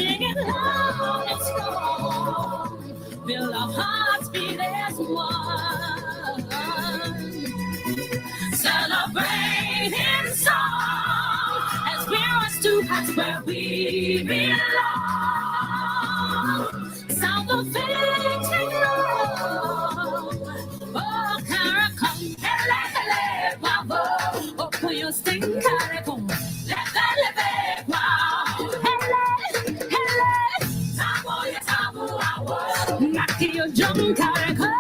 sing it loud and strong. Feel our hearts beat as one. Celebrating song as we rush to heights where we belong. Sound of victory love. Oh, CARICOM, hele, hele, bravo. Oh, pour your sting, CARICOM. Let wow. Hele, hele. Tabu, ya tabu, awo. Knock your drum, CARICOM.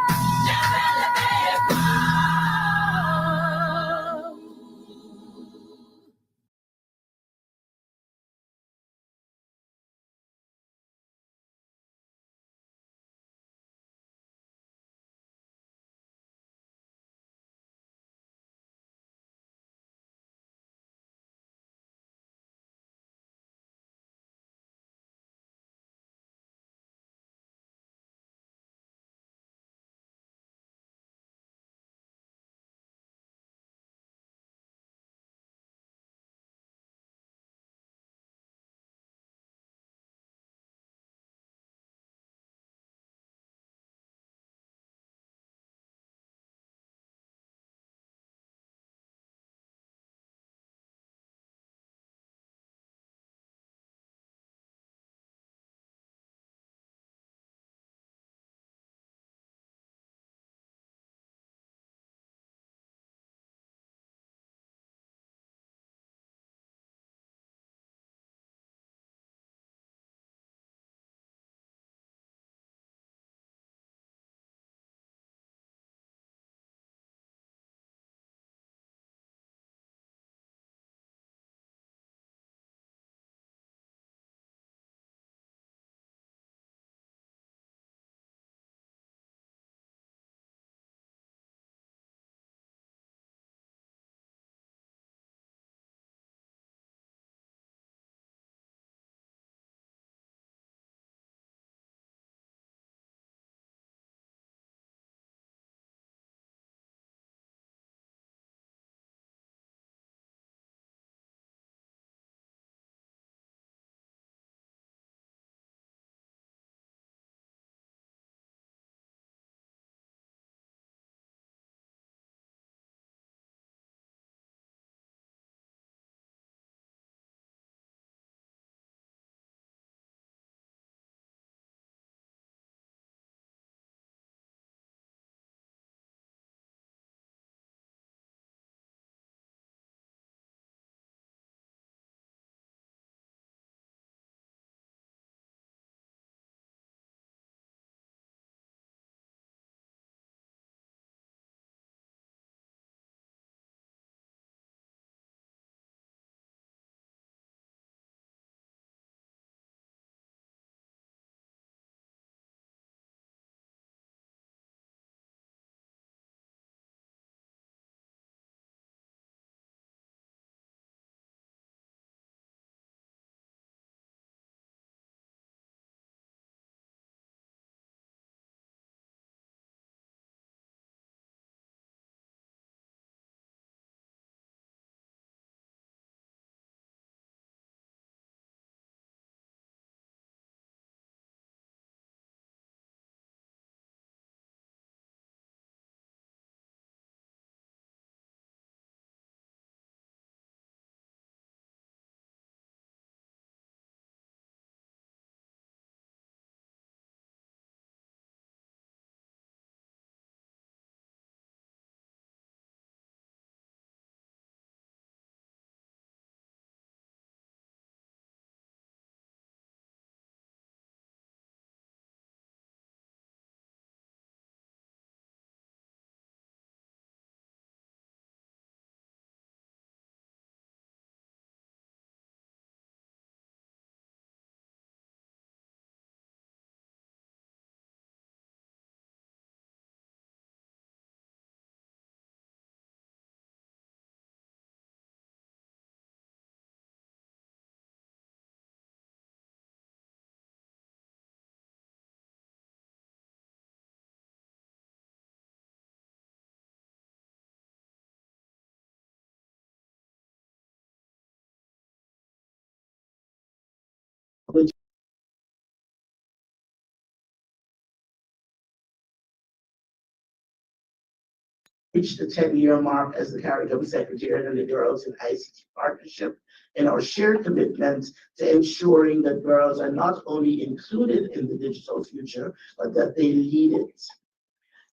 reached the 10-year mark as the CARICOM Secretariat and the Girls in ICT Partnership in our shared commitment to ensuring that girls are not only included in the digital future, but that they lead it.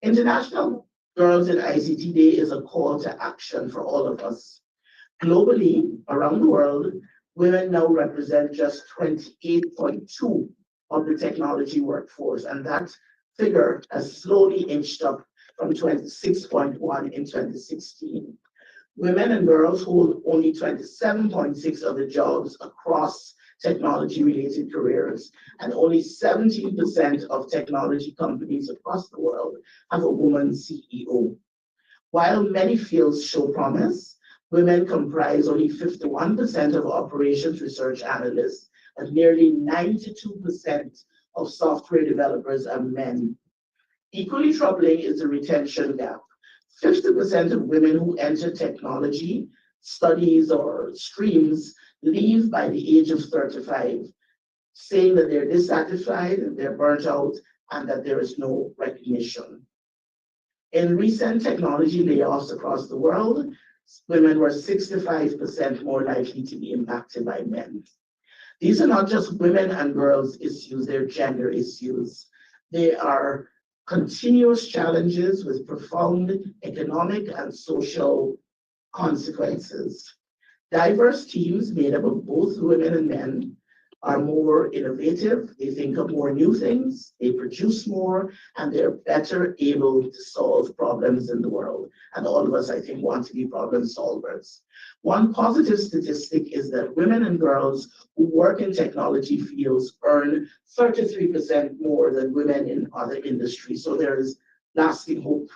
International Girls in ICT Day is a call to action for all of us. Globally, around the world, women now represent just 28.2 of the technology workforce, and that figure has slowly inched up from 26.1 in 2016. Women and girls hold only 27.6 of the jobs across technology-related careers, and only 17% of technology companies across the world have a woman CEO. While many fields show promise, women comprise only 51% of operations research analysts, and nearly 92% of software developers are men. Equally troubling is the retention gap. 50% of women who enter technology, studies, or streams leave by the age of 35, saying that they're dissatisfied, they're burnt out, and that there is no recognition. In recent technology layoffs across the world, women were 65% more likely to be impacted by men. These are not just women and girls issues, they're gender issues. They are continuous challenges with profound economic and social consequences. Diverse teams made up of both women and men are more innovative, they think of more new things, they produce more, and they're better able to solve problems in the world. And all of us, I think, want to be problem solvers. One positive statistic is that women and girls who work in technology fields earn 33% more than women in other industries. So there is lasting hope.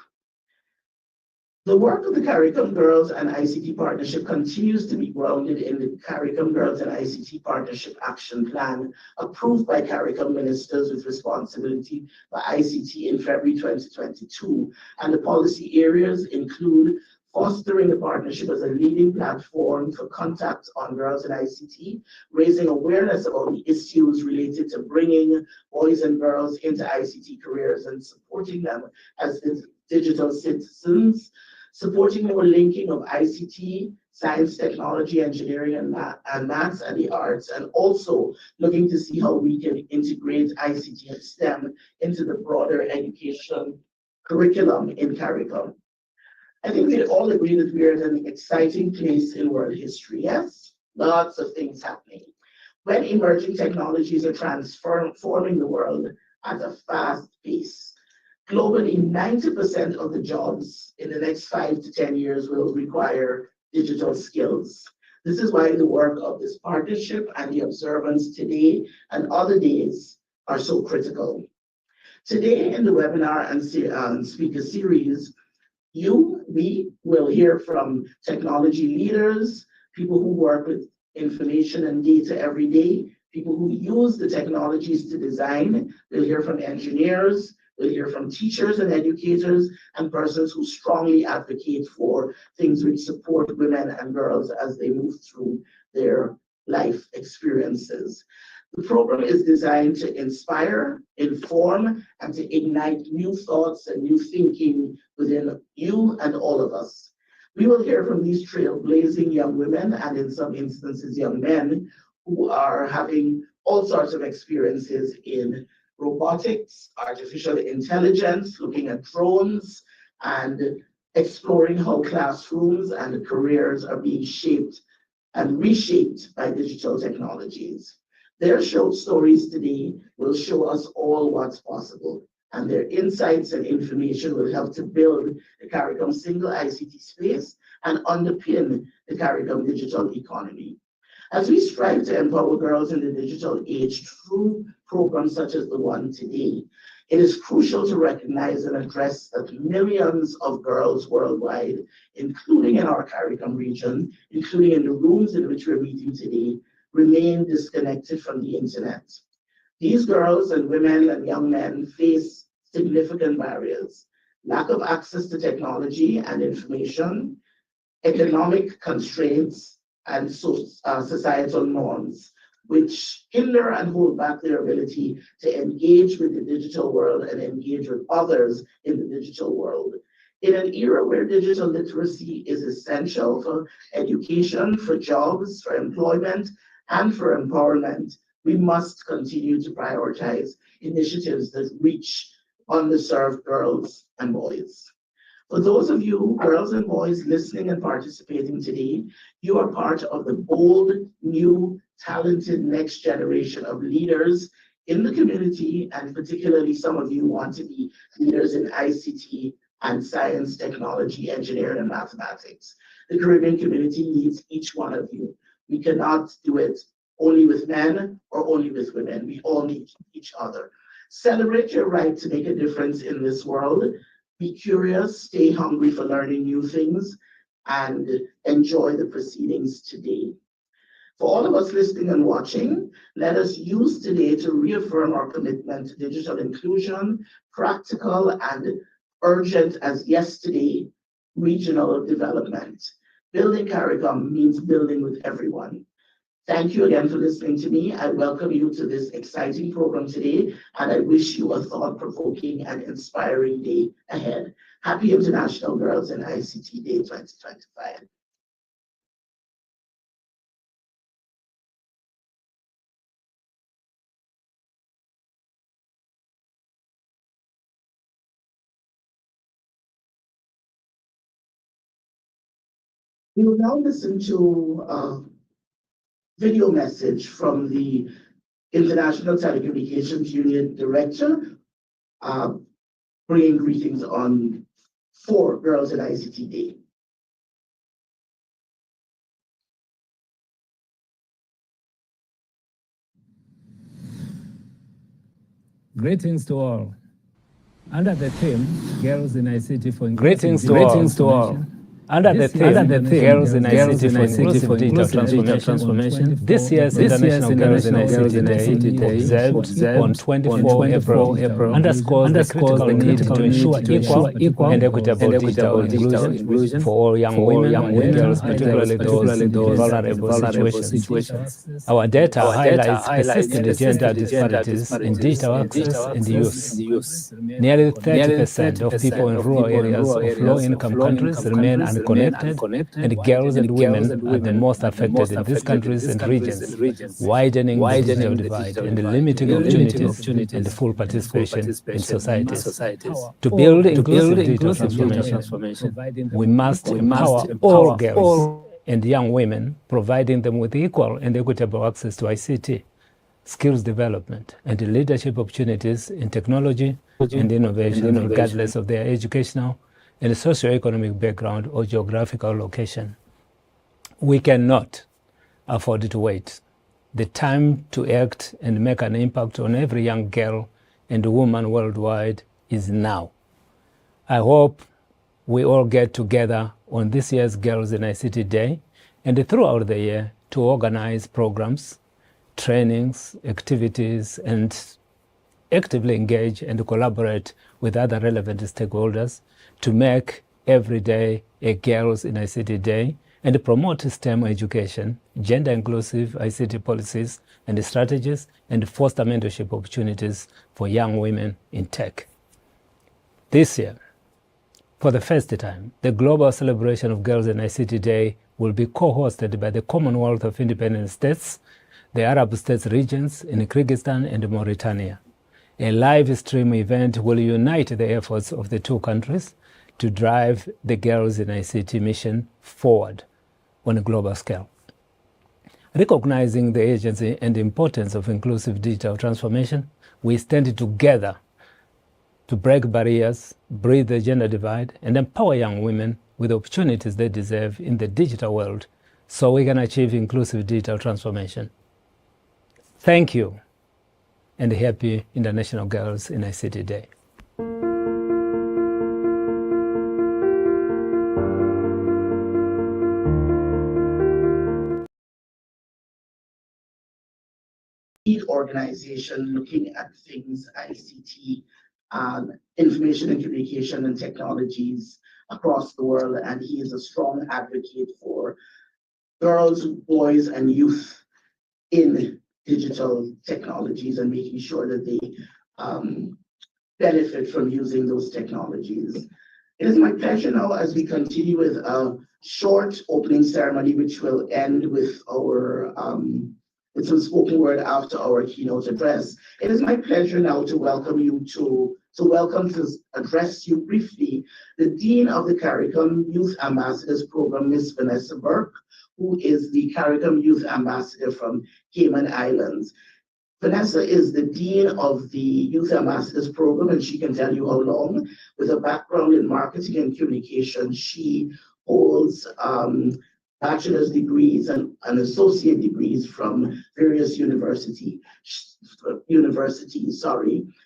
The work of the CARICOM Girls and ICT Partnership continues to be grounded in the CARICOM Girls and ICT Partnership Action Plan, approved by CARICOM ministers with responsibility for ICT in February 2022. And the policy areas include fostering the partnership as a leading platform for contact on girls in ICT, raising awareness about the issues related to bringing boys and girls into ICT careers and supporting them as digital citizens, supporting more linking of ICT, science, technology, engineering, and maths and the arts, and also looking to see how we can integrate ICT and STEM into the broader education curriculum in CARICOM. I think we all agree that we are at an exciting place in world history, yes? Lots of things happening. When emerging technologies are transforming the world at a fast pace. Globally, 90% of the jobs in the next 5 to 10 years will require digital skills. This is why the work of this partnership and the observance today and other days are so critical. Today in the webinar and speaker series, we will hear from technology leaders, people who work with information and data every day, people who use the technologies to design. We'll hear from engineers, we'll hear from teachers and educators, and persons who strongly advocate for things which support women and girls as they move through their life experiences. The program is designed to inspire, inform, and to ignite new thoughts and new thinking within you and all of us. We will hear from these trailblazing young women, and in some instances, young men, who are having all sorts of experiences in robotics, artificial intelligence, looking at drones, and exploring how classrooms and careers are being shaped and reshaped by digital technologies. Their short stories today will show us all what's possible, and their insights and information will help to build the CARICOM single ICT space and underpin the CARICOM digital economy. As we strive to empower girls in the digital age through programs such as the one today, it is crucial to recognize and address that millions of girls worldwide, including in our CARICOM region, including in the rooms in which we're meeting today, remain disconnected from the internet. These girls and women and young men face significant barriers: lack of access to technology and information, economic constraints, and societal norms, which hinder and hold back their ability to engage with the digital world and engage with others in the digital world. In an era where digital literacy is essential for education, for jobs, for employment, and for empowerment, we must continue to prioritize initiatives that reach underserved girls and boys. For those of you, girls and boys, listening and participating today, you are part of the bold, new, talented next generation of leaders in the community, and particularly some of you want to be leaders in ICT and science, technology, engineering, and mathematics. The Caribbean community needs each one of you. We cannot do it only with men or only with women. We all need each other. Celebrate your right to make a difference in this world. Be curious, stay hungry for learning new things, and enjoy the proceedings today. For all of us listening and watching, let us use today to reaffirm our commitment to digital inclusion, practical and urgent as yesterday, regional development. Building CARICOM means building with everyone. Thank you again for listening to me. I welcome you to this exciting program today, and I wish you a thought-provoking and inspiring day ahead. Happy International Girls in ICT Day 2025. We will now listen to a video message from the International Telecommunications Union Director, bringing greetings on for Girls in ICT Day. Greetings to all. Under the theme, Girls in ICT for Greetings to all. Under the theme, Girls in ICT for Inclusive Digital Transformation, this year's International Girls in ICT Day, observed on 24 April, underscores the critical need to ensure equal and equitable digital inclusion for all young women and girls, particularly those in vulnerable situations. Our data highlights persistent gender disparities in digital access and use. Nearly 30% of people in rural areas of low-income countries remain unconnected, and girls and women are the most affected in these countries and regions, widening the digital divide and limiting opportunities and full participation in societies. To build inclusive digital transformation, we must empower all girls and young women, providing them with equal and equitable access to ICT, skills development, and leadership opportunities in technology and innovation, regardless of their educational and socioeconomic background or geographical location. We cannot afford to wait. The time to act and make an impact on every young girl and woman worldwide is now. I hope we all get together on this year's Girls in ICT Day and throughout the year to organize programs, trainings, activities, and actively engage and collaborate with other relevant stakeholders to make every day a Girls in ICT Day and promote STEM education, gender-inclusive ICT policies and strategies, and foster mentorship opportunities for young women in tech. This year, for the first time, the global celebration of Girls in ICT Day will be co-hosted by the Commonwealth of Independent States, the Arab States regions in Kyrgyzstan and Mauritania. A live stream event will unite the efforts of the two countries to drive the Girls in ICT mission forward on a global scale. Recognizing the agency and importance of inclusive digital transformation, we stand together to break barriers, bridge the gender divide, and empower young women with the opportunities they deserve in the digital world so we can achieve inclusive digital transformation. Thank you, and happy International Girls in ICT Day. Organization looking at things ICT, information and communication and technologies across the world, and he is a strong advocate for girls, boys, and youth in digital technologies and making sure that they benefit from using those technologies. It is my pleasure now as we continue with a short opening ceremony, which will end with with some spoken word after our keynote address. It is my pleasure now to welcome you to address you briefly, the Dean of the CARICOM Youth Ambassadors Program, Ms. Vanessa Burke, who is the CARICOM Youth Ambassador from Cayman Islands. Vanessa is the Dean of the Youth Ambassadors Program, and she can tell you how long. With a background in marketing and communication, she holds bachelor's degrees and associate degrees from various universities.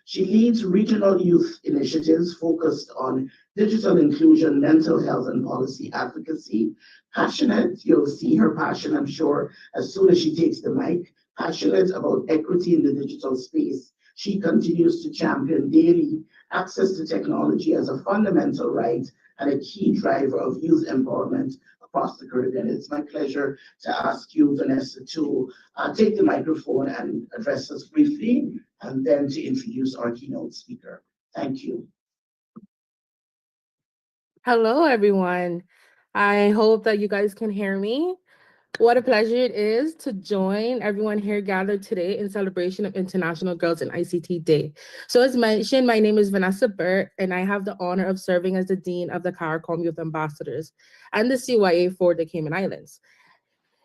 She leads regional youth initiatives focused on digital inclusion, mental health, and policy advocacy. Passionate, you'll see her passion, I'm sure, as soon as she takes the mic. Passionate about equity in the digital space, she continues to champion daily access to technology as a fundamental right and a key driver of youth empowerment across the Caribbean. It's my pleasure to ask you, Vanessa, to take the microphone and address us briefly, and then to introduce our keynote speaker. Thank you. Hello, everyone. I hope that you guys can hear me. What a pleasure it is to join everyone here gathered today in celebration of International Girls in ICT Day. So as mentioned, my name is Vanessa Burt, and I have the honor of serving as the Dean of the CARICOM Youth Ambassadors and the CYA for the Cayman Islands.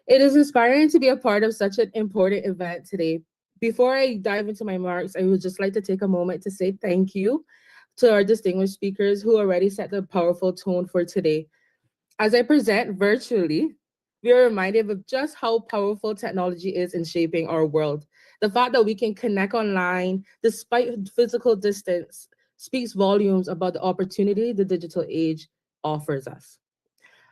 It is inspiring to be a part of such an important event today. Before I dive into my remarks, I would just like to take a moment to say thank you to our distinguished speakers who already set the powerful tone for today. As I present virtually, we are reminded of just how powerful technology is in shaping our world. The fact that we can connect online despite physical distance speaks volumes about the opportunity the digital age offers us.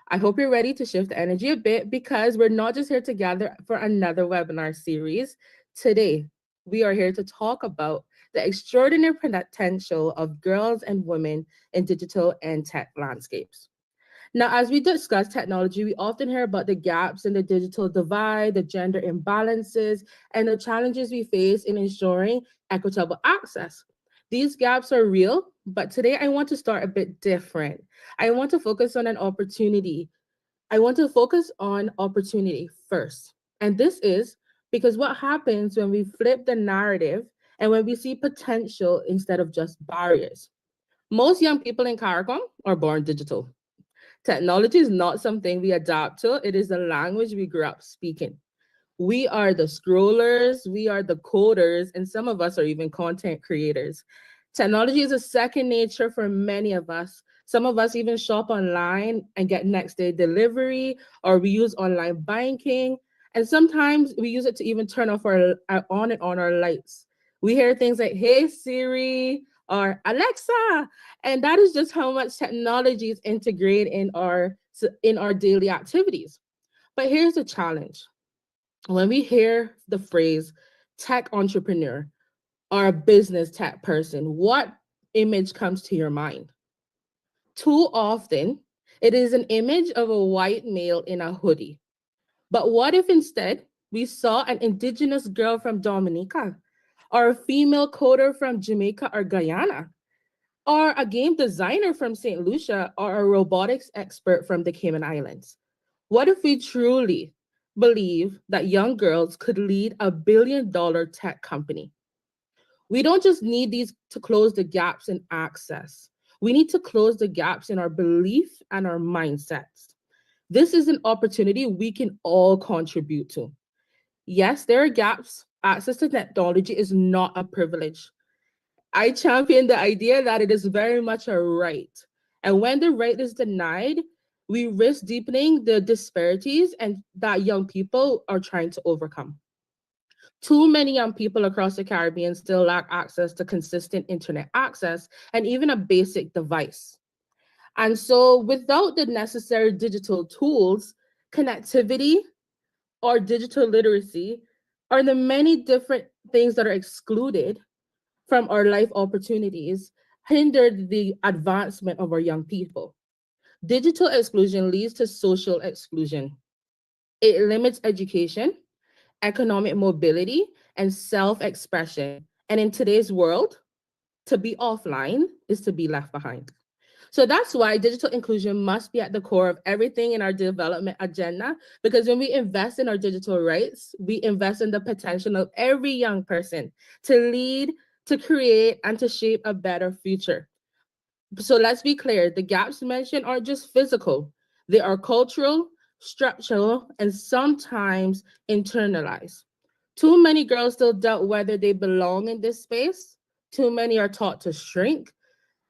I hope you're ready to shift the energy a bit, because we're not just here to gather for another webinar series. Today, we are here to talk about the extraordinary potential of girls and women in digital and tech landscapes. Now, as we discuss technology, we often hear about the gaps in the digital divide, the gender imbalances, and the challenges we face in ensuring equitable access. These gaps are real, but today I want to start a bit different. I want to focus on an opportunity. I want to focus on opportunity first. And this is because what happens when we flip the narrative and when we see potential instead of just barriers. Most young people in CARICOM are born digital. Technology is not something we adapt to. It is the language we grew up speaking. We are the scrollers, we are the coders, and some of us are even content creators. Technology is a second nature for many of us. Some of us even shop online and get next day delivery, or we use online banking. And sometimes we use it to even turn off our on and on our lights. We hear things like, "Hey Siri," or "Alexa," and that is just how much technology is integrated in our daily activities. But here's the challenge. When we hear the phrase tech entrepreneur or a business tech person, what image comes to your mind? Too often, it is an image of a white male in a hoodie. But what if instead we saw an indigenous girl from Dominica, or a female coder from Jamaica or Guyana, or a game designer from St. Lucia, or a robotics expert from the Cayman Islands? What if we truly believe that young girls could lead a billion-dollar tech company? We don't just need these to close the gaps in access. We need to close the gaps in our belief and our mindsets. This is an opportunity we can all contribute to. Yes, there are gaps. Access to technology is not a privilege. I champion the idea that it is very much a right. And when the right is denied, we risk deepening the disparities and that young people are trying to overcome. Too many young people across the Caribbean still lack access to consistent internet access and even a basic device. And so without the necessary digital tools, connectivity or digital literacy are the many different things that are excluded from our life opportunities, hindered the advancement of our young people. Digital exclusion leads to social exclusion. It limits education, economic mobility, and self-expression. And in today's world, to be offline is to be left behind. So that's why digital inclusion must be at the core of everything in our development agenda, because when we invest in our digital rights, we invest in the potential of every young person to lead, to create, and to shape a better future. So let's be clear, the gaps mentioned aren't just physical, they are cultural, structural, and sometimes internalized. Too many girls still doubt whether they belong in this space. Too many are taught to shrink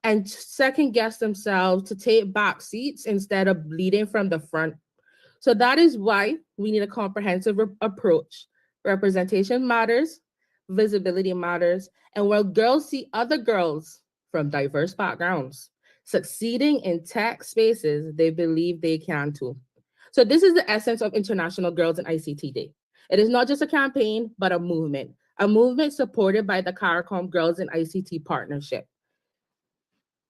and second guess themselves, to take back seats instead of leading from the front. So that is why we need a comprehensive approach. Representation matters, visibility matters, and where girls see other girls from diverse backgrounds succeeding in tech spaces, they believe they can too. So this is the essence of International Girls in ICT Day. It is not just a campaign, but a movement supported by the CARICOM Girls in ICT partnership.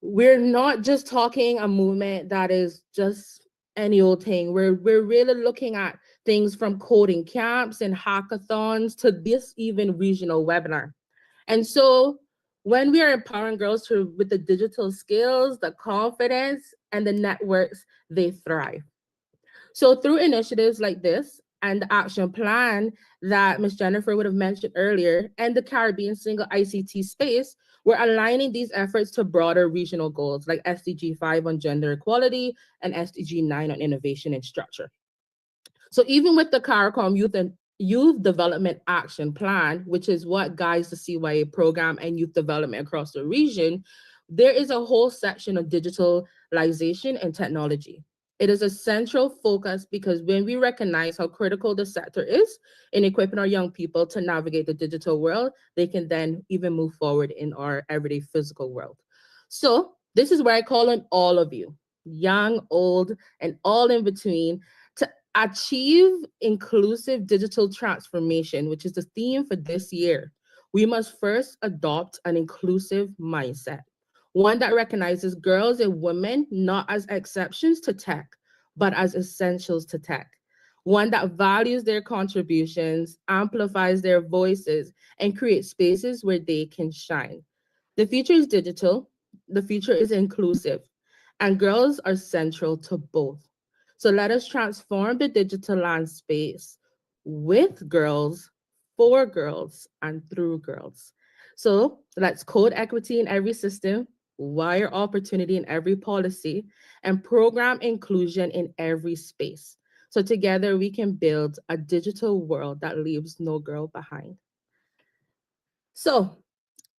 We're not just talking a movement that is just any old thing. We're really looking at things from coding camps and hackathons to this even regional webinar. And so when we are empowering girls with the digital skills, the confidence, and the networks, they thrive. So through initiatives like this and the action plan that Ms. Jennifer would have mentioned earlier, and the Caribbean Single ICT space, we're aligning these efforts to broader regional goals like SDG 5 on gender equality and SDG 9 on innovation and structure. So even with the CARICOM Youth Development Action Plan, which is what guides the CYA program and youth development across the region, there is a whole section of digitalization and technology. It is a central focus because when we recognize how critical the sector is in equipping our young people to navigate the digital world, they can then even move forward in our everyday physical world. So this is where I call on all of you, young, old, and all in between, to achieve inclusive digital transformation, which is the theme for this year. We must first adopt an inclusive mindset, one that recognizes girls and women not as exceptions to tech, but as essentials to tech. One that values their contributions, amplifies their voices, and creates spaces where they can shine. The future is digital, the future is inclusive, and girls are central to both. So let us transform the digital land space with girls, for girls, and through girls. So let's code equity in every system, wire opportunity in every policy, and program inclusion in every space. So together we can build a digital world that leaves no girl behind. So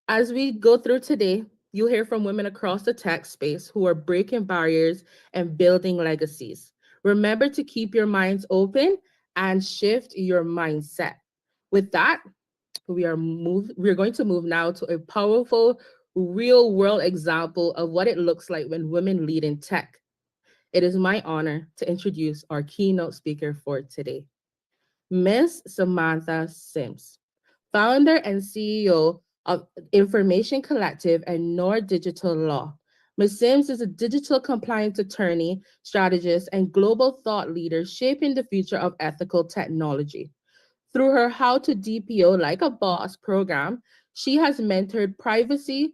as we go through today, you'll hear from women across the tech space who are breaking barriers and building legacies. Remember to keep your minds open and shift your mindset. With that, we're going to move now to a powerful real world example of what it looks like when women lead in tech. It is my honor to introduce our keynote speaker for today, Miss Samantha Sims, founder and CEO of Information Collective and Nord Digital Law. Ms. Sims is a digital compliance attorney, strategist, and global thought leader shaping the future of ethical technology. Through her How to DPO Like a Boss program, she has mentored privacy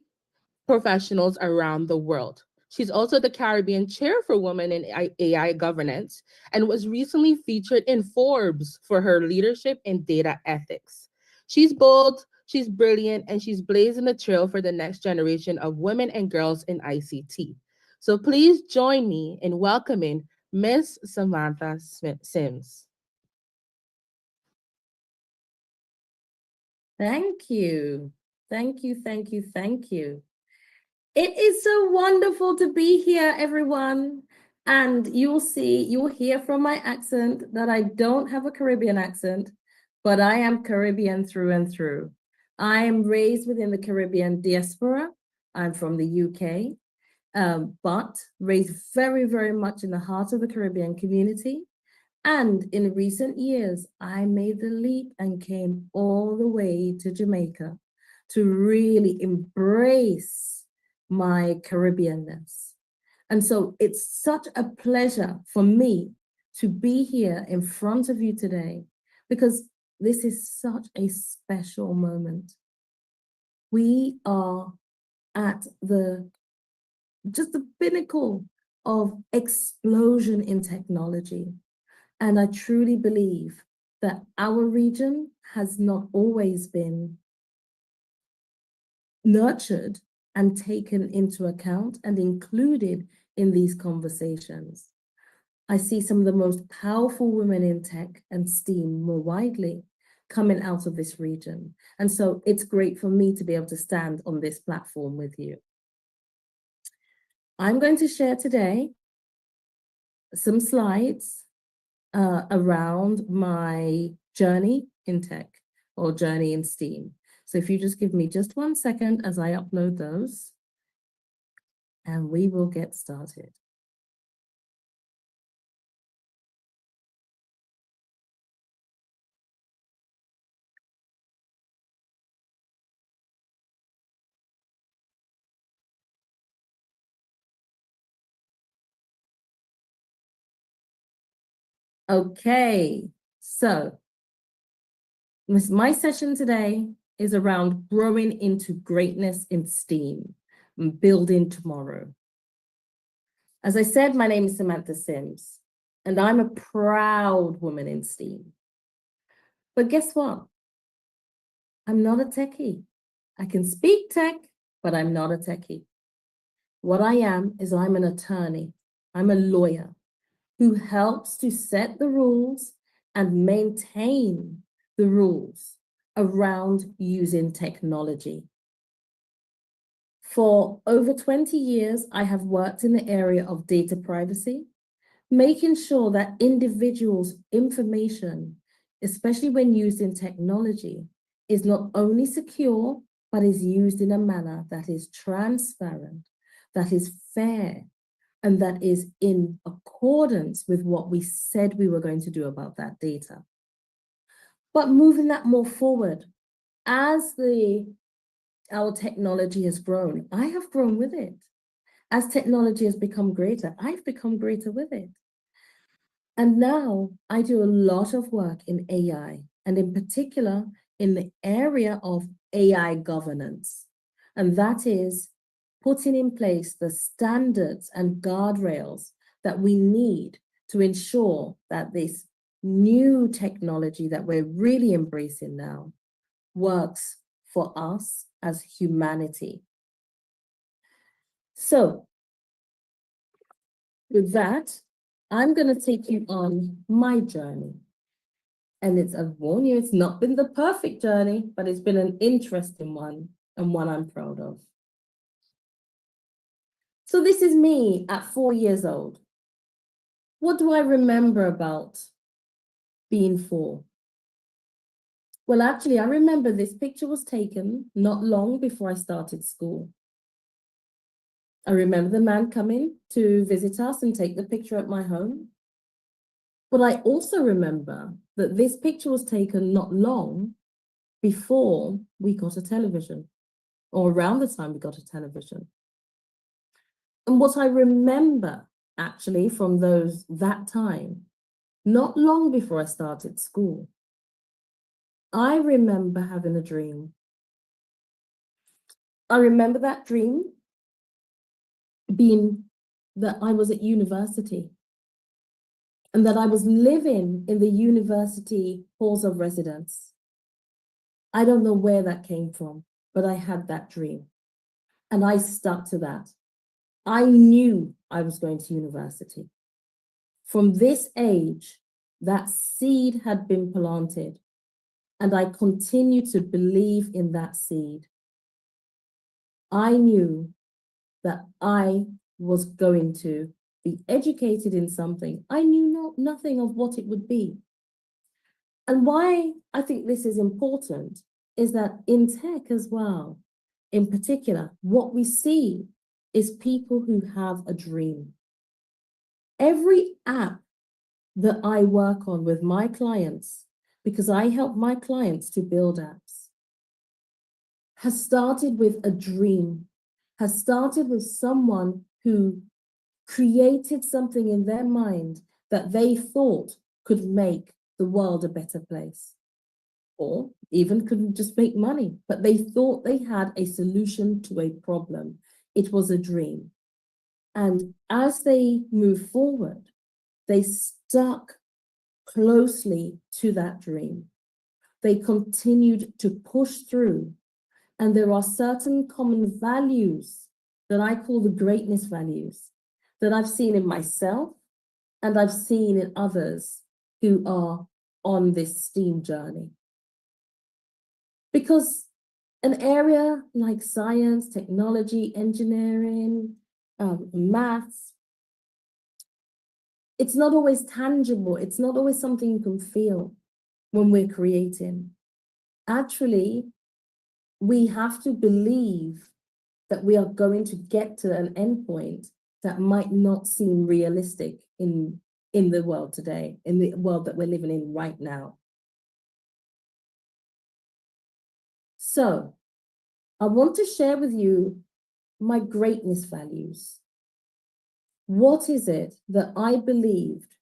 professionals around the world. She's also the Caribbean Chair for Women in AI Governance and was recently featured in Forbes for her leadership in data ethics. She's bold, she's brilliant, and she's blazing the trail for the next generation of women and girls in ICT. So please join me in welcoming Miss Samantha Sims. Thank you. Thank you, thank you, thank you. It is so wonderful to be here, everyone. And you'll hear from my accent that I don't have a Caribbean accent, but I am Caribbean through and through. I am raised within the Caribbean diaspora. I'm from the UK, but raised very, very much in the heart of the Caribbean community. And in recent years, I made the leap and came all the way to Jamaica to really embrace my Caribbeanness. And so it's such a pleasure for me to be here in front of you today, because this is such a special moment. We are at the just the pinnacle of explosion in technology. And I truly believe that our region has not always been nurtured and taken into account and included in these conversations. I see some of the most powerful women in tech and STEAM more widely coming out of this region. And so it's great for me to be able to stand on this platform with you. I'm going to share today some slides around my journey in tech or journey in STEAM. So if you just give me just 1 second as I upload those, and we will get started. Okay, so my session today is around growing into greatness in STEAM and building tomorrow. As I said, my name is Samantha Sims, and I'm a proud woman in STEAM. But guess what? I'm not a techie. I can speak tech, but I'm not a techie. What I am is I'm an attorney. I'm a lawyer who helps to set the rules and maintain the rules around using technology. For over 20 years, I have worked in the area of data privacy, making sure that individuals' information, especially when used in technology, is not only secure, but is used in a manner that is transparent, that is fair, and that is in accordance with what we said we were going to do about that data. But moving that more forward, as our technology has grown, I have grown with it. As technology has become greater, I've become greater with it. And now I do a lot of work in AI, and in particular in the area of AI governance. And that is putting in place the standards and guardrails that we need to ensure that this new technology that we're really embracing now works for us as humanity. So with that, I'm going to take you on my journey. And I've warned you, it's not been the perfect journey, but it's been an interesting one and one I'm proud of. So this is me at 4 years old. What do I remember about being 4? Well, actually, I remember this picture was taken not long before I started school. I remember the man coming to visit us and take the picture at my home. But I also remember that this picture was taken not long before we got a television, or around the time we got a television. And what I remember actually from that time, not long before I started school, I remember having a dream. I remember that dream being that I was at university and that I was living in the university halls of residence. I don't know where that came from, but I had that dream and I stuck to that. I knew I was going to university. From this age, that seed had been planted, and I continue to believe in that seed. I knew that I was going to be educated in something. I knew nothing of what it would be. And why I think this is important is that in tech as well, in particular, what we see is people who have a dream. Every app that I work on with my clients, because I help my clients to build apps, has started with a dream, has started with someone who created something in their mind that they thought could make the world a better place, or even could just make money, but they thought they had a solution to a problem. It was a dream. And as they move forward, they stuck closely to that dream. They continued to push through. And there are certain common values that I call the greatness values that I've seen in myself and I've seen in others who are on this STEAM journey. Because an area like science, technology, engineering, maths, it's not always tangible. It's not always something you can feel when we're creating. Actually, we have to believe that we are going to get to an endpoint that might not seem realistic in the world today, in the world that we're living in right now. So I want to share with you my greatness values. What is it that I believed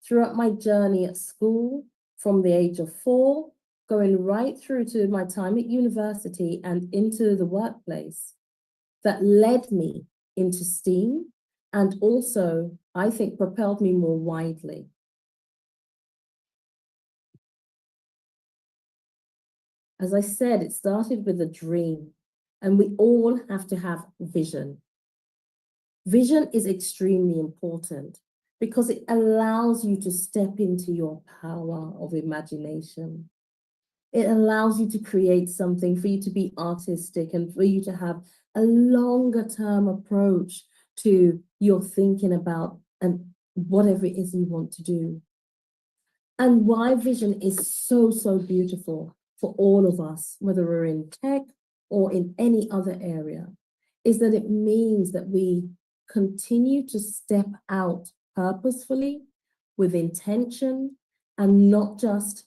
throughout my journey at school from the age of 4, going right through to my time at university and into the workplace that led me into STEAM and also, I think, propelled me more widely? As I said, it started with a dream, and we all have to have vision. Vision is extremely important because it allows you to step into your power of imagination. It allows you to create something, for you to be artistic and for you to have a longer term approach to your thinking about and whatever it is you want to do. And why vision is so, so beautiful for all of us, whether we're in tech or in any other area, is that it means that we continue to step out purposefully with intention and not just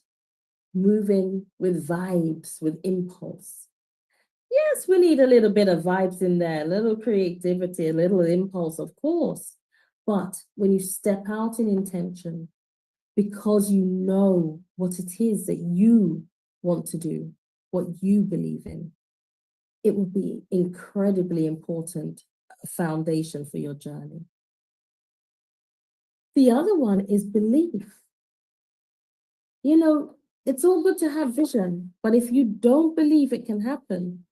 moving with vibes, with impulse. Yes, we need a little bit of vibes in there, a little creativity, a little impulse, of course. But when you step out in intention, because you know what it is that you want to do, what you believe in, it will be incredibly important foundation for your journey. The other one is belief. You know, it's all good to have vision, but if you don't believe it can happen,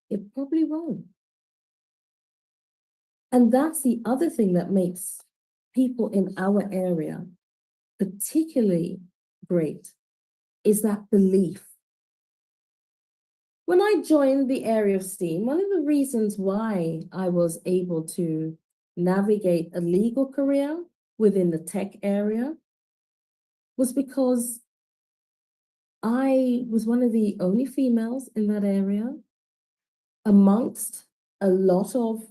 it probably won't. And that's the other thing that makes people in our area particularly great, is that belief. When I joined the area of STEAM, one of the reasons why I was able to navigate a legal career within the tech area was because I was one of the only females in that area amongst a lot of,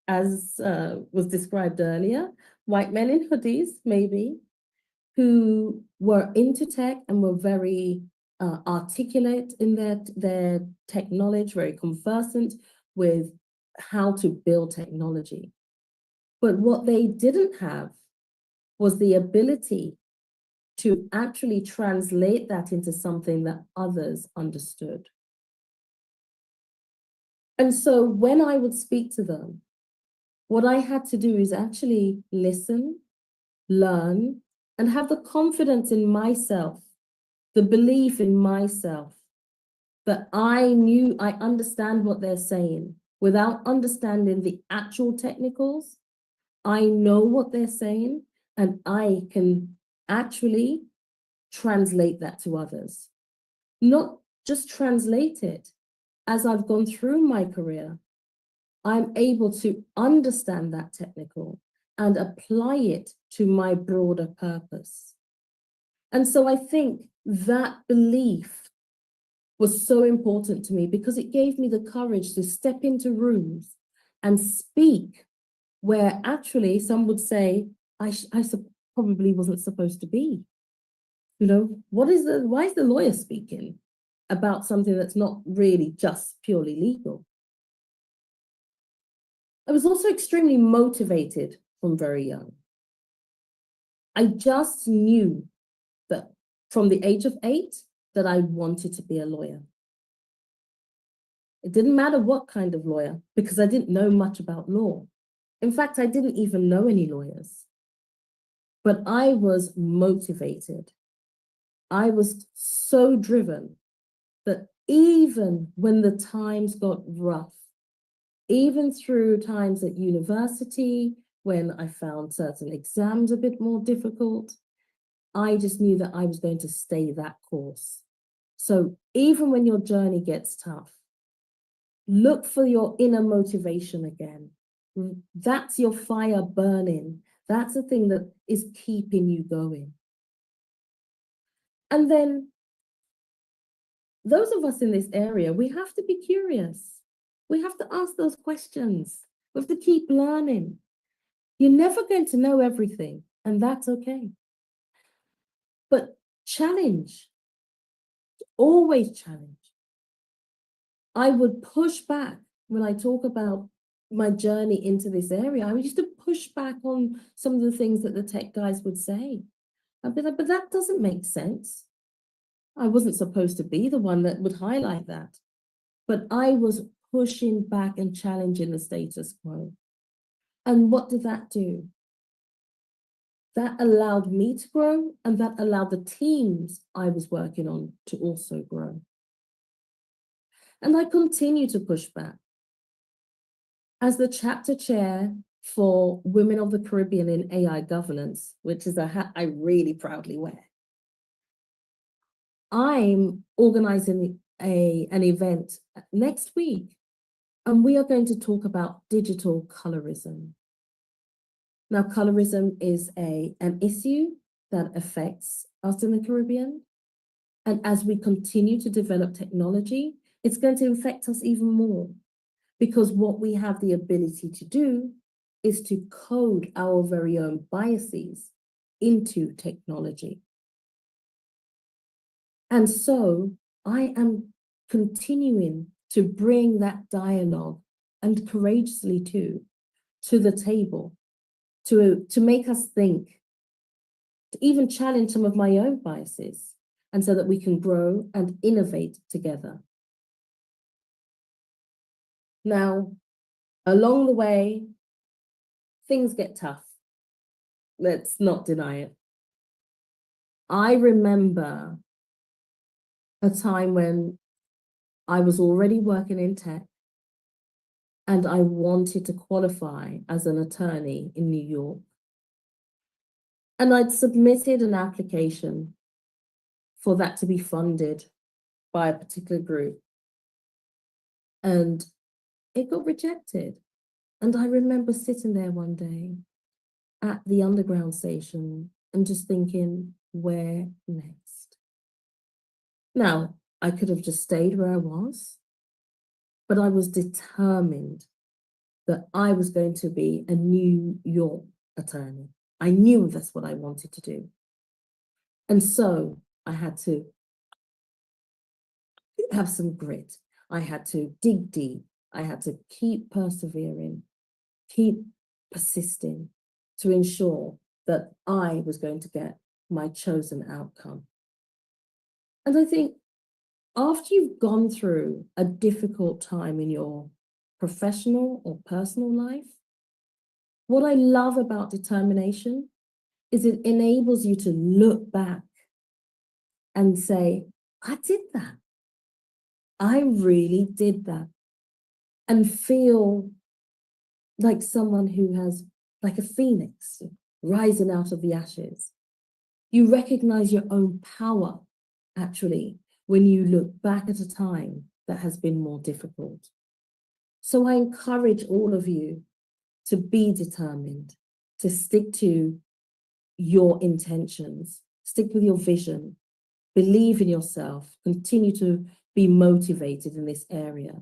as was described earlier, white men in hoodies, maybe, who were into tech and were very articulate in their tech knowledge, very conversant with how to build technology. But what they didn't have was the ability to actually translate that into something that others understood. And so when I would speak to them, what I had to do is actually listen, learn, and have the confidence in myself, the belief in myself, that I knew, I understand what they're saying. Without understanding the actual technicals, I know what they're saying, and I can actually translate that to others. Not just translate it. As I've gone through my career, I'm able to understand that technical and apply it to my broader purpose. And so I think that belief was so important to me because it gave me the courage to step into rooms and speak where actually some would say, I probably wasn't supposed to be. You know, why is the lawyer speaking about something that's not really just purely legal? I was also extremely motivated from very young. I just knew that from the age of 8 that I wanted to be a lawyer. It didn't matter what kind of lawyer because I didn't know much about law. In fact, I didn't even know any lawyers, but I was motivated. I was so driven that even when the times got rough, even through times at university, when I found certain exams a bit more difficult, I just knew that I was going to stay that course. So even when your journey gets tough, look for your inner motivation again. That's your fire burning. That's the thing that is keeping you going. And then those of us in this area, we have to be curious. We have to ask those questions. We have to keep learning. You're never going to know everything, and that's okay. But challenge, always challenge. I would push back when I talk about my journey into this area. I used to push back on some of the things that the tech guys would say. I'd be like, but that doesn't make sense. I wasn't supposed to be the one that would highlight that. But I was pushing back and challenging the status quo. And what did that do? That allowed me to grow, and that allowed the teams I was working on to also grow. And I continue to push back. As the chapter chair for Women of the Caribbean in AI Governance, which is a hat I really proudly wear, I'm organizing an event next week, and we are going to talk about digital colorism. Now, colorism is an issue that affects us in the Caribbean. And as we continue to develop technology, it's going to affect us even more, because what we have the ability to do is to code our very own biases into technology. And so I am continuing to bring that dialogue, and courageously too, to the table, to make us think, to even challenge some of my own biases, and so that we can grow and innovate together. Now, along the way, things get tough. Let's not deny it. I remember a time when I was already working in tech, and I wanted to qualify as an attorney in New York. And I'd submitted an application for that to be funded by a particular group. And it got rejected. And I remember sitting there one day at the underground station and just thinking, where next? Now, I could have just stayed where I was, but I was determined that I was going to be a New York attorney. I knew that's what I wanted to do. And so I had to have some grit. I had to dig deep. I had to keep persevering, keep persisting to ensure that I was going to get my chosen outcome. And I think after you've gone through a difficult time in your professional or personal life, what I love about determination is it enables you to look back and say, I did that. I really did that. And feel like someone who has, like a phoenix rising out of the ashes. You recognize your own power, actually, when you look back at a time that has been more difficult. So I encourage all of you to be determined, to stick to your intentions, stick with your vision, believe in yourself, continue to be motivated in this area.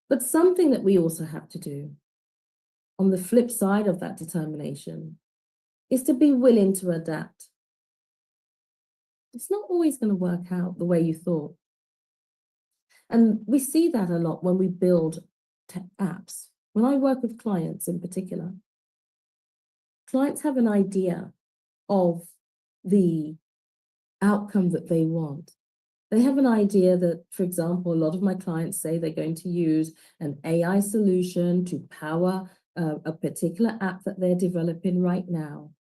But something that we also have to do, on the flip side of that determination, is to be willing to adapt. It's not always going to work out the way you thought. And we see that a lot when we build tech apps. When I work with clients in particular, clients have an idea of the outcome that they want. They have an idea that, for example, a lot of my clients say they're going to use an AI solution to power a particular app that they're developing right now.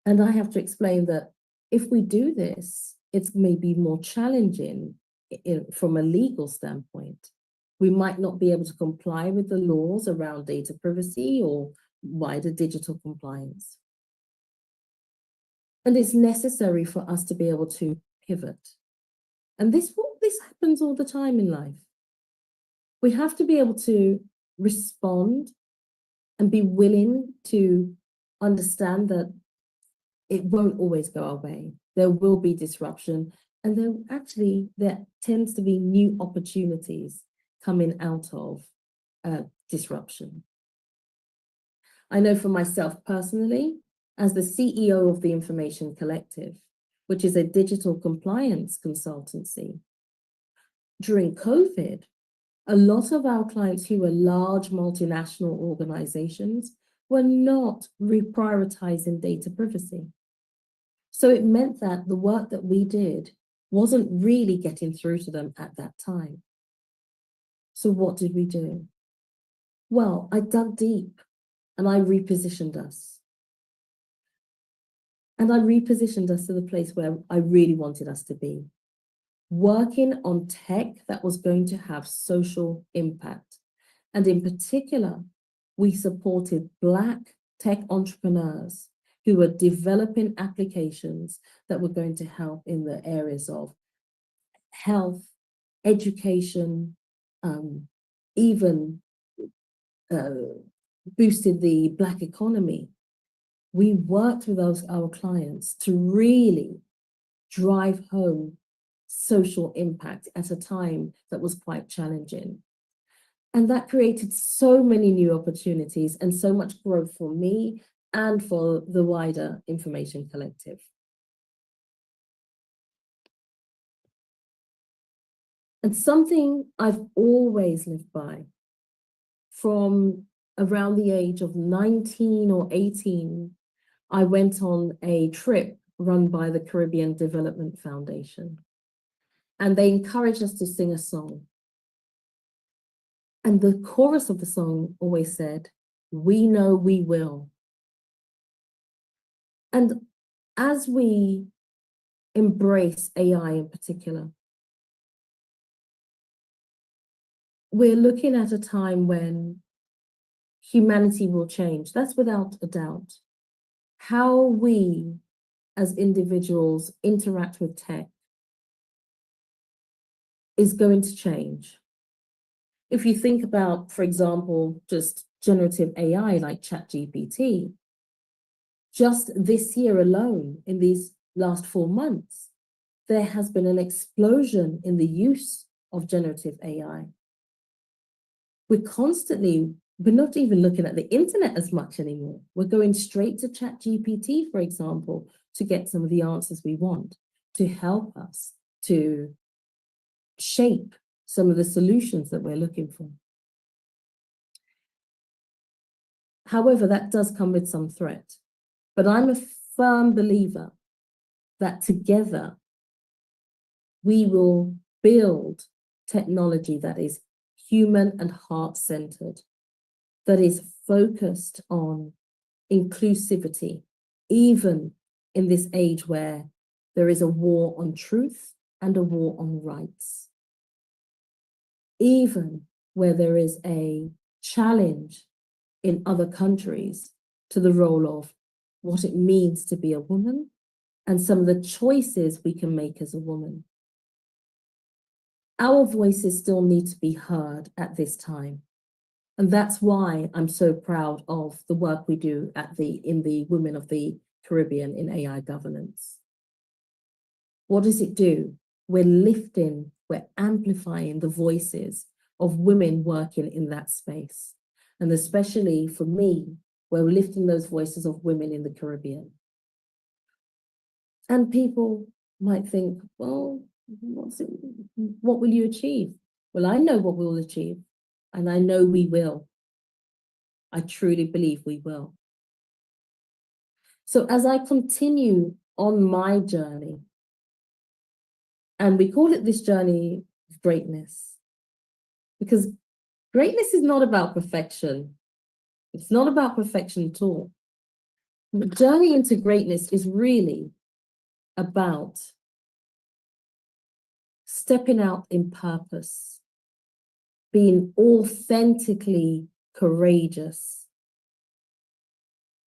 And I have to explain that if we do this, it's maybe more challenging from a legal standpoint. We might not be able to comply with the laws around data privacy or wider digital compliance. And it's necessary for us to be able to pivot. And this happens all the time in life. We have to be able to respond and be willing to understand that it won't always go our way. There will be disruption, and there tends to be new opportunities coming out of disruption. I know for myself personally, as the CEO of the Information Collective, which is a digital compliance consultancy, during COVID, a lot of our clients who were large multinational organizations were not reprioritizing data privacy. So it meant that the work that we did wasn't really getting through to them at that time. So what did we do? Well, I dug deep and I repositioned us. And I repositioned us to the place where I really wanted us to be, working on tech that was going to have social impact. And in particular, we supported Black tech entrepreneurs who were developing applications that were going to help in the areas of health, education, even boosted the Black economy. We worked with our clients to really drive home social impact at a time that was quite challenging. And that created so many new opportunities and so much growth for me and for the wider Information Collective. And something I've always lived by, from around the age of 19 or 18, I went on a trip run by the Caribbean Development Foundation. And they encouraged us to sing a song. And the chorus of the song always said, "We know we will." And as we embrace AI in particular, we're looking at a time when humanity will change. That's without a doubt. How we as individuals interact with tech is going to change. If you think about, for example, just generative AI like ChatGPT, just this year alone, in these last 4 months, there has been an explosion in the use of generative AI. We're not even looking at the internet as much anymore. We're going straight to ChatGPT, for example, to get some of the answers we want, to help us to shape some of the solutions that we're looking for. However, that does come with some threat. But I'm a firm believer that together we will build technology that is human and heart-centered, that is focused on inclusivity, even in this age where there is a war on truth and a war on rights. Even where there is a challenge in other countries to the role of what it means to be a woman and some of the choices we can make as a woman. Our voices still need to be heard at this time. And that's why I'm so proud of the work we do in the Women of the Caribbean in AI governance. What does it do? We're amplifying the voices of women working in that space. And especially for me, we're lifting those voices of women in the Caribbean. And people might think, well, what will you achieve? Well, I know what we'll achieve, and I know we will. I truly believe we will. So as I continue on my journey, And we call it this journey of greatness because greatness is not about perfection. It's not about perfection at all. The journey into greatness is really about stepping out in purpose, being authentically courageous,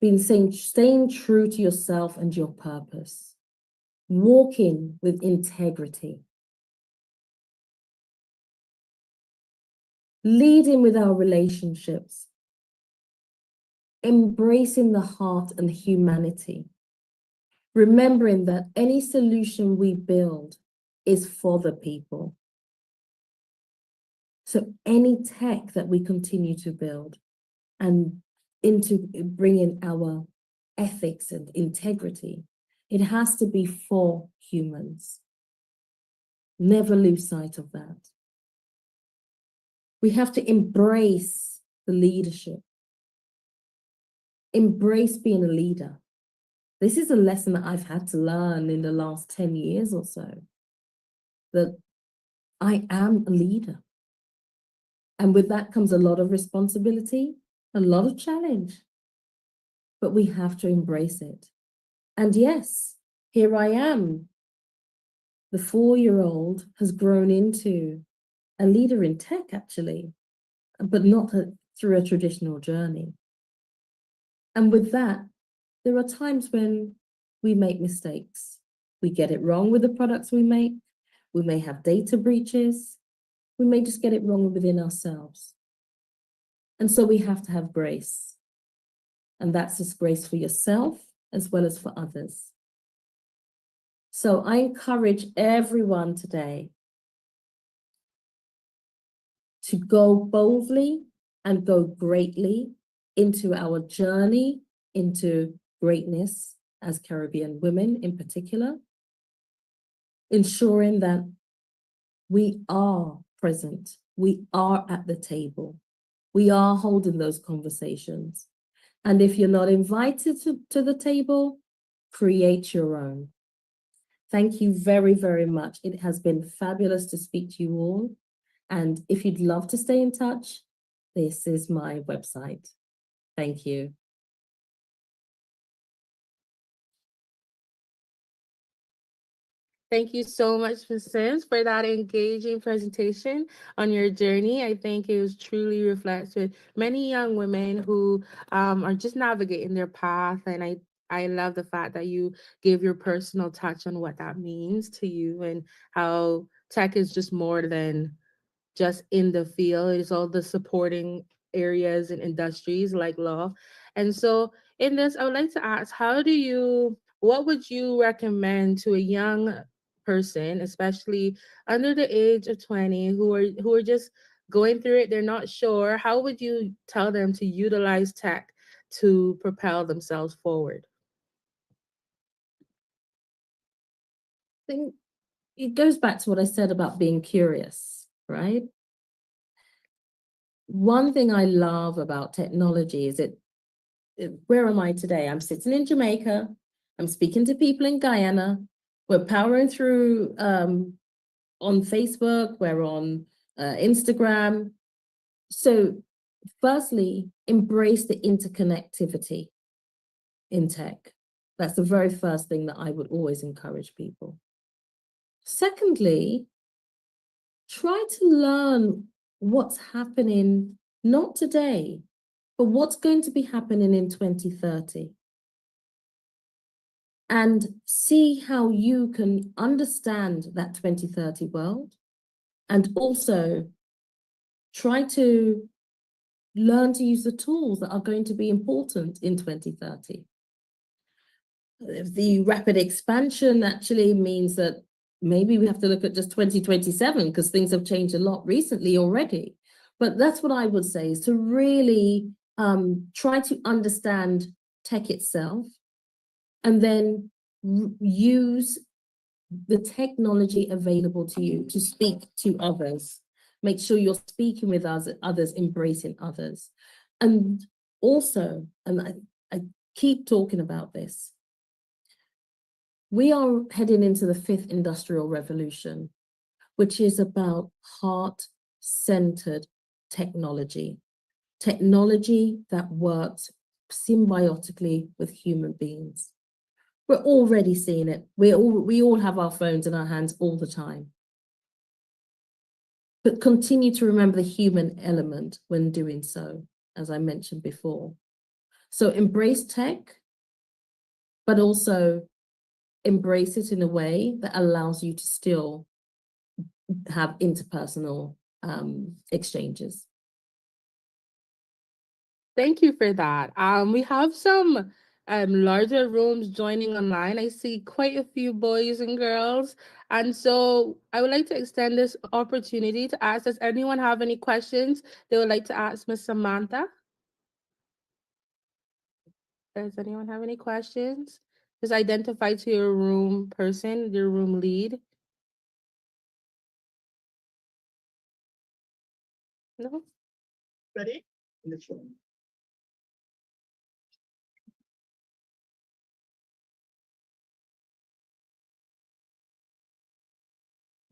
staying true to yourself and your purpose, walking with integrity, leading with our relationships, embracing the heart and humanity, remembering that any solution we build is for the people. So any tech that we continue to build and into bringing our ethics and integrity, it has to be for humans. Never lose sight of that. We have to embrace the leadership. Embrace being a leader. This is a lesson that I've had to learn in the last 10 years or so, that I am a leader. And with that comes a lot of responsibility, a lot of challenge, but we have to embrace it. And yes, here I am. The 4-year-old has grown into a leader in tech, actually, but not through a traditional journey. And with that, there are times when we make mistakes. We get it wrong with the products we make. We may have data breaches. We may just get it wrong within ourselves. And so we have to have grace. And that's just grace for yourself as well as for others. So I encourage everyone today to go boldly and go greatly into our journey into greatness as Caribbean women in particular, ensuring that we are present, we are at the table, we are holding those conversations. And if you're not invited to the table, create your own. Thank you very, very much. It has been fabulous to speak to you all. And if you'd love to stay in touch, this is my website. Thank you. Thank you so much, Ms. Sims, for that engaging presentation on your journey. I think it was truly reflects with many young women who are just navigating their path. And I love the fact that you gave your personal touch on what that means to you and how tech is just more than just in the field. It's all the supporting areas and industries like law. And so in this, I would like to ask, what would you recommend to a young person, especially under the age of 20, who are just going through it, they're not sure, how would you tell them to utilize tech to propel themselves forward? I think it goes back to what I said about being curious, right? One thing I love about technology is where am I today? I'm sitting in Jamaica. I'm speaking to people in Guyana. We're powering through on Facebook. We're on Instagram. So firstly, embrace the interconnectivity in tech. That's the very first thing that I would always encourage people. Secondly, try to learn what's happening, not today, but what's going to be happening in 2030. And see how you can understand that 2030 world, and also try to learn to use the tools that are going to be important in 2030. The rapid expansion actually means that maybe we have to look at just 2027 because things have changed a lot recently already. But that's what I would say, is to really try to understand tech itself, and then use the technology available to you to speak to others. Make sure you're speaking with others, embracing others. And also, and I keep talking about this, We are heading into the 5th industrial revolution, which is about heart-centered technology. Technology that works symbiotically with human beings. We're already seeing it. We all have our phones in our hands all the time. But continue to remember the human element when doing so, as I mentioned before. So embrace tech, but also embrace it in a way that allows you to still have interpersonal exchanges. Thank you for that. We have some larger rooms joining online. I see quite a few boys and girls. And so I would like to extend this opportunity to ask, does anyone have any questions they would like to ask Ms. Samantha? Does anyone have any questions? Just identify to your room person, your room lead. No? Ready? In this room.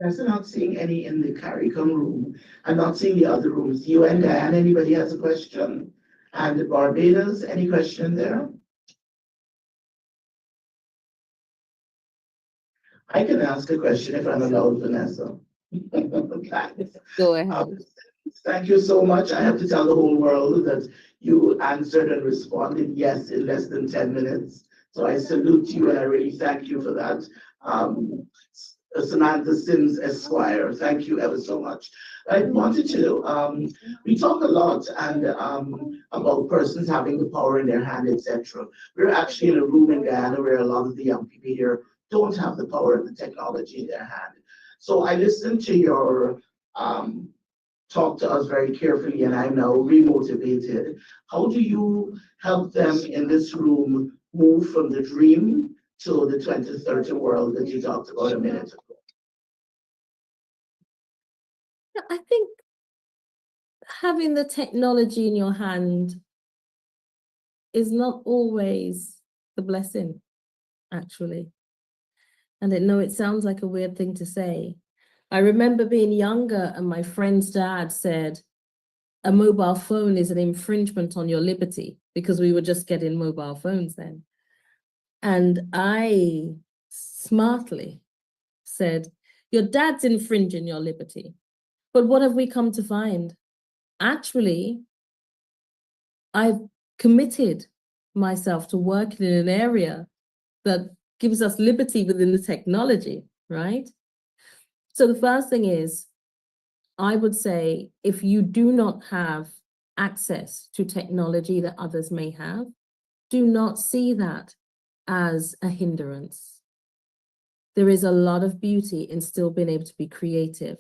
I'm not seeing any in the CARICOM room. I'm not seeing the other rooms. You and Diane, anybody has a question? And Barbados, any question there? I can ask a question if I'm allowed, Vanessa. Go ahead. Thank you so much. I have to tell the whole world that you answered and responded yes in less than 10 minutes. So I salute you and I really thank you for that. Samantha Sims Esquire, thank you ever so much. I wanted to, we talk a lot and about persons having the power in their hand, etc. We're actually in a room in Guyana where a lot of the young people here don't have the power of the technology in their hand. So I listened to your talk to us very carefully and I'm now remotivated. How do you help them in this room move from the dream to the 2030 world that you talked about a minute ago? I think having the technology in your hand is not always the blessing, actually. And I know it sounds like a weird thing to say. I remember being younger and my friend's dad said, a mobile phone is an infringement on your liberty, because we were just getting mobile phones then. And I smartly said, your dad's infringing your liberty. But what have we come to find? Actually, I've committed myself to working in an area that gives us liberty within the technology, right? So the first thing is, I would say, if you do not have access to technology that others may have, do not see that as a hindrance. There is a lot of beauty in still being able to be creative,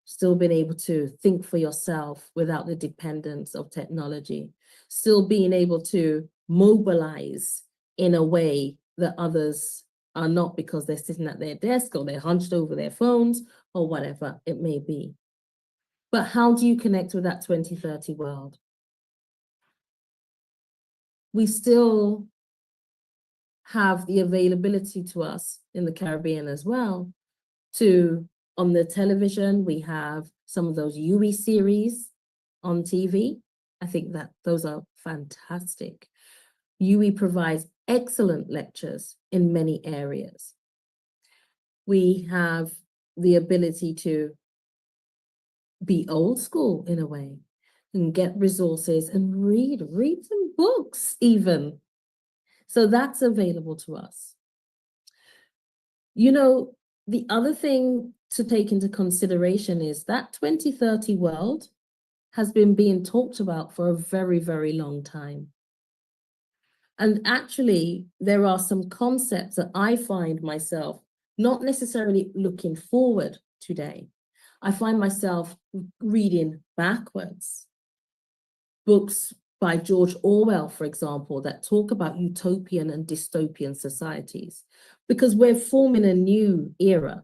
still being able to think for yourself without the dependence of technology, still being able to mobilize in a way that others are not, because they're sitting at their desk or they're hunched over their phones or whatever it may be. But how do you connect with that 2030 world? We still have the availability to us in the Caribbean as well to, on the television, we have some of those UE series on TV. I think that those are fantastic. UE provides excellent lectures in many areas. We have the ability to be old school in a way and get resources and read some books even. So that's available to us. You know, the other thing to take into consideration is that 2030 world has been being talked about for a very, very long time. And actually, there are some concepts that I find myself not necessarily looking forward today. I find myself reading backwards. Books by George Orwell, for example, that talk about utopian and dystopian societies, because we're forming a new era.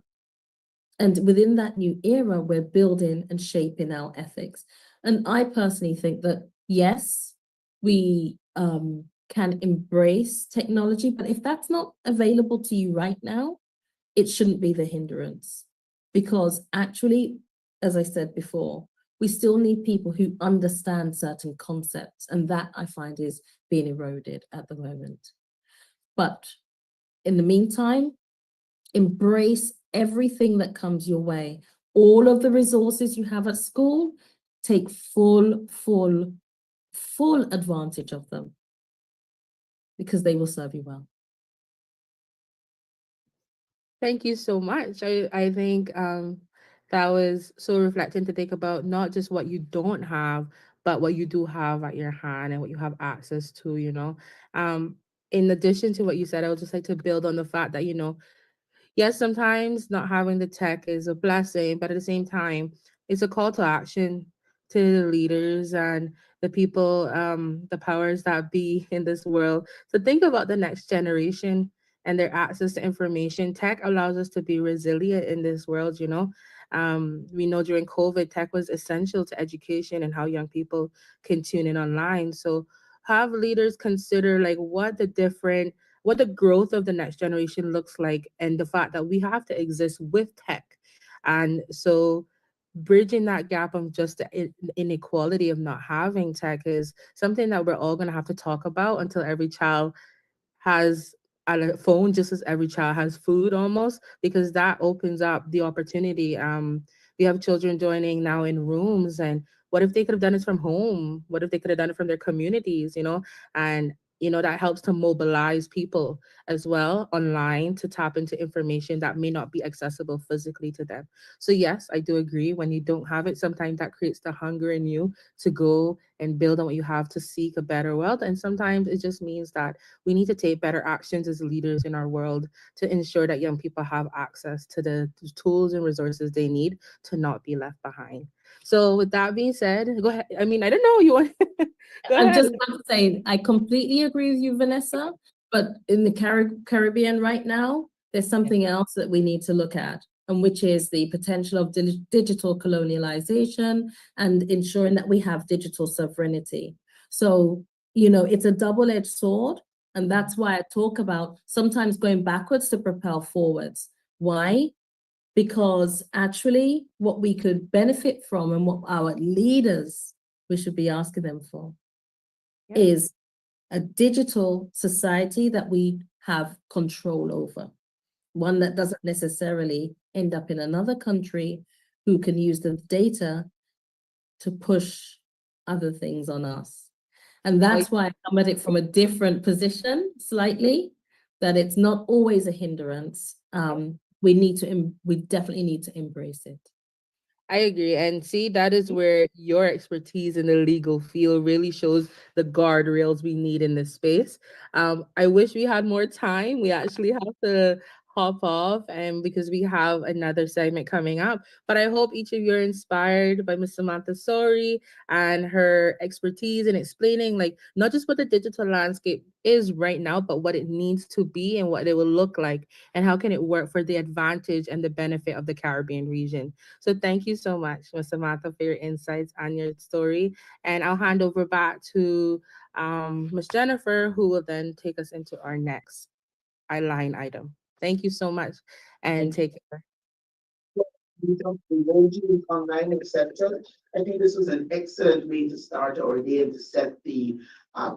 And within that new era, we're building and shaping our ethics. And I personally think that, yes, we can embrace technology. But if that's not available to you right now, it shouldn't be the hindrance. Because actually, as I said before, we still need people who understand certain concepts. And that I find is being eroded at the moment. But in the meantime, embrace everything that comes your way. All of the resources you have at school, take full advantage of them, because they will serve you well. Thank you so much. I think that was so reflecting to think about not just what you don't have, but what you do have at your hand and what you have access to, you know. In addition to what you said, I would just like to build on the fact that, you know, yes, sometimes not having the tech is a blessing, but at the same time, it's a call to action to the leaders and the people, the powers that be in this world. So think about the next generation and their access to information. Tech allows us to be resilient in this world, you know. We know during COVID, tech was essential to education and how young people can tune in online. So have leaders consider like what the growth of the next generation looks like, and the fact that we have to exist with tech. And so bridging that gap of just the inequality of not having tech is something that we're all going to have to talk about until every child has a phone, just as every child has food almost, because that opens up the opportunity. We have children joining now in rooms, and what if they could have done it from home? What if they could have done it from their communities, you know? And you know, that helps to mobilize people as well online to tap into information that may not be accessible physically to them. So yes, I do agree, when you don't have it, sometimes that creates the hunger in you to go and build on what you have to seek a better world. And sometimes it just means that we need to take better actions as leaders in our world to ensure that young people have access to the tools and resources they need to not be left behind. So with that being said, go ahead. I mean, I don't know, you want go I'm ahead. just about to say, I completely agree with you, Vanessa, but in the Caribbean right now, there's something else that we need to look at, and which is the potential of digital colonialization and ensuring that we have digital sovereignty. So, you know, it's a double-edged sword, and that's why I talk about sometimes going backwards to propel forwards. Why? Because actually what we could benefit from and what our leaders, we should be asking them for, is a digital society that we have control over, one that doesn't necessarily end up in another country who can use the data to push other things on us. And that's why I come at it from a different position slightly, that it's not always a hindrance. We definitely need to embrace it. I agree. And see, that is where your expertise in the legal field really shows the guardrails we need in this space. I wish we had more time. We actually have to hop off, and because we have another segment coming up. But I hope each of you are inspired by Ms. Samantha Sori and her expertise in explaining like not just what the digital landscape is right now, but what it needs to be and what it will look like, and how can it work for the advantage and the benefit of the Caribbean region. So thank you so much, Ms. Samantha, for your insights and your story. And I'll hand over back to Ms. Jennifer, who will then take us into our next line item. Thank you so much, and take care. Emojis online, etc. I think this was an excellent way to start our day and to set the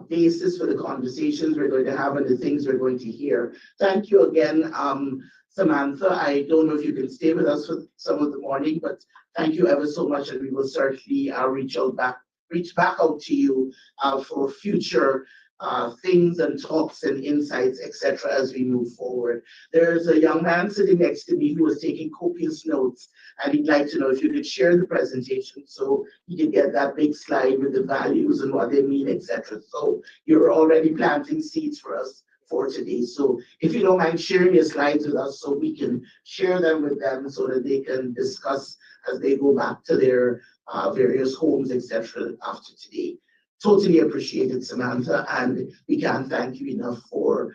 basis for the conversations we're going to have and the things we're going to hear. Thank you again, Samantha. I don't know if you can stay with us for some of the morning, but thank you ever so much, and we will certainly reach back out to you for future things and talks and insights, etc., as we move forward. There's a young man sitting next to me who was taking copious notes, and he'd like to know if you could share the presentation so he can get that big slide with the values and what they mean, etc. So you're already planting seeds for us for today. So if you don't mind sharing your slides with us so we can share them with them so that they can discuss as they go back to their various homes, etc. after today. Totally appreciated, Samantha, and we can't thank you enough for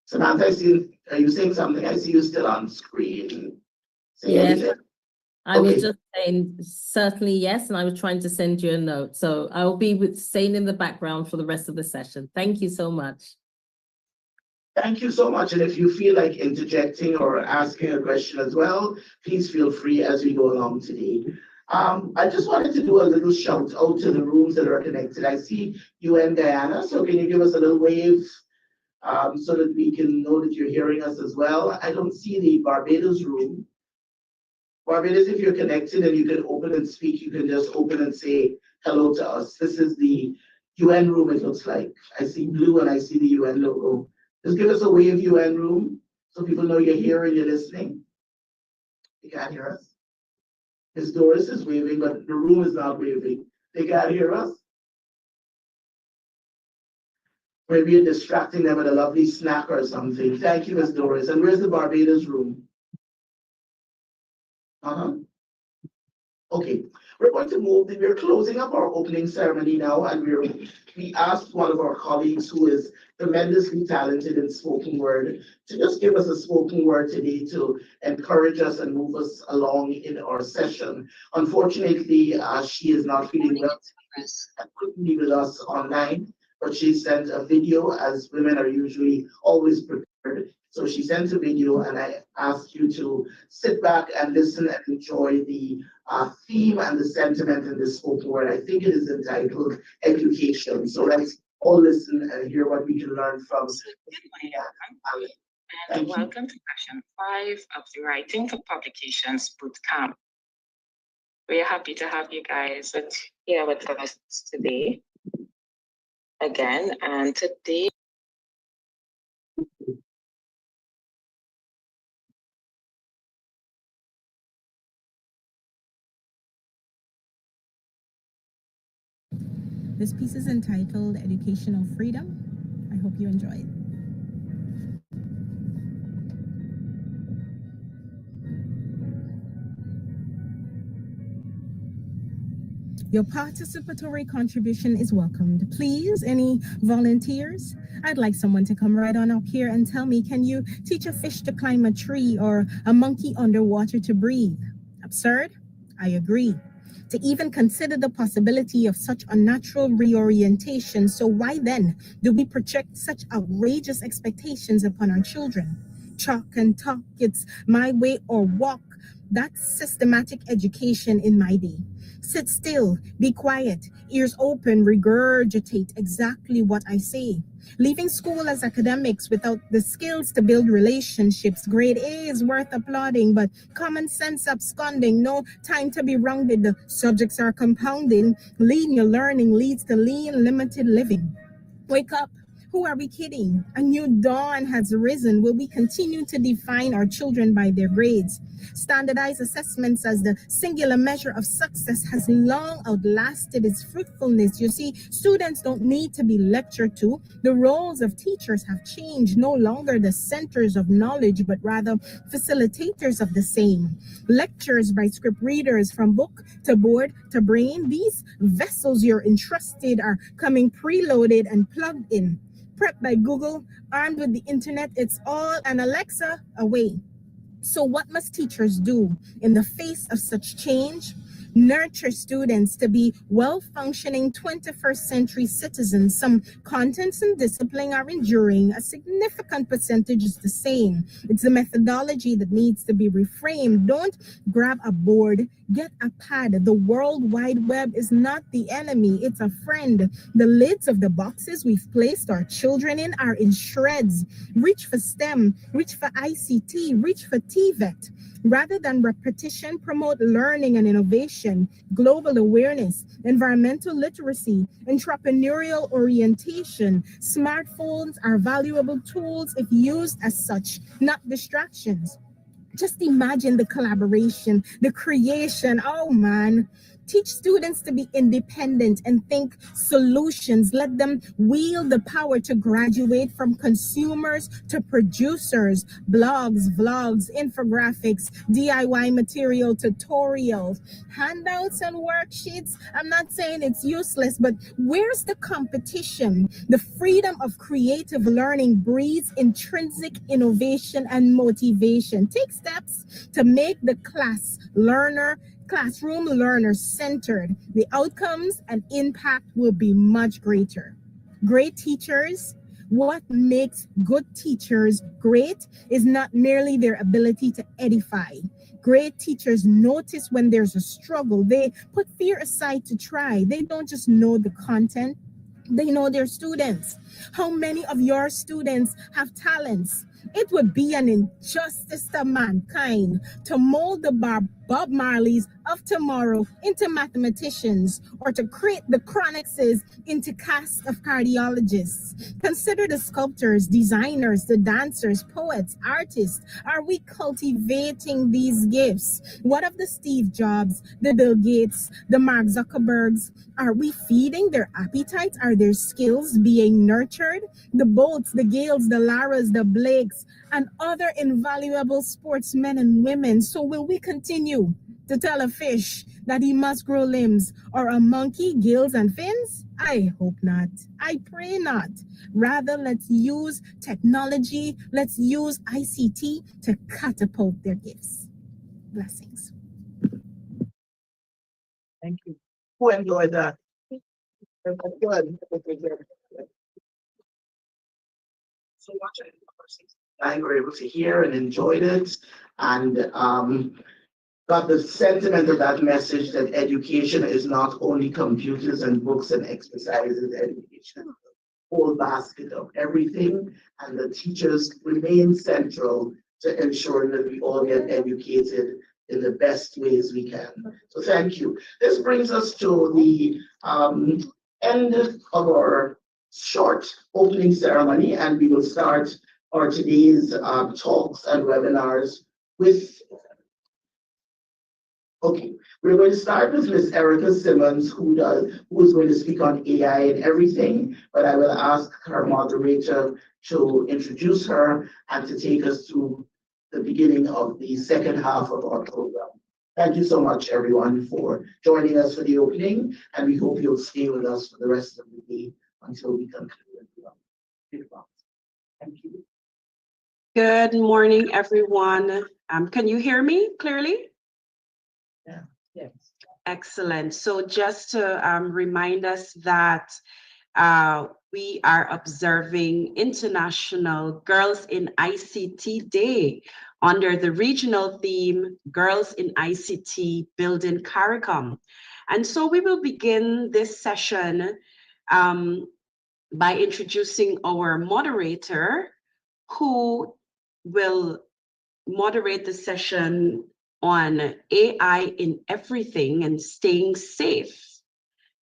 Samantha. Are you saying something? I see you still on screen. Say Yes. anything. I was Okay. just saying certainly yes, and I was trying to send you a note. So I'll be staying in the background for the rest of the session. Thank you so much. Thank you so much. And if you feel like interjecting or asking a question as well, please feel free as we go along today. I just wanted to do a little shout out to the rooms that are connected. I see you and Diana, so can you give us a little wave so that we can know that you're hearing us as well? I don't see the Barbados room. Barbados, if you're connected and you can open and speak, you can just open and say hello to us. This is the UN room, it looks like. I see blue and I see the UN logo. Just give us a wave, UN room, so people know you're here and you're listening. You can't hear us. Ms. Doris is waving, but the room is not waving. They can't hear us. Maybe you're distracting them with a lovely snack or something. Thank you, Ms. Doris. And where's the Barbados room? Okay, we're going to move. We're closing up our opening ceremony now, and we asked one of our colleagues who is tremendously talented in spoken word to just give us a spoken word today to encourage us and move us along in our session. Unfortunately, she is not feeling well and couldn't be with us online, but she sent a video, as women are usually always prepared. So she sent a video, and I ask you to sit back and listen and enjoy the theme and the sentiment in this spoken word. I think it is entitled Education. So let's all listen and hear what we can learn from. Good morning, and welcome to session 5 of the Writing for Publications Bootcamp. We're happy to have you guys here with us today again, and today This piece is entitled Educational Freedom. I hope you enjoy it. Your participatory contribution is welcomed. Please, any volunteers? I'd like someone to come right on up here and tell me, can you teach a fish to climb a tree or a monkey underwater to breathe? Absurd? I agree. To even consider the possibility of such unnatural reorientation, so why then do we project such outrageous expectations upon our children? Chalk and talk, it's my way or walk. That's systematic education in my day. Sit still, be quiet, ears open, regurgitate exactly what I say. Leaving school as academics without the skills to build relationships. Grade A is worth applauding, but common sense absconding. No time to be rounded. The subjects are compounding. Linear learning leads to lean, limited living. Wake up. Who are we kidding? A new dawn has risen. Will we continue to define our children by their grades? Standardized assessments as the singular measure of success has long outlasted its fruitfulness. You see, students don't need to be lectured to. The roles of teachers have changed, no longer the centers of knowledge, but rather facilitators of the same. Lectures by script readers from book to board to brain. These vessels you're entrusted are coming preloaded and plugged in. Prepped by Google, armed with the internet, it's all an Alexa away. So what must teachers do in the face of such change? Nurture students to be well-functioning 21st century citizens. Some contents and discipline are enduring. A significant percentage is the same. It's the methodology that needs to be reframed. Don't grab a board, get a pad. The World Wide Web is not the enemy, it's a friend. The lids of the boxes we've placed our children in are in shreds. Reach for STEM, reach for ICT, reach for TVET. Rather than repetition, promote learning and innovation, global awareness, environmental literacy, entrepreneurial orientation. Smartphones are valuable tools if used as such, not distractions. Just imagine the collaboration, the creation. Oh man, Teach students to be independent and think solutions. Let them wield the power to graduate from consumers to producers, blogs, vlogs, infographics, DIY material, tutorials, handouts and worksheets. I'm not saying it's useless, but where's the competition? The freedom of creative learning breeds intrinsic innovation and motivation. Take steps to make the classroom learner centered. The outcomes and impact will be much greater. Great teachers, what makes good teachers great is not merely their ability to edify. Great teachers notice when there's a struggle. They put fear aside to try. They don't just know the content, they know their students. How many of your students have talents? It would be an injustice to mankind to mold the Bob Marleys of tomorrow into mathematicians, or to create the Chronixes into cast of cardiologists. Consider the sculptors, designers, the dancers, poets, artists. Are we cultivating these gifts? What of the Steve Jobs, the Bill Gates, the Mark Zuckerbergs? Are we feeding their appetites? Are their skills being nurtured? The Bolts, the Gales, the Laras, the Blakes, and other invaluable sportsmen and women. So will we continue to tell a fish that he must grow limbs, or a monkey gills and fins? I hope not. I pray not. Rather, let's use technology, let's use ICT to catapult their gifts. Blessings. Thank you. Who enjoyed that? Good. So much I were able to hear and enjoyed it, and got the sentiment of that message that education is not only computers and books and exercises. Education, whole basket of everything, and the teachers remain central to ensuring that we all get educated in the best ways we can. So thank you. This brings us to the end of our short opening ceremony, and we will start our today's talks and webinars with, okay, we're going to start with Ms. Erica Simmons, who's going to speak on AI and everything, but I will ask her moderator to introduce her and to take us through the beginning of the second half of our program. Thank you so much, everyone, for joining us for the opening, and we hope you'll stay with us for the rest of the day until we conclude. Thank you. Good morning, everyone. Can you hear me clearly? Yeah. Yes. Excellent. So just to remind us that we are observing International Girls in ICT Day under the regional theme, Girls in ICT Building CARICOM. And so we will begin this session by introducing our moderator, who will moderate the session on AI in everything and staying safe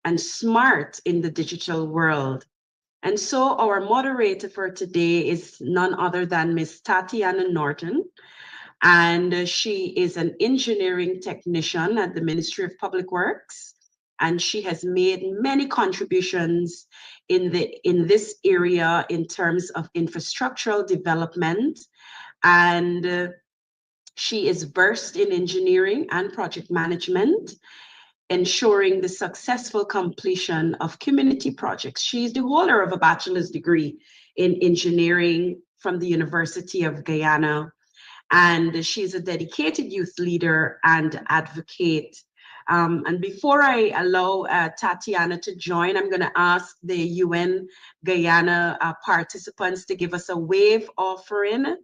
and smart in the digital world. And so our moderator for today is none other than Ms. Tatiana Norton, and she is an engineering technician at the Ministry of Public Works, and she has made many contributions in this area in terms of infrastructural development, and she is versed in engineering and project management, ensuring the successful completion of community projects. She's the holder of a bachelor's degree in engineering from the University of Guyana, and she's a dedicated youth leader and advocate. And before I allow Tatiana to join, I'm going to ask the UN Guyana participants to give us a wave offering.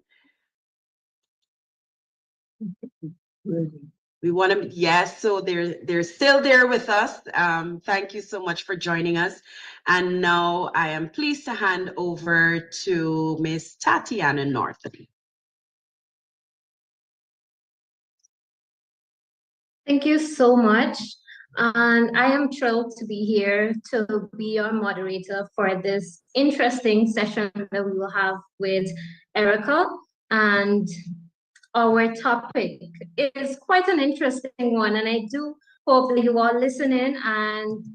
We want to, yes, so they're still there with us. Thank you so much for joining us. And now I am pleased to hand over to Ms. Tatiana Norton. Thank you so much. And I am thrilled to be here to be your moderator for this interesting session that we will have with Erica. And our topic is quite an interesting one. And I do hope that you all listen in and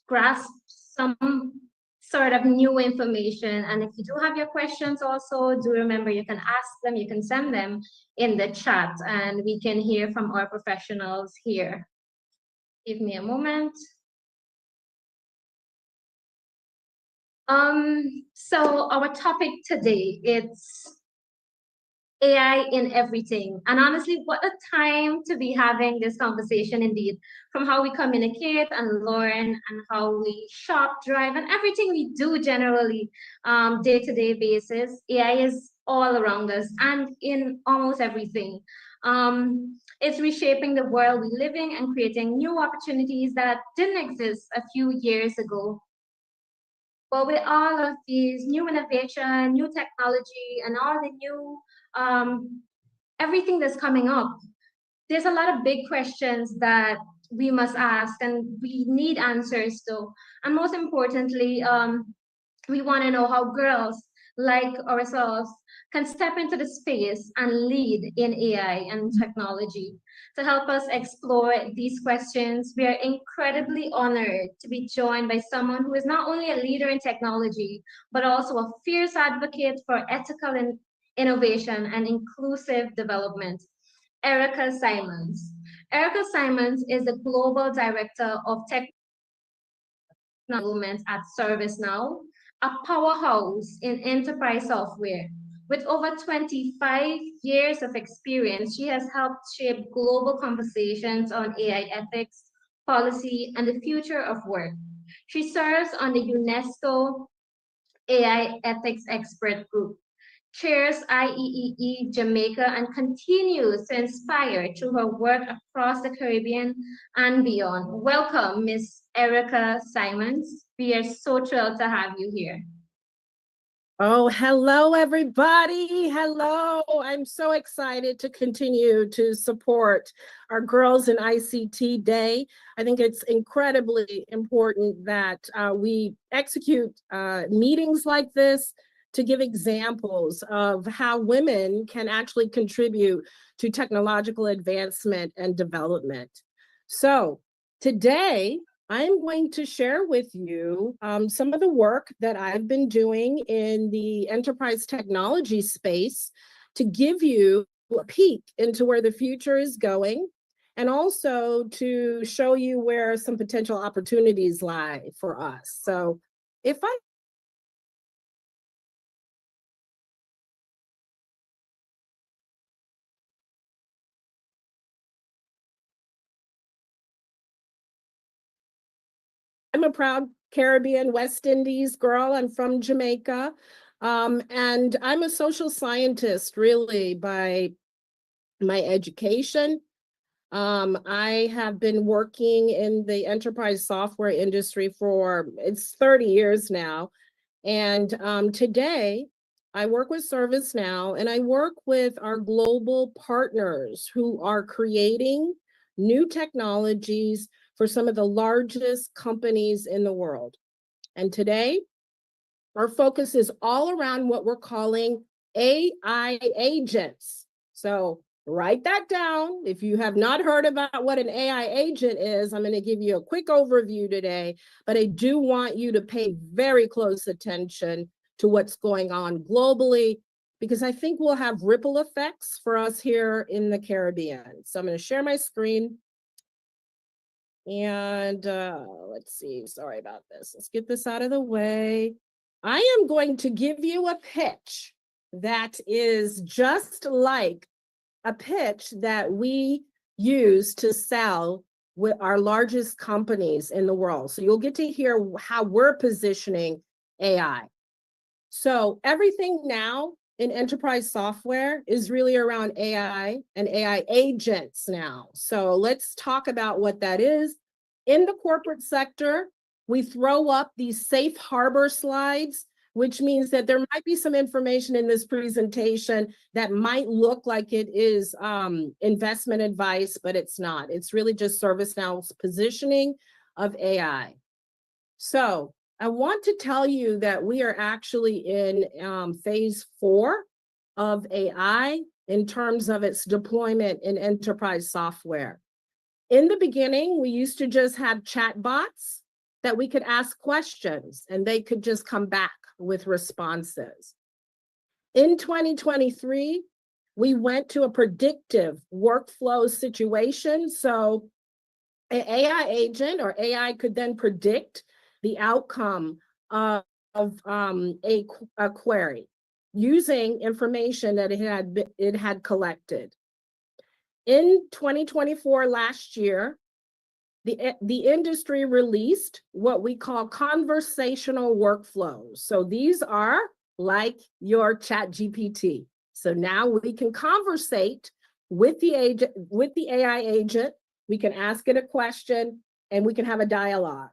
grasp some sort of new information. And if you do have your questions also, do remember you can ask them, you can send them in the chat, and we can hear from our professionals here. Give me a moment. So our topic today, it's AI in everything. And honestly, what a time to be having this conversation indeed, from how we communicate and learn and how we shop, drive, and everything we do generally day-to-day basis. AI is all around us and in almost everything. It's reshaping the world we live in and creating new opportunities that didn't exist a few years ago. But with all of these new innovation, new technology, and all the new everything that's coming up, there's a lot of big questions that we must ask and we need answers to. And most importantly, we want to know how girls like ourselves can step into the space and lead in AI and technology. To help us explore these questions, we are incredibly honored to be joined by someone who is not only a leader in technology, but also a fierce advocate for ethical innovation and inclusive development. Erica Simons. Erica Simons is the Global Director of Tech Development at ServiceNow, a powerhouse in enterprise software. With over 25 years of experience, she has helped shape global conversations on AI ethics, policy, and the future of work. She serves on the UNESCO AI Ethics Expert Group, chairs IEEE Jamaica, and continues to inspire through her work across the Caribbean and beyond. Welcome, Ms. Erica Simons. We are so thrilled to have you here. Oh, hello, everybody. Hello. I'm so excited to continue to support our Girls in ICT Day. I think it's incredibly important that we execute meetings like this to give examples of how women can actually contribute to technological advancement and development. So today, I'm going to share with you some of the work that I've been doing in the enterprise technology space to give you a peek into where the future is going, and also to show you where some potential opportunities lie for us. So if I'm a proud Caribbean, West Indies girl. I'm from Jamaica. And I'm a social scientist, really, by my education. I have been working in the enterprise software industry for, it's 30 years now. And today, I work with ServiceNow, and I work with our global partners who are creating new technologies for some of the largest companies in the world. And today, our focus is all around what we're calling AI agents. So write that down. If you have not heard about what an AI agent is, I'm going to give you a quick overview today, but I do want you to pay very close attention to what's going on globally, because I think we'll have ripple effects for us here in the Caribbean. So I'm going to share my screen. And let's see, sorry about this. Let's get this out of the way. I am going to give you a pitch that is just like a pitch that we use to sell with our largest companies in the world. So you'll get to hear how we're positioning AI. So everything now in enterprise software is really around AI and AI agents now. So let's talk about what that is. In the corporate sector, we throw up these safe harbor slides, which means that there might be some information in this presentation that might look like it is investment advice, but it's not. It's really just ServiceNow's positioning of AI. So I want to tell you that we are actually in phase 4 of AI in terms of its deployment in enterprise software. In the beginning, we used to just have chat bots that we could ask questions and they could just come back with responses. In 2023, we went to a predictive workflow situation. So an AI agent or AI could then predict the outcome of a query using information that it had collected. In 2024, last year, the industry released what we call conversational workflows. So these are like your chat GPT. So now we can conversate with the AI agent. We can ask it a question and we can have a dialogue.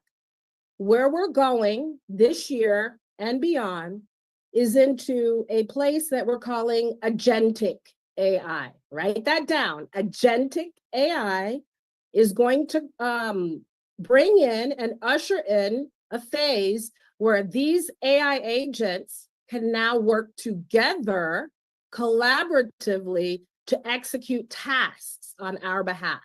Where we're going this year and beyond is into a place that we're calling agentic AI. Write that down. Agentic AI is going to bring in and usher in a phase where these AI agents can now work together collaboratively to execute tasks on our behalf.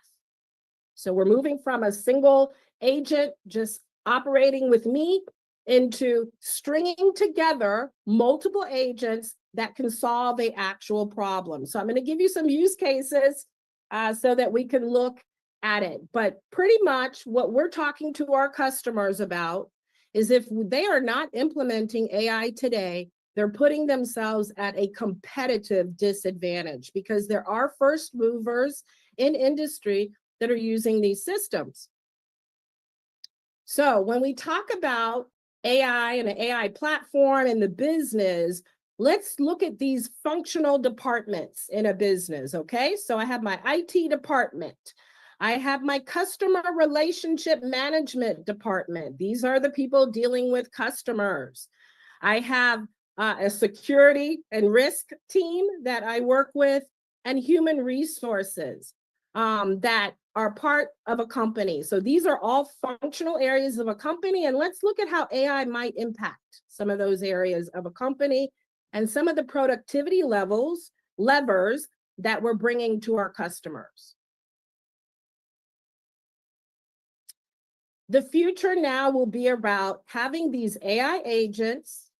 So we're moving from a single agent just operating with me into stringing together multiple agents that can solve an actual problem. So I'm going to give you some use cases so that we can look at it. But pretty much what we're talking to our customers about is if they are not implementing AI today, they're putting themselves at a competitive disadvantage because there are first movers in industry that are using these systems. So when we talk about AI and an AI platform in the business, let's look at these functional departments in a business, okay? So I have my IT department. I have my customer relationship management department. These are the people dealing with customers. I have a security and risk team that I work with, and human resources that are part of a company. So these are all functional areas of a company, and let's look at how AI might impact some of those areas of a company and some of the productivity levers that we're bringing to our customers. The future now will be about having these AI agents,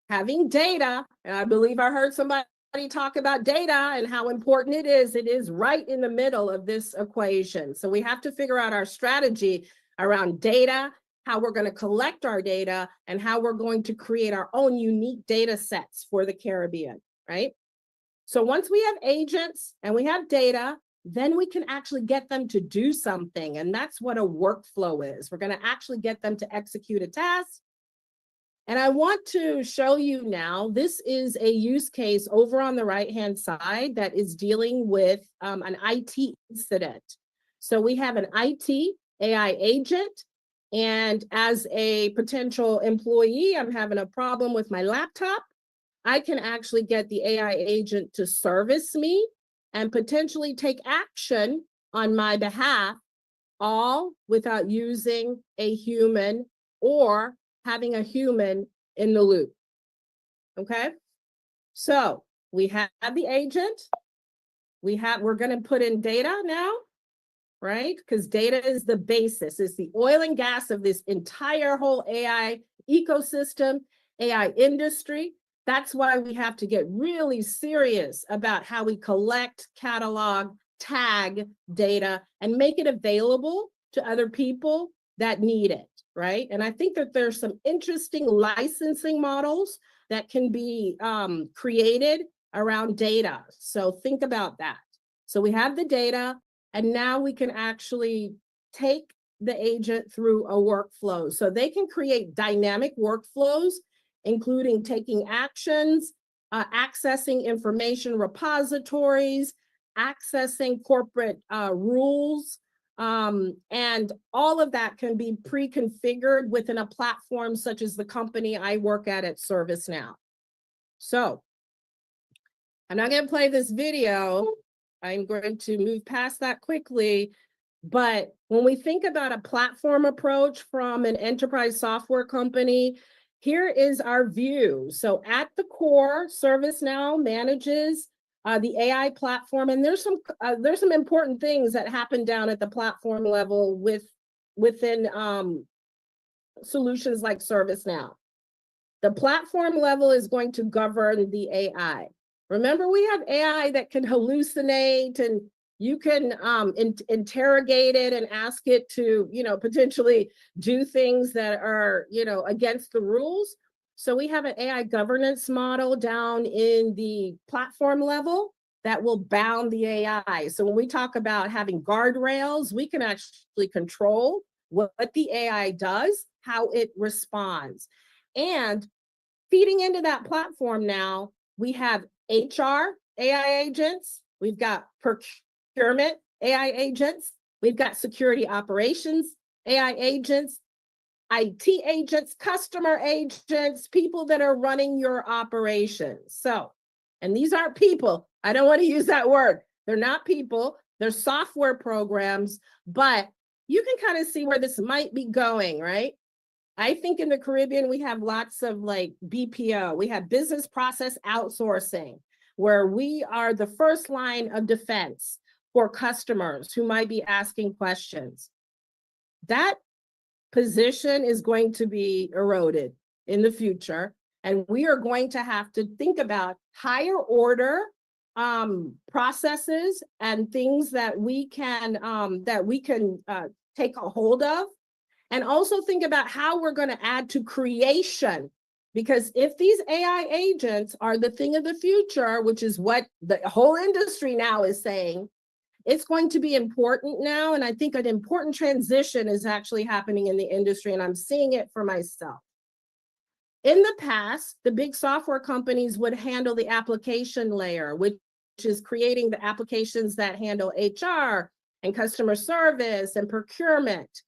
having data, and I believe I heard somebody talk about data and how important it is. It is right in the middle of this equation. So we have to figure out our strategy around data, how we're going to collect our data, and how we're going to create our own unique data sets for the Caribbean, right? So once we have agents and we have data, then we can actually get them to do something. And that's what a workflow is. We're going to actually get them to execute a task. And I want to show you now, this is a use case over on the right-hand side that is dealing with an IT incident. So we have an IT AI agent, and as a potential employee, I'm having a problem with my laptop. I can actually get the AI agent to service me and potentially take action on my behalf, all without using a human or having a human in the loop. Okay, so we have the agent. We're going to put in data now, right? Because data is the basis, it's the oil and gas of this entire whole AI ecosystem, AI industry. That's why we have to get really serious about how we collect, catalog, tag data, and make it available to other people that need it, right? And I think that there's some interesting licensing models that can be created around data. So think about that. So we have the data, and now we can actually take the agent through a workflow. So they can create dynamic workflows, including taking actions, accessing information repositories, accessing corporate rules, and all of that can be pre-configured within a platform such as the company I work at ServiceNow. So I'm not going to play this video. I'm going to move past that quickly. But when we think about a platform approach from an enterprise software company, here is our view. So at the core, ServiceNow manages the AI platform, and there's some important things that happen down at the platform level within solutions like ServiceNow. The platform level is going to govern the AI. Remember, we have AI that can hallucinate, and you can interrogate it and ask it to, potentially do things that are, against the rules. So we have an AI governance model down in the platform level that will bound the AI. So when we talk about having guardrails, we can actually control what the AI does, how it responds. And feeding into that platform now, we have HR AI agents, we've got procurement AI agents, we've got security operations AI agents, IT agents, customer agents, people that are running your operations. So, and these aren't people. I don't want to use that word. They're not people. They're software programs, but you can kind of see where this might be going, right? I think in the Caribbean, we have lots of like BPO. We have business process outsourcing, where we are the first line of defense for customers who might be asking questions. That position is going to be eroded in the future. And we are going to have to think about higher order processes and things that we can take a hold of. And also think about how we're going to add to creation. Because if these AI agents are the thing of the future, which is what the whole industry now is saying, it's going to be important now. And I think an important transition is actually happening in the industry, and I'm seeing it for myself. In the past, the big software companies would handle the application layer, which is creating the applications that handle HR and customer service and procurement.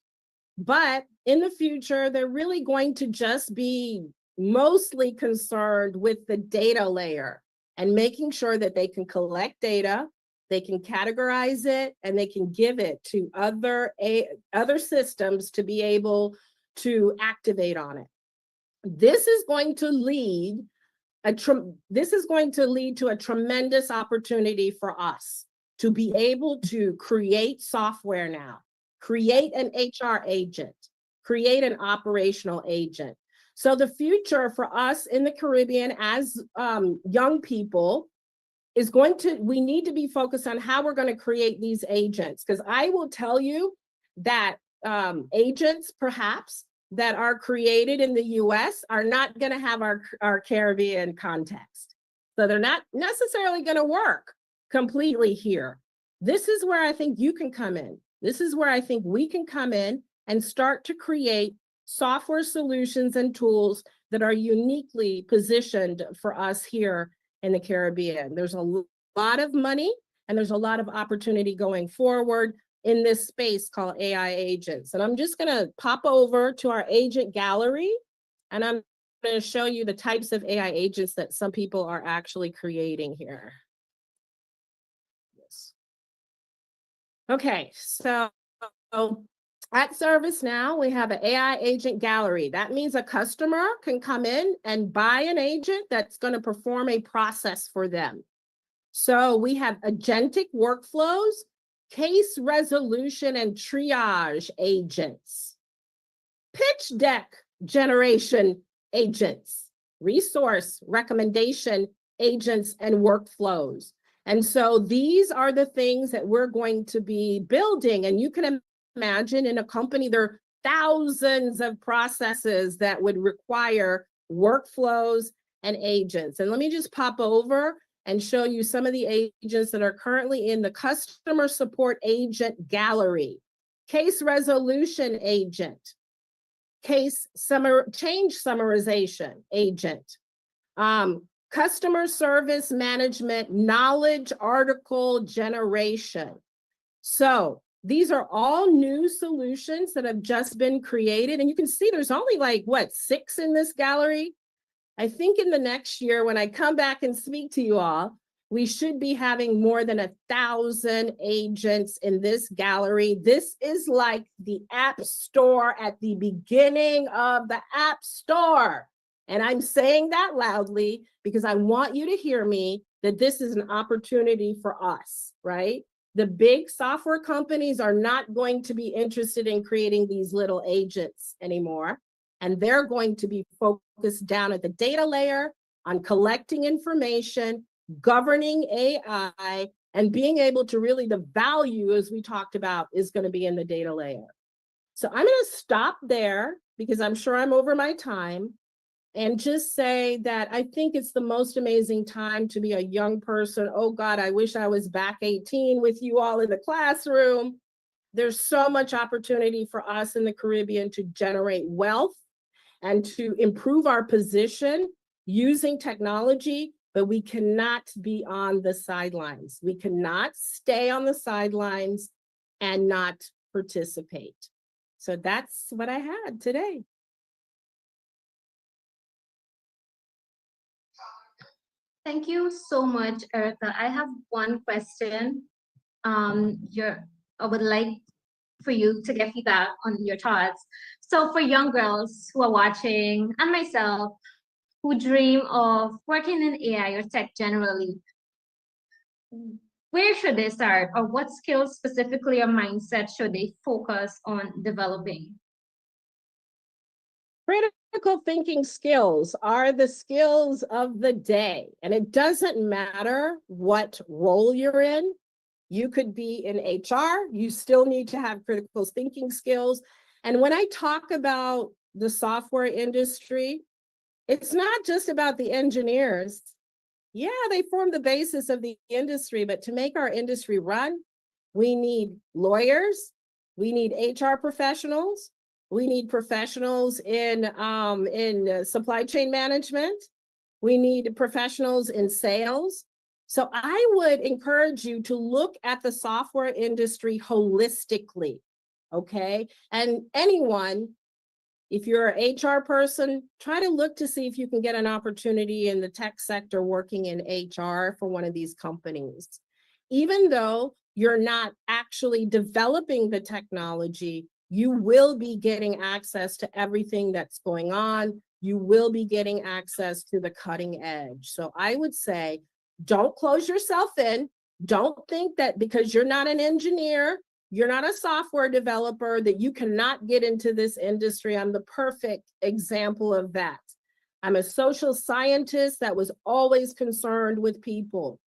But in the future, they're really going to just be mostly concerned with the data layer and making sure that they can collect data, they can categorize it, and they can give it to other systems to be able to activate on it. This is going to lead to a tremendous opportunity for us to be able to create software now. Create an HR agent, create an operational agent. So the future for us in the Caribbean as young people is we need to be focused on how we're going to create these agents. Because I will tell you that agents perhaps that are created in the US are not going to have our Caribbean context. So they're not necessarily going to work completely here. This is where I think you can come in. This is where I think we can come in and start to create software solutions and tools that are uniquely positioned for us here in the Caribbean. There's a lot of money and there's a lot of opportunity going forward in this space called AI agents. And I'm just going to pop over to our agent gallery, and I'm going to show you the types of AI agents that some people are actually creating here. Okay, so at ServiceNow, we have an AI agent gallery. That means a customer can come in and buy an agent that's going to perform a process for them. So we have agentic workflows, case resolution and triage agents, pitch deck generation agents, resource recommendation agents, and workflows. And so these are the things that we're going to be building. And you can imagine in a company, there are thousands of processes that would require workflows and agents. And let me just pop over and show you some of the agents that are currently in the customer support agent gallery. Case resolution agent, change summarization agent, customer service management, knowledge article generation. So these are all new solutions that have just been created. And you can see there's only like, 6 in this gallery? I think in the next year, when I come back and speak to you all, we should be having more than 1,000 agents in this gallery. This is like the App Store at the beginning of the App Store. And I'm saying that loudly because I want you to hear me. that this is an opportunity for us, right? The big software companies are not going to be interested in creating these little agents anymore. And they're going to be focused down at the data layer on collecting information, governing AI, and being able to really, the value, as we talked about, is going to be in the data layer. So I'm going to stop there because I'm sure I'm over my time, and just say that I think it's the most amazing time to be a young person. Oh God, I wish I was back 18 with you all in the classroom. There's so much opportunity for us in the Caribbean to generate wealth and to improve our position using technology, but we cannot be on the sidelines. We cannot stay on the sidelines and not participate. So that's what I had today. Thank you so much, Erica. I have one question. I would like for you to get feedback on your thoughts. So for young girls who are watching, and myself, who dream of working in AI or tech generally, where should they start, or what skills specifically or mindset should they focus on developing? Critical thinking skills are the skills of the day, and it doesn't matter what role you're in. You could be in HR, you still need to have critical thinking skills. And when I talk about the software industry, it's not just about the engineers. Yeah, they form the basis of the industry, but to make our industry run, we need lawyers, we need HR professionals, we need professionals in supply chain management, we need professionals in sales. So I would encourage you to look at the software industry holistically, okay? And anyone, if you're an HR person, try to look to see if you can get an opportunity in the tech sector working in HR for one of these companies. Even though you're not actually developing the technology, you will be getting access to everything that's going on. You will be getting access to the cutting edge. So I would say, don't close yourself in. Don't think that because you're not an engineer, you're not a software developer, that you cannot get into this industry. I'm the perfect example of that. I'm a social scientist that was always concerned with people.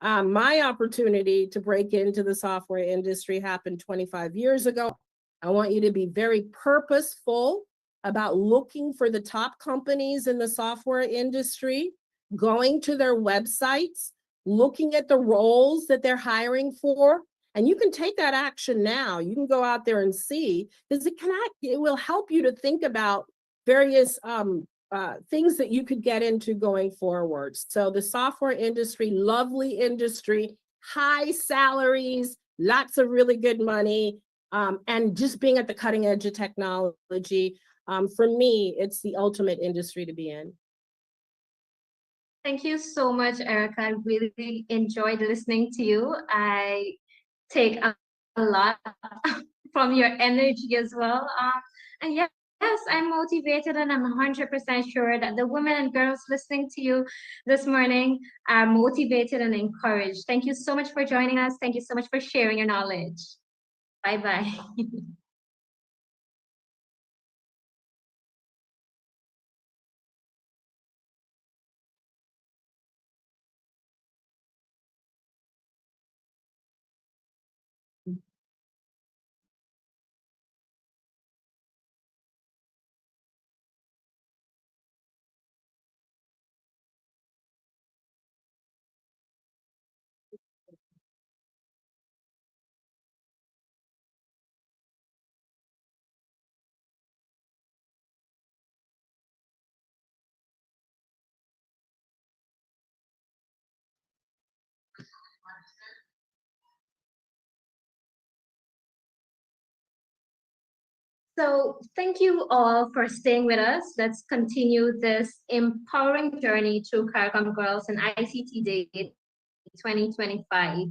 My opportunity to break into the software industry happened 25 years ago. I want you to be very purposeful about looking for the top companies in the software industry, going to their websites, looking at the roles that they're hiring for. And you can take that action now. You can go out there and see, because it will help you to think about various things that you could get into going forward. So the software industry, lovely industry, high salaries, lots of really good money, and just being at the cutting edge of technology. For me, it's the ultimate industry to be in. Thank you so much, Erica. I really enjoyed listening to you. I take a lot from your energy as well. And yes, I'm motivated, and I'm 100% sure that the women and girls listening to you this morning are motivated and encouraged. Thank you so much for joining us. Thank you so much for sharing your knowledge. Bye-bye. So thank you all for staying with us. Let's continue this empowering journey through CARICOM Girls and ICT Day 2025.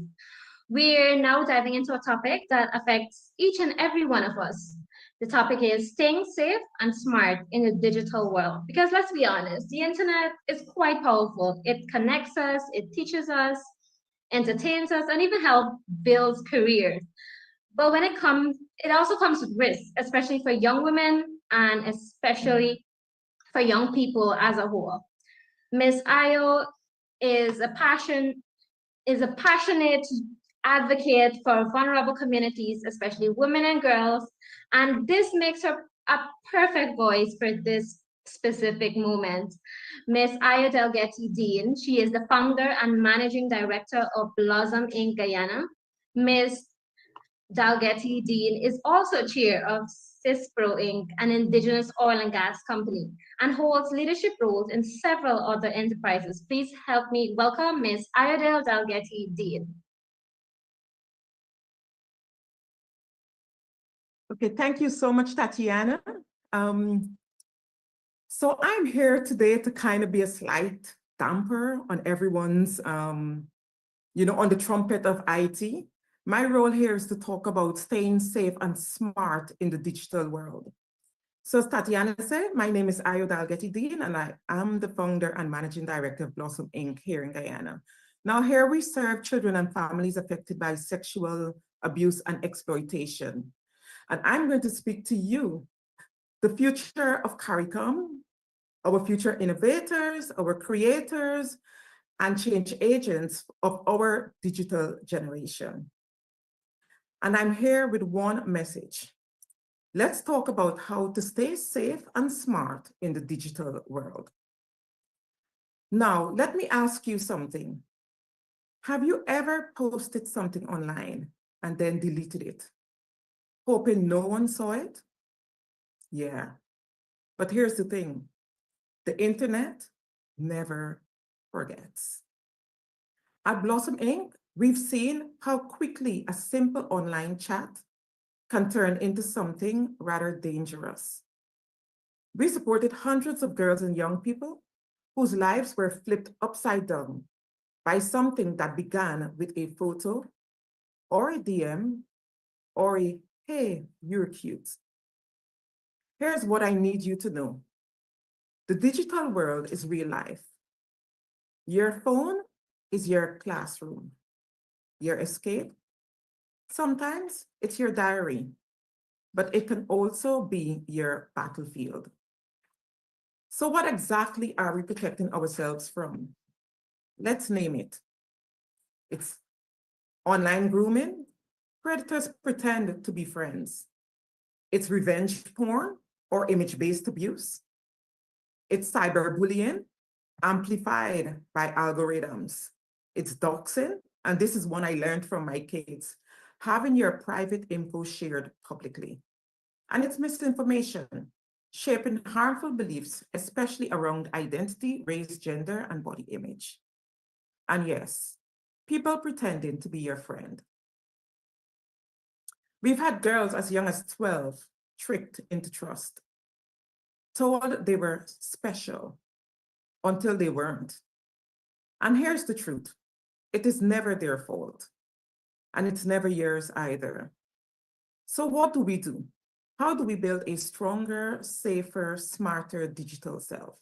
We're now diving into a topic that affects each and every one of us, The topic is staying safe and smart in the digital world. Because let's be honest, the internet is quite powerful. It connects us, it teaches us, entertains us, and even helps build careers. But when it also comes with risks, especially for young women and especially for young people as a whole. Miss Ayo is a passionate advocate for vulnerable communities, especially women and girls, and this makes her a perfect voice for this specific moment. Miss Ayo Delgeti Dean, she is the founder and managing director of Blossom Inc. Guyana. Miss Dalgety Dean is also chair of CISPRO Inc., an indigenous oil and gas company, and holds leadership roles in several other enterprises. Please help me welcome Ms. Ayodele Dalgety Dean. Okay, thank you so much, Tatiana. So I'm here today to kind of be a slight damper on everyone's, on the trumpet of IT. My role here is to talk about staying safe and smart in the digital world. So as Tatiana said, my name is Ayo Dalgety Dean, and I am the founder and managing director of Blossom Inc. here in Guyana. Now here we serve children and families affected by sexual abuse and exploitation. And I'm going to speak to you, the future of CARICOM, our future innovators, our creators, and change agents of our digital generation. And I'm here with one message. Let's talk about how to stay safe and smart in the digital world. Now, let me ask you something. Have you ever posted something online and then deleted it, hoping no one saw it? Yeah, but here's the thing. The internet never forgets. At Blossom Inc., we've seen how quickly a simple online chat can turn into something rather dangerous. We supported hundreds of girls and young people whose lives were flipped upside down by something that began with a photo or a DM or a, hey, you're cute. Here's what I need you to know. The digital world is real life. Your phone is your classroom, your escape. Sometimes it's your diary, but it can also be your battlefield. So what exactly are we protecting ourselves from? Let's name it. It's online grooming. Predators pretend to be friends. It's revenge porn or image-based abuse. It's cyberbullying amplified by algorithms. It's doxing, and this is one I learned from my kids, having your private info shared publicly. And it's misinformation, shaping harmful beliefs, especially around identity, race, gender, and body image. And yes, people pretending to be your friend. We've had girls as young as 12 tricked into trust, told they were special until they weren't. And here's the truth. It is never their fault, and it's never yours either. So what do we do? How do we build a stronger, safer, smarter digital self?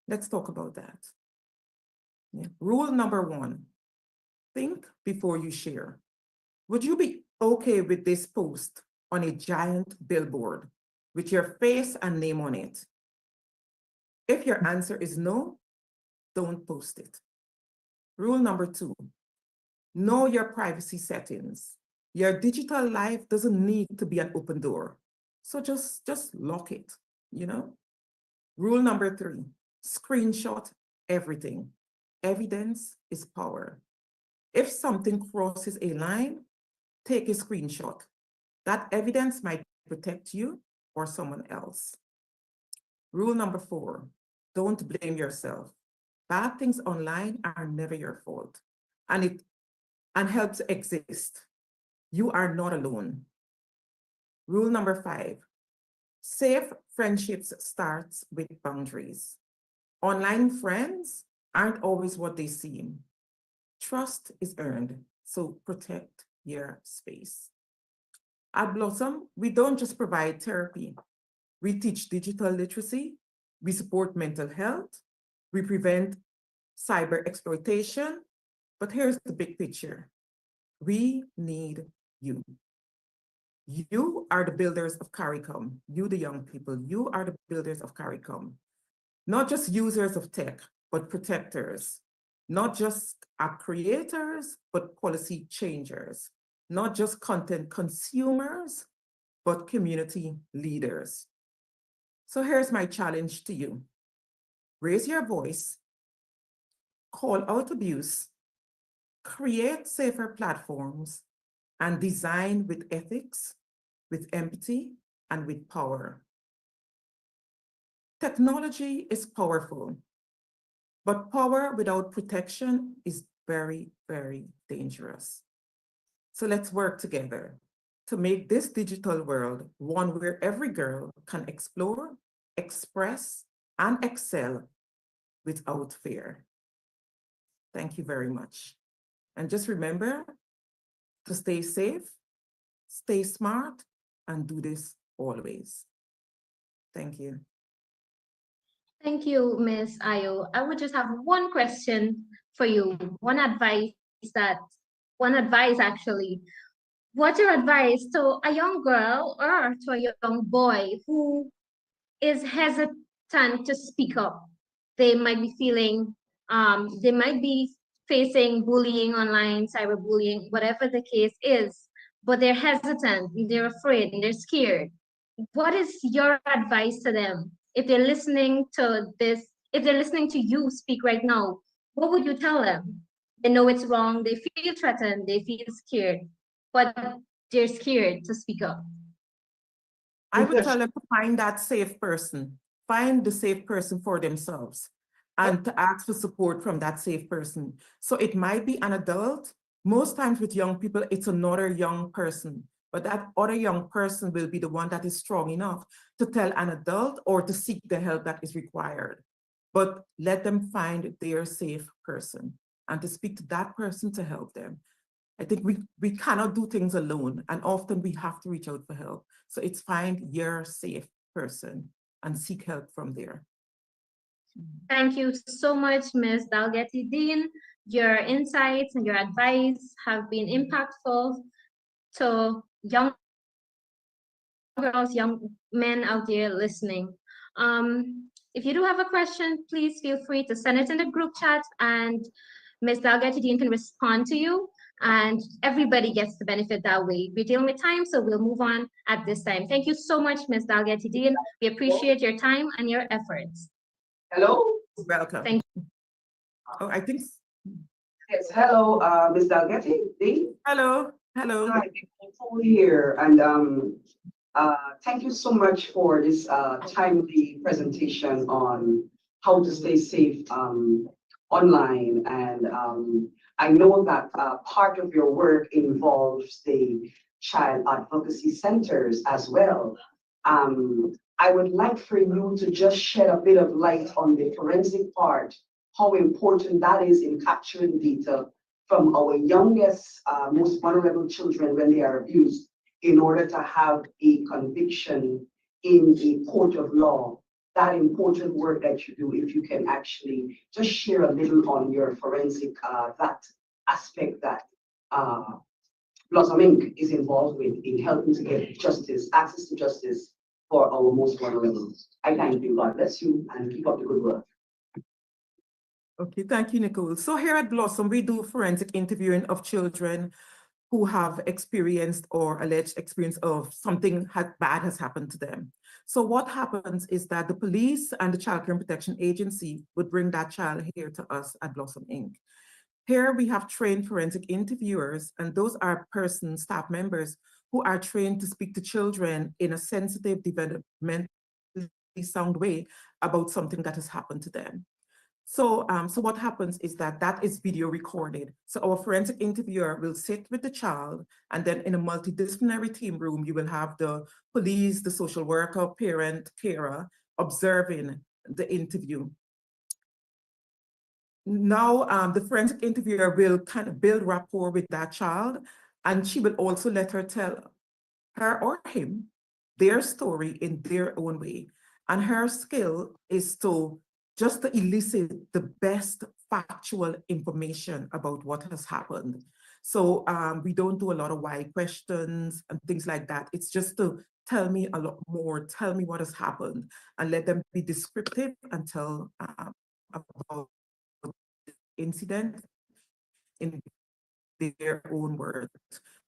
Let's talk about that. Yeah. Rule number 1, think before you share. Would you be okay with this post on a giant billboard with your face and name on it? If your answer is no, don't post it. Rule number 2, know your privacy settings. Your digital life doesn't need to be an open door. So just lock it, Rule number 3, screenshot everything. Evidence is power. If something crosses a line, take a screenshot. That evidence might protect you or someone else. Rule number 4, don't blame yourself. Bad things online are never your fault, and help to exist. You are not alone. Rule number 5, safe friendships starts with boundaries. Online friends aren't always what they seem. Trust is earned, so protect your space. At Blossom, we don't just provide therapy. We teach digital literacy, we support mental health, we prevent cyber exploitation, but here's the big picture. We need you. You are the builders of CARICOM. You, the young people, you are the builders of CARICOM. Not just users of tech, but protectors. Not just app creators, but policy changers. Not just content consumers, but community leaders. So here's my challenge to you. Raise your voice, call out abuse, create safer platforms, and design with ethics, with empathy, and with power. Technology is powerful, but power without protection is very, very dangerous. So let's work together to make this digital world one where every girl can explore, express, and excel without fear. Thank you very much. And just remember to stay safe, stay smart, and do this always. Thank you. Thank you, Ms. Ayo. I would just have one question for you, one advice actually. What's your advice to a young girl or to a young boy who is hesitant to speak up? They might be feeling, they might be facing bullying online, cyberbullying, whatever the case is, but they're hesitant, they're afraid, and they're scared. What is your advice to them? If they're listening to this, if they're listening to you speak right now, what would you tell them? They know it's wrong, they feel threatened, they feel scared, but they're scared to speak up. I would tell them to find that safe person, find the safe person for themselves, and to ask for support from that safe person. So it might be an adult. Most times with young people, it's another young person, but that other young person will be the one that is strong enough to tell an adult or to seek the help that is required. But let them find their safe person and to speak to that person to help them. I think we cannot do things alone, and often we have to reach out for help. So it's find your safe person and seek help from there. Thank you so much, Ms. Dalgety Dean. Your insights and your advice have been impactful to young girls, young men out there listening. If you do have a question, please feel free to send it in the group chat and Ms. Dalgety Dean can respond to you, and everybody gets the benefit that way. We're dealing with time, so we'll move on at this time. Thank you so much, Ms. Dalgety Dean. We appreciate your time and your efforts. Hello? Welcome. Thank you. Oh, I think. Yes, hello, Ms. Dalgety Dean. Hello, hello. Hi, Nicole here, and thank you so much for this timely presentation on how to stay safe online. And I know that part of your work involves the child advocacy centers as well. I would like for you to just shed a bit of light on the forensic part, how important that is in capturing data from our youngest, most vulnerable children when they are abused, in order to have a conviction in a court of law. That important work that you do, if you can actually just share a little on your forensic, that aspect that Blossom Inc. is involved with in helping to get justice, access to justice for our most vulnerable. I thank you. God bless you and keep up the good work. Okay, thank you, Nicole. So here at Blossom, we do forensic interviewing of children who have experienced or alleged experience of something bad has happened to them. So what happens is that the police and the Child Care and Protection Agency would bring that child here to us at Blossom Inc. Here we have trained forensic interviewers, and those are staff members who are trained to speak to children in a sensitive, developmentally sound way about something that has happened to them. So what happens is that is video recorded. So our forensic interviewer will sit with the child, and then in a multidisciplinary team room, you will have the police, the social worker, parent, carer, observing the interview. Now, the forensic interviewer will kind of build rapport with that child, and she will also let her tell her or him their story in their own way. And her skill is to just to elicit the best factual information about what has happened. So we don't do a lot of why questions and things like that. It's just to tell me a lot more, tell me what has happened, and let them be descriptive and tell about the incident in their own words.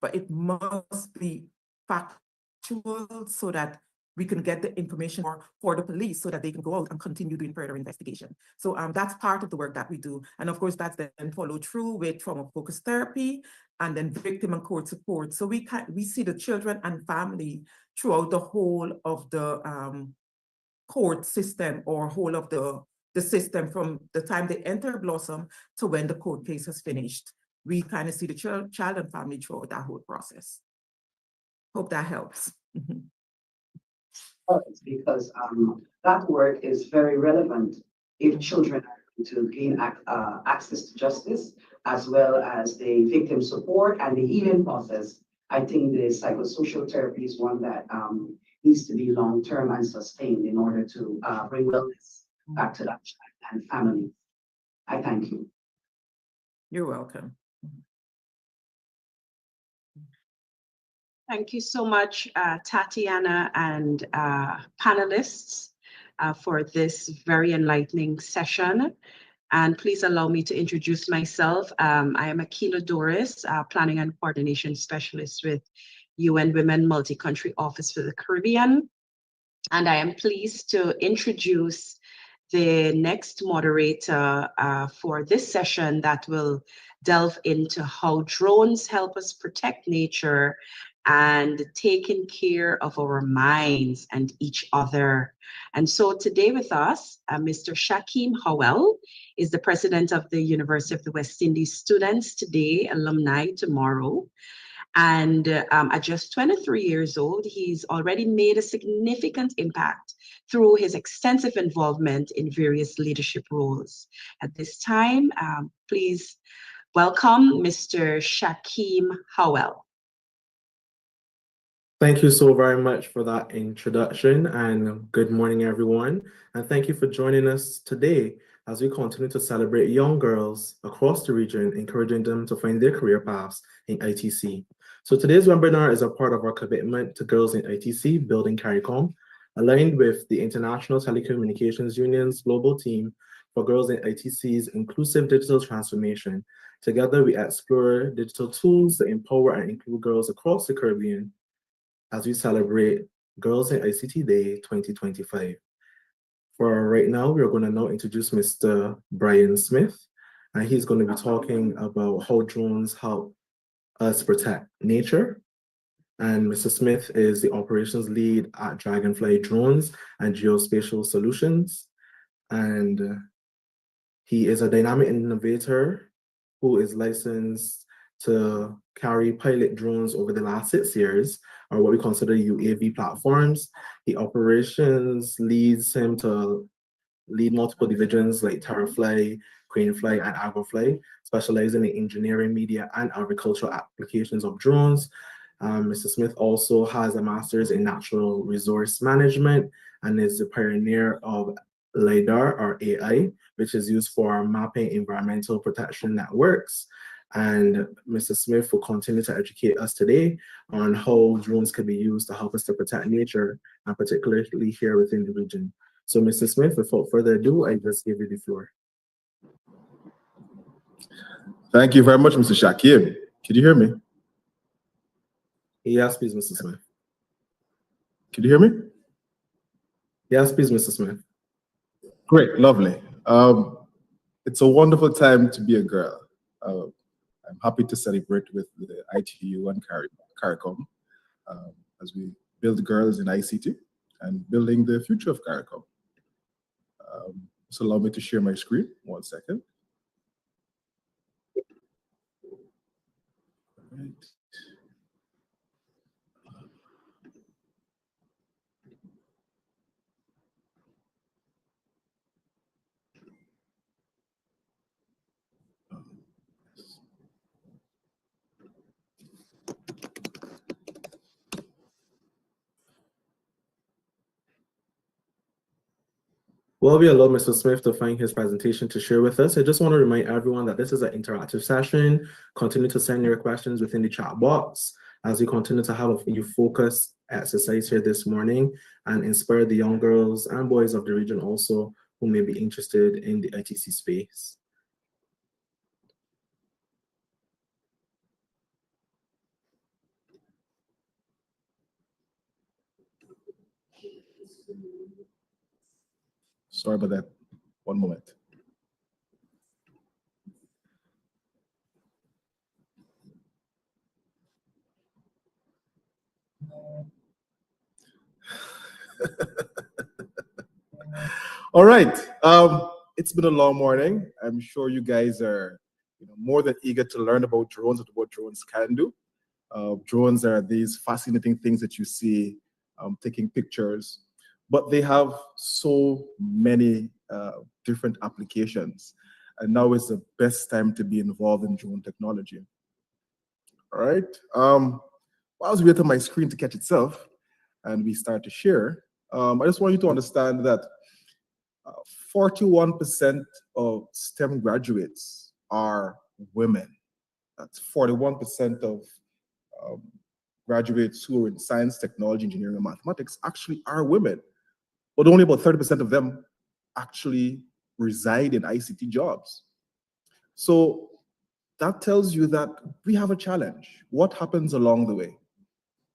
But it must be factual so that we can get the information for the police so that they can go out and continue doing further investigation. So that's part of the work that we do. And of course, that's then followed through with trauma-focused therapy and then victim and court support. So we see the children and family throughout the whole of the court system or whole of the system from the time they enter Blossom to when the court case is finished. We kind of see the child and family throughout that whole process. Hope that helps. Because that work is very relevant if children are going to gain access to justice, as well as the victim support and the healing process. I think the psychosocial therapy is one that needs to be long-term and sustained in order to bring wellness back to that child and family. I thank you. You're welcome. Thank you so much, Tatiana and panelists for this very enlightening session. And please allow me to introduce myself. I am Akila Doris, Planning and Coordination Specialist with UN Women Multi-Country Office for the Caribbean. And I am pleased to introduce the next moderator for this session that will delve into how drones help us protect nature and taking care of our minds and each other. And so today with us, Mr. Shakim Howell is the president of the University of the West Indies Students Today, alumni tomorrow. And at just 23 years old, he's already made a significant impact through his extensive involvement in various leadership roles. At this time, please welcome Mr. Shakim Howell. Thank you so very much for that introduction, and good morning, everyone. And thank you for joining us today as we continue to celebrate young girls across the region, encouraging them to find their career paths in ITC. So today's webinar is a part of our commitment to girls in ITC, building CARICOM, aligned with the International Telecommunications Union's global team for girls in ITC's inclusive digital transformation. Together, we explore digital tools that empower and include girls across the Caribbean as we celebrate Girls in ICT Day 2025. For right now, we are going to now introduce Mr. Brian Smith, and he's going to be talking about how drones help us protect nature. And Mr. Smith is the operations lead at Dragonfly Drones and Geospatial Solutions. And he is a dynamic innovator who is licensed to carry pilot drones over the last 6 years, or what we consider UAV platforms. The operations leads him to lead multiple divisions like Terrafly, Cranefly, and Agrofly, specializing in engineering, media, and agricultural applications of drones. Mr. Smith also has a master's in natural resource management and is the pioneer of LiDAR, or AI, which is used for mapping environmental protection networks. And Mr. Smith will continue to educate us today on how drones can be used to help us to protect nature, and particularly here within the region. So Mr. Smith, without further ado, I just give you the floor. Thank you very much, Mr. Shakim. Can you hear me? Yes, please, Mr. Smith. Can you hear me? Yes, please, Mr. Smith. Great, lovely. It's a wonderful time to be a girl. I'm happy to celebrate with the ITU and CARICOM as we build girls in ICT and building the future of CARICOM. So allow me to share my screen. 1 second. Right. While we allow Mr. Smith to find his presentation to share with us, I just want to remind everyone that this is an interactive session. Continue to send your questions within the chat box as we continue to have a focused exercise here this morning and inspire the young girls and boys of the region also who may be interested in the ITC space. Sorry about that. One moment. All right. It's been a long morning. I'm sure you guys are more than eager to learn about drones and what drones can do. Drones are these fascinating things that you see taking pictures, but they have so many different applications. And now is the best time to be involved in drone technology. All right. While I was waiting on my screen to catch itself and we start to share, I just want you to understand that 41% of STEM graduates are women. That's 41% of graduates who are in science, technology, engineering, and mathematics actually are women. But only about 30% of them actually reside in ICT jobs. So that tells you that we have a challenge. What happens along the way?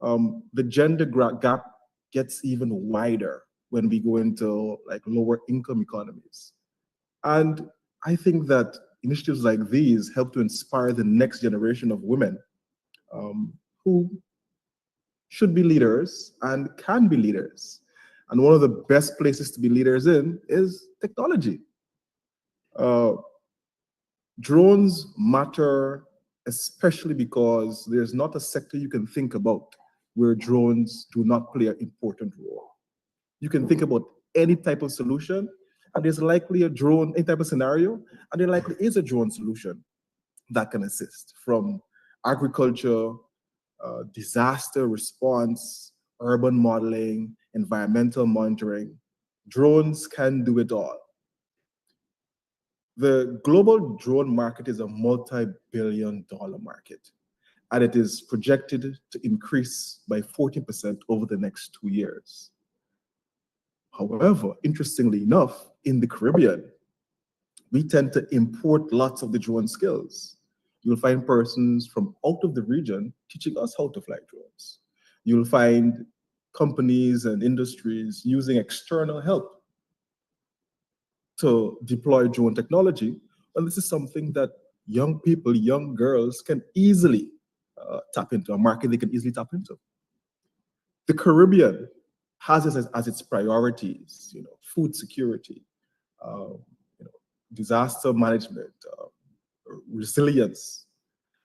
The gender gap gets even wider when we go into like lower income economies. And I think that initiatives like these help to inspire the next generation of women who should be leaders and can be leaders. And one of the best places to be leaders in is technology. Drones matter, especially because there's not a sector you can think about where drones do not play an important role. You can think about any type of solution, and there's likely a drone, any type of scenario, and there likely is a drone solution that can assist, from agriculture, disaster response, urban modeling, environmental monitoring. Drones can do it all. The global drone market is a multi-billion-dollar market, and it is projected to increase by 40% over the next 2 years. However, interestingly enough, in the Caribbean, we tend to import lots of the drone skills. You'll find persons from out of the region teaching us how to fly drones. You'll find companies and industries using external help to deploy drone technology. And this is something that young people, young girls can easily tap into, a market they can easily tap into. The Caribbean has this as its priorities, food security, disaster management, resilience.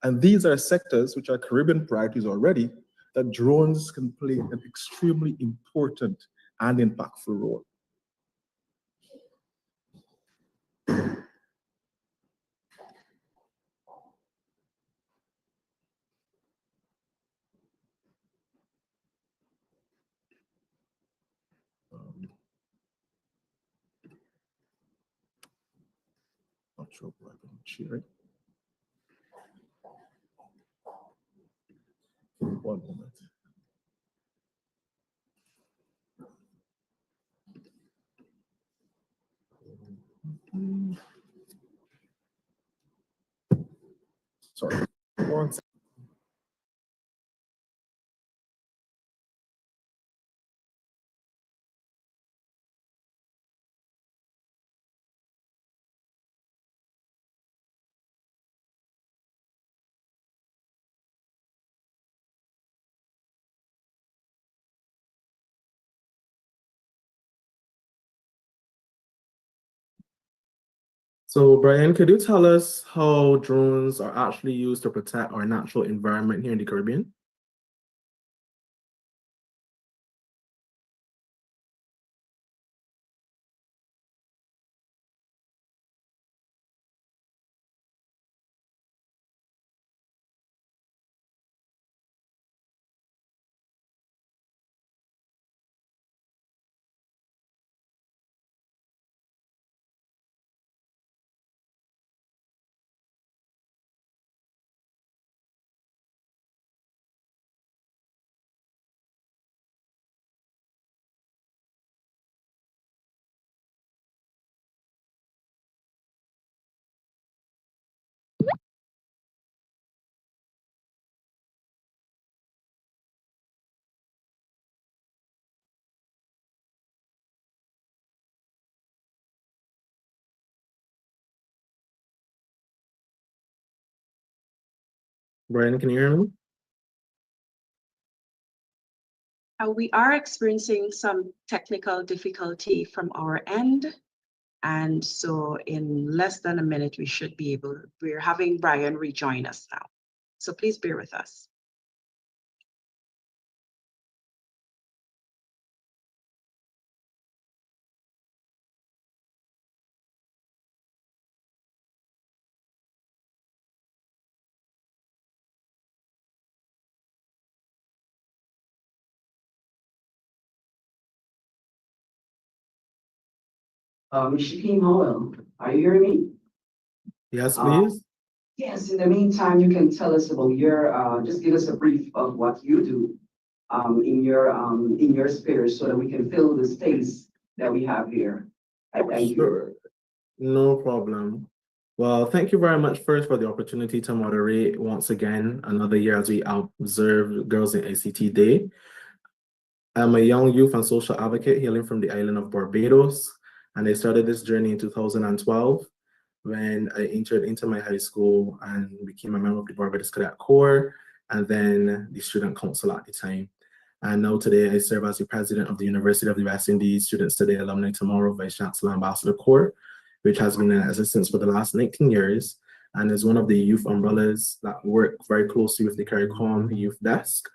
And these are sectors which are Caribbean priorities already that drones can play an extremely important and impactful role. Not sure why I'm sharing. One moment. Sorry. One second. So Brian, could you tell us how drones are actually used to protect our natural environment here in the Caribbean? Brian, can you hear me? We are experiencing some technical difficulty from our end. And so in less than a minute, we should be able, we're having Brian rejoin us now. So please bear with us. Shaquem Howell, are you hearing me? Yes, please. Yes, in the meantime, you can tell us about your, just give us a brief of what you do in your sphere so that we can fill the space that we have here. I thank you. Sure. No problem. Well, thank you very much first for the opportunity to moderate once again another year as we observe Girls in ICT Day. I'm a young youth and social advocate hailing from the island of Barbados, and I started this journey in 2012 when I entered into my high school and became a member of the Barbados Cadet Corps and then the student council at the time. And now today I serve as the president of the University of the West Indies Students Today Alumni Tomorrow Vice Chancellor Ambassador Corps, which has been in existence for the last 19 years and is one of the youth umbrellas that work very closely with the CARICOM Youth Desk.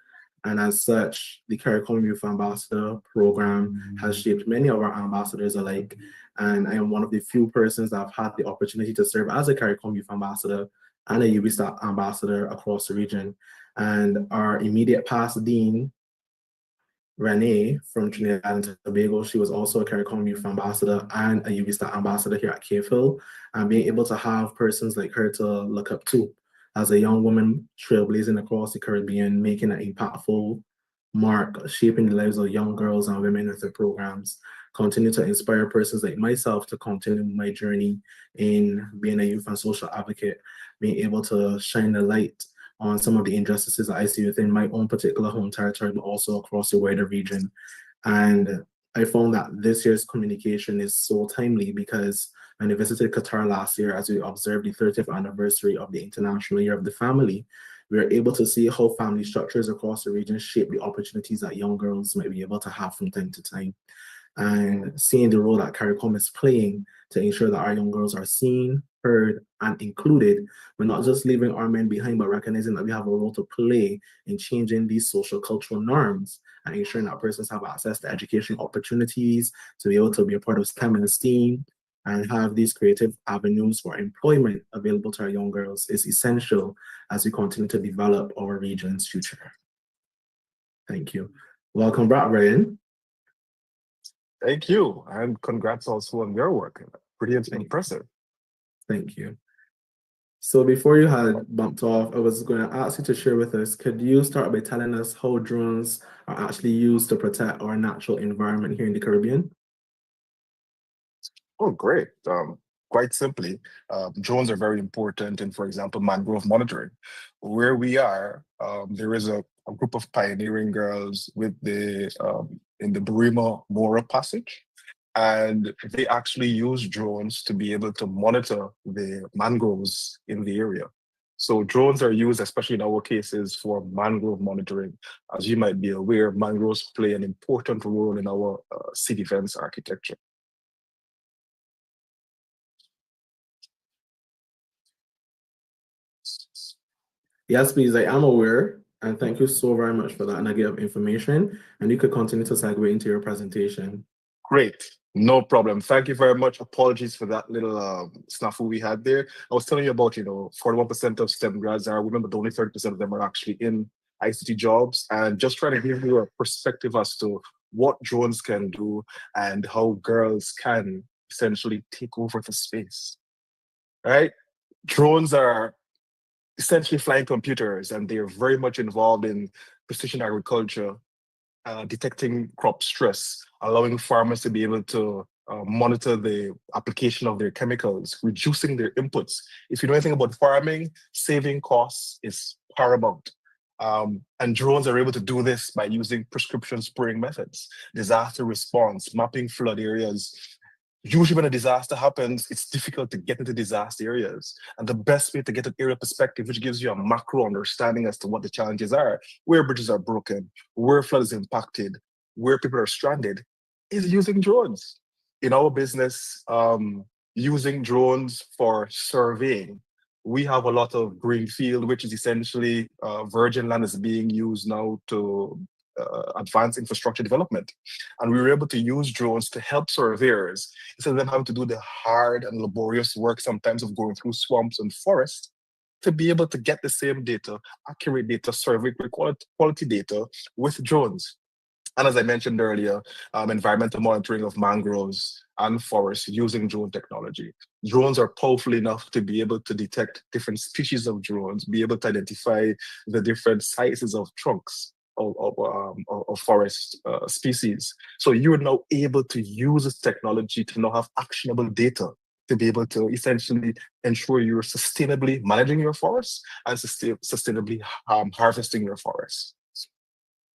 And as such, the CARICOM Youth Ambassador Program has shaped many of our ambassadors alike. And I am one of the few persons that have had the opportunity to serve as a CARICOM Youth Ambassador and a UBSTA Ambassador across the region. And our immediate past dean, Renee from Trinidad and Tobago, she was also a CARICOM Youth Ambassador and a UBSTA Ambassador here at Cave Hill. And being able to have persons like her to look up to as a young woman trailblazing across the Caribbean, making an impactful mark, shaping the lives of young girls and women with their programs, continue to inspire persons like myself to continue my journey in being a youth and social advocate, being able to shine the light on some of the injustices that I see within my own particular home territory, but also across the wider region. And I found that this year's communication is so timely because when I visited Qatar last year, as we observed the 30th anniversary of the International Year of the Family, we were able to see how family structures across the region shape the opportunities that young girls might be able to have from time to time. And seeing the role that CARICOM is playing to ensure that our young girls are seen, heard, and included. We're not just leaving our men behind, but recognizing that we have a role to play in changing these social cultural norms and ensuring that persons have access to education opportunities, to be able to be a part of STEM and STEAM, and have these creative avenues for employment available to our young girls is essential as we continue to develop our region's future. Thank you. Welcome back, Brian. Thank you, and congrats also on your work. Pretty impressive. Thank you. So before you had bumped off, I was going to ask you to share with us, could you start by telling us how drones are actually used to protect our natural environment here in the Caribbean? Oh, great. Quite simply, drones are very important in, for example, mangrove monitoring. Where we are, there is a group of pioneering girls with the in the Burima Mora Passage, and they actually use drones to be able to monitor the mangroves in the area. So drones are used, especially in our cases, for mangrove monitoring. As you might be aware, mangroves play an important role in our city fence architecture. Yes, please, I am aware, and thank you so very much for that nugget of information, and you could continue to segue into your presentation. Great, no problem. Thank you very much. Apologies for that little snafu we had there. I was telling you about, 41% of STEM grads are women, but only 30% of them are actually in ICT jobs, and just trying to give you a perspective as to what drones can do and how girls can essentially take over the space, right? Drones are essentially flying computers, and they're very much involved in precision agriculture, detecting crop stress, allowing farmers to be able to monitor the application of their chemicals, reducing their inputs. If you know anything about farming, saving costs is paramount. And drones are able to do this by using prescription spraying methods, disaster response, mapping flood areas, usually when a disaster happens, it's difficult to get into disaster areas. And the best way to get an area perspective, which gives you a macro understanding as to what the challenges are, where bridges are broken, where flood is impacted, where people are stranded, is using drones. In our business, using drones for surveying, we have a lot of greenfield, which is essentially virgin land is being used now to advance infrastructure development. And we were able to use drones to help surveyors, instead of them having to do the hard and laborious work sometimes of going through swamps and forests, to be able to get the same data, accurate data, survey quality data with drones. And as I mentioned earlier, environmental monitoring of mangroves and forests using drone technology. Drones are powerful enough to be able to detect different species of drones, be able to identify the different sizes of trunks of forest species. So you're now able to use this technology to now have actionable data to be able to essentially ensure you're sustainably managing your forests and sustainably harvesting your forests.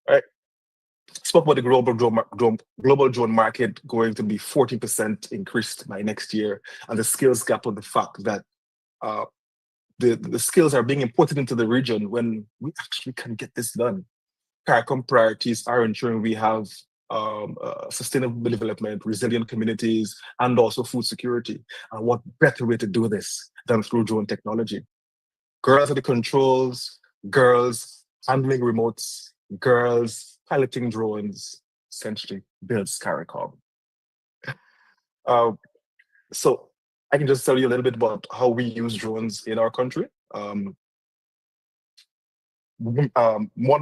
All right. Spoke about the global drone market going to be 40% increased by next year, and the skills gap on the fact that the skills are being imported into the region when we actually can get this done. CARICOM priorities are ensuring we have sustainable development, resilient communities, and also food security. And what better way to do this than through drone technology? Girls at the controls, girls handling remotes, girls piloting drones, essentially builds CARICOM. So I can just tell you a little bit about how we use drones in our country. One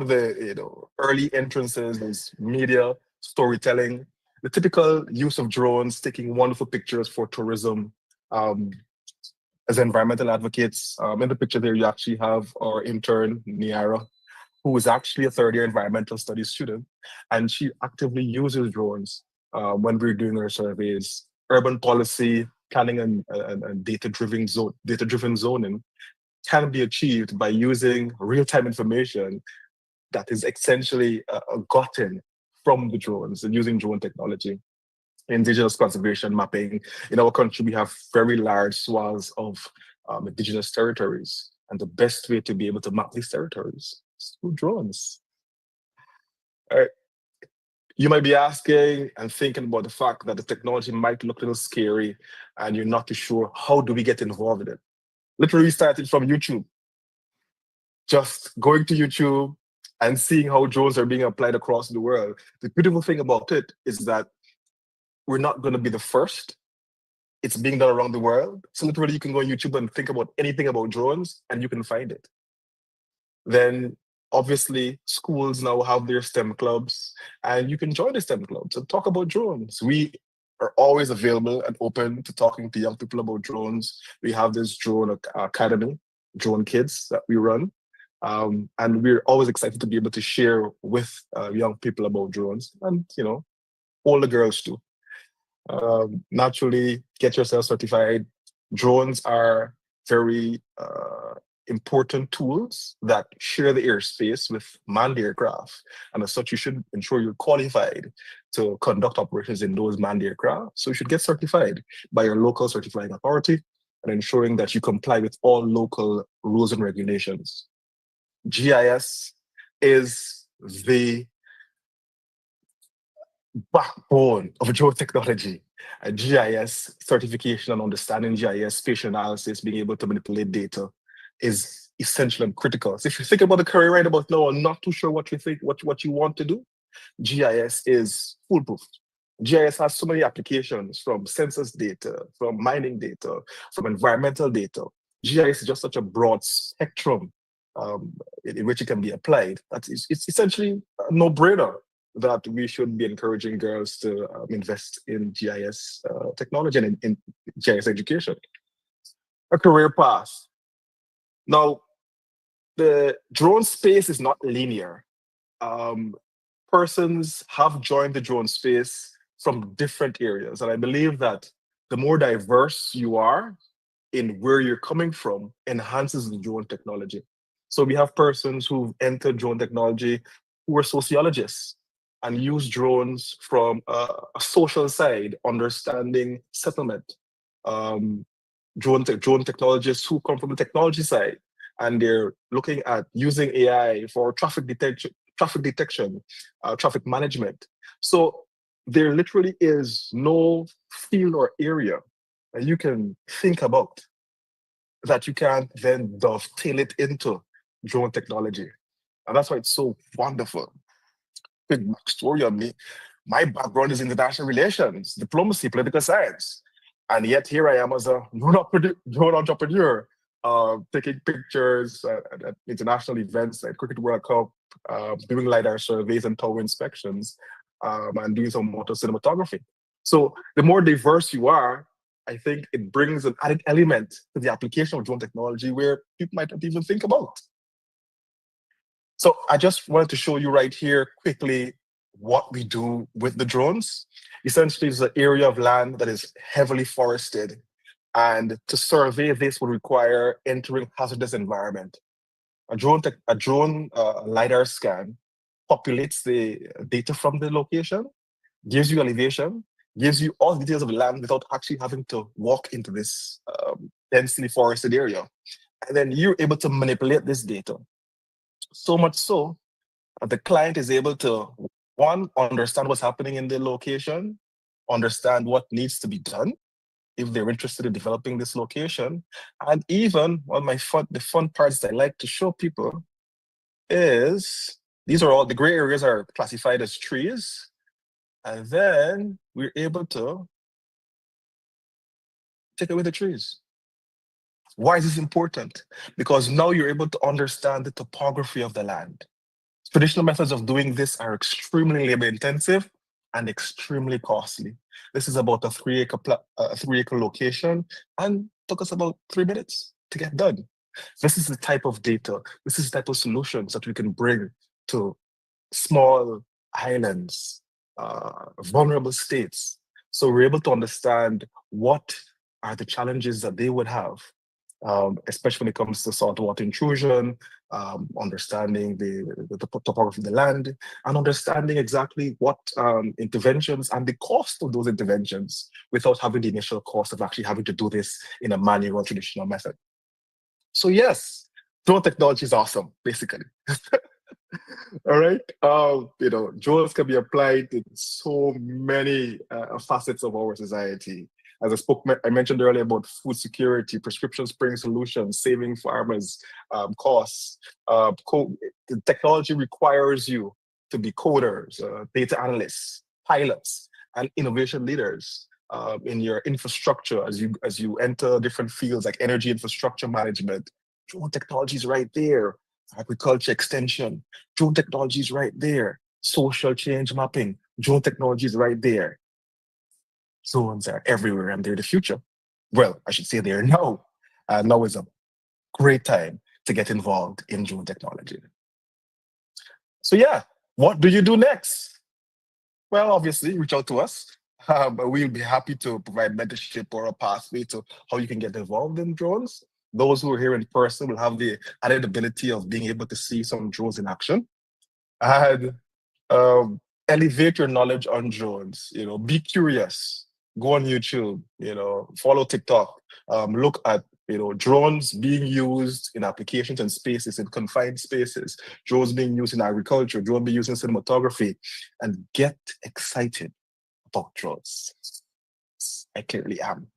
of the early entrances is media, storytelling, the typical use of drones, taking wonderful pictures for tourism. As environmental advocates, in the picture there, you actually have our intern, Niara, who is actually a third-year environmental studies student, and she actively uses drones when we're doing our surveys. Urban policy, planning and data-driven zoning can be achieved by using real-time information that is essentially gotten from the drones and using drone technology. Indigenous conservation mapping. In our country, we have very large swaths of indigenous territories, and the best way to be able to map these territories is through drones. All right. You might be asking and thinking about the fact that the technology might look a little scary and you're not too sure, how do we get involved in it? Literally started from YouTube. Just going to YouTube and seeing how drones are being applied across the world. The beautiful thing about it is that we're not going to be the first. It's being done around the world. So literally you can go on YouTube and think about anything about drones and you can find it. Then obviously schools now have their STEM clubs and you can join the STEM clubs and talk about drones. We are always available and open to talking to young people about drones. We have this drone academy, Drone Kids, that we run. And we're always excited to be able to share with young people about drones and, all the girls too. Naturally, get yourself certified. Drones are very important tools that share the airspace with manned aircraft. And as such, you should ensure you're qualified to conduct operations in those manned aircraft. So you should get certified by your local certifying authority and ensuring that you comply with all local rules and regulations. GIS is the backbone of drone technology. GIS certification and understanding GIS, spatial analysis, being able to manipulate data is essential and critical. So if you think about the career right about now and not too sure what you think, what you want to do, GIS is foolproof. GIS has so many applications, from census data, from mining data, from environmental data. GIS is just such a broad spectrum in which it can be applied. It's essentially a no-brainer that we should be encouraging girls to invest in GIS technology and in GIS education. A career path. Now, the drone space is not linear. Persons have joined the drone space from different areas. And I believe that the more diverse you are in where you're coming from enhances the drone technology. So we have persons who've entered drone technology who are sociologists, and use drones from a social side, understanding settlement. Drone technologists who come from the technology side, and they're looking at using AI for traffic detection, traffic management. So there literally is no field or area that you can think about that you can then dovetail it into drone technology. And that's why it's so wonderful. Quick backstory on me. My background is international relations, diplomacy, political science. And yet here I am as a drone entrepreneur, taking pictures at international events like Cricket World Cup, doing LiDAR surveys and tower inspections, and doing some motor cinematography. So the more diverse you are, I think it brings an added element to the application of drone technology where people might not even think about. So I just wanted to show you right here quickly what we do with the drones. Essentially, it's an area of land that is heavily forested. And to survey this would require entering hazardous environment. A drone LiDAR scan populates the data from the location, gives you elevation, gives you all the details of the land without actually having to walk into this densely forested area. And then you're able to manipulate this data. So much so that the client is able to, one, understand what's happening in the location, understand what needs to be done if they're interested in developing this location. And even one of the fun parts that I like to show people is, these are all, the gray areas are classified as trees. And then we're able to take away the trees. Why is this important? Because now you're able to understand the topography of the land. Traditional methods of doing this are extremely labor intensive and extremely costly. This is about a 3-acre location and took us about 3 minutes to get done. This is the type of data, this is the type of solutions that we can bring to small islands, vulnerable states. So we're able to understand what are the challenges that they would have, especially when it comes to saltwater intrusion, understanding the topography of the land, and understanding exactly what interventions and the cost of those interventions without having the initial cost of actually having to do this in a manual traditional method. So yes, drone technology is awesome, basically. All right. Drones can be applied in so many facets of our society. As I mentioned earlier about food security, prescription spraying solutions, saving farmers costs. The technology requires you to be coders, data analysts, pilots, and innovation leaders in your infrastructure as you enter different fields like energy infrastructure management. Drone technology is right there. Agriculture extension, drone technology is right there. Social change mapping, drone technology is right there. Drones are everywhere and they're the future. Well, I should say they're now. Now is a great time to get involved in drone technology. So yeah, what do you do next? Well, obviously, reach out to us. We'll be happy to provide mentorship or a pathway to how you can get involved in drones. Those who are here in person will have the added ability of being able to see some drones in action and elevate your knowledge on drones. Be curious. Go on YouTube. Follow TikTok. Look at drones being used in applications and spaces, in confined spaces. Drones being used in agriculture. Drones being used in cinematography, and get excited about drones. I clearly am.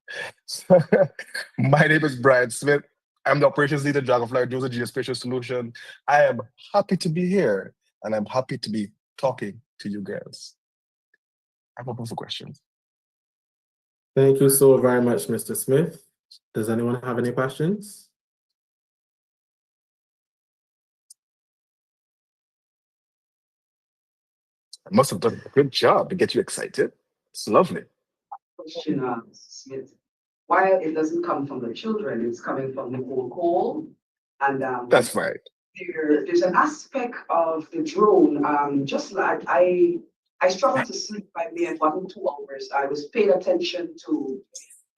My name is Brian Smith. I'm the operations leader, Dragonfly Drones and Geospatial Solution. I am happy to be here, and I'm happy to be talking to you girls. I'm open for questions. Thank you so very much, Mr. Smith. Does anyone have any questions? I must have done a good job to get you excited. It's lovely. Question, Mr. Smith. While it doesn't come from the children, it's coming from the whole call. And that's right. There's an aspect of the drone. Just like I struggled to sleep by me at 1 or 2 hours. I was paying attention to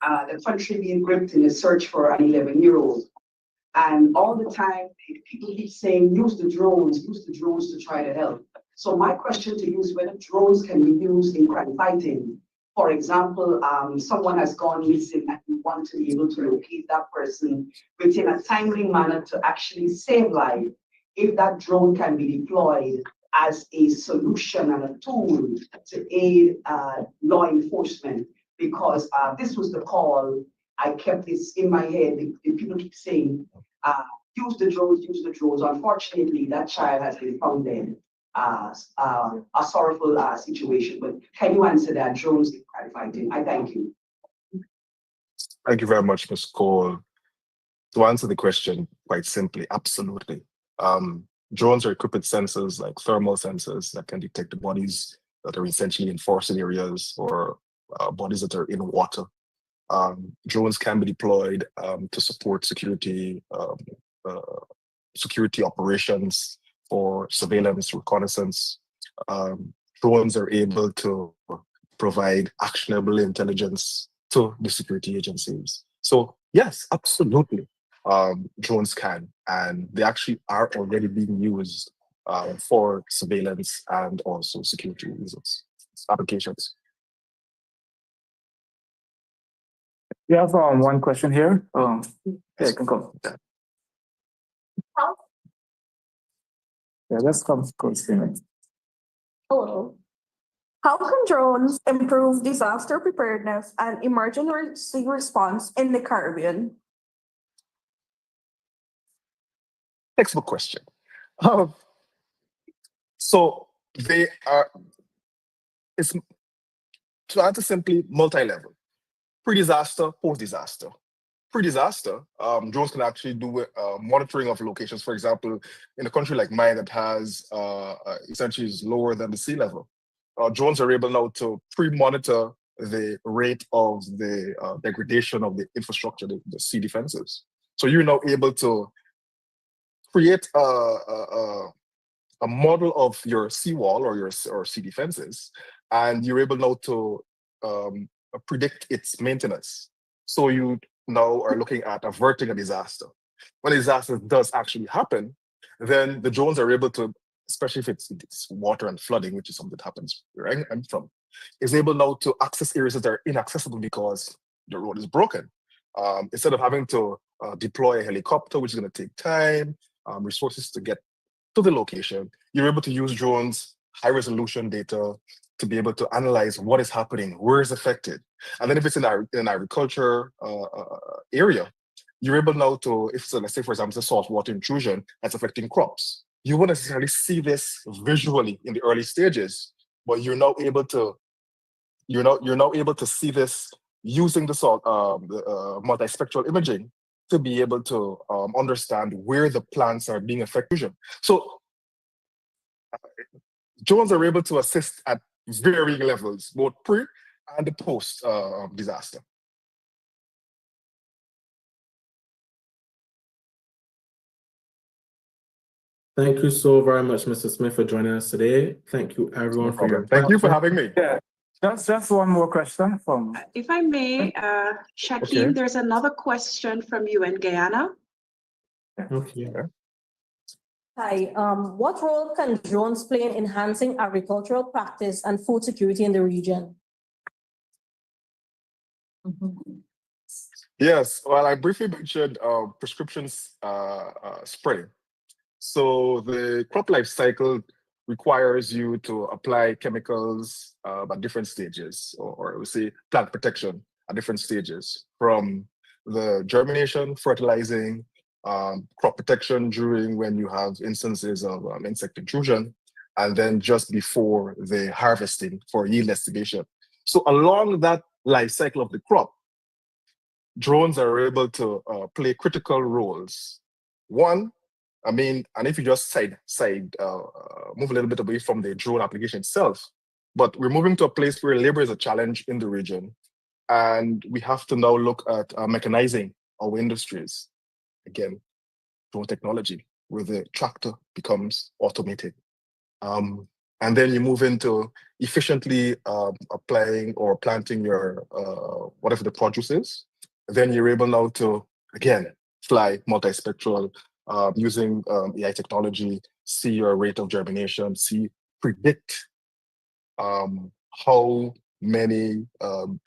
the country being gripped in a search for an 11-year-old. And all the time, people keep saying, use the drones to try to help. So my question to you is whether drones can be used in crime fighting. For example, someone has gone missing and we want to be able to locate that person within a timely manner to actually save life. If that drone can be deployed as a solution and a tool to aid law enforcement, because this was the call. I kept this in my head. The people keep saying, use the drones, use the drones. Unfortunately, that child has been found dead. A sorrowful situation, but can you answer that? Drones in crime fighting. I thank you. Thank you very much, Ms. Cole. To answer the question quite simply, absolutely. Drones are equipped with sensors like thermal sensors that can detect the bodies that are essentially in forested areas or bodies that are in water. Drones can be deployed to support security operations or surveillance, reconnaissance. Drones are able to provide actionable intelligence to the security agencies. So yes, absolutely, drones can, and they actually are already being used for surveillance and also security reasons, applications. We have one question here. Yeah, you can come. Yeah, let's come close. Hello. How can drones improve disaster preparedness and emergency response in the Caribbean? Textbook question. So they are, it's, to answer simply, multi-level. Pre-disaster, post-disaster. Pre-disaster, drones can actually do monitoring of locations. For example, in a country like mine that has essentially is lower than the sea level, drones are able now to pre-monitor the rate of the degradation of the infrastructure, the sea defenses. So you're now able to create a model of your seawall or your sea defenses, and you're able now to predict its maintenance. So you now are looking at averting a disaster. When a disaster does actually happen, then the drones are able to, especially if it's water and flooding, which is something that happens where I'm from, is able now to access areas that are inaccessible because the road is broken. Instead of having to deploy a helicopter, which is going to take time, resources to get to the location, you're able to use drones, high resolution data, to be able to analyze what is happening, where is affected. And then if it's in an agriculture area, you're able now to, if so, let's say, for example, it's a saltwater intrusion that's affecting crops. You won't necessarily see this visually in the early stages, but you're now able to see this using the multispectral imaging to be able to understand where the plants are being affected. So drones are able to assist at varying levels, both pre and post disaster. Thank you so very much, Mr. Smith, for joining us today. Thank you, everyone, for your Thank you for having me. Yeah, just one more question from. If I may, Shaquem, Okay. there's another question from you in Guyana. Okay. Hi, what role can drones play in enhancing agricultural practice and food security in the region? Yes, well, I briefly mentioned prescriptions spraying. So the crop life cycle requires you to apply chemicals at different stages, or we say plant protection at different stages, from the germination, fertilizing, crop protection during when you have instances of insect intrusion, and then just before the harvesting for yield estimation. So along that life cycle of the crop, drones are able to play critical roles. One, I mean, and if you just move a little bit away from the drone application itself, but we're moving to a place where labor is a challenge in the region, and we have to now look at mechanizing our industries. Again, drone technology, where the tractor becomes automated. And then you move into efficiently applying or planting your whatever the produce is. Then you're able now to, again, fly multispectral, using AI technology, see your rate of germination, see predict how many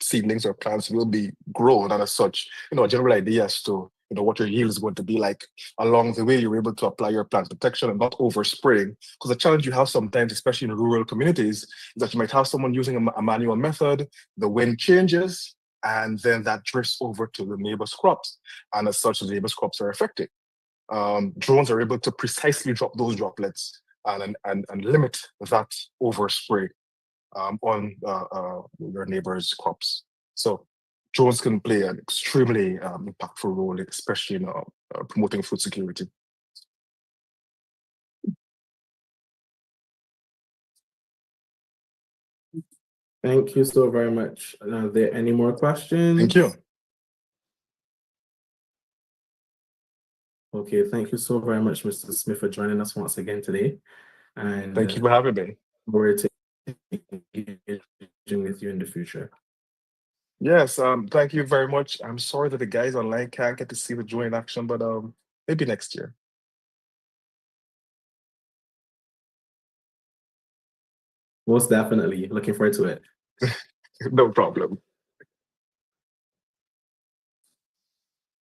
seedlings or plants will be grown, and as such, a general idea as to what your yield is going to be like. Along the way, you're able to apply your plant protection and not overspraying. Because the challenge you have sometimes, especially in rural communities, is that you might have someone using a manual method, the wind changes, and then that drifts over to the neighbor's crops. And as such, the neighbor's crops are affected. Drones are able to precisely drop those droplets and limit that overspray on your neighbor's crops. So drones can play an extremely impactful role, especially in promoting food security. Thank you so very much. Are there any more questions? Thank you. Okay, thank you so very much, Mr. Smith, for joining us once again today. And thank you for having me. We're engaging with you in the future. Yes, thank you very much. I'm sorry that the guys online can't get to see the joint action, but maybe next year. Most definitely. Looking forward to it. No problem.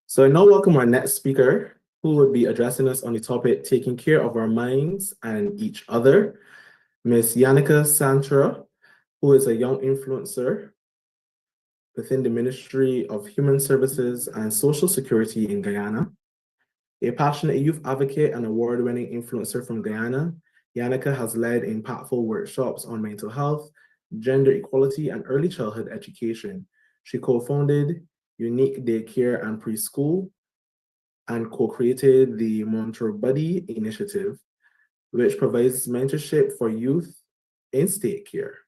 So I now welcome our next speaker, who will be addressing us on the topic, taking care of our minds and each other. Ms. Yannicka Santra, who is a young influencer within the Ministry of Human Services and Social Security in Guyana. A passionate youth advocate and award-winning influencer from Guyana, Yannicka has led impactful workshops on mental health, gender equality, and early childhood education. She co-founded Unique Daycare and Preschool and co-created the Montreux Buddy Initiative, which provides mentorship for youth in state care.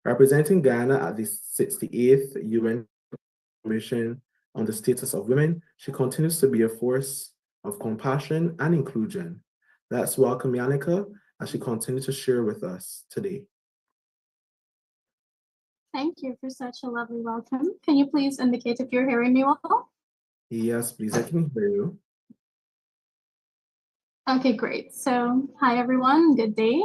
Representing Guyana at the 68th UN Commission on the Status of Women, she continues to be a force of compassion and inclusion. Let's welcome Yannicka as she continues to share with us today. Thank you for such a lovely welcome. Can you please indicate if you're hearing me well? Yes, please, I can hear you. Okay, great. So, hi everyone, good day.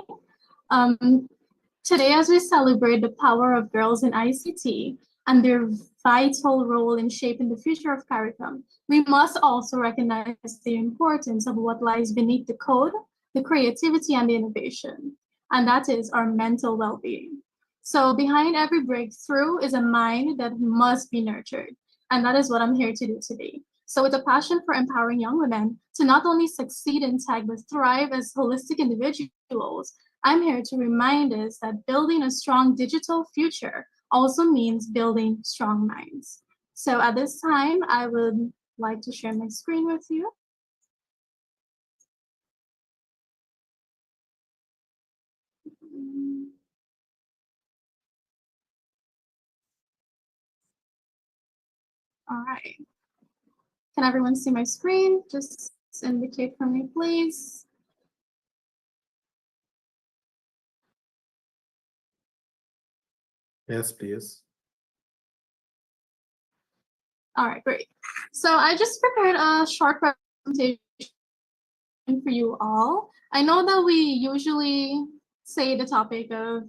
Today, as we celebrate the power of girls in ICT and their vital role in shaping the future of CARICOM, we must also recognize the importance of what lies beneath the code, the creativity, and the innovation, and that is our mental well-being. So behind every breakthrough is a mind that must be nurtured, and that is what I'm here to do today. So with a passion for empowering young women to not only succeed in tech, but thrive as holistic individuals, I'm here to remind us that building a strong digital future also means building strong minds. So at this time, I would like to share my screen with you. All right. Can everyone see my screen? Just indicate for me, please. Yes, please. All right, great. So I just prepared a short presentation for you all. I know that we usually say the topic of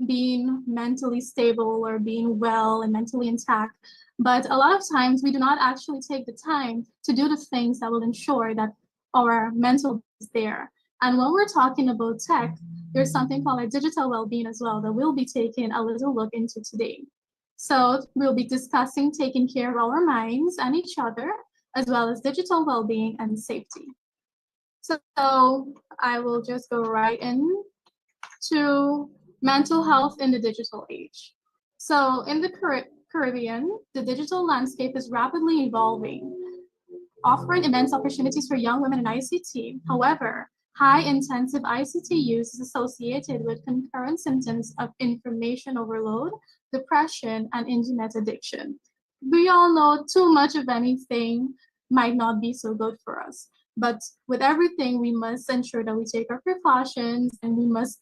being mentally stable or being well and mentally intact, but a lot of times we do not actually take the time to do the things that will ensure that our mental is there. And when we're talking about tech, there's something called our digital well-being as well that we'll be taking a little look into today. So we'll be discussing taking care of our minds and each other, as well as digital well-being and safety. So I will just go right in to mental health in the digital age. So in the Caribbean, the digital landscape is rapidly evolving, offering immense opportunities for young women in ICT. However, high-intensive ICT use is associated with concurrent symptoms of information overload, depression, and internet addiction. We all know too much of anything might not be so good for us. But with everything, we must ensure that we take our precautions and we must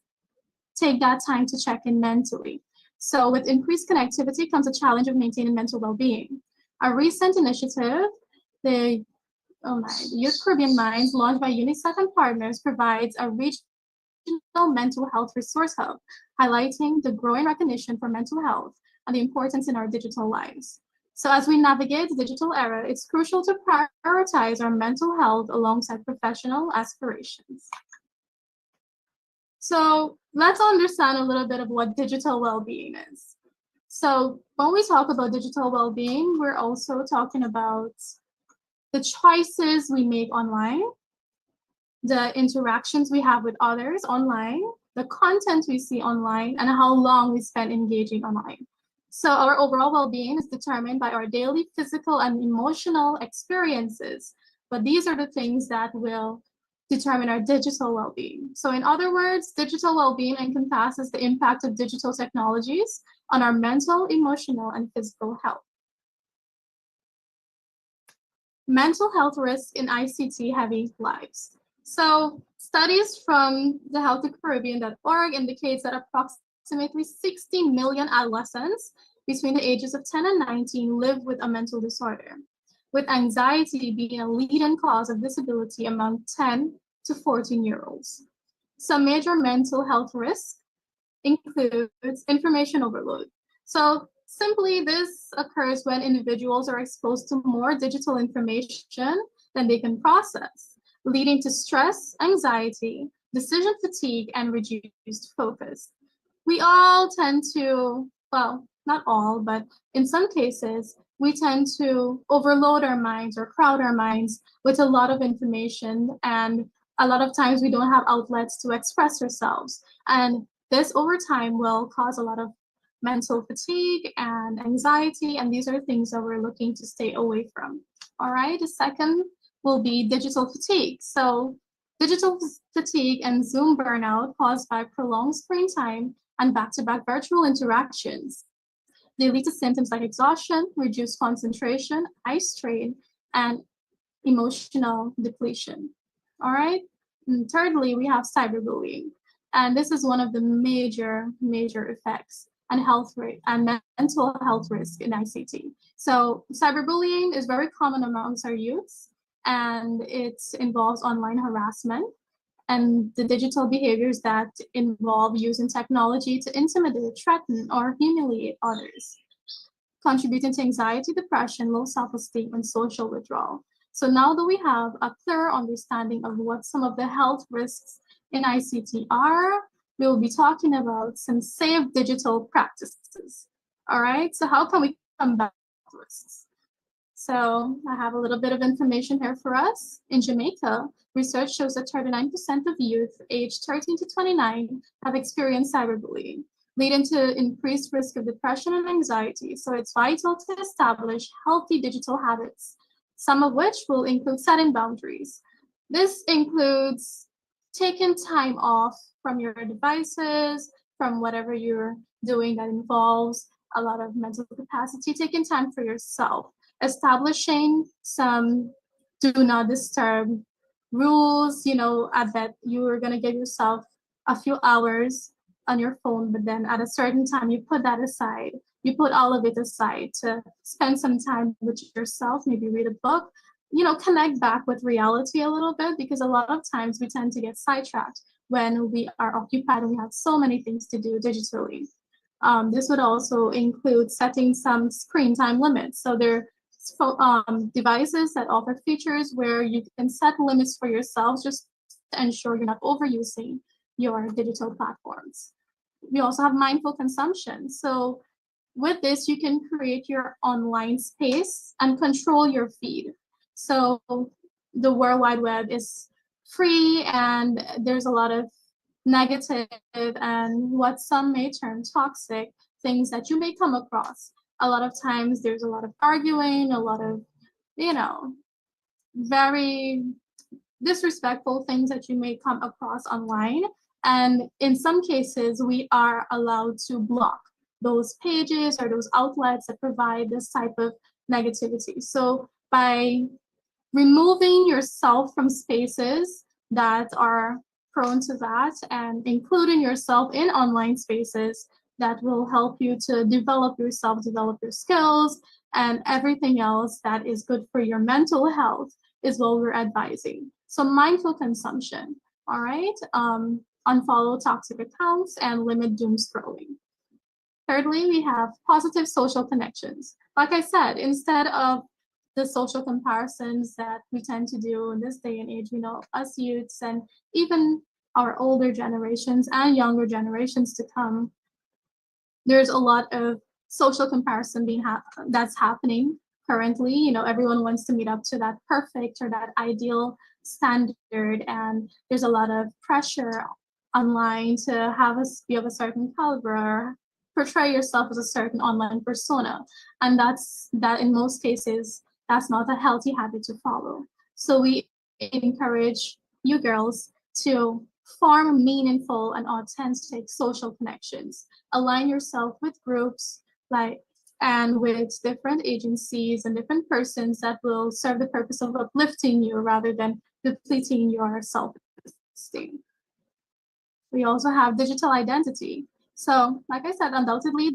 take that time to check in mentally. So with increased connectivity comes a challenge of maintaining mental well-being. A recent initiative, the Youth Caribbean Minds, launched by UNICEF and partners, provides a regional Mental Health Resource Hub, highlighting the growing recognition for mental health and the importance in our digital lives. So as we navigate the digital era, it's crucial to prioritize our mental health alongside professional aspirations. So let's understand a little bit of what digital well-being is. So when we talk about digital well-being, we're also talking about the choices we make online, the interactions we have with others online, the content we see online, and how long we spend engaging online. So our overall well-being is determined by our daily physical and emotional experiences, but these are the things that will determine our digital well-being. So in other words, digital well-being encompasses the impact of digital technologies on our mental, emotional, and physical health. Mental health risk in ICT-heavy lives. So studies from the healthcaribbean.org indicates that approximately 60 million adolescents between the ages of 10 and 19 live with a mental disorder, with anxiety being a leading cause of disability among 10 to 14-year-olds. Some major mental health risks includes information overload. So simply this occurs when individuals are exposed to more digital information than they can process, leading to stress, anxiety, decision fatigue, and reduced focus. We all tend to, well, not all, but in some cases, we tend to overload our minds or crowd our minds with a lot of information, and a lot of times we don't have outlets to express ourselves. And this over time will cause a lot of mental fatigue and anxiety, and these are things that we're looking to stay away from. All right, the second will be digital fatigue. So digital fatigue and Zoom burnout caused by prolonged screen time and back-to-back virtual interactions. They lead to symptoms like exhaustion, reduced concentration, eye strain, and emotional depletion. All right. And thirdly, we have cyberbullying. And this is one of the major effects and health rate and mental health risk in ICT. So cyberbullying is very common amongst our youths, and it involves online harassment and the digital behaviors that involve using technology to intimidate, threaten, or humiliate others, contributing to anxiety, depression, low self-esteem, and social withdrawal. So now that we have a clearer understanding of what some of the health risks in ICT are, we will be talking about some safe digital practices. All right, so how can we combat risks? So I have a little bit of information here for us. In Jamaica, research shows that 39% of youth aged 13 to 29 have experienced cyberbullying, leading to increased risk of depression and anxiety. So it's vital to establish healthy digital habits, some of which will include setting boundaries. This includes taking time off from your devices, from whatever you're doing that involves a lot of mental capacity, taking time for yourself, establishing some do not disturb rules. You know, I bet you are going to give yourself a few hours on your phone, but then at a certain time, you put that aside. You put all of it aside to spend some time with yourself, maybe read a book, you know, connect back with reality a little bit, because a lot of times we tend to get sidetracked when we are occupied and we have so many things to do digitally. This would also include setting some screen time limits. So there are devices that offer features where you can set limits for yourselves just to ensure you're not overusing your digital platforms. We also have mindful consumption. So with this, you can create your online space and control your feed. So the World Wide Web is free, and there's a lot of negative and what some may term toxic things that you may come across. A lot of times there's a lot of arguing, a lot of, you know, very disrespectful things that you may come across online. And in some cases, we are allowed to block those pages or those outlets that provide this type of negativity. So by removing yourself from spaces that are prone to that and including yourself in online spaces, that will help you to develop yourself, develop your skills, and everything else that is good for your mental health is what we're advising. So mindful consumption, all right? unfollow toxic accounts, and limit doom scrolling. Thirdly, we have positive social connections. Like I said, instead of the social comparisons that we tend to do in this day and age, us youths and even our older generations and younger generations to come, there's a lot of social comparison that's happening currently. Everyone wants to meet up to that perfect or that ideal standard, and there's a lot of pressure online to be of a certain caliber, portray yourself as a certain online persona, and that in most cases that's not a healthy habit to follow. So we encourage you girls to form meaningful and authentic social connections. Align yourself with groups and with different agencies and different persons that will serve the purpose of uplifting you rather than depleting your self-esteem. We also have digital identity. So, like I said, undoubtedly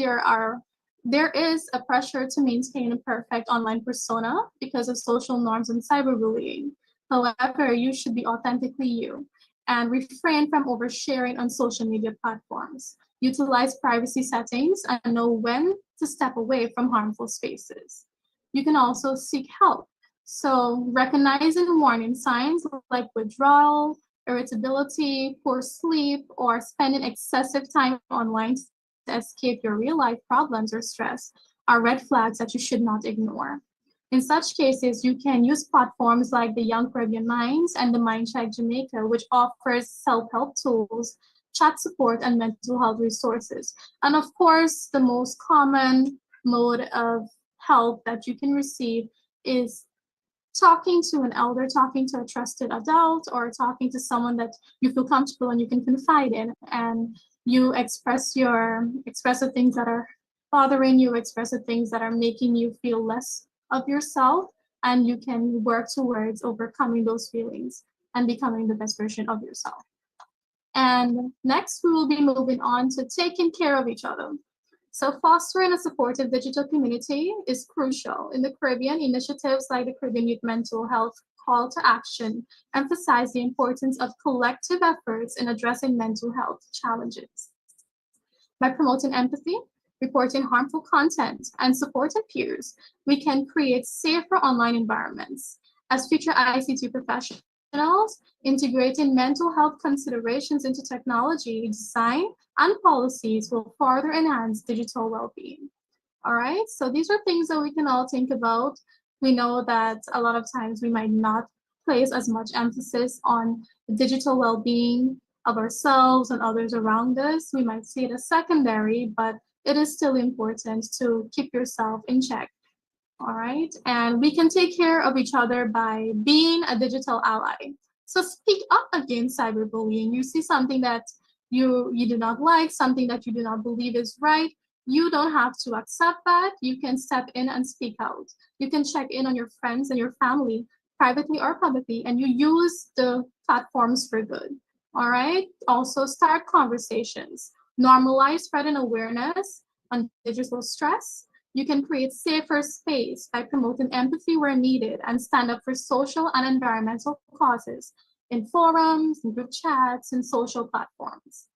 there is a pressure to maintain a perfect online persona because of social norms and cyberbullying. However, you should be authentically you and refrain from oversharing on social media platforms. Utilize privacy settings and know when to step away from harmful spaces. You can also seek help. So recognizing warning signs like withdrawal, irritability, poor sleep, or spending excessive time online to escape your real life problems or stress are red flags that you should not ignore. In such cases, you can use platforms like the Young Caribbean Minds and the Mindcheck Jamaica, which offers self-help tools, chat support, and mental health resources. And of course, the most common mode of help that you can receive is talking to an elder, talking to a trusted adult, or talking to someone that you feel comfortable and you can confide in, and you express the things that are bothering you, express the things that are making you feel less of yourself, and you can work towards overcoming those feelings and becoming the best version of yourself. And next, we will be moving on to taking care of each other. So fostering a supportive digital community is crucial. In the Caribbean, initiatives like the Caribbean Youth Mental Health Call to Action emphasize the importance of collective efforts in addressing mental health challenges. By promoting empathy, reporting harmful content, and supporting peers, we can create safer online environments. As future ICT professionals, integrating mental health considerations into technology design and policies will further enhance digital well-being. All right, so these are things that we can all think about. We know that a lot of times we might not place as much emphasis on digital well-being of ourselves and others around us. We might see it as secondary, but it is still important to keep yourself in check. All right, and we can take care of each other by being a digital ally. So speak up against cyberbullying. You see something that you do not like, something that you do not believe is right, you don't have to accept that. You can step in and speak out. You can check in on your friends and your family, privately or publicly, and you use the platforms for good. All right, also start conversations. Normalize spreading awareness on digital stress. You can create safer space by promoting empathy where needed and stand up for social and environmental causes in forums, in group chats, and social platforms.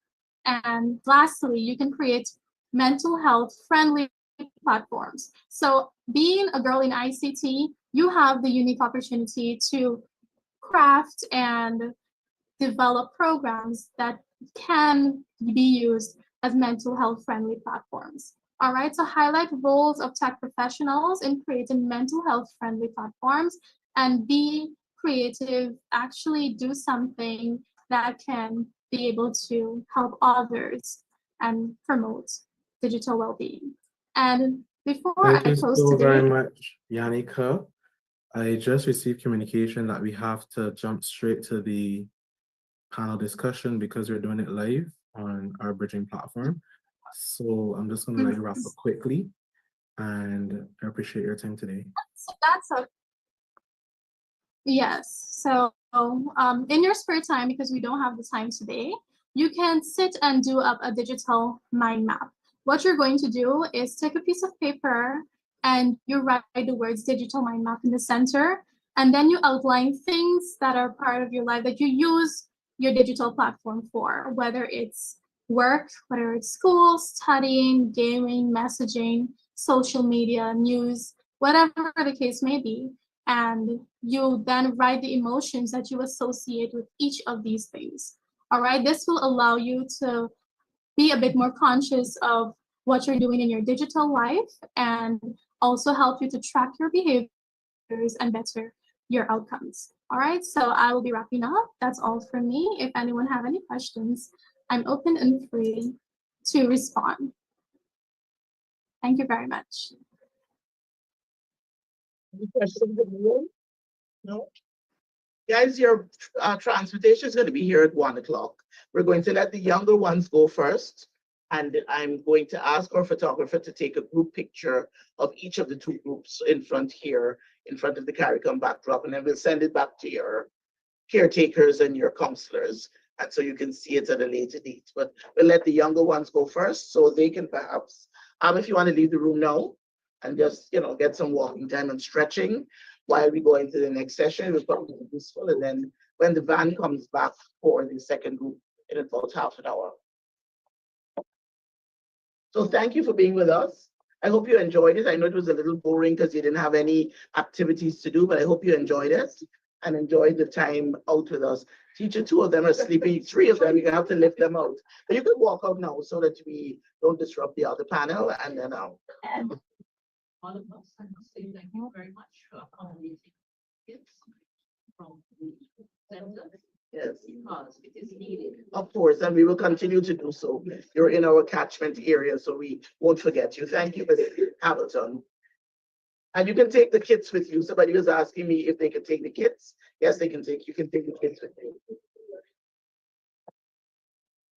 And lastly, you can create mental health friendly platforms. So being a girl in ICT, you have the unique opportunity to craft and develop programs that can be used as mental health friendly platforms. All right, so highlight roles of tech professionals in creating mental health friendly platforms and be creative, actually do something that can be able to help others and promote digital well-being. And before Thank I you close so today, very much, Yannicka. I just received communication that we have to jump straight to the panel discussion because we're doing it live on our bridging platform. So I'm just going to wrap up quickly, and I appreciate your time today. so that's a yes. So in your spare time, because we don't have the time today, you can sit and do up a digital mind map. What you're going to do is take a piece of paper and you write the words digital mind map in the center, and then you outline things that are part of your life that you use your digital platform for, whether it's work, whether it's school, studying, gaming, messaging, social media, news, whatever the case may be. And you then write the emotions that you associate with each of these things. All right, this will allow you to be a bit more conscious of what you're doing in your digital life and also help you to track your behaviors and better your outcomes. All right, so I will be wrapping up. That's all from me. If anyone have any questions, I'm open and free to respond. Thank you very much. Any questions in the room? No? Guys, your transportation is going to be here at 1 o'clock. We're going to let the younger ones go first. And I'm going to ask our photographer to take a group picture of each of the two groups in front here, in front of the CARICOM backdrop, and then we'll send it back to your caretakers and your counselors. And so you can see it at a later date. But we'll let the younger ones go first so they can perhaps, if you want to leave the room now and just, get some walking time and stretching while we go into the next session, it will probably be useful. And then when the van comes back for the second group in about half an hour. So thank you for being with us. I hope you enjoyed it. I know it was a little boring because you didn't have any activities to do, but I hope you enjoyed it and enjoyed the time out with us. Teacher, 2 of them are sleeping. 3 of them, you're gonna have to lift them out. But you can walk out now so that we don't disrupt the other panel, and then All of us, I must say thank you very much for accommodating kids from the center. Yes. Because it is needed. Of course, and we will continue to do so. You're in our catchment area, so we won't forget you. Thank you, Ms. Hamilton. And you can take the kits with you. Somebody was asking me if they could take the kits. Yes, you can take the kits with you.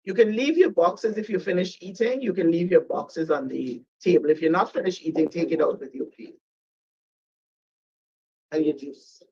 You can leave your boxes if you finish eating. You can leave your boxes on the table. If you're not finished eating, take it out with you, please. And your juice.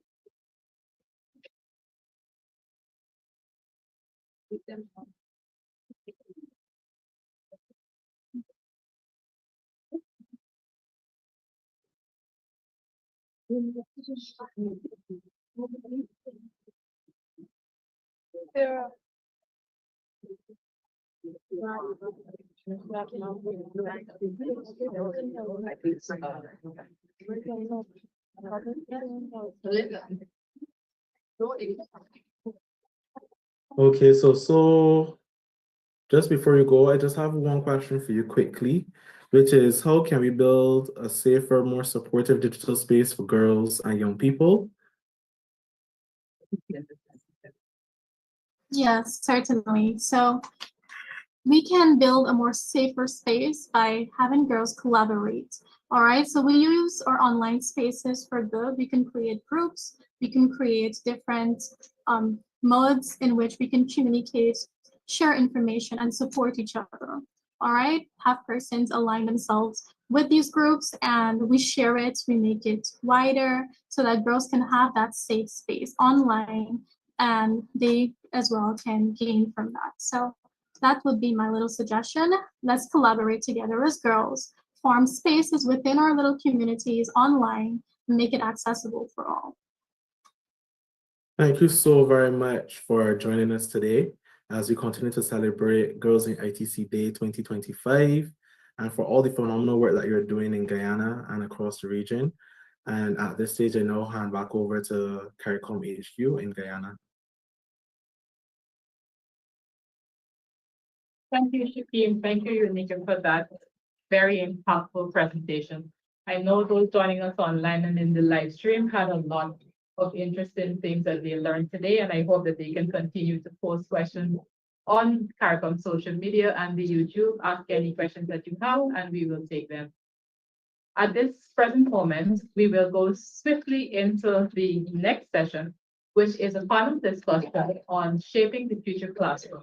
Okay, so just before you go, I just have one question for you quickly, which is how can we build a safer, more supportive digital space for girls and young people? Yes, certainly. So we can build a more safer space by having girls collaborate. All right, so we use our online spaces for good. We can create groups, we can create different modes in which we can communicate, share information, and support each other. All right, have persons align themselves with these groups and we share it, we make it wider so that girls can have that safe space online and they as well can gain from that. So that would be my little suggestion. Let's collaborate together as girls, form spaces within our little communities online, and make it accessible for all. Thank you so very much for joining us today as we continue to celebrate Girls in ITC Day 2025 and for all the phenomenal work that you're doing in Guyana and across the region. And at this stage, I now hand back over to CARICOM HQ in Guyana. Thank you, Shakim. Thank you, Unika, for that very impactful presentation. I know those joining us online and in the live stream had a lot of interesting things that they learned today, and I hope that they can continue to post questions on CARICOM social media and the YouTube. Ask any questions that you have, and we will take them. At this present moment, we will go swiftly into the next session, which is a panel discussion on shaping the future classroom.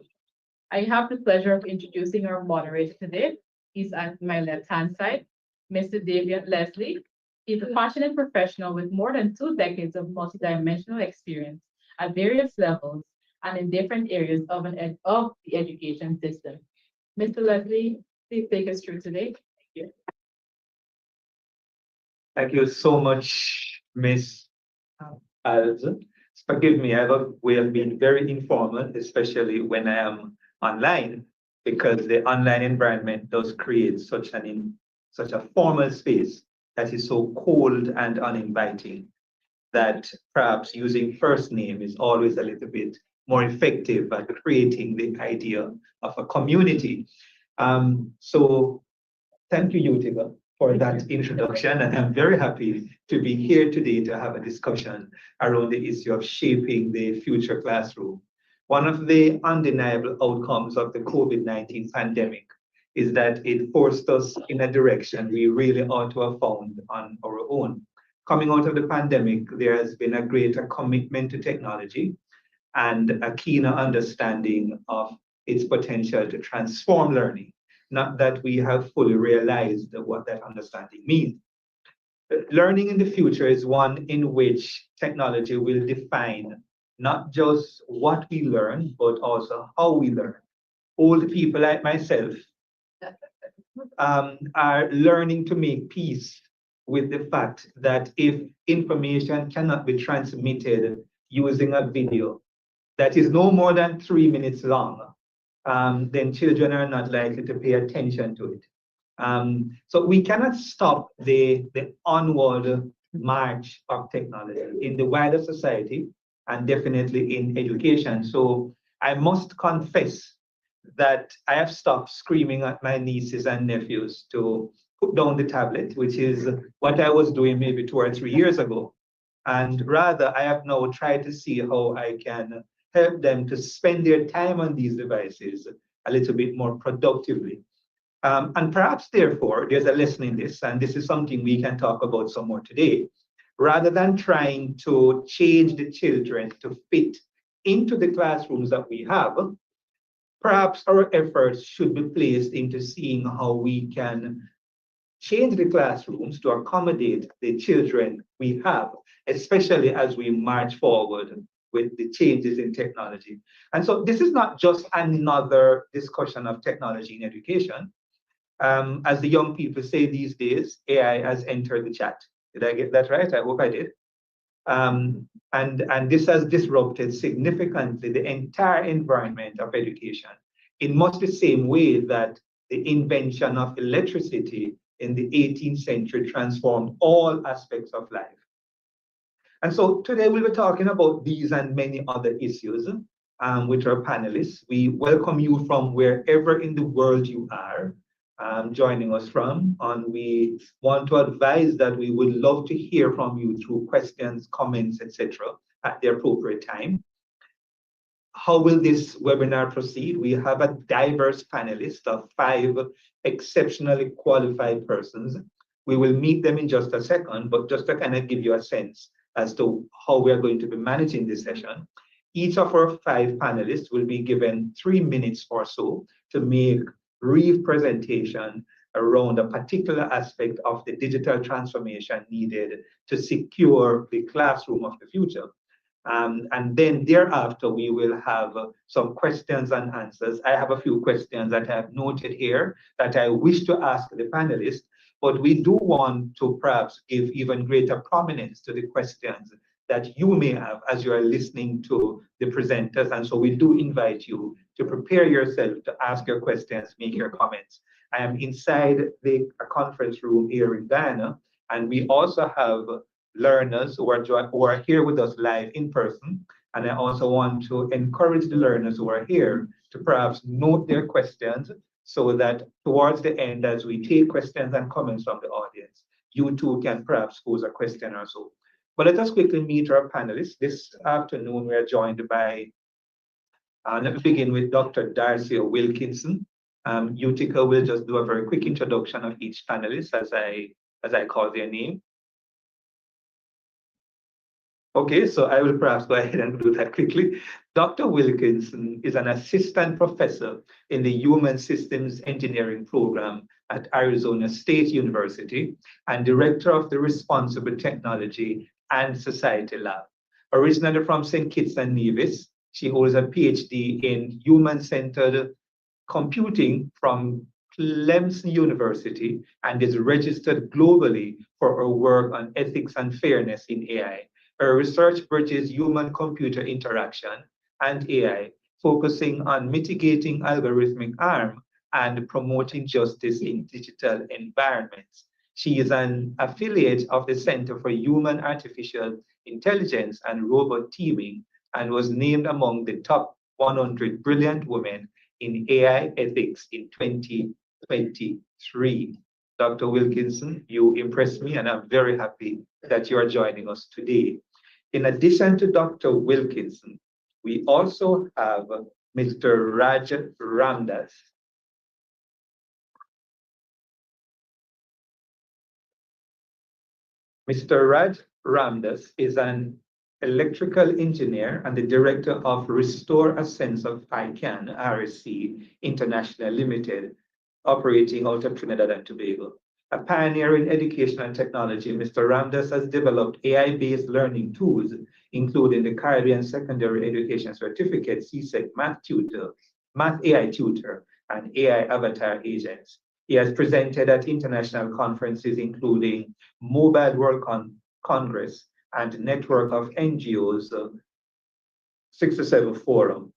I have the pleasure of introducing our moderator today. He's at my left-hand side, Mr. David Leslie. He's a passionate professional with more than 2 decades of multidimensional experience at various levels and in different areas of the education system. Mr. Leslie, please take us through today. Thank you. Thank you so much, Ms. Alza. forgive me, I have a way of being very informal, especially when I am online, because the online environment does create such a formal space that is so cold and uninviting that perhaps using first name is always a little bit more effective at creating the idea of a community. So thank you, Utica, for that introduction. And I'm very happy to be here today to have a discussion around the issue of shaping the future classroom. One of the undeniable outcomes of the COVID-19 pandemic is that it forced us in a direction we really ought to have found on our own. Coming out of the pandemic, there has been a greater commitment to technology and a keener understanding of its potential to transform learning. Not that we have fully realized what that understanding means. Learning in the future is one in which technology will define not just what we learn, but also how we learn. Old people like myself are learning to make peace with the fact that if information cannot be transmitted using a video that is no more than 3 minutes long, then children are not likely to pay attention to it. So we cannot stop the onward march of technology in the wider society and definitely in education. So I must confess that I have stopped screaming at my nieces and nephews to put down the tablet, which is what I was doing maybe 2 or 3 years ago. And rather, I have now tried to see how I can help them to spend their time on these devices a little bit more productively. And perhaps, therefore, there's a lesson in this, and this is something we can talk about some more today. Rather than trying to change the children to fit into the classrooms that we have, perhaps our efforts should be placed into seeing how we can change the classrooms to accommodate the children we have, especially as we march forward with the changes in technology. And so this is not just another discussion of technology in education. As the young people say these days, AI has entered the chat. Did I get that right? I hope I did. And this has disrupted significantly the entire environment of education in much the same way that the invention of electricity in the 18th century transformed all aspects of life. And so today we'll be talking about these and many other issues with our panelists. We welcome you from wherever in the world you are joining us from. And we want to advise that we would love to hear from you through questions, comments, etc. at the appropriate time. How will this webinar proceed? We have a diverse panelist of 5 exceptionally qualified persons. We will meet them in just a second, but just to kind of give you a sense as to how we are going to be managing this session. Each of our 5 panelists will be given 3 minutes or so to make brief presentation around a particular aspect of the digital transformation needed to secure the classroom of the future. And then thereafter, we will have some questions and answers. I have a few questions that I have noted here that I wish to ask the panelists, but we do want to perhaps give even greater prominence to the questions that you may have as you are listening to the presenters. And so we do invite you to prepare yourself to ask your questions, make your comments. I am inside the conference room here in Guyana, and we also have learners who are here with us live in person. And I also want to encourage the learners who are here to perhaps note their questions so that towards the end, as we take questions and comments from the audience, you too can perhaps pose a question or so. But let us quickly meet our panelists. This afternoon, we are joined by, let me begin with Dr. Darcy Wilkinson. Utica will just do a very quick introduction of each panelist as I call their name. Okay, so I will perhaps go ahead and do that quickly. Dr. Wilkinson is an assistant professor in the Human Systems Engineering program at Arizona State University and director of the Responsible Technology and Society Lab. Originally from St. Kitts and Nevis, she holds a PhD in human-centered computing from Clemson University and is registered globally for her work on ethics and fairness in AI. Her research bridges human-computer interaction and AI, focusing on mitigating algorithmic harm and promoting justice in digital environments. She is an affiliate of the Center for Human Artificial Intelligence and Robot Teaming and was named among the top 100 brilliant women in AI ethics in 2023. Dr. Wilkinson, you impressed me, and I'm very happy that you are joining us today. In addition to Dr. Wilkinson, we also have Mr. Raj Ramdas. Mr. Raj Ramdas is an electrical engineer and the director of Restore a Sense of ICANN, RSC International Limited, operating out of Trinidad and Tobago. A pioneer in education and technology, Mr. Ramdas has developed AI-based learning tools, including the Caribbean Secondary Education Certificate, CSEC Math Tutor, Math AI Tutor, and AI Avatar Agents. He has presented at international conferences, including Mobile World Congress and Network of NGOs 67 Forum.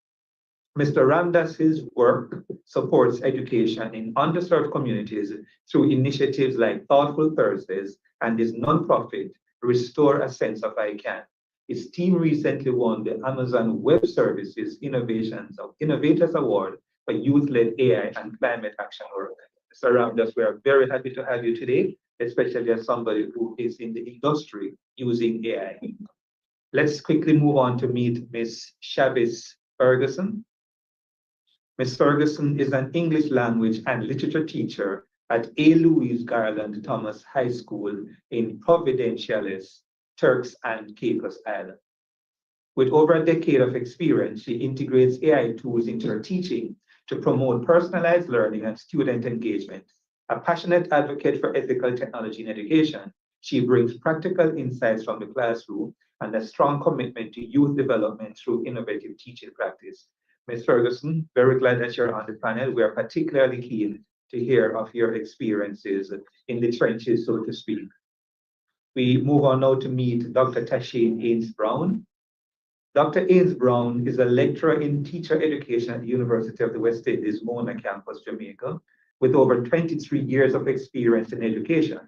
Mr. Ramdas's work supports education in underserved communities through initiatives like Thoughtful Thursdays and his nonprofit, Restore a Sense of ICANN. His team recently won the Amazon Web Services Innovators Award for Youth-Led AI and Climate Action Work. Mr. Ramdas, we are very happy to have you today, especially as somebody who is in the industry using AI. Let's quickly move on to meet Ms. Chavis Ferguson. Ms. Ferguson is an English language and literature teacher at A. Louise Garland Thomas High School in Providenciales, Turks and Caicos Island. With over a decade of experience, she integrates AI tools into her teaching to promote personalized learning and student engagement. A passionate advocate for ethical technology in education, she brings practical insights from the classroom and a strong commitment to youth development through innovative teaching practice. Ms. Ferguson, very glad that you're on the panel. We are particularly keen to hear of your experiences in the trenches, so to speak. We move on now to meet Dr. Tashane Haynes-Brown. Dr. Haynes-Brown is a lecturer in teacher education at the University of the West Indies, Mona Campus, Jamaica, with over 23 years of experience in education.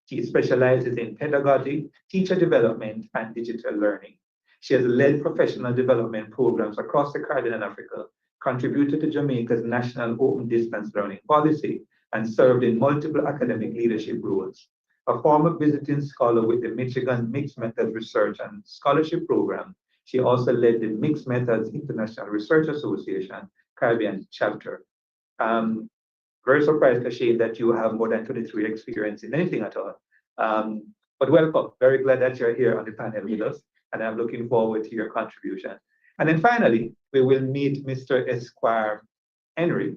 She specializes in pedagogy, teacher development, and digital learning. She has led professional development programs across the Caribbean and Africa, contributed to Jamaica's national open distance learning policy, and served in multiple academic leadership roles. A former visiting scholar with the Michigan Mixed Methods Research and Scholarship Program, she also led the Mixed Methods International Research Association Caribbean chapter. Very surprised, Tashane, that you have more than 23 experience in anything at all. But welcome, very glad that you're here on the panel with us, and I'm looking forward to your contribution. And then finally, we will meet Mr. Esquire Henry,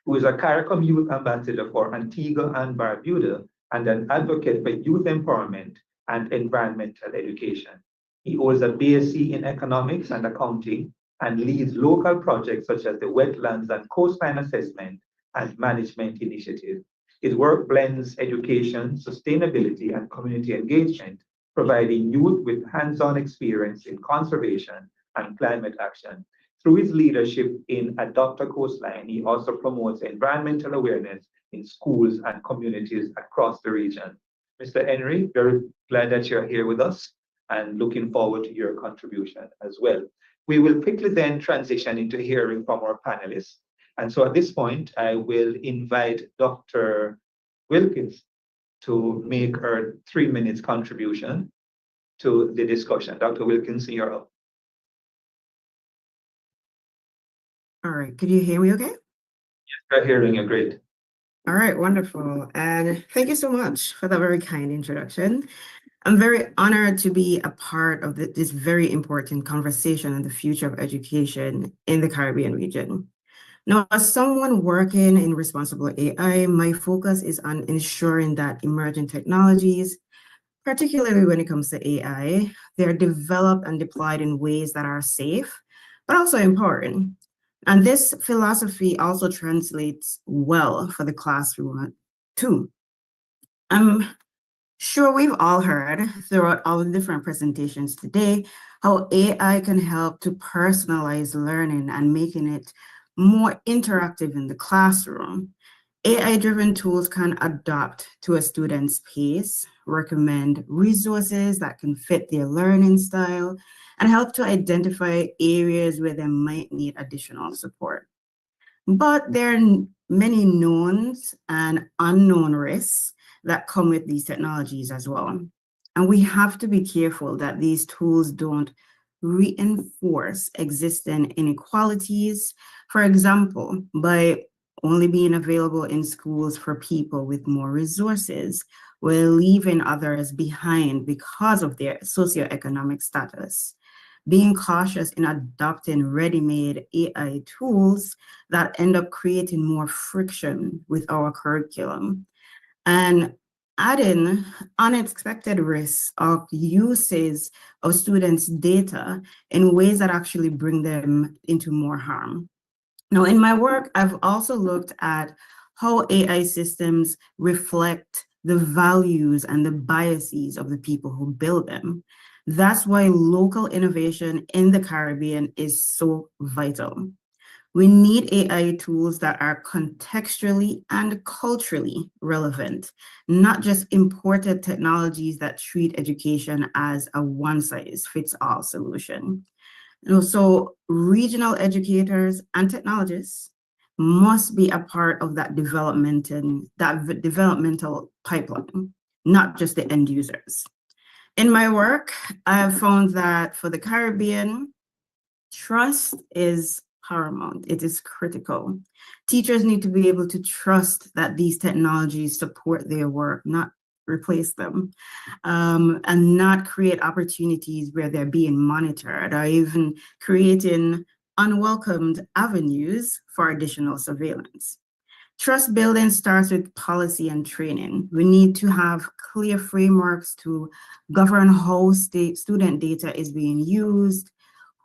who is a CARICOM Youth Ambassador for Antigua and Barbuda and an advocate for youth empowerment and environmental education. He holds a BSc in economics and accounting and leads local projects such as the Wetlands and Coastline Assessment and Management Initiative. His work blends education, sustainability, and community engagement, providing youth with hands-on experience in conservation and climate action. Through his leadership in Adopt a Coastline, he also promotes environmental awareness in schools and communities across the region. Mr. Henry, very glad that you're here with us and looking forward to your contribution as well. We will quickly then transition into hearing from our panelists. And so at this point, I will invite Dr. Wilkins to make her 3 minutes contribution to the discussion. Dr. Wilkins, you're up. All right, could you hear me okay? Yes, we're hearing you great. All right, wonderful. And thank you so much for that very kind introduction. I'm very honored to be a part of this very important conversation on the future of education in the Caribbean region. Now, as someone working in responsible AI, my focus is on ensuring that emerging technologies, particularly when it comes to AI, they're developed and deployed in ways that are safe, but also empowering. And this philosophy also translates well for the classroom too. I'm Sure, we've all heard throughout all the different presentations today how AI can help to personalize learning and making it more interactive in the classroom. AI-driven tools can adapt to a student's pace, recommend resources that can fit their learning style, and help to identify areas where they might need additional support. But there are many knowns and unknown risks that come with these technologies as well. And we have to be careful that these tools don't reinforce existing inequalities. For example, by only being available in schools for people with more resources, we're leaving others behind because of their socioeconomic status. Being cautious in adopting ready-made AI tools that end up creating more friction with our curriculum, and adding unexpected risks of uses of students' data in ways that actually bring them into more harm. Now, in my work, I've also looked at how AI systems reflect the values and the biases of the people who build them. That's why local innovation in the Caribbean is so vital. We need AI tools that are contextually and culturally relevant, not just imported technologies that treat education as a one-size-fits-all solution. So regional educators and technologists must be a part of that developmental pipeline, not just the end users. In my work, I have found that for the Caribbean, trust is paramount. It is critical. Teachers need to be able to trust that these technologies support their work, not replace them, and not create opportunities where they're being monitored or even creating unwelcomed avenues for additional surveillance. Trust building starts with policy and training. We need to have clear frameworks to govern how student data is being used,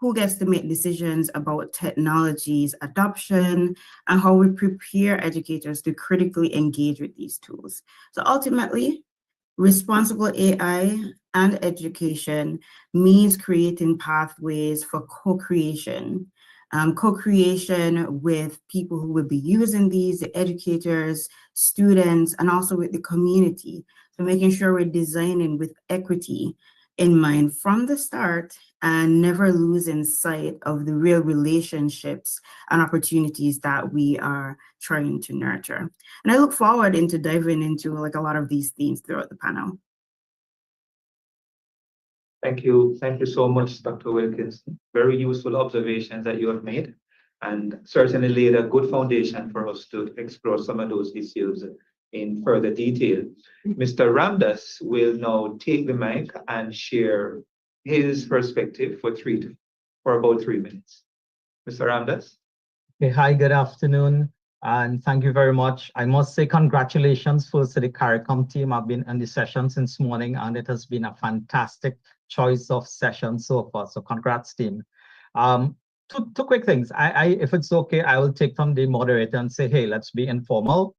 who gets to make decisions about technology's adoption, and how we prepare educators to critically engage with these tools. So ultimately, responsible AI and education means creating pathways for co-creation with people who will be using these, the educators, students, and also with the community. So making sure we're designing with equity in mind from the start and never losing sight of the real relationships and opportunities that we are trying to nurture. And I look forward into diving into like a lot of these themes throughout the panel. Thank you. Thank you so much, Dr. Wilkins. Very useful observations that you have made, and certainly laid a good foundation for us to explore some of those issues in further detail. Mr. Ramdas will now take the mic and share his perspective for about 3 minutes. Mr. Ramdas? Okay, hi, good afternoon, and thank you very much. I must say congratulations first to the CARICOM team. I've been on the session since morning, and it has been a fantastic choice of sessions so far. So congrats, team. Two quick things. If it's okay, I will take from the moderator and say, hey, let's be informal.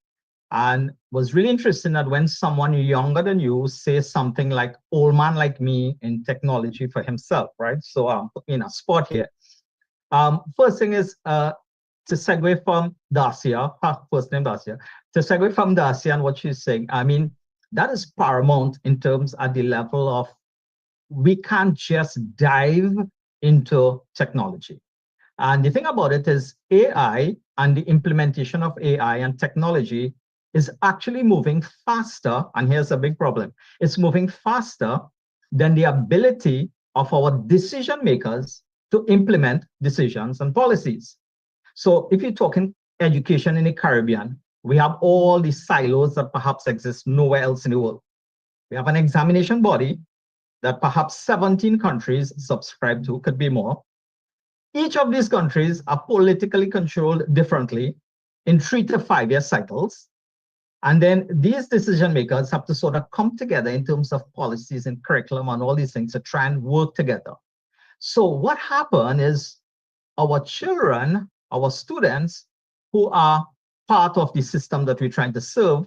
And was really interesting that when someone younger than you says something like old man like me in technology for himself, right? So put me in a spot here. First thing is to segue from Dacia, first name Dacia, to segue from Dacia and what she's saying. I mean, that is paramount in terms at the level of we can't just dive into technology. And the thing about it is AI and the implementation of AI and technology is actually moving faster. And here's a big problem. It's moving faster than the ability of our decision makers to implement decisions and policies. So if you're talking education in the Caribbean, we have all these silos that perhaps exist nowhere else in the world. We have an examination body that perhaps 17 countries subscribe to, could be more. Each of these countries are politically controlled differently in 3 to 5 year cycles. And then these decision makers have to sort of come together in terms of policies and curriculum and all these things to try and work together. So what happened is our children, our students who are part of the system that we're trying to serve,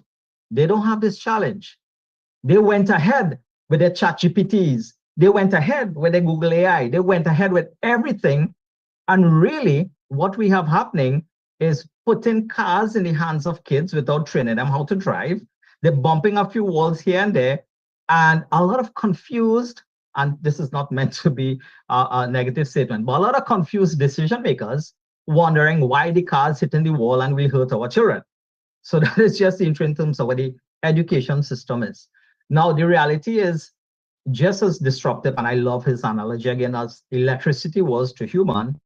they don't have this challenge. They went ahead with their ChatGPTs. They went ahead with their Google AI. They went ahead with everything. And really, what we have happening is putting cars in the hands of kids without training them how to drive. They're bumping a few walls here and there, and a lot of confused, and this is not meant to be a negative statement, but a lot of confused decision makers wondering why the car's hitting the wall and will hurt our children. So that is just the intro in terms of what the education system is. Now, the reality is just as disruptive, and I love his analogy again, as electricity was to human,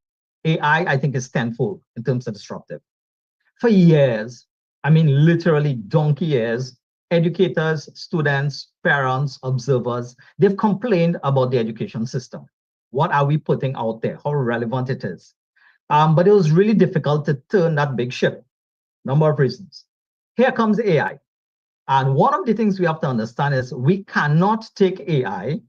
AI, I think, is tenfold in terms of disruptive. For years, I mean, literally donkey years, educators, students, parents, observers, they've complained about the education system. What are we putting out there? How relevant it is? But it was really difficult to turn that big ship. Number of reasons. Here comes AI. And one of the things we have to understand is we cannot take AI,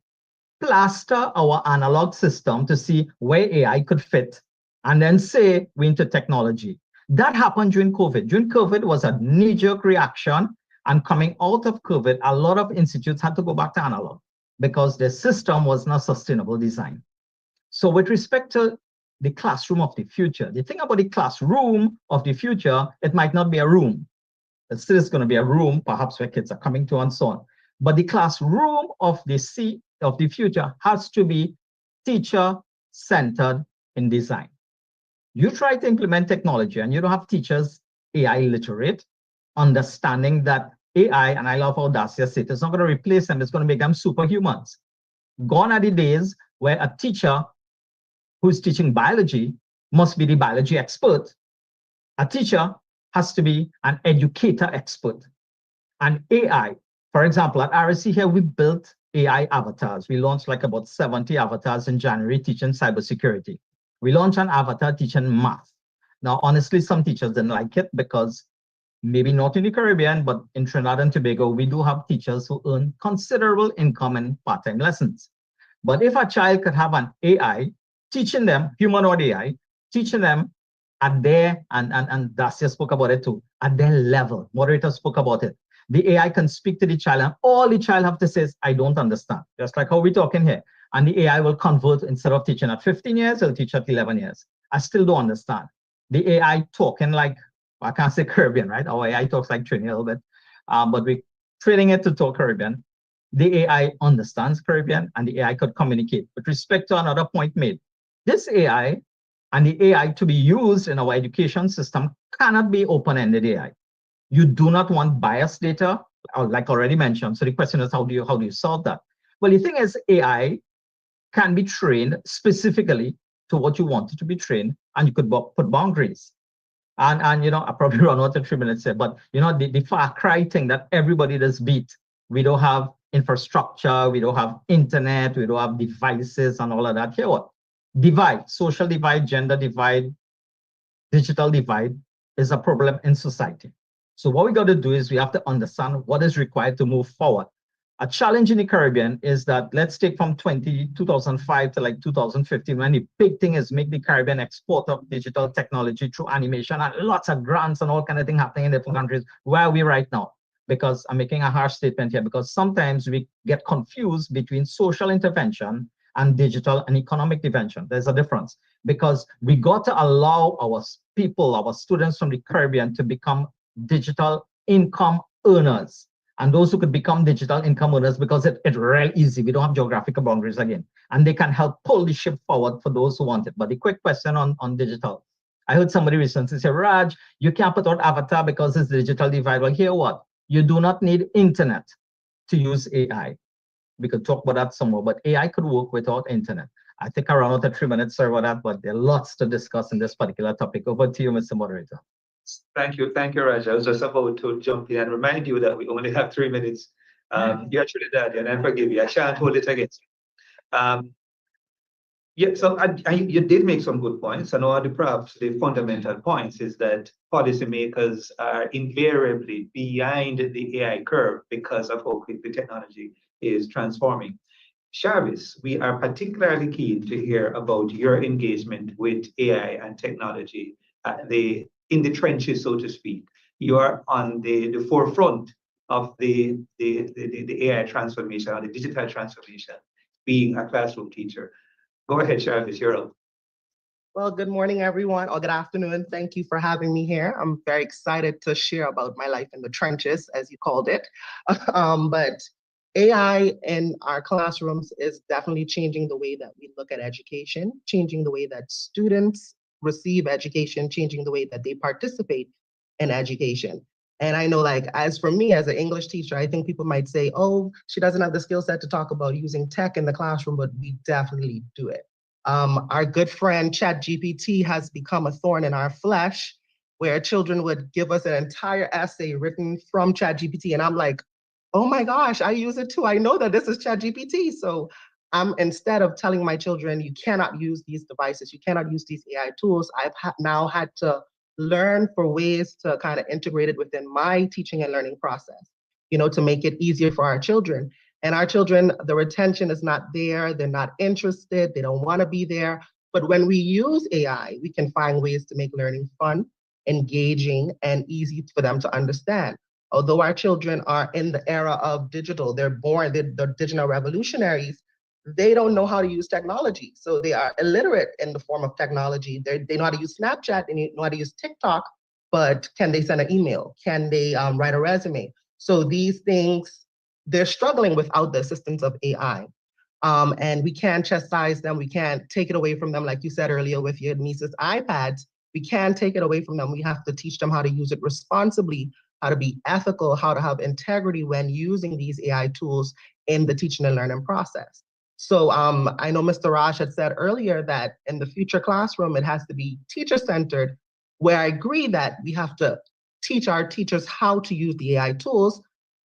plaster our analog system to see where AI could fit, and then say we're into technology. That happened during COVID. During COVID was a knee-jerk reaction, and coming out of COVID, a lot of institutes had to go back to analog because their system was not sustainable design. So with respect to the classroom of the future, the thing about the classroom of the future, it might not be a room. It still is going to be a room, perhaps where kids are coming to and so on. But the classroom of the future has to be teacher-centered in design. You try to implement technology and you don't have teachers AI literate, understanding that AI, and I love how Dacia said, it's not going to replace them, it's going to make them superhumans. Gone are the days where a teacher who's teaching biology must be the biology expert. A teacher has to be an educator expert. And AI, for example, at RSC here, we built AI avatars. We launched like about 70 avatars in January teaching cybersecurity. We launched an avatar teaching math. Now, honestly, some teachers didn't like it because maybe not in the Caribbean, but in Trinidad and Tobago, we do have teachers who earn considerable income in part-time lessons. But if a child could have an AI teaching them, human or AI, teaching them at their, and Dacia spoke about it too, at their level, moderator spoke about it. The AI can speak to the child and all the child have to say is, I don't understand. Just like how we're talking here. And the AI will convert, instead of teaching at 15 years, it'll teach at 11 years. I still don't understand. The AI talking like, I can't say Caribbean, right? Our AI talks like Trini a little bit, but we're training it to talk Caribbean. The AI understands Caribbean and the AI could communicate. With respect to another point made, this AI and the AI to be used in our education system cannot be open-ended AI. You do not want biased data, like already mentioned. So the question is, how do you solve that? Well, the thing is, AI can be trained specifically to what you want it to be trained, and you could put boundaries. And you know, I probably run out of 3 minutes here, but you know, the far cry thing that everybody does beat. We don't have infrastructure, we don't have internet, we don't have devices and all of that. Here what? Divide, social divide, gender divide, digital divide is a problem in society. So what we got to do is we have to understand what is required to move forward. A challenge in the Caribbean is that, let's take from 2005 to like 2015, when the big thing is make the Caribbean export of digital technology through animation and lots of grants and all kind of thing happening in different countries. Where are we right now? Because I'm making a harsh statement here, because sometimes we get confused between social intervention and digital and economic intervention. There's a difference, because we got to allow our people, our students from the Caribbean to become digital income earners. And those who could become digital income earners, because it's real easy. We don't have geographical boundaries again. And they can help pull the ship forward for those who want it. But the quick question on digital. I heard somebody recently say, Raj, you can't put out avatar because it's digital divide. Well, hear what? You do not need internet to use AI. We could talk about that some more, but AI could work without internet. I think I ran out of 3 minutes, sorry about that, but there are lots to discuss in this particular topic. Over to you, Mr. Moderator. Thank you, Raj. I was just about to jump in and remind you that we only have 3 minutes. You're Trinidadian, and forgive you, I shan't hold it against you. Yeah, so you did make some good points, and one of the fundamental points is that policymakers are invariably behind the AI curve because of how quick the technology is transforming. Jarvis, we are particularly keen to hear about your engagement with AI and technology in the trenches, so to speak. You are on the forefront of the AI transformation or the digital transformation, being a classroom teacher. Go ahead, Sharice, you're up. Well, good morning, everyone, or good afternoon. Thank you for having me here. I'm very excited to share about my life in the trenches, as you called it. But AI in our classrooms is definitely changing the way that we look at education, changing the way that students receive education, changing the way that they participate in education. And I know, like, as for me as an English teacher, I think people might say, oh, she doesn't have the skill set to talk about using tech in the classroom, but we definitely do it. Our good friend ChatGPT has become a thorn in our flesh, where children would give us an entire essay written from ChatGPT. And I'm like, oh my gosh, I use it too. I know that this is ChatGPT. So instead of telling my children, you cannot use these devices, you cannot use these AI tools, I've now had to learn for ways to kind of integrate it within my teaching and learning process, to make it easier for our children. And our children, the retention is not there, they're not interested, they don't want to be there. But when we use AI, we can find ways to make learning fun, engaging, and easy for them to understand. Although our children are in the era of digital, they're digital revolutionaries, they don't know how to use technology. So they are illiterate in the form of technology. They know how to use Snapchat, they know how to use TikTok, but can they send an email? Can they write a resume? So these things, they're struggling without the assistance of AI. And we can't chastise them. We can't take it away from them. Like you said earlier with your niece's iPads, we can't take it away from them. We have to teach them how to use it responsibly, how to be ethical, how to have integrity when using these AI tools in the teaching and learning process. So I know Mr. Raj had said earlier that in the future classroom, it has to be teacher-centered, where I agree that we have to teach our teachers how to use the AI tools.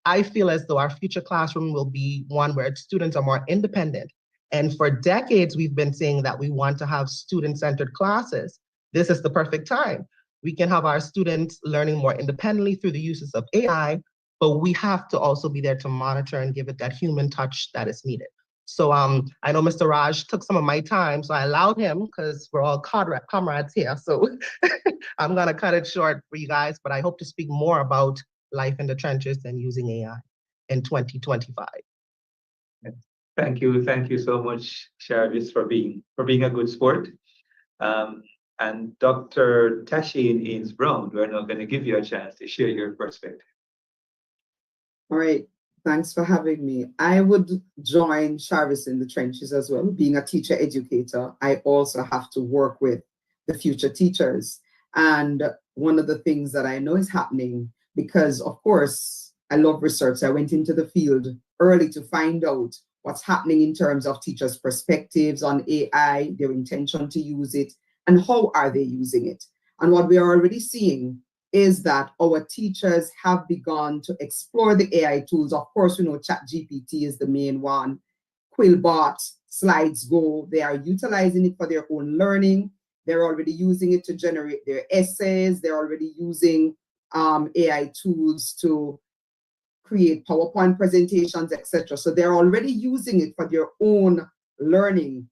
I feel as though our future classroom will be one where students are more independent. And for decades, we've been saying that we want to have student-centered classes. This is the perfect time. We can have our students learning more independently through the uses of AI, but we have to also be there to monitor and give it that human touch that is needed. So I know Mr. Raj took some of my time, so I allowed him because we're all comrades here. So I'm gonna cut it short for you guys, but I hope to speak more about life in the trenches and using AI in 2025. Thank you so much, Sharice, for being a good sport. And Dr. Tashin Ains-Brown, we're now going to give you a chance to share your perspective. All right, thanks for having me. I would join Sharice in the trenches as well. Being a teacher educator, I also have to work with the future teachers. And one of the things that I know is happening, because of course, I love research. I went into the field early to find out what's happening in terms of teachers' perspectives on AI, their intention to use it, and how are they using it. And what we are already seeing is that our teachers have begun to explore the AI tools. Of course, we know ChatGPT is the main one, Quillbot, SlidesGo, they are utilizing it for their own learning. They're already using it to generate their essays. They're already using AI tools to create PowerPoint presentations, etc. So they're already using it for their own learning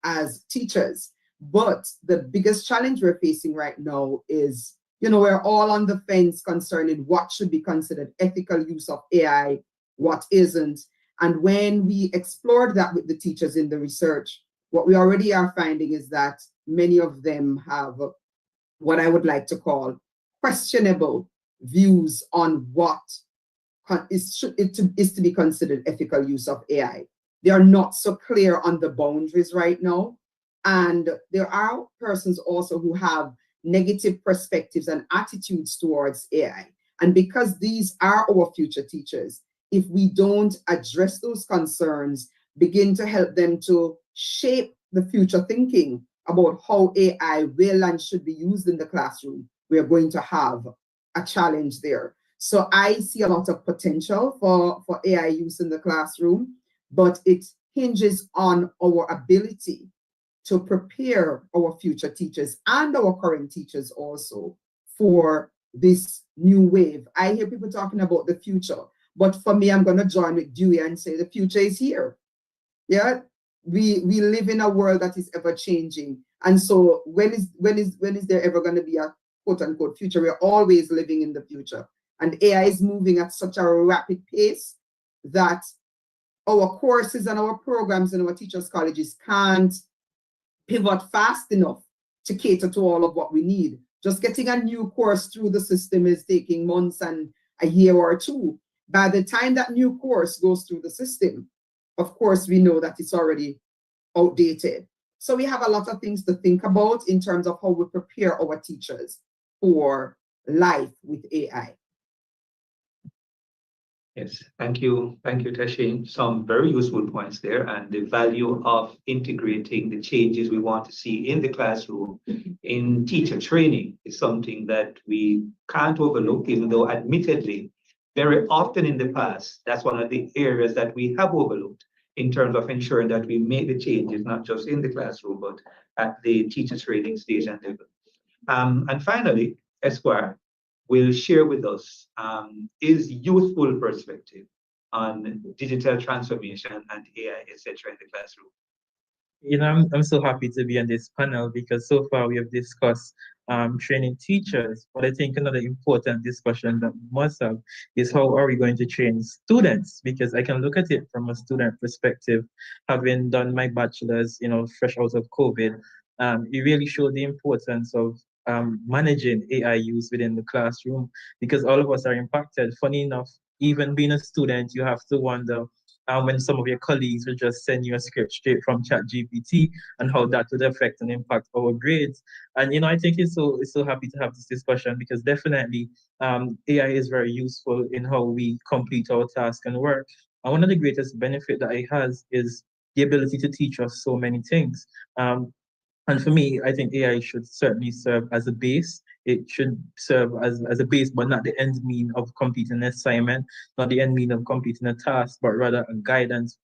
as teachers. But the biggest challenge we're facing right now is, we're all on the fence concerning what should be considered ethical use of AI, what isn't. And when we explored that with the teachers in the research, what we already are finding is that many of them have what I would like to call questionable views on what is to be considered ethical use of AI. They are not so clear on the boundaries right now. And there are persons also who have negative perspectives and attitudes towards AI. And because these are our future teachers, if we don't address those concerns, begin to help them to shape the future thinking about how AI will and should be used in the classroom, we are going to have a challenge there. So I see a lot of potential for AI use in the classroom, but it hinges on our ability to prepare our future teachers and our current teachers also for this new wave. I hear people talking about the future, but for me, I'm going to join with Dewey and say the future is here. Yeah, we live in a world that is ever changing, and so when is there ever going to be a quote unquote future? We're always living in the future. And AI is moving at such a rapid pace that our courses and our programs in our teachers' colleges can't pivot fast enough to cater to all of what we need. Just getting a new course through the system is taking months and a year or two. By the time that new course goes through the system, of course, we know that it's already outdated. So we have a lot of things to think about in terms of how we prepare our teachers for life with AI. Yes, thank you, Tashin. Some very useful points there, and the value of integrating the changes we want to see in the classroom in teacher training is something that we can't overlook, even though admittedly, very often in the past, that's one of the areas that we have overlooked in terms of ensuring that we make the changes, not just in the classroom, but at the teacher training stage and level. And finally, Esquire will share with us his youthful perspective on digital transformation and AI, etc., in the classroom. You know, I'm so happy to be on this panel because so far we have discussed training teachers, but I think another important discussion that we must have is how are we going to train students? Because I can look at it from a student perspective, having done my bachelor's, you know, fresh out of COVID. It really showed the importance of managing AI use within the classroom because all of us are impacted. Funny enough, even being a student, you have to wonder when some of your colleagues will just send you a script straight from ChatGPT and how that would affect and impact our grades. And you know, I think it's so happy to have this discussion because definitely AI is very useful in how we complete our task and work. And one of the greatest benefit that it has is the ability to teach us so many things. And for me, I think AI should certainly serve as a base. It should serve as a base, but not the end mean of completing an assignment, not the end mean of completing a task, but rather a guidance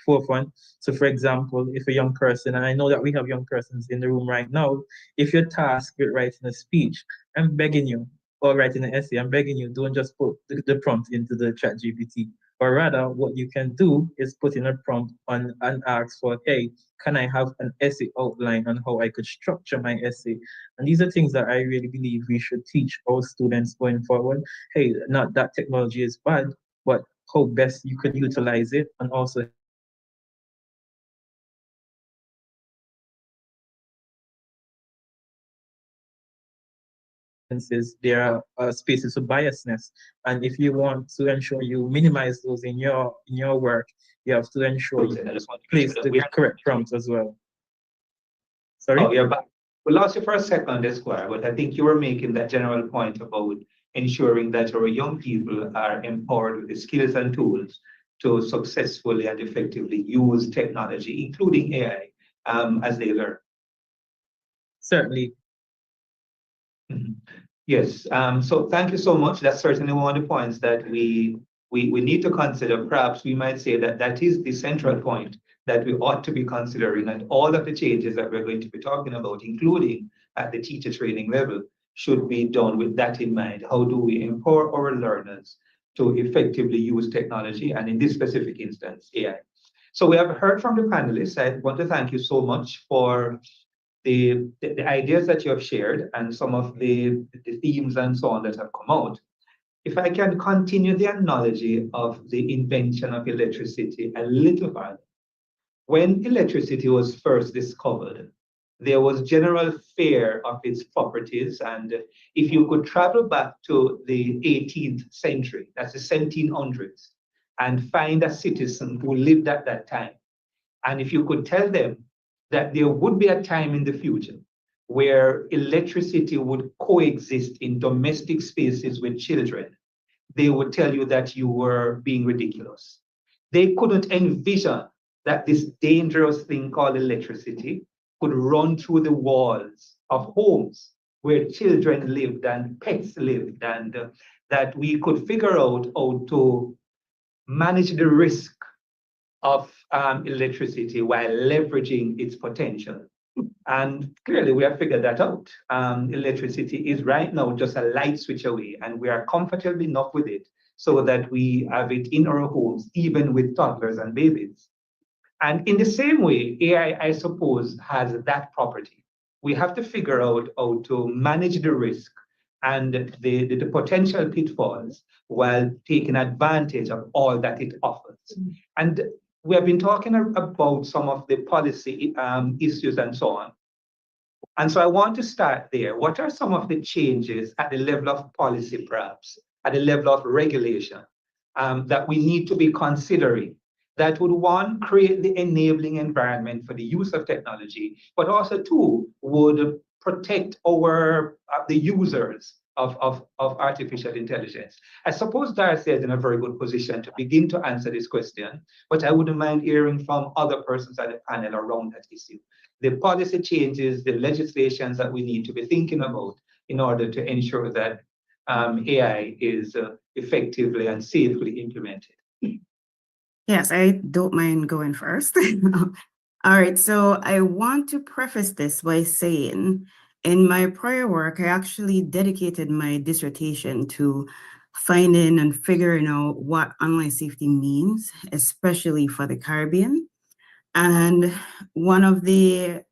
forefront. So for example, if a young person, and I know that we have young persons in the room right now, if you're tasked with writing a speech, I'm begging you, or writing an essay, I'm begging you, don't just put the prompt into the chat GPT. Or rather, what you can do is put in a prompt and ask for, hey, can I have an essay outline on how I could structure my essay? And these are things that I really believe we should teach our students going forward. Hey, not that technology is bad, but how best you could utilize it and also there are spaces of biasness, and if you want to ensure you minimize those in your work, you have to ensure you place the correct prompts as well. Sorry? Oh, you're back. We lost you for a second, Esquire, but I think you were making that general point about ensuring that our young people are empowered with the skills and tools to successfully and effectively use technology, including AI, as they learn. Certainly. Yes, so thank you so much. That's certainly one of the points that we need to consider. Perhaps we might say that that is the central point that we ought to be considering, and all of the changes that we're going to be talking about, including at the teacher training level, should be done with that in mind. How do we empower our learners to effectively use technology, and in this specific instance, AI? So we have heard from the panelists. I want to thank you so much for the ideas that you have shared and some of the themes and so on that have come out. If I can continue the analogy of the invention of electricity a little further. When electricity was first discovered, there was general fear of its properties. And if you could travel back to the 18th century, that's the 1700s, and find a citizen who lived at that time, and if you could tell them that there would be a time in the future where electricity would coexist in domestic spaces with children, they would tell you that you were being ridiculous. They couldn't envision that this dangerous thing called electricity could run through the walls of homes where children lived and pets lived, and that we could figure out how to manage the risk of electricity while leveraging its potential. And clearly we have figured that out. Electricity is right now just a light switch away, and we are comfortable enough with it so that we have it in our homes, even with toddlers and babies. And in the same way, AI, I suppose, has that property. We have to figure out how to manage the risk and the potential pitfalls while taking advantage of all that it offers. And we have been talking about some of the policy issues and so on. And so I want to start there. What are some of the changes at the level of policy, perhaps, at the level of regulation, that we need to be considering that would, one, create the enabling environment for the use of technology, but also, two, would protect the users of artificial intelligence? I suppose Darcy is in a very good position to begin to answer this question, but I wouldn't mind hearing from other persons at the panel around that issue. The policy changes, the legislations that we need to be thinking about in order to ensure that AI is effectively and safely implemented. Yes, I don't mind going first. All right, so I want to preface this by saying in my prior work, I actually dedicated my dissertation to finding and figuring out what online safety means, especially for the Caribbean. And one of the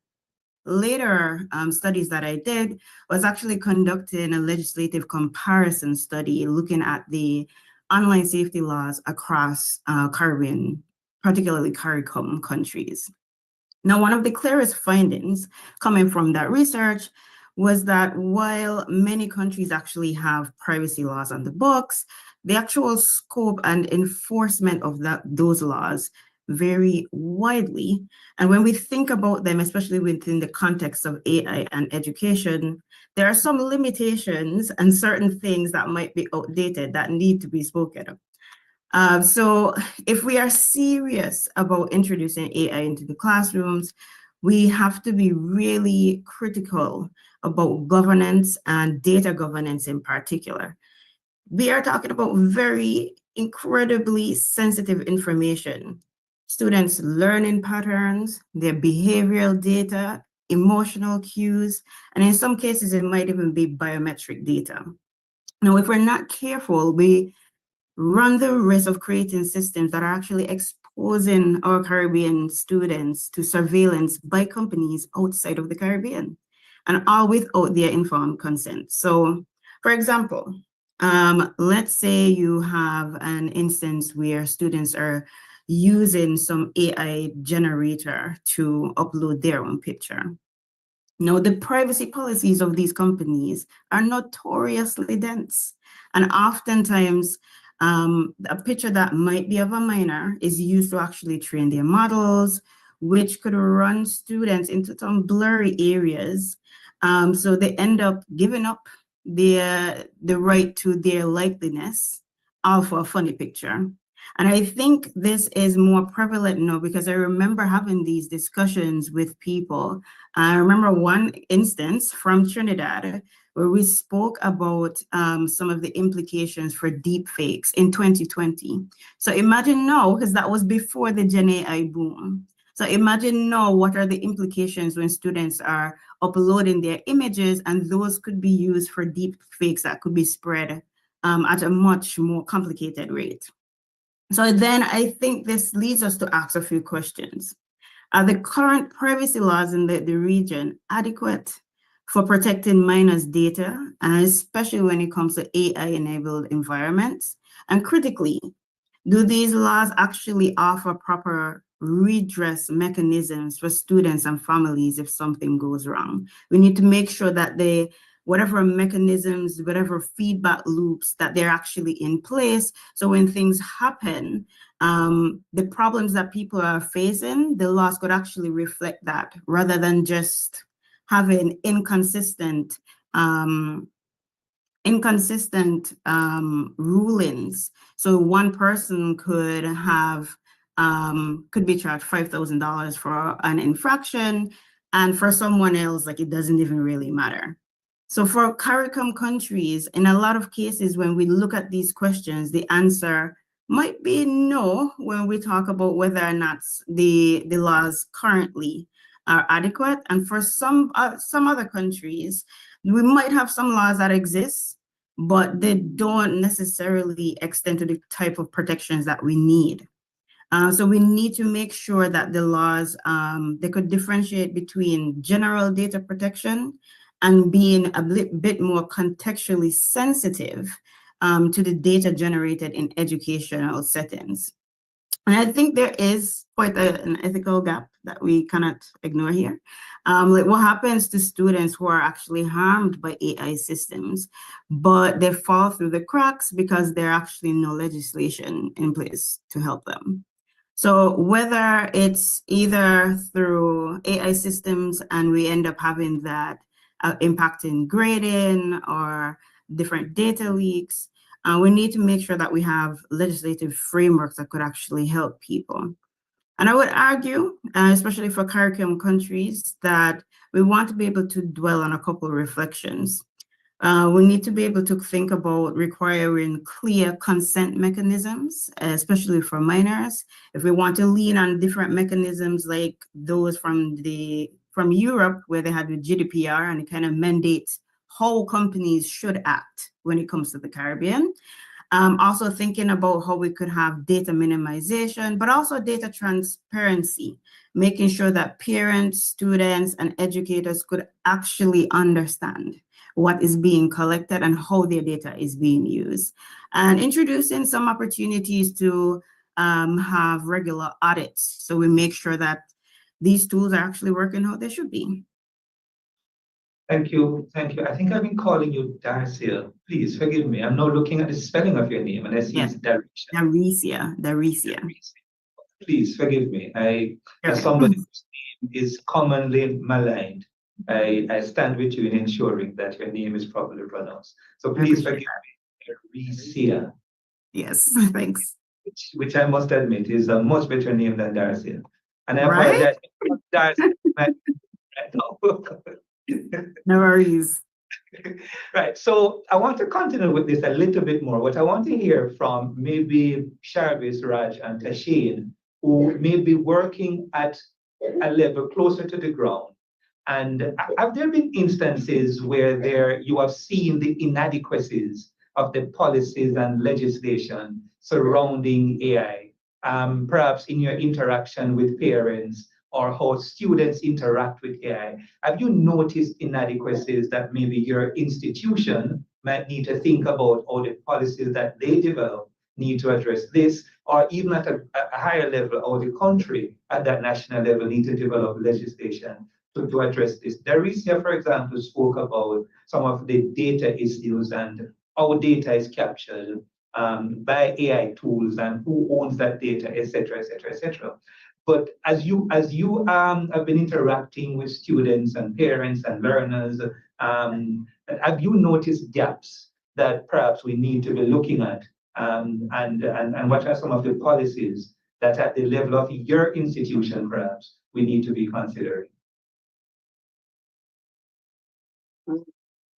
later studies that I did was actually conducting a legislative comparison study looking at the online safety laws across Caribbean, particularly CARICOM countries. Now, one of the clearest findings coming from that research was that while many countries actually have privacy laws on the books, the actual scope and enforcement of those laws vary widely. And when we think about them, especially within the context of AI and education, there are some limitations and certain things that might be outdated that need to be spoken of. So if we are serious about introducing AI into the classrooms, we have to be really critical about governance and data governance in particular. We are talking about very incredibly sensitive information. Students' learning patterns, their behavioral data, emotional cues, and in some cases, it might even be biometric data. Now, if we're not careful, we run the risk of creating systems that are actually exposing our Caribbean students to surveillance by companies outside of the Caribbean, and all without their informed consent. So, for example, let's say you have an instance where students are using some AI generator to upload their own picture. Now, the privacy policies of these companies are notoriously dense, and oftentimes a picture that might be of a minor is used to actually train their models, which could run students into some blurry areas. So they end up giving up the right to their likeliness, all for a funny picture. And I think this is more prevalent now because I remember having these discussions with people. I remember one instance from Trinidad where we spoke about some of the implications for deep fakes in 2020. So imagine now, because that was before the Gen AI boom. So imagine now what are the implications when students are uploading their images and those could be used for deep fakes that could be spread at a much more complicated rate. So then I think this leads us to ask a few questions. Are the current privacy laws in the region adequate for protecting minors' data, and especially when it comes to AI-enabled environments? And critically, do these laws actually offer proper redress mechanisms for students and families if something goes wrong? We need to make sure that whatever mechanisms, whatever feedback loops, that they're actually in place. So when things happen, the problems that people are facing, the laws could actually reflect that rather than just having inconsistent rulings. So one person could be charged $5,000 for an infraction, and for someone else, like, it doesn't even really matter. So for CARICOM countries, in a lot of cases, when we look at these questions, the answer might be no when we talk about whether or not the laws currently are adequate. And for some other countries, we might have some laws that exist, but they don't necessarily extend to the type of protections that we need. So we need to make sure that the laws, they could differentiate between general data protection and being a bit more contextually sensitive to the data generated in educational settings. And I think there is quite an ethical gap that we cannot ignore here. Like what happens to students who are actually harmed by AI systems, but they fall through the cracks because there are actually no legislation in place to help them. So whether it's either through AI systems and we end up having that impacting grading or different data leaks, we need to make sure that we have legislative frameworks that could actually help people. And I would argue, especially for CARICOM countries, that we want to be able to dwell on a couple of reflections. We need to be able to think about requiring clear consent mechanisms, especially for minors. If we want to lean on different mechanisms like those from Europe, where they had the GDPR and it kind of mandates how companies should act when it comes to the Caribbean. Also thinking about how we could have data minimization, but also data transparency, making sure that parents, students, and educators could actually understand what is being collected and how their data is being used, and introducing some opportunities to have regular audits so we make sure that these tools are actually working how they should be. Thank you. Thank you. I think I've been calling you Darcia. Please forgive me. I'm now looking at the spelling of your name and I see it's Daricia. Daricia. Please forgive me. As somebody whose name is commonly maligned, I stand with you in ensuring that your name is properly pronounced. So please forgive me. Daricia. Yes, thanks. Which I must admit is a much better name than Darcia. And I apologize. Darcia right now. No worries. Right. So I want to continue with this a little bit more. What I want to hear from maybe Sharvis, Raj, and Tasheen, who may be working at a level closer to the ground. And have there been instances where you have seen the inadequacies of the policies and legislation surrounding AI, perhaps in your interaction with parents or how students interact with AI? Have you noticed inadequacies that maybe your institution might need to think about, or the policies that they develop need to address this, or even at a higher level, or the country at that national level need to develop legislation to address this? Daricia, for example, spoke about some of the data issues and how data is captured by AI tools and who owns that data, et cetera, et cetera, et cetera. But as you have been interacting with students and parents and learners, have you noticed gaps that perhaps we need to be looking at? And what are some of the policies that at the level of your institution, perhaps, we need to be considering?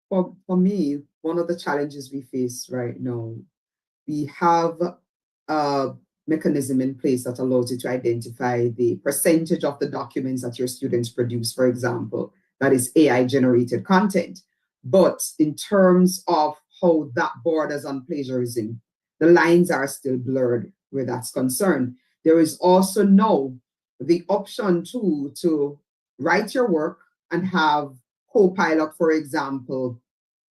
For me, one of the challenges we face right now, we have a mechanism in place that allows you to identify the percentage of the documents that your students produce, for example, that is AI-generated content. But in terms of how that borders on plagiarism, the lines are still blurred where that's concerned. There is also now the option to write your work and have Copilot, for example,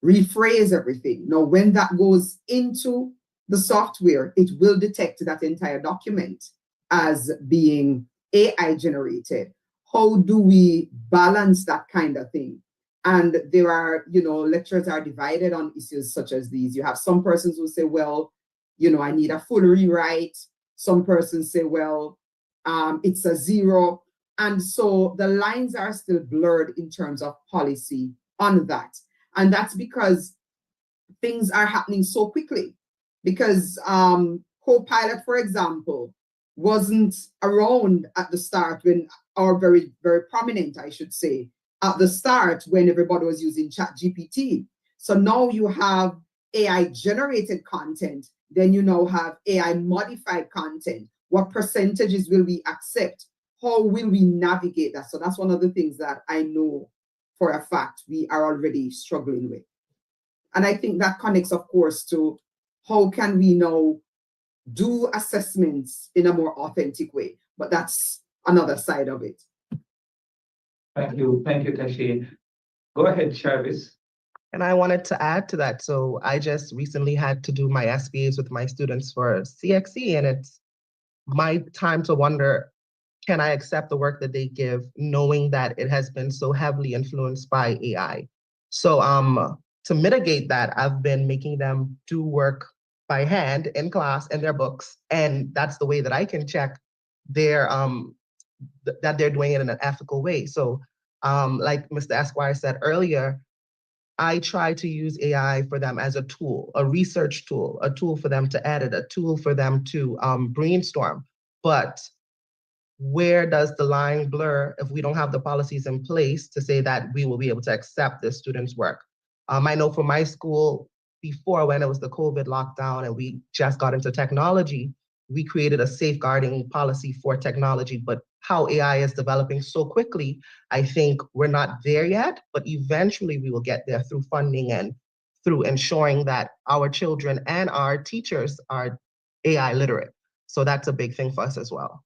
rephrase everything. Now, when that goes into the software, it will detect that entire document as being AI generated. How do we balance that kind of thing? And there are, lecturers are divided on issues such as these. You have some persons who say, well, I need a full rewrite. Some persons say, well, it's a zero. And so the lines are still blurred in terms of policy on that. And that's because things are happening so quickly. Because Copilot, for example, wasn't around at the start when, or very, very prominent, I should say, at the start when everybody was using ChatGPT. So now you have AI generated content, then you now have AI modified content. What percentages will we accept? How will we navigate that? So that's one of the things that I know for a fact we are already struggling with. And I think that connects, of course, to how can we now do assessments in a more authentic way? But that's another side of it. Thank you, Tasheen. Go ahead, Travis. And I wanted to add to that. So I just recently had to do my SBAs with my students for CXE, and it's my time to wonder, can I accept the work that they give, knowing that it has been so heavily influenced by AI? So to mitigate that, I've been making them do work by hand in class in their books, and that's the way that I can check their that they're doing it in an ethical way. So like Mr. Esquire said earlier, I try to use AI for them as a tool, a research tool, a tool for them to edit, a tool for them to brainstorm. But where does the line blur if we don't have the policies in place to say that we will be able to accept the students' work? I know for my school, before when it was the COVID lockdown and we just got into technology, we created a safeguarding policy for technology, but how AI is developing so quickly, I think we're not there yet, but eventually we will get there through funding and through ensuring that our children and our teachers are AI literate. So that's a big thing for us as well.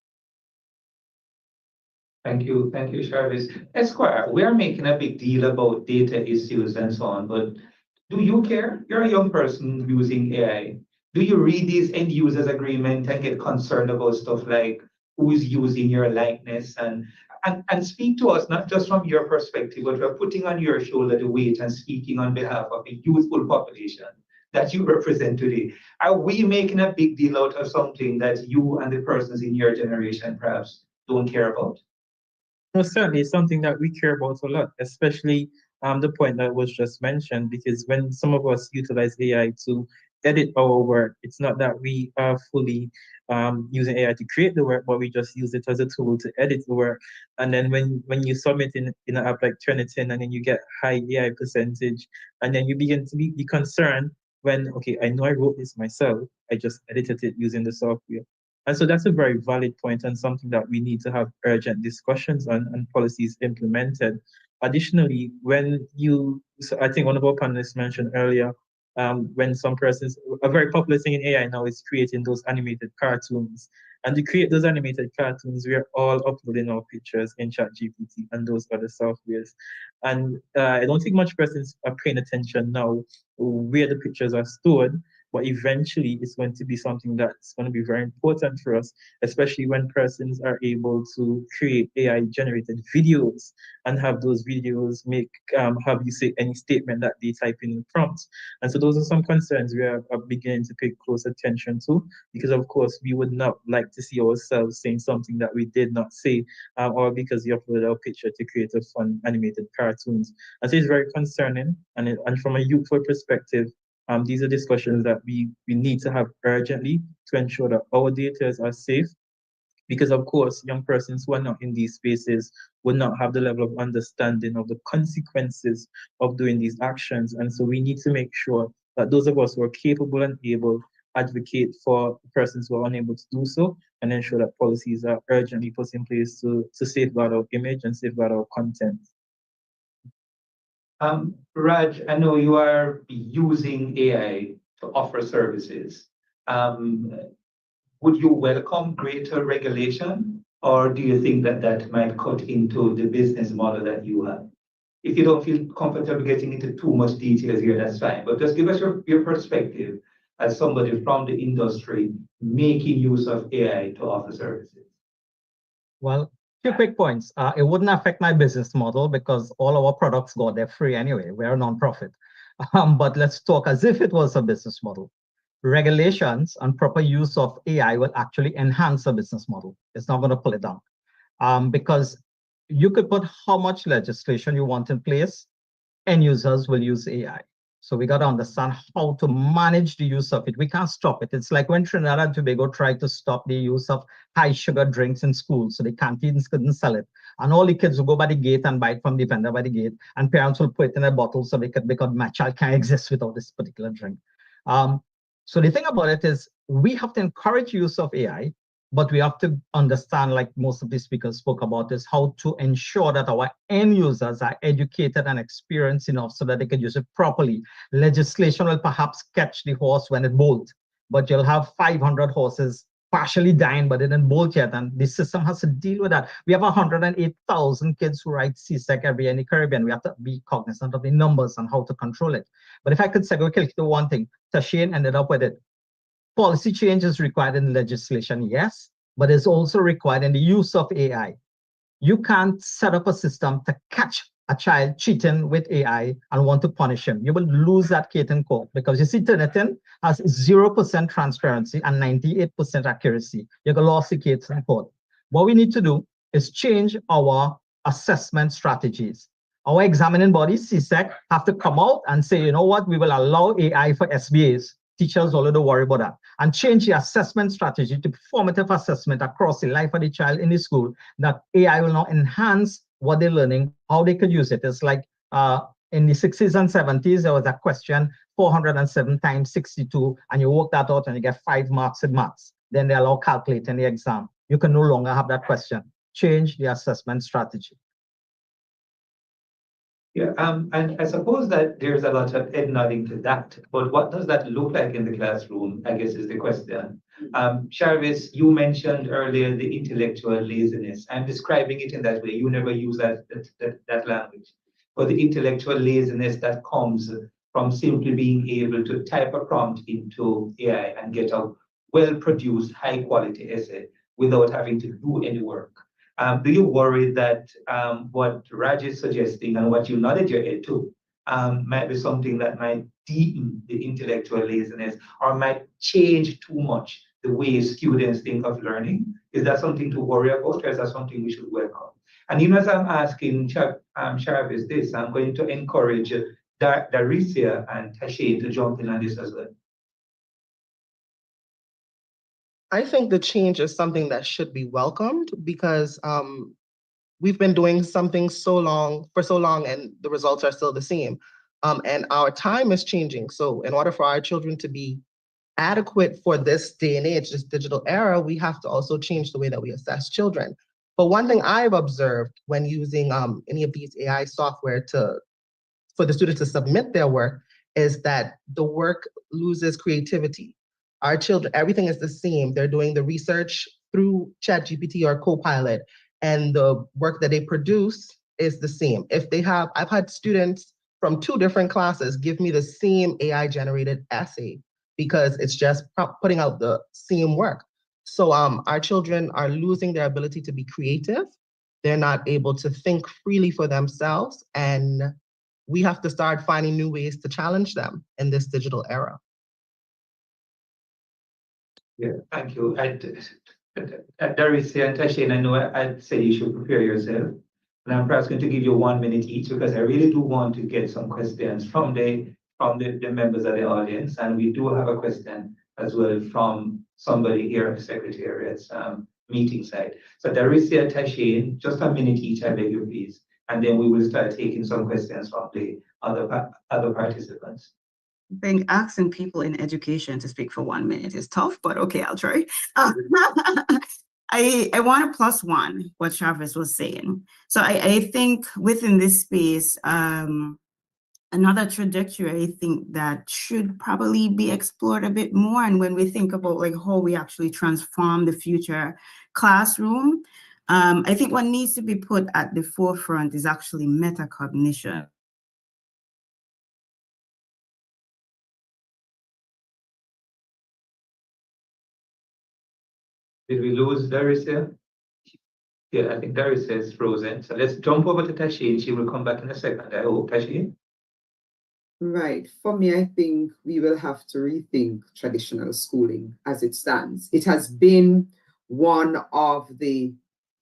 Thank you, Travis. Esquire, we are making a big deal about data issues and so on, but do you care? You're a young person using AI. Do you read these end users agreement and get concerned about stuff like who is using your likeness and speak to us, not just from your perspective, but we're putting on your shoulder the weight and speaking on behalf of a youthful population that you represent today. Are we making a big deal out of something that you and the persons in your generation perhaps don't care about? No, certainly it's something that we care about a lot, especially the point that was just mentioned, because when some of us utilize AI to edit our work, it's not that we are fully using AI to create the work, but we just use it as a tool to edit the work. And then when you submit in an app like Turnitin, and then you get high AI percentage, and then you begin to be concerned when, okay, I know I wrote this myself, I just edited it using the software. And so that's a very valid point and something that we need to have urgent discussions on and policies implemented. Additionally, so I think one of our panelists mentioned earlier, when some persons, a very popular thing in AI now is creating those animated cartoons. And to create those animated cartoons, we are all uploading our pictures in ChatGPT and those other softwares. And I don't think much persons are paying attention now where the pictures are stored, but eventually it's going to be something that's going to be very important for us, especially when persons are able to create AI generated videos and have those videos have you say any statement that they type in prompt. And so those are some concerns we are beginning to pay close attention to, because of course we would not like to see ourselves saying something that we did not say, or because we uploaded our picture to create a fun animated cartoons. And so it's very concerning, and from a youthful perspective, these are discussions that we need to have urgently to ensure that our data are safe, because of course, young persons who are not in these spaces would not have the level of understanding of the consequences of doing these actions. And so we need to make sure that those of us who are capable and able advocate for persons who are unable to do so, and ensure that policies are urgently put in place to safeguard our image and safeguard our content. Raj, I know you are using AI to offer services. Would you welcome greater regulation, or do you think that that might cut into the business model that you have? If you don't feel comfortable getting into too much details here, that's fine. But just give us your perspective as somebody from the industry making use of AI to offer services. Well, two quick points. It wouldn't affect my business model because all our products go there free anyway. We're a nonprofit. But let's talk as if it was a business model. Regulations and proper use of AI will actually enhance a business model. It's not going to pull it down. Because you could put how much legislation you want in place, end users will use AI. So we got to understand how to manage the use of it. We can't stop it. It's like when Trinidad and Tobago tried to stop the use of high sugar drinks in schools, so the canteens couldn't sell it. And all the kids will go by the gate and buy it from the vendor by the gate, and parents will put it in a bottle so because my child can't exist without this particular drink. So the thing about it is we have to encourage use of AI, but we have to understand, like most of the speakers spoke about, is how to ensure that our end users are educated and experienced enough so that they can use it properly. Legislation will perhaps catch the horse when it bolts, but you'll have 500 horses partially dying, but it didn't bolt yet. And the system has to deal with that. We have 108,000 kids who write CSEC every year in the Caribbean. We have to be cognizant of the numbers and how to control it. But if I could segue quickly to one thing, Tashane ended up with it. Policy change is required in legislation, yes, but it's also required in the use of AI. You can't set up a system to catch a child cheating with AI and want to punish him. You will lose that case in court because you see Turnitin has 0% transparency and 98% accuracy. You can lose the case in court. What we need to do is change our assessment strategies. Our examining bodies, CSEC, have to come out and say, you know what, we will allow AI for SBAs. Teachers already worry about that. And change the assessment strategy to formative assessment across the life of the child in the school, that AI will now enhance what they're learning, how they could use it. It's like in the 60s and 70s, there was a question, 407 times 62, and you work that out and you get 5 marks in maths. Then they allow calculating the exam. You can no longer have that question. Change the assessment strategy. Yeah, and I suppose that there's a lot of head nodding to that, but what does that look like in the classroom, I guess is the question. Jarvis, you mentioned earlier the intellectual laziness. I'm describing it in that way. You never use that language. But the intellectual laziness that comes from simply being able to type a prompt into AI and get a well-produced, high-quality essay without having to do any work. Do you worry that what Raj is suggesting and what you nodded your head to might be something that might deepen the intellectual laziness or might change too much the way students think of learning? Is that something to worry about, or is that something we should welcome? And even as I'm asking Jarvis this, I'm going to encourage Darisia and Tashane to jump in on this as well. I think the change is something that should be welcomed because we've been doing something for so long and the results are still the same. And our time is changing. So in order for our children to be adequate for this day and age, this digital era, we have to also change the way that we assess children. But one thing I've observed when using any of these AI software for the students to submit their work is that the work loses creativity. Our children, everything is the same. They're doing the research through ChatGPT or Copilot, and the work that they produce is the same. I've had students from 2 different classes give me the same AI-generated essay because it's just putting out the same work. So our children are losing their ability to be creative. They're not able to think freely for themselves, and we have to start finding new ways to challenge them in this digital era. Yeah, thank you. Darisia and Tashane, I know I'd say you should prepare yourself. And I'm perhaps going to give you 1 minute each because I really do want to get some questions from the members of the audience. And we do have a question as well from somebody here at the Secretariat's meeting site. So Darisia, Tashane, just 1 minute each, I beg you please. And then we will start taking some questions from the other participants. I think asking people in education to speak for 1 minute is tough, but okay, I'll try. I want to +1 what Jarvis was saying. So I think within this space, another trajectory I think that should probably be explored a bit more. And when we think about like how we actually transform the future classroom, I think what needs to be put at the forefront is actually metacognition. Did we lose Darisia? Yeah, I think Darisia is frozen. So let's jump over to Tashane. She will come back in a second. I hope, Tashane. Right. For me, I think we will have to rethink traditional schooling as it stands. It has been one of the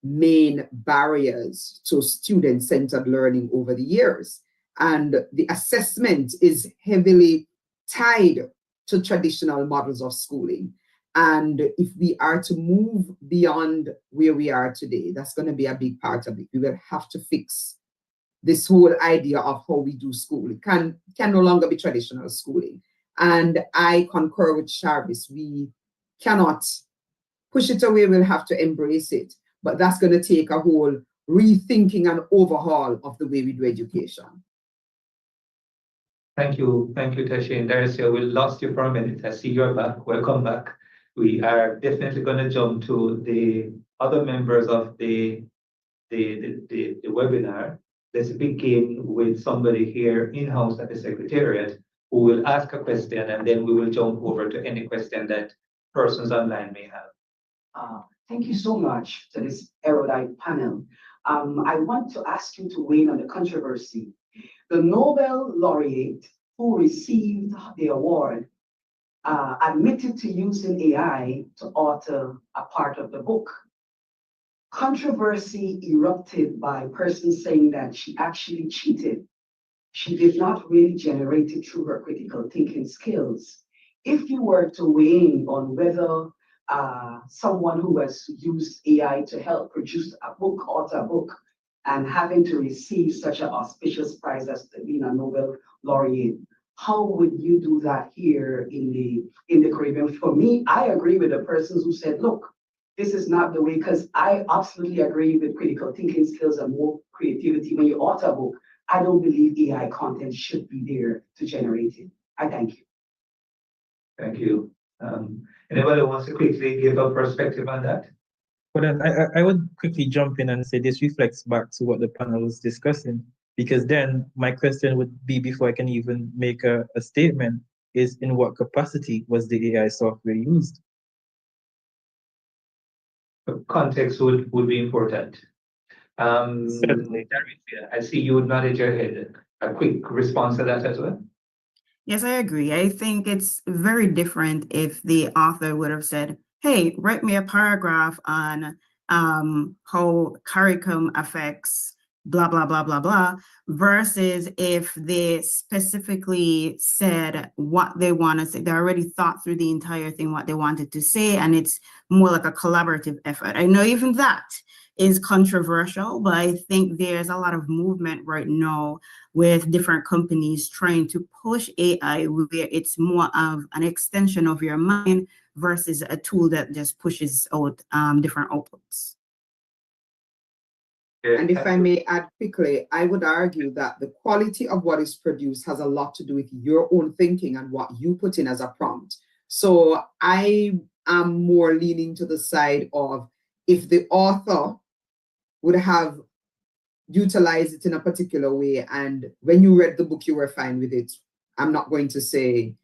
main barriers to student-centered learning over the years. And the assessment is heavily tied to traditional models of schooling. And if we are to move beyond where we are today, that's going to be a big part of it. We will have to fix this whole idea of how we do school. It can no longer be traditional schooling. And I concur with Jarvis. We cannot push it away. We'll have to embrace it. But that's going to take a whole rethinking and overhaul of the way we do education. Thank you, Tashane. Darisia, we lost you for a minute. I see you're back. Welcome back. We are definitely going to jump to the other members of the webinar. Let's begin with somebody here in-house at the Secretariat who will ask a question, and then we will jump over to any question that persons online may have. Thank you so much to this erudite panel. I want to ask you to weigh in on the controversy. The Nobel laureate who received the award admitted to using AI to author a part of the book. Controversy erupted by persons saying that she actually cheated. She did not really generate it through her critical thinking skills. If you were to weigh in on whether someone who has used AI to help produce a book, author a book, and having to receive such an auspicious prize as being a Nobel laureate, how would you do that here in the Caribbean? For me, I agree with the persons who said, look, this is not the way, because I absolutely agree with critical thinking skills and more creativity. When you author a book, I don't believe AI content should be there to generate it. I thank you. Thank you. Anybody wants to quickly give a perspective on that? But then I would quickly jump in and say this reflects back to what the panel was discussing, because then my question would be, before I can even make a statement, is in what capacity was the AI software used? The context would be important. Certainly. I see you would nod your head. A quick response to that as well? Yes, I agree. I think it's very different if the author would have said, hey, write me a paragraph on how CARICOM affects blah, blah, blah, blah, blah, versus if they specifically said what they want to say. They already thought through the entire thing, what they wanted to say, and it's more like a collaborative effort. I know even that is controversial, but I think there's a lot of movement right now with different companies trying to push AI where it's more of an extension of your mind versus a tool that just pushes out different outputs. And if I may add quickly, I would argue that the quality of what is produced has a lot to do with your own thinking and what you put in as a prompt. So I am more leaning to the side of, if the author would have utilized it in a particular way, and when you read the book, you were fine with it, I'm not going to say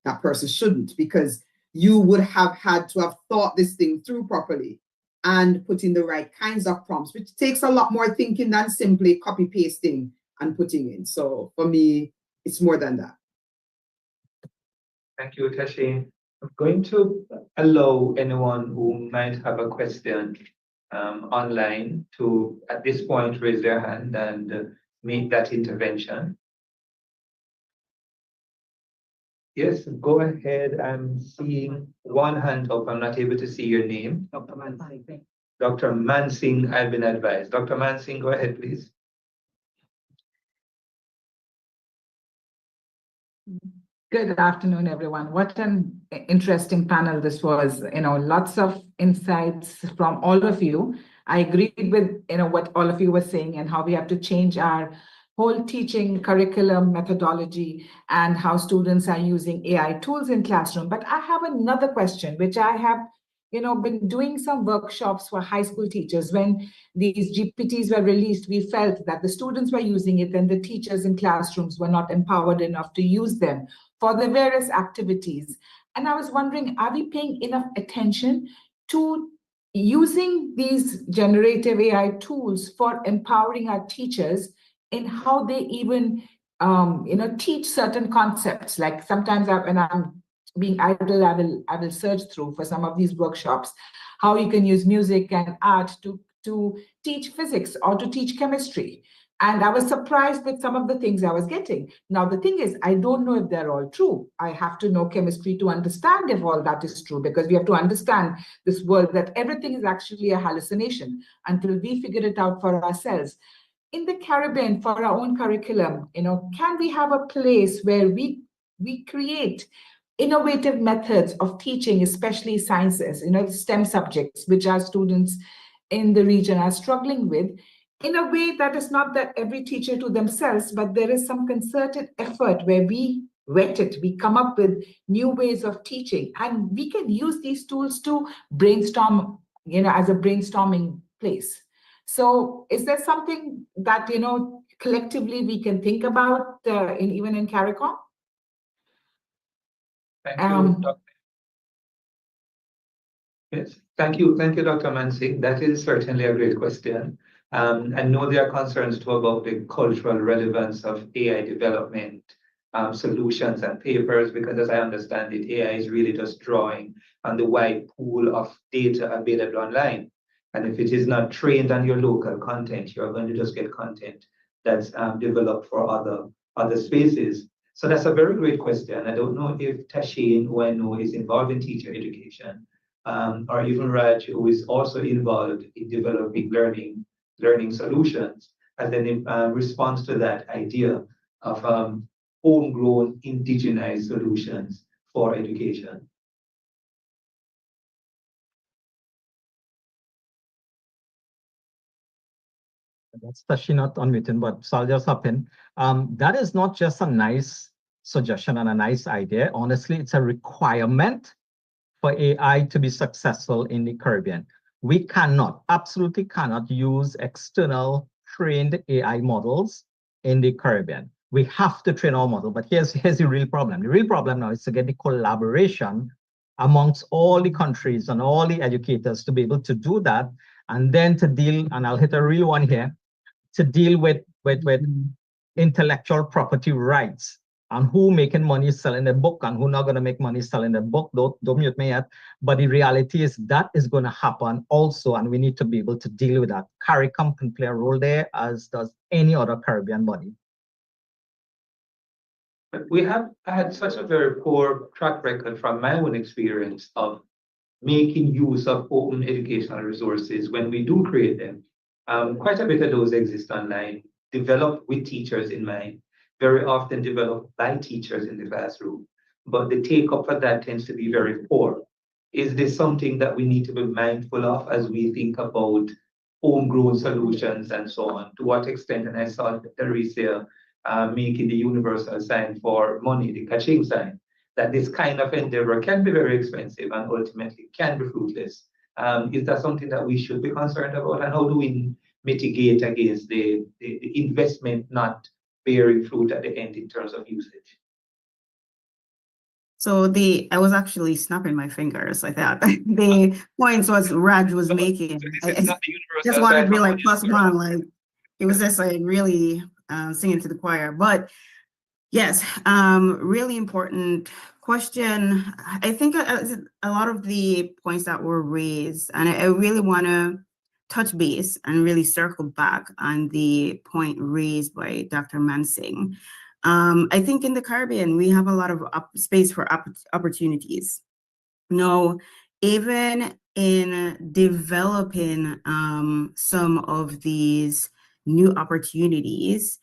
that person shouldn't, because you would have had to have thought this thing through properly and put in the right kinds of prompts, which takes a lot more thinking than simply copy pasting and putting in. So for me, it's more than that. Thank you, Tashi. I'm going to allow anyone who might have a question online to, at this point, raise their hand and make that intervention. Yes, go ahead. I'm seeing one hand up. I'm not able to see your name. Dr. Mansing. Dr. Mansing, I've been advised. Dr. Mansing, go ahead, please. Good afternoon, everyone. What an interesting panel this was. Lots of insights from all of you. I agree with what all of you were saying and how we have to change our whole teaching curriculum methodology and how students are using AI tools in classroom. But I have another question, which I have been doing some workshops for high school teachers. When these GPTs were released, we felt that the students were using it and the teachers in classrooms were not empowered enough to use them for the various activities. And I was wondering, are we paying enough attention to using these generative AI tools for empowering our teachers in how they even teach certain concepts? Like sometimes when I'm being idle, I will search through for some of these workshops, how you can use music and art to teach physics or to teach chemistry. And I was surprised with some of the things I was getting. Now, the thing is, I don't know if they're all true. I have to know chemistry to understand if all that is true, because we have to understand this world that everything is actually a hallucination until we figure it out for ourselves. In the Caribbean, for our own curriculum, can we have a place where we create innovative methods of teaching, especially sciences, the STEM subjects, which our students in the region are struggling with, in a way that is not that every teacher to themselves, but there is some concerted effort where we wet it, we come up with new ways of teaching, and we can use these tools to brainstorm, as a brainstorming place. So is there something that, collectively we can think about even in CARICOM? Thank you. Yes, thank you, Dr. Mansing. That is certainly a great question. I know there are concerns too about the cultural relevance of AI development solutions and papers, because as I understand it, AI is really just drawing on the wide pool of data available online. And if it is not trained on your local content, you're going to just get content that's developed for other spaces. So that's a very great question. I don't know if Tashin Ueno is involved in teacher education, or even Raj, who is also involved in developing learning solutions, and then in response to that idea of homegrown indigenized solutions for education. That's Tashi not unmuted, but so I'll just hop in. That is not just a nice suggestion and a nice idea. Honestly, it's a requirement for AI to be successful in the Caribbean. We absolutely cannot use external trained AI models in the Caribbean. We have to train our model, but here's the real problem. The real problem now is to get the collaboration amongst all the countries and all the educators to be able to do that, and then to deal, and I'll hit a real one here, to deal with intellectual property rights and who making money selling the book and who not going to make money selling the book. Don't mute me yet. But the reality is that is going to happen also, and we need to be able to deal with that. CARICOM can play a role there, as does any other Caribbean body. But we have had such a very poor track record from my own experience of making use of open educational resources when we do create them. Quite a bit of those exist online, developed with teachers in mind, very often developed by teachers in the classroom, but the take-up for that tends to be very poor. Is this something that we need to be mindful of as we think about homegrown solutions and so on? To what extent, and I saw Teresa making the universal sign for money, the kaching sign, that this kind of endeavor can be very expensive and ultimately can be fruitless. Is that something that we should be concerned about? And how do we mitigate against the investment not bearing fruit at the end in terms of usage? So I was actually snapping my fingers like that. The points Raj was making. I just wanted to be like +1, like it was just like really singing to the choir. But yes, really important question. I think a lot of the points that were raised, and I really want to touch base and really circle back on the point raised by Dr. Mansing. I think in the Caribbean, we have a lot of space for opportunities. No, even in developing some of these new opportunities,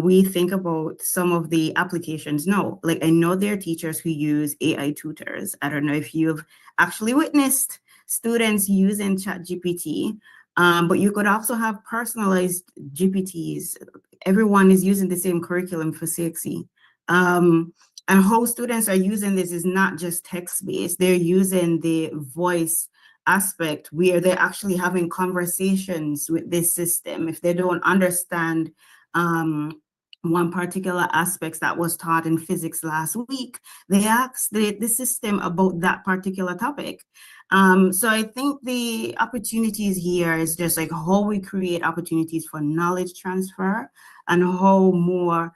we think about some of the applications. No, like I know there are teachers who use AI tutors. I don't know if you've actually witnessed students using ChatGPT, but you could also have personalized GPTs. Everyone is using the same curriculum for CXC. And how students are using this is not just text-based. They're using the voice aspect where they're actually having conversations with this system. If they don't understand one particular aspect that was taught in physics last week, they ask the system about that particular topic. So I think the opportunities here is just like how we create opportunities for knowledge transfer and how more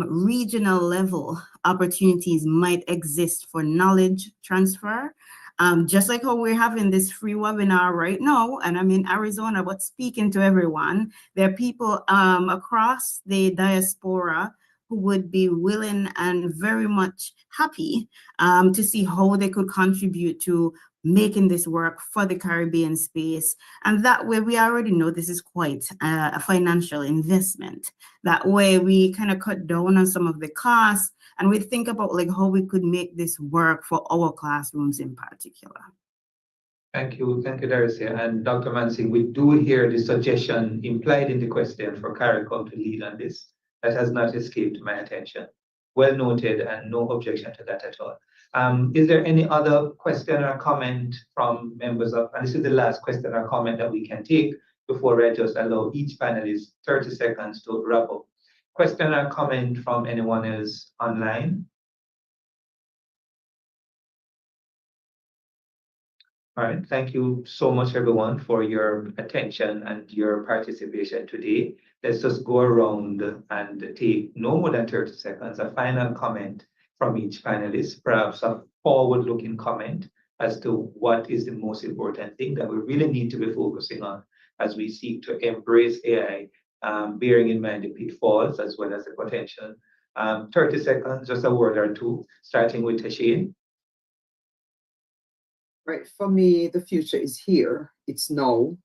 regional level opportunities might exist for knowledge transfer. Just like how we're having this free webinar right now, and I'm in Arizona, but speaking to everyone, there are people across the diaspora who would be willing and very much happy to see how they could contribute to making this work for the Caribbean space. And that way, we already know this is quite a financial investment. That way, we kind of cut down on some of the costs, and we think about like how we could make this work for our classrooms in particular. Thank you, Darcy. And Dr. Mansing, we do hear the suggestion implied in the question for CARICOM to lead on this. That has not escaped my attention. Well noted, and no objection to that at all. Is there any other question or comment from members of, and this is the last question or comment that we can take before I just allow each panelist 30 seconds to wrap up. Question or comment from anyone else online? All right, thank you so much, everyone, for your attention and your participation today. Let's just go around and take no more than 30 seconds, a final comment from each panelist, perhaps a forward-looking comment as to what is the most important thing that we really need to be focusing on as we seek to embrace AI, bearing in mind the pitfalls as well as the potential. 30 seconds, just a word or two, starting with Tashane. Right, for me, the future is here, it's now,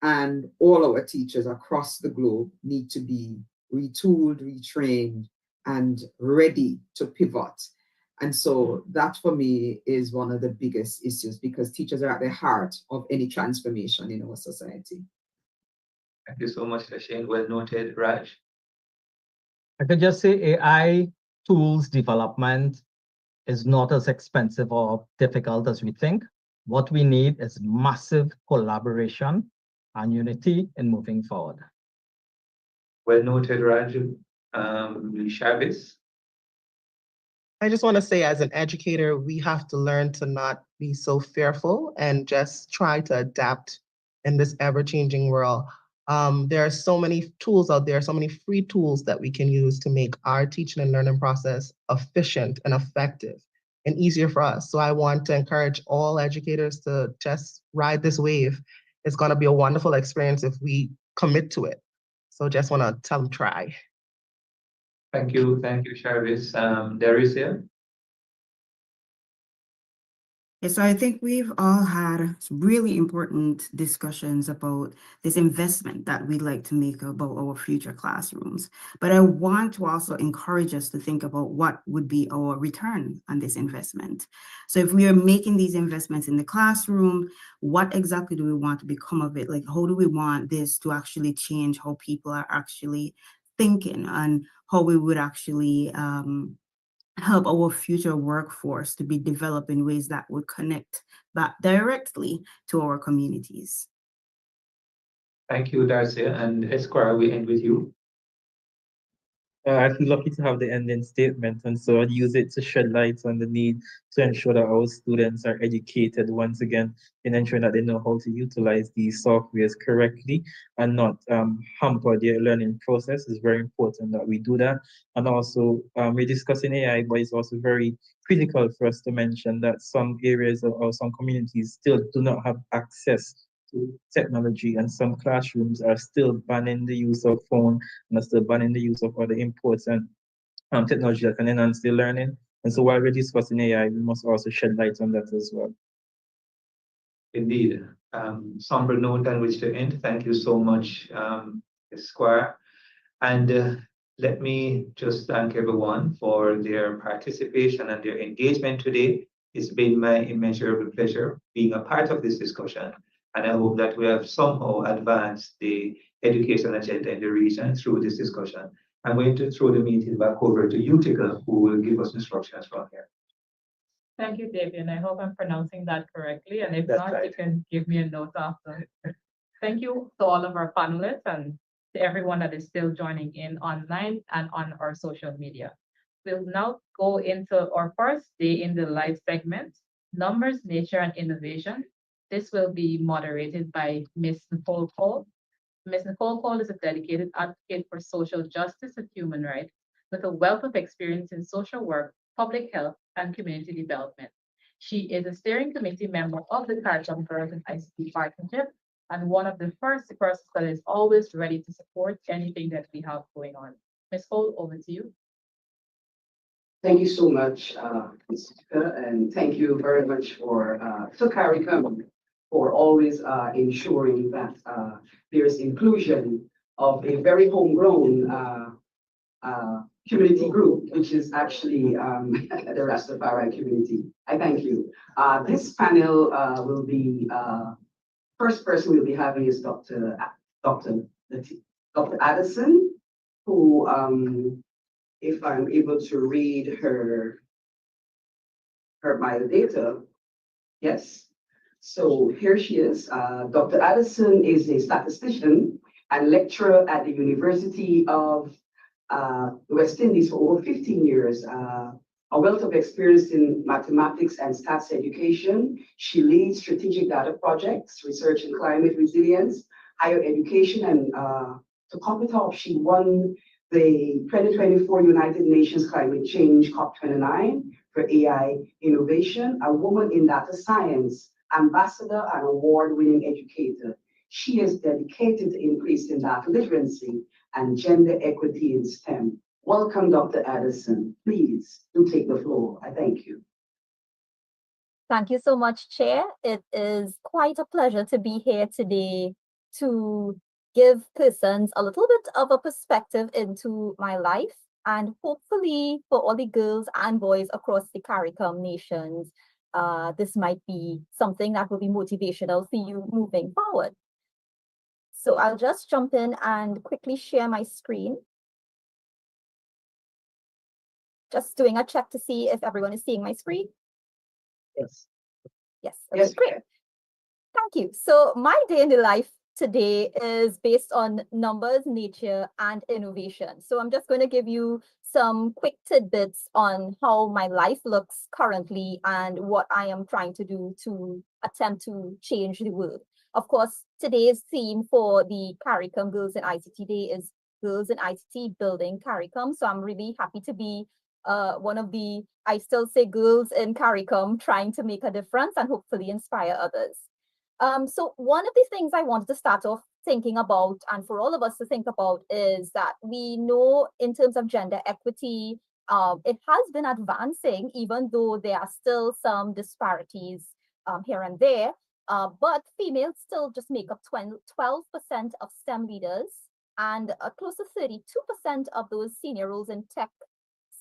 and all our teachers across the globe need to be retooled, retrained, and ready to pivot. And so that for me is one of the biggest issues, because teachers are at the heart of any transformation in our society. Thank you so much, Tashane. Well noted. Raj? I could just say AI tools development is not as expensive or difficult as we think. What we need is massive collaboration and unity in moving forward. Well noted, Raj. Chavez? I just want to say, as an educator, we have to learn to not be so fearful and just try to adapt in this ever-changing world. There are so many tools out there, so many free tools that we can use to make our teaching and learning process efficient and effective and easier for us. So I want to encourage all educators to just ride this wave. It's going to be a wonderful experience if we commit to it. So just want to tell them try. Thank you, Chavez. Darius here. Yeah, so I think we've all had really important discussions about this investment that we'd like to make about our future classrooms. But I want to also encourage us to think about what would be our return on this investment. So if we are making these investments in the classroom, what exactly do we want to become of it? Like, how do we want this to actually change how people are actually thinking, and how we would actually help our future workforce to be developed in ways that would connect back directly to our communities. Thank you, Darcy. And Esquire, we end with you. I feel lucky to have the ending statement, and so I'd use it to shed light on the need to ensure that our students are educated once again in ensuring that they know how to utilize these softwares correctly and not hamper their learning process. It's very important that we do that. And also, we're discussing AI, but it's also very critical for us to mention that some areas or some communities still do not have access to technology, and some classrooms are still banning the use of phone and are still banning the use of other important technology that can enhance their learning. And so while we're discussing AI, we must also shed light on that as well. Indeed. Somber note on which to end. Thank you so much, Esquire. And let me just thank everyone for their participation and their engagement today. It's been my immeasurable pleasure being a part of this discussion. And I hope that we have somehow advanced the education agenda in the region through this discussion. I'm going to throw the meeting back over to Utica, who will give us instructions from here. Thank you, David. I hope I'm pronouncing that correctly. And if That's not, right. you can give me a note after. Thank you to all of our panelists and to everyone that is still joining in online and on our social media. We'll now go into our first day in the live segment, Numbers, Nature, and Innovation. This will be moderated by Ms. Nicole Cole. Ms. Nicole Cole is a dedicated advocate for social justice and human rights with a wealth of experience in social work, public health, and community development. She is a steering committee member of the CARICOM Girls and ICT Partnership, and one of the first persons that is always ready to support anything that we have going on. Ms. Cole, over to you. Thank you so much, Ms. Utica, and thank you very much for to CARICOM for always ensuring that there is inclusion of a very homegrown community group, which is actually the Rastafari community. I thank you. This panel will be, first person we'll be having is Dr. Addison, who if I'm able to read her biodata. Yes. So here she is. Dr. Addison is a statistician and lecturer at the University of the West Indies for over 15 years. A wealth of experience in mathematics and stats education. She leads strategic data projects, research in climate resilience, higher education, and to top it off, she won the 2024 United Nations Climate Change COP29 for AI innovation, a woman in data science, ambassador and award-winning educator. She is dedicated to increasing data literacy and gender equity in STEM. Welcome, Dr. Addison. Please do take the floor. I thank you. Thank you so much, Chair. It is quite a pleasure to be here today to give persons a little bit of a perspective into my life, and hopefully for all the girls and boys across the CARICOM nations, this might be something that will be motivational for you moving forward. So I'll just jump in and quickly share my screen. Just doing a check to see if everyone is seeing my screen. Yes. Yes, that's great. Thank you. So my day in the life today is based on numbers, nature, and innovation. So I'm just going to give you some quick tidbits on how my life looks currently and what I am trying to do to attempt to change the world. Of course, today's theme for the CARICOM Girls in ICT Day is Girls in ICT Building CARICOM. So I'm really happy to be one of the, I still say, girls in CARICOM trying to make a difference and hopefully inspire others. So one of the things I wanted to start off thinking about, and for all of us to think about, is that we know in terms of gender equity, it has been advancing, even though there are still some disparities here and there. But females still just make up 12% of STEM leaders, and close to 32% of those senior roles in tech,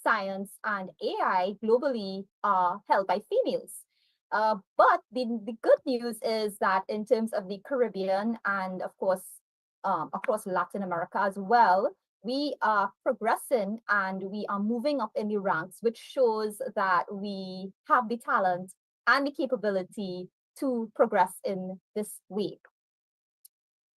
science, and AI globally are held by females. But the good news is that in terms of the Caribbean and of course across Latin America as well, we are progressing and we are moving up in the ranks, which shows that we have the talent and the capability to progress in this way.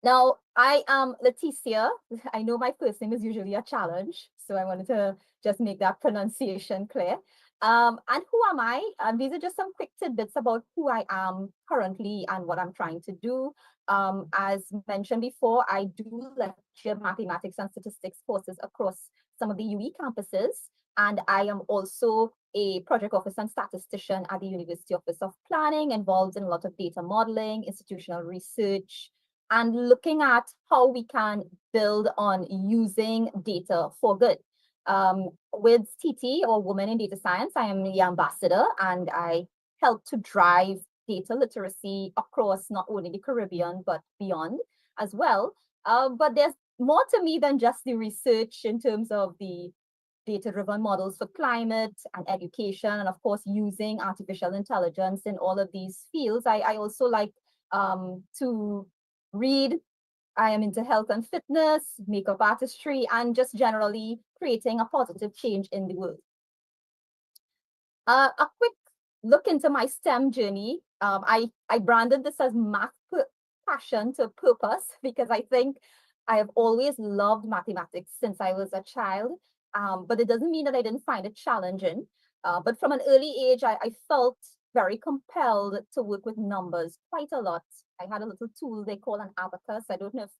Now, I am Leticia. I know my first name is usually a challenge, so I wanted to just make that pronunciation clear. And who am I? These are just some quick tidbits about who I am currently and what I'm trying to do. As mentioned before, I do lecture mathematics and statistics courses across some of the UE campuses. And I am also a project officer and statistician at the University Office of Planning, involved in a lot of data modeling, institutional research, and looking at how we can build on using data for good. With TT, or Women in Data Science, I am the ambassador, and I help to drive data literacy across not only the Caribbean, but beyond as well. But there's more to me than just the research in terms of the data-driven models for climate and education, and of course, using artificial intelligence in all of these fields. I also like to read. I am into health and fitness, makeup artistry, and just generally creating a positive change in the world. A quick look into my STEM journey. I branded this as math passion to purpose, because I think I have always loved mathematics since I was a child, but it doesn't mean that I didn't find it challenging. But from an early age, I felt very compelled to work with numbers quite a lot. I had a little tool they call an abacus. I don't know if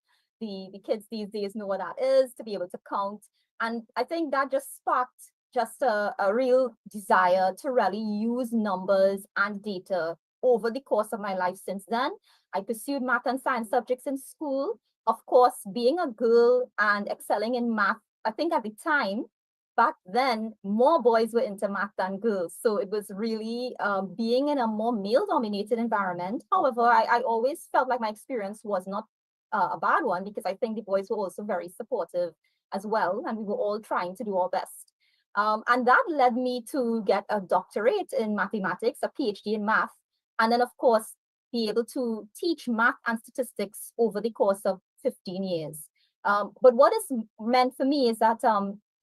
the kids these days know what that is, to be able to count. And I think that just sparked just a real desire to really use numbers and data over the course of my life since then. I pursued math and science subjects in school. Of course, being a girl and excelling in math, I think at the time, back then, more boys were into math than girls. So it was really being in a more male-dominated environment. However, I always felt like my experience was not a bad one, because I think the boys were also very supportive as well, and we were all trying to do our best. And that led me to get a doctorate in mathematics, a PhD in math, and then, of course, be able to teach math and statistics over the course of 15 years. But what is meant for me is that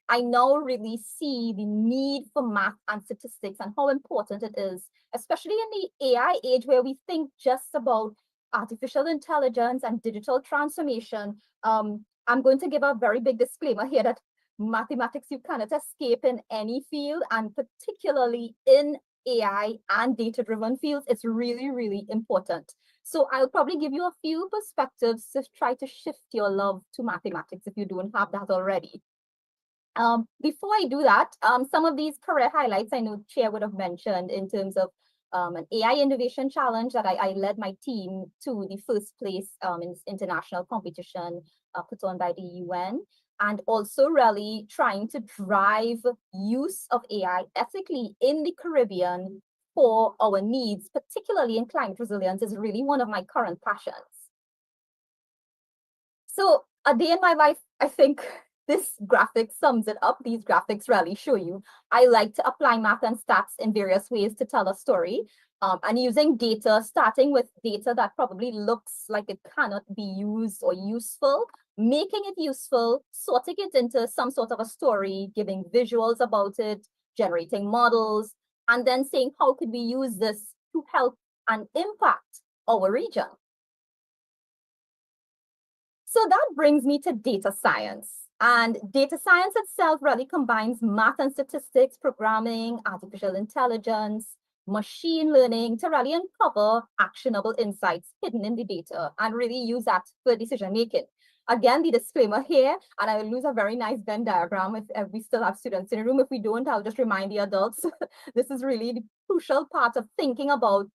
I now really see the need for math and statistics and how important it is, especially in the AI age where we think just about artificial intelligence and digital transformation. I'm going to give a very big disclaimer here that mathematics you cannot escape in any field, and particularly in AI and data-driven fields, it's really, really important. So I'll probably give you a few perspectives to try to shift your love to mathematics if you don't have that already. Before I do that, some of these career highlights I know Chair would have mentioned in terms of an AI innovation challenge that I led my team to the first place in this international competition put on by the UN, and also really trying to drive use of AI ethically in the Caribbean for our needs, particularly in climate resilience, is really one of my current passions. So a day in my life, I think this graphic sums it up. These graphics really show you. I like to apply math and stats in various ways to tell a story. And using data, starting with data that probably looks like it cannot be used or useful, making it useful, sorting it into some sort of a story, giving visuals about it, generating models, and then saying, how could we use this to help and impact our region? So that brings me to data science. And data science itself really combines math and statistics, programming, artificial intelligence, machine learning to really uncover actionable insights hidden in the data and really use that for decision making. Again, the disclaimer here, and I will use a very nice Venn diagram if we still have students in the room. If we don't, I'll just remind the adults. This is really the crucial part of thinking about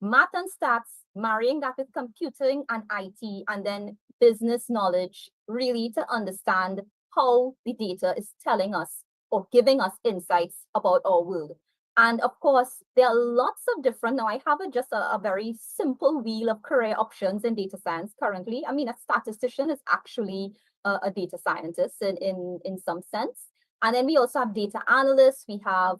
math and stats, marrying that with computing and IT, and then business knowledge, really to understand how the data is telling us or giving us insights about our world. And of course, there are lots of different, now I have just a very simple wheel of career options in data science currently. I mean, a statistician is actually a data scientist in some sense. And then we also have data analysts, we have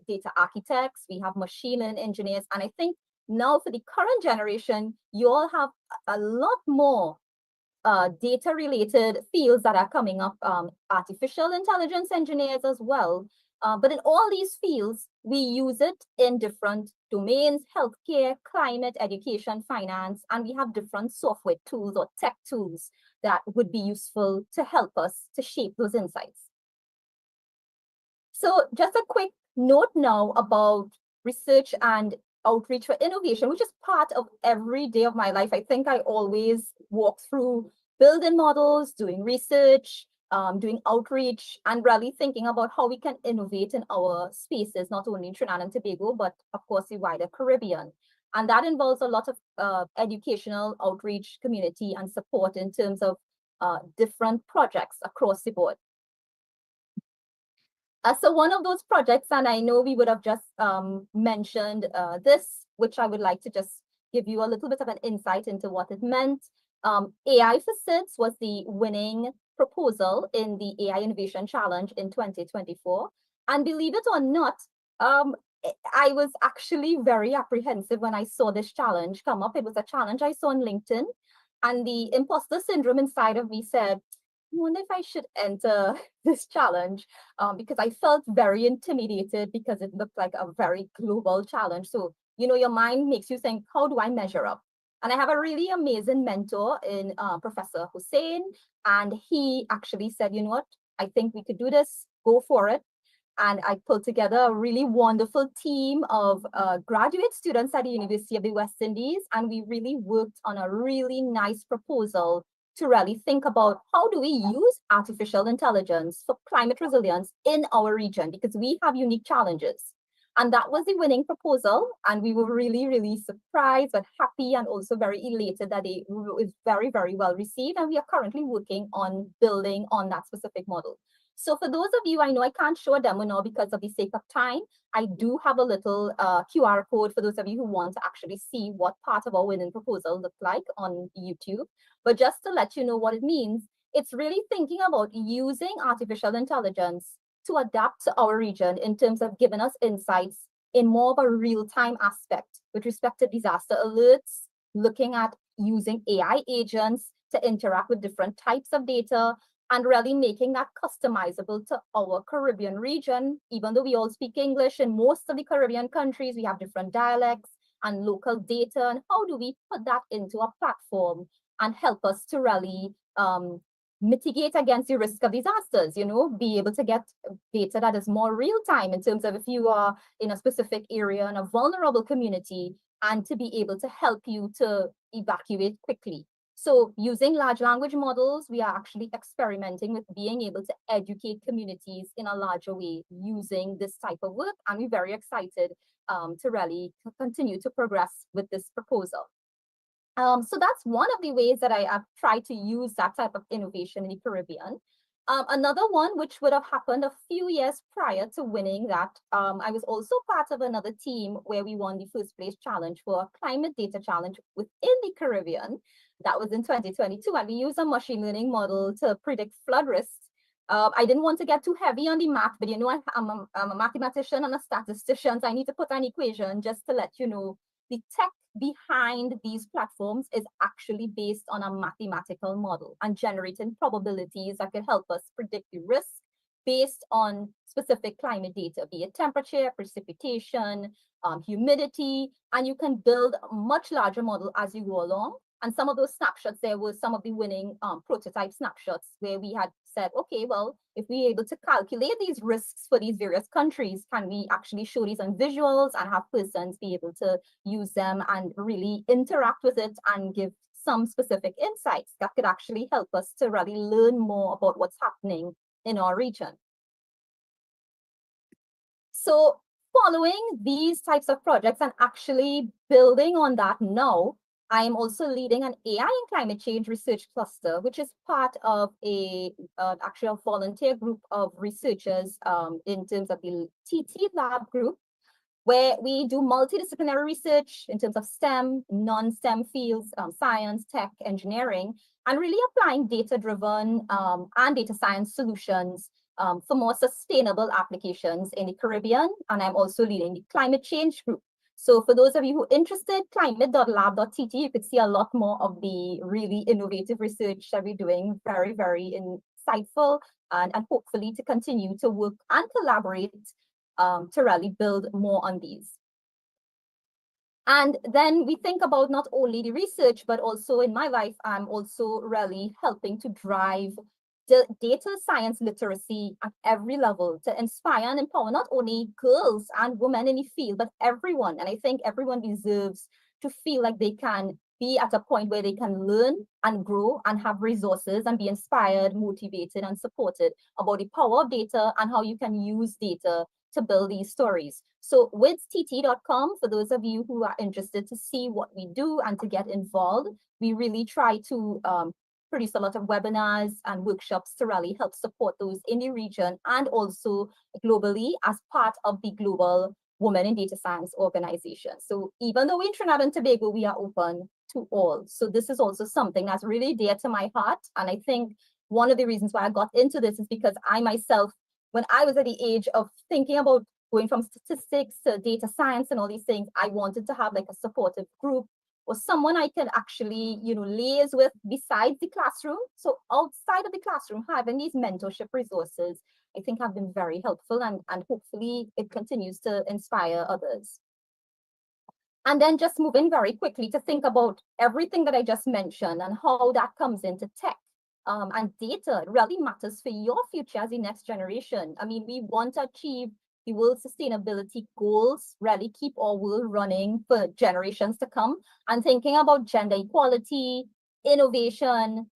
data architects, we have machine learning engineers. And I think now for the current generation, you all have a lot more data-related fields that are coming up, artificial intelligence engineers as well. But in all these fields, we use it in different domains: healthcare, climate, education, finance, and we have different software tools or tech tools that would be useful to help us to shape those insights. So just a quick note now about research and outreach for innovation, which is part of every day of my life. I think I always walk through building models, doing research, doing outreach, and really thinking about how we can innovate in our spaces, not only in Trinidad and Tobago, but of course the wider Caribbean. And that involves a lot of educational outreach, community, and support in terms of different projects across the board. So one of those projects, and I know we would have just mentioned this, which I would like to just give you a little bit of an insight into what it meant. AI for SIDS was the winning proposal in the AI Innovation Challenge in 2024. And believe it or not, I was actually very apprehensive when I saw this challenge come up. It was a challenge I saw on LinkedIn, and the imposter syndrome inside of me said, I wonder if I should enter this challenge, because I felt very intimidated because it looked like a very global challenge. So, you know, your mind makes you think, how do I measure up? And I have a really amazing mentor in Professor Hussein, and he actually said, you know what, I think we could do this, go for it. And I pulled together a really wonderful team of graduate students at the University of the West Indies, and we really worked on a really nice proposal to really think about how do we use artificial intelligence for climate resilience in our region, because we have unique challenges. And that was the winning proposal. And we were really, really surprised but happy and also very elated that it was very, very well received. And we are currently working on building on that specific model. So for those of you, I know I can't show a demo now because of the sake of time. I do have a little QR code for those of you who want to actually see what part of our winning proposal looked like on YouTube. But just to let you know what it means, it's really thinking about using artificial intelligence to adapt to our region in terms of giving us insights in more of a real-time aspect with respect to disaster alerts, looking at using AI agents to interact with different types of data, and really making that customizable to our Caribbean region. Even though we all speak English in most of the Caribbean countries, we have different dialects and local data. And how do we put that into a platform and help us to really mitigate against the risk of disasters, be able to get data that is more real time in terms of if you are in a specific area in a vulnerable community, and to be able to help you to evacuate quickly. So using large language models, we are actually experimenting with being able to educate communities in a larger way using this type of work. And we're very excited to really continue to progress with this proposal. So that's one of the ways that I have tried to use that type of innovation in the Caribbean. Another one, which would have happened a few years prior to winning that, I was also part of another team where we won the first place challenge for a climate data challenge within the Caribbean. That was in 2022, and we used a machine learning model to predict flood risks. I didn't want to get too heavy on the math, but I'm a mathematician and a statistician, so I need to put an equation just to let you know the tech behind these platforms is actually based on a mathematical model and generating probabilities that could help us predict the risk based on specific climate data, be it temperature, precipitation, humidity, and you can build a much larger model as you go along. And some of those snapshots, there were some of the winning prototype snapshots where we had said, okay, well, if we're able to calculate these risks for these various countries, can we actually show these on visuals and have persons be able to use them and really interact with it and give some specific insights that could actually help us to really learn more about what's happening in our region. So following these types of projects and actually building on that now, I am also leading an AI and climate change research cluster, which is part of actually a volunteer group of researchers in terms of the TT Lab group, where we do multidisciplinary research in terms of STEM, non-STEM fields, science, tech, engineering, and really applying data-driven and data science solutions for more sustainable applications in the Caribbean. And I'm also leading the climate change group. So for those of you who are interested, climate.lab.tt, you could see a lot more of the really innovative research that we're doing, very, very insightful, and hopefully to continue to work and collaborate to really build more on these. And then we think about not only the research, but also in my life, I'm also really helping to drive the data science literacy at every level to inspire and empower not only girls and women in the field, but everyone. And I think everyone deserves to feel like they can be at a point where they can learn and grow and have resources and be inspired, motivated, and supported about the power of data and how you can use data to build these stories. So with tt.com, for those of you who are interested to see what we do and to get involved, we really try to produce a lot of webinars and workshops to really help support those in the region and also globally as part of the Global Women in Data Science organization. So even though in Trinidad and Tobago, we are open to all. So this is also something that's really dear to my heart. And I think one of the reasons why I got into this is because I myself, when I was at the age of thinking about going from statistics to data science and all these things, I wanted to have like a supportive group or someone I can actually, liaise with besides the classroom. So outside of the classroom, having these mentorship resources, I think have been very helpful, and hopefully it continues to inspire others. And then just moving very quickly to think about everything that I just mentioned and how that comes into tech and data. It really matters for your future as the next generation. I mean, we want to achieve the World Sustainability Goals, really keep our world running for generations to come. And thinking about gender equality, innovation,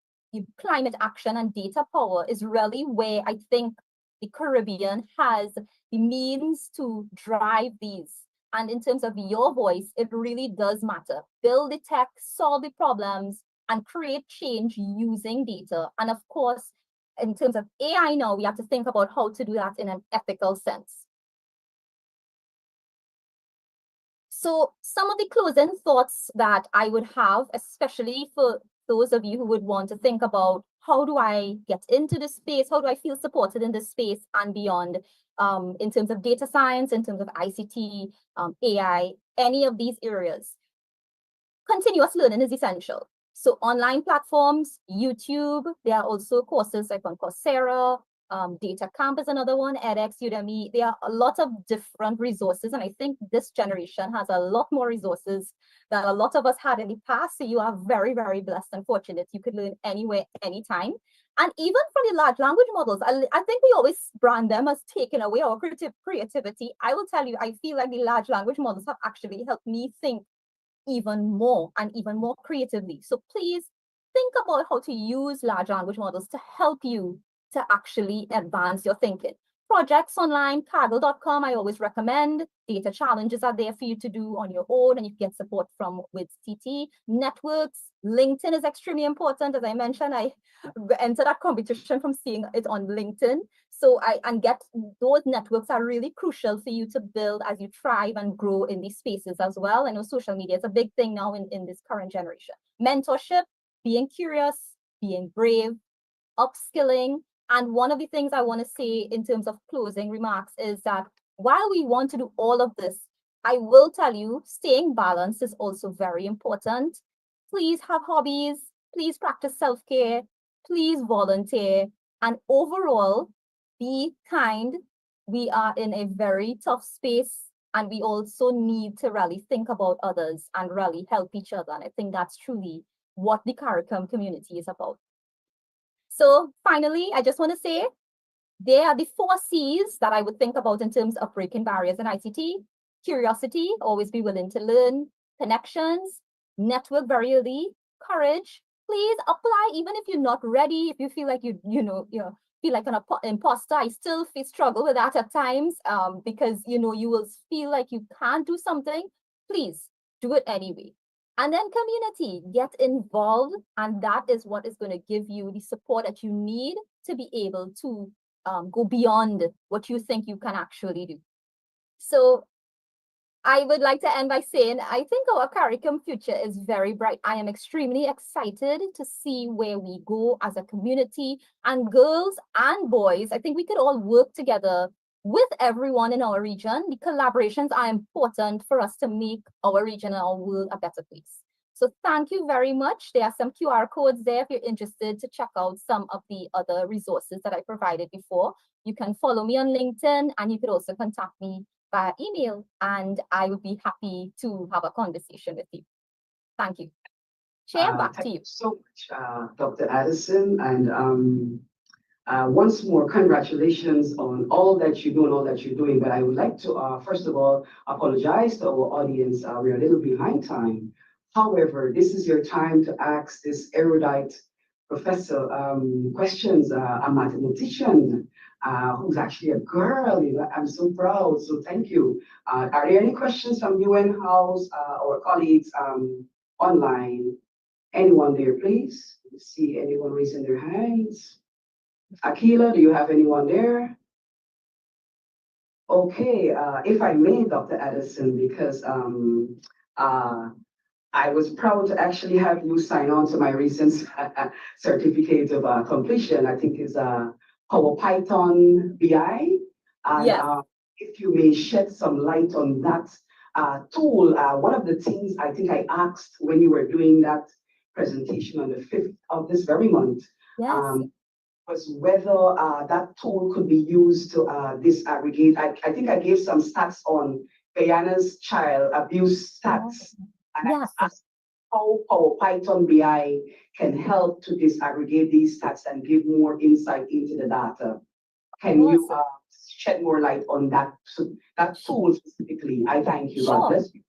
climate action, and data power is really where I think the Caribbean has the means to drive these. And in terms of your voice, it really does matter. Build the tech, solve the problems, and create change using data. And of course, in terms of AI now, we have to think about how to do that in an ethical sense. So some of the closing thoughts that I would have, especially for those of you who would want to think about how do I get into this space, how do I feel supported in this space and beyond, in terms of data science, in terms of ICT, AI, any of these areas. Continuous learning is essential. So online platforms, YouTube, there are also courses like on Coursera, Data Camp is another one, edX, Udemy. There are a lot of different resources, and I think this generation has a lot more resources that a lot of us had in the past. So you are very, very blessed and fortunate. You could learn anywhere, anytime. And even for the large language models, I think we always brand them as taking away our creativity. I will tell you, I feel like the large language models have actually helped me think even more and even more creatively. So please think about how to use large language models to help you to actually advance your thinking. Projects online, Kaggle.com, I always recommend. Data challenges are there for you to do on your own, and you get support from with CT. Networks, LinkedIn is extremely important. As I mentioned, I entered that competition from seeing it on LinkedIn. So those networks are really crucial for you to build as you thrive and grow in these spaces as well. I know social media is a big thing now in this current generation. Mentorship, being curious, being brave, upskilling. And one of the things I want to say in terms of closing remarks is that while we want to do all of this, I will tell you, staying balanced is also very important. Please have hobbies, please practice self-care, please volunteer, and overall, be kind. We are in a very tough space, and we also need to really think about others and really help each other. And I think that's truly what the CARICOM community is about. So finally, I just want to say, there are the 4 C's that I would think about in terms of breaking barriers in ICT. Curiosity, always be willing to learn. Connections, network very early. Courage, please apply even if you're not ready, if you feel like you feel like an imposter. I still struggle with that at times because you will feel like you can't do something. Please do it anyway. And then community, get involved, and that is what is going to give you the support that you need to be able to go beyond what you think you can actually do. So I would like to end by saying, I think our CARICOM future is very bright. I am extremely excited to see where we go as a community, and girls and boys, I think we could all work together with everyone in our region. The collaborations are important for us to make our region and our world a better place. So thank you very much. There are some QR codes there if you're interested to check out some of the other resources that I provided before. You can follow me on LinkedIn, and you could also contact me via email, and I would be happy to have a conversation with you. Thank you. Chair, back to you. Thank you so much, Dr. Addison, and once more, congratulations on all that you do and all that you're doing. But I would like to, first of all, apologize to our audience. We're a little behind time. However, this is your time to ask this erudite professor questions, a mathematician who's actually a girl. I'm so proud, so thank you. Are there any questions from you in-house or colleagues online? Anyone there, please? See anyone raising their hands? Akila, do you have anyone there? Okay, if I may, Dr. Addison, because I was proud to actually have you sign on to my recent certificate of completion. I think is Power Python BI. And Yes. If you may shed some light on that tool, one of the things I think I asked when you were doing that presentation on the 5th of this very month, Yes. was whether that tool could be used to disaggregate. I think I gave some stats on Guyana's child abuse stats. And Yes. I asked how Power Python BI can help to disaggregate these stats and give more insight into the data. Can you shed more light on that tool specifically? I thank you. God Sure. bless you.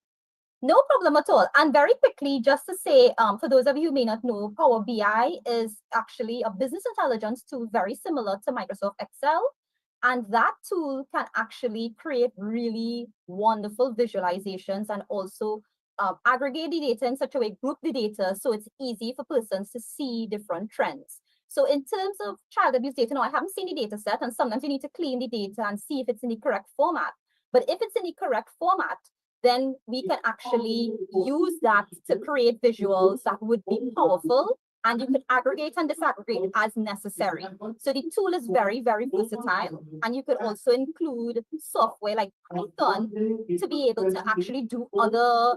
No problem at all. And very quickly, just to say, for those of you who may not know, Power BI is actually a business intelligence tool very similar to Microsoft Excel. And that tool can actually create really wonderful visualizations and also aggregate the data in such a way, group the data, so it's easy for persons to see different trends. So in terms of child abuse data, now I haven't seen the data set, and sometimes you need to clean the data and see if it's in the correct format. But if it's in the correct format, then we can actually use that to create visuals that would be powerful and you could aggregate and disaggregate as necessary. So the tool is very, very versatile, and you could also include software like Python to be able to actually do other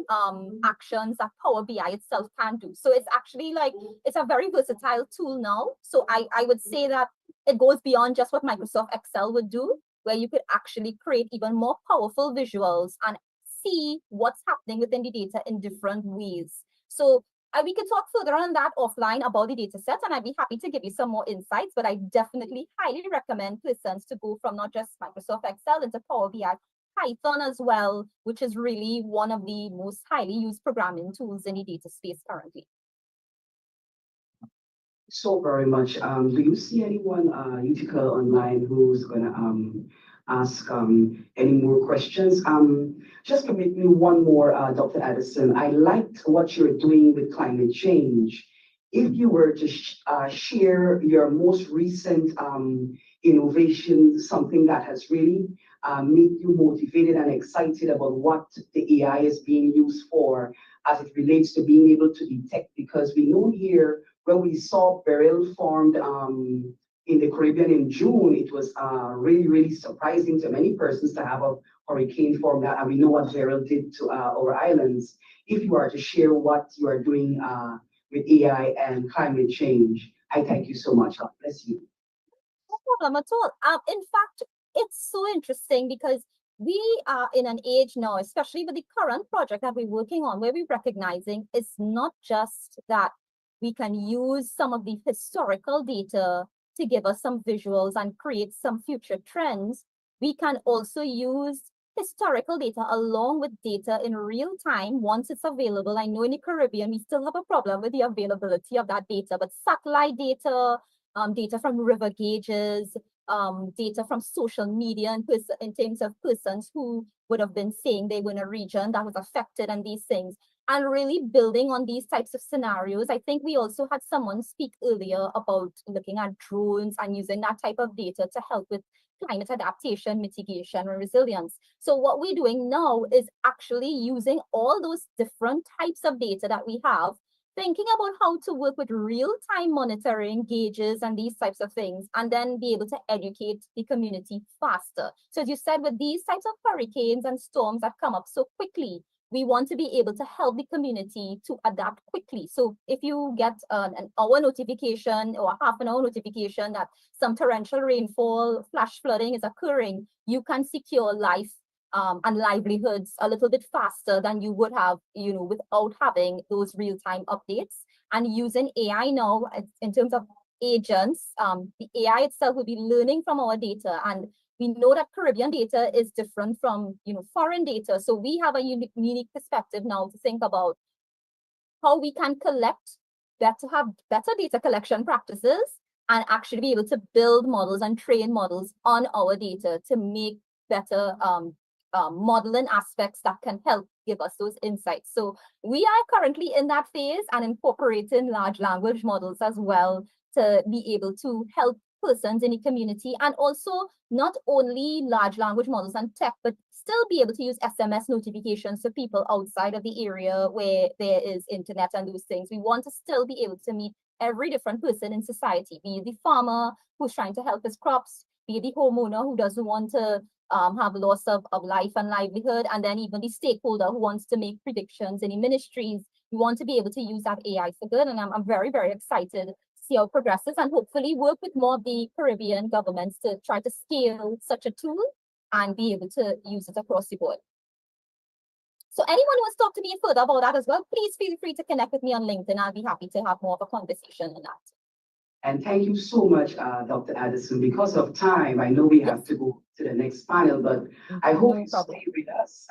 actions that Power BI itself can do. So it's actually like, it's a very versatile tool now. So I would say that it goes beyond just what Microsoft Excel would do, where you could actually create even more powerful visuals and see what's happening within the data in different ways. So we could talk further on that offline about the data set, and I'd be happy to give you some more insights, but I definitely highly recommend persons to go from not just Microsoft Excel into Power BI, Python as well, which is really one of the most highly used programming tools in the data space currently. So very much. Do you see anyone, Utica online, who's gonna ask any more questions? Just permit me one more, Dr. Addison. I liked what you're doing with climate change. If you were to share your most recent innovation, something that has really made you motivated and excited about what the AI is being used for as it relates to being able to detect, because we know here when we saw Beryl formed in the Caribbean in June, it was really, really surprising to many persons to have a hurricane form that, and we know what Beryl did to our islands. If you are to share what you are doing with AI and climate change, I thank you so much. God bless you. No problem at all. In fact, it's so interesting because we are in an age now, especially with the current project that we're working on, where we're recognizing it's not just that we can use some of the historical data to give us some visuals and create some future trends. We can also use historical data along with data in real time once it's available. I know in the Caribbean, we still have a problem with the availability of that data, but satellite data, data from river gauges, data from social media in terms of persons who would have been saying they were in a region that was affected and these things. And really building on these types of scenarios. I think we also had someone speak earlier about looking at drones and using that type of data to help with climate adaptation, mitigation, and resilience. So what we're doing now is actually using all those different types of data that we have, thinking about how to work with real-time monitoring gauges and these types of things, and then be able to educate the community faster. So as you said, with these types of hurricanes and storms that come up so quickly, we want to be able to help the community to adapt quickly. So if you get an hour notification or a half an hour notification that some torrential rainfall, flash flooding is occurring, you can secure life and livelihoods a little bit faster than you would have, without having those real-time updates. And using AI now in terms of agents, the AI itself will be learning from our data, and we know that Caribbean data is different from foreign data. So we have a unique perspective now to think about how we can have better data collection practices and actually be able to build models and train models on our data to make better modeling aspects that can help give us those insights. So we are currently in that phase and incorporating large language models as well to be able to help persons in the community, and also not only large language models and tech, but still be able to use SMS notifications to people outside of the area where there is internet and those things. We want to still be able to meet every different person in society, be it the farmer who's trying to help his crops, be it the homeowner who doesn't want to have loss of life and livelihood, and then even the stakeholder who wants to make predictions in the ministries. We want to be able to use that AI for good, and I'm very, very excited to see how it progresses, and hopefully work with more of the Caribbean governments to try to scale such a tool and be able to use it across the board. So anyone who wants to talk to me further about that as well, please feel free to connect with me on LinkedIn. I'll be happy to have more of a conversation on that. And thank you so much, Dr. Addison. Because of time, I know we have to go to the next panel, but I hope you stay with us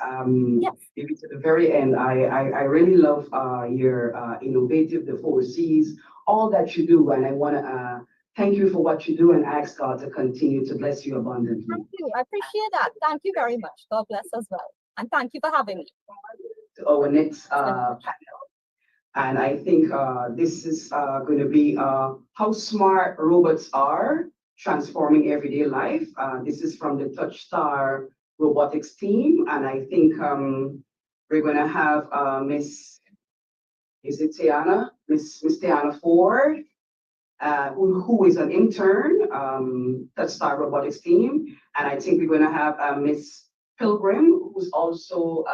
maybe to the very end. I really love your innovative, the 4 C's, all that you do. And I want to thank you for what you do and ask God to continue to bless you abundantly. Thank you. I appreciate that. Thank you very much. God bless as well. And thank you for having me. To our next panel. And I think this is going to be how smart robots are transforming everyday life. This is from the TouchStar robotics team. And I think we're going to have Miss Is it Tiana? Miss Tiana Ford, who is an intern, that's our robotics team. And I think we're going to have Miss Pilgrim, who's also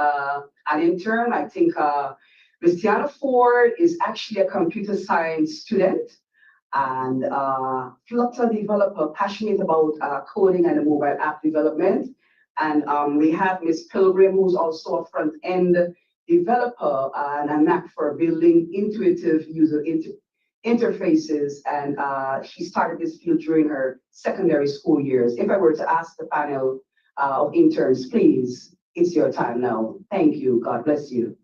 an intern. I think Miss Tiana Ford is actually a computer science student and Flutter developer, passionate about coding and mobile app development. And we have Miss Pilgrim, who's also a front-end developer and a knack for building intuitive user interfaces. And she started this field during her secondary school years. If I were to ask the panel of interns, please, it's your time now. Thank you. God bless you.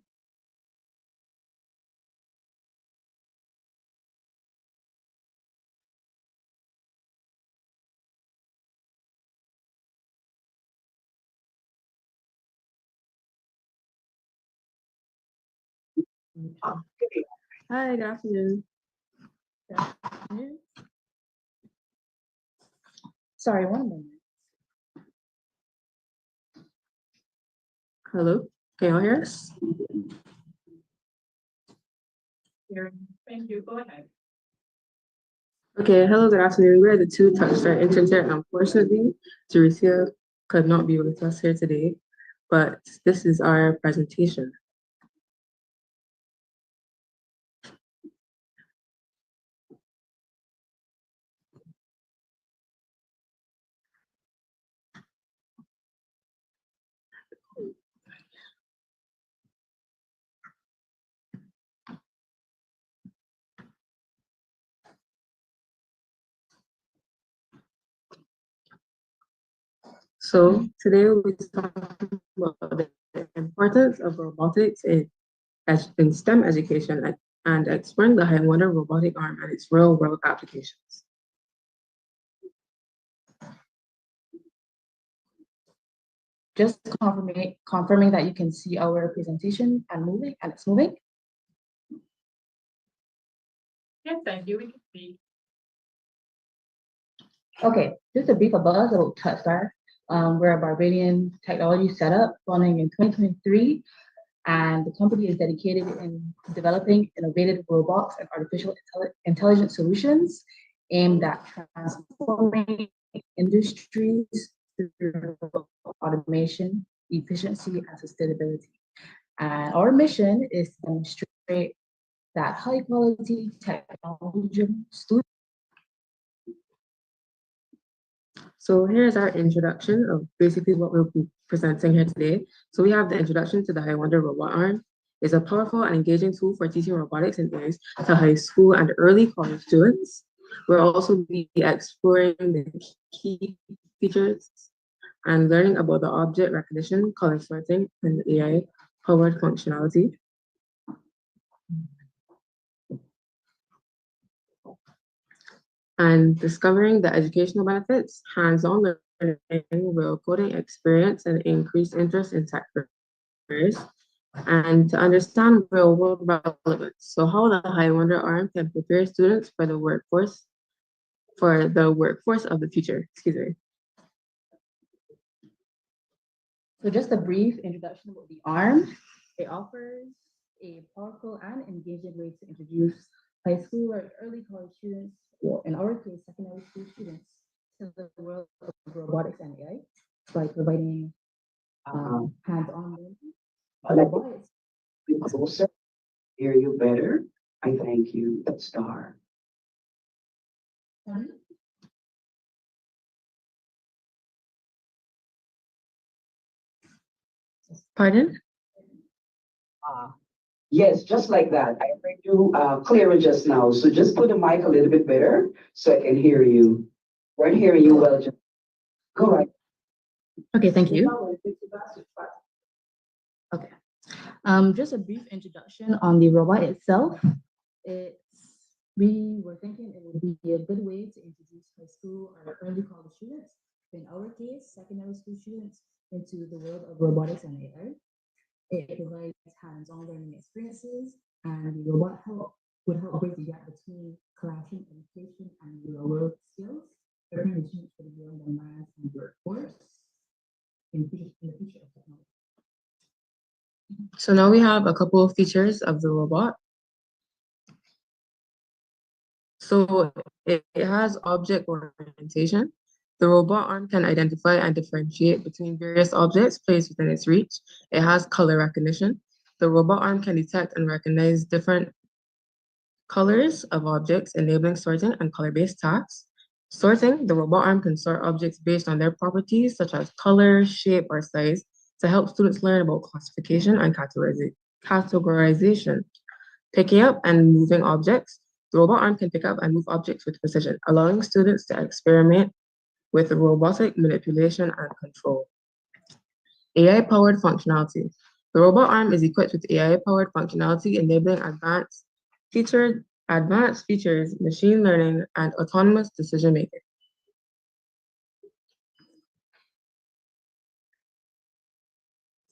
Hi, good afternoon. Good afternoon. Sorry, one moment. Hello, can y'all hear us? Thank you. Go ahead. Okay, hello, good afternoon. We're the two Touchstar interns here. Unfortunately, Teresa could not be with us here today, but this is our presentation. So today we'll be talking about the importance of robotics in STEM education and exploring the Wonder robotic arm and its real-world applications. Just confirming that you can see our presentation and it's moving. Yes, thank you. We can see. Okay, just a brief about us about Touchstar. We're a Barbadian technology setup running in 2023, and the company is dedicated in developing innovative robots and artificial intelligence solutions aimed at transforming industries through automation, efficiency, and sustainability. And our mission is to demonstrate that high quality technology students. So here's our introduction of basically what we'll be presenting here today. So we have the introduction to the Wonder robot arm. It's a powerful and engaging tool for teaching robotics and AI to high school and early college students. We'll also be exploring the key features and learning about the object recognition, color sorting, and AI-powered functionality. And discovering the educational benefits, hands-on learning, real coding experience, and increased interest in tech careers, and to understand real-world relevance. So how the Wonder arm can prepare students for the workforce of the future. Excuse me. So just a brief introduction about the arm. It offers a powerful and engaging way to introduce high school or early college students, or in our case, secondary school students, to the world of robotics and AI by providing hands-on learning. Be closer, hear you better. I thank you, Star. Pardon? Yes, just like that. I heard you clearer just now. So just put the mic a little bit better so I can hear you. We're hearing you well. Just go right. Okay, thank you. Okay. Just a brief introduction on the robot itself. We were thinking it would be a good way to introduce high school or early college students, in our case, secondary school students, into the world of robotics and AI. It provides hands-on learning experiences, and the robot would help bridge the gap between classroom education and real-world skills, preparing the students for the world of math and workforce in the future of technology. So now we have a couple of features of the robot. So it has object orientation. The robot arm can identify and differentiate between various objects placed within its reach. It has color recognition. The robot arm can detect and recognize different colors of objects, enabling sorting and color-based tasks. Sorting, the robot arm can sort objects based on their properties, such as color, shape, or size, to help students learn about classification and categorization. Picking up and moving objects, the robot arm can pick up and move objects with precision, allowing students to experiment with robotic manipulation and control. AI-powered functionality. The robot arm is equipped with AI-powered functionality, enabling advanced features, machine learning, and autonomous decision-making.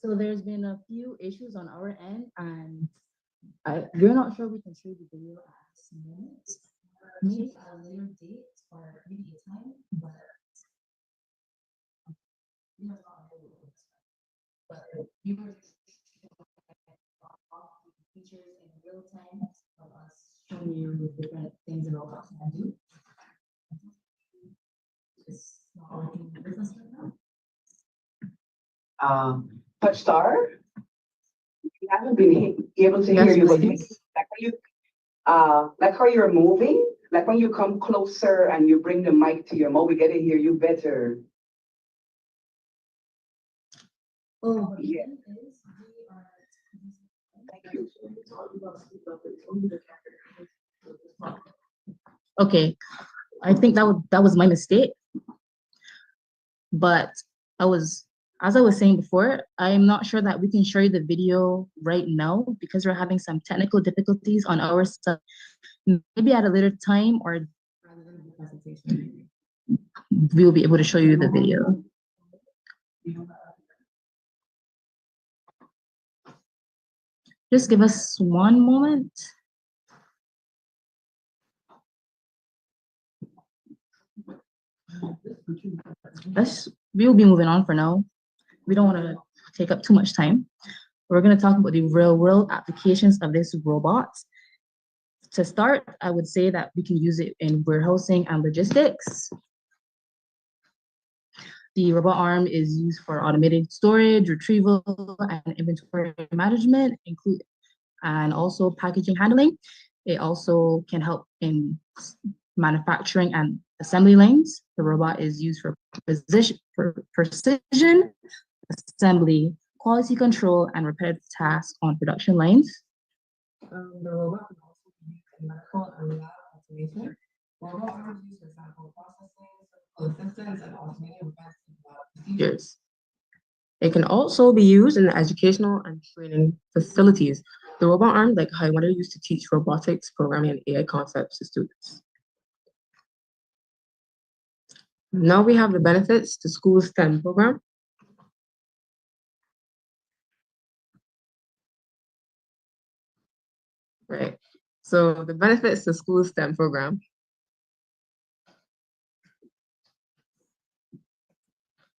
So there's been a few issues on our end, and we're not sure we can show the video at this moment. Maybe at a later date or maybe a time, but we are not available. But we were features in real time of us showing you different things in robots can do. It's not working in business right now. Touch star. We haven't been able to hear you, but like how you're moving, like when you come closer and you bring the mic to your mouth, we get to hear you better. Oh, yeah. Thank you. Okay, I think that was my mistake. But as I was saying before, I'm not sure that we can show you the video right now because we're having some technical difficulties on our side. Maybe at a later time or we'll be able to show you the video. Just give us one moment. We'll be moving on for now. We don't want to take up too much time. We're going to talk about the real world applications of this robot. To start, I would say that we can use it in warehousing and logistics. The robot arm is used for automated storage, retrieval, and inventory management, and also packaging handling. It also can help in manufacturing and assembly lines. The robot is used for precision assembly, quality control, and repetitive tasks on production lines. The robot can also be used in medical and lab automation. Robot arms used for sample processing, assistance, and automating repetitive lab procedures. It can also be used in educational and training facilities. The robot arm, like Highwonder, used to teach robotics, programming, and AI concepts to students. Now we have the benefits to school STEM program. Right. So the benefits to school STEM program.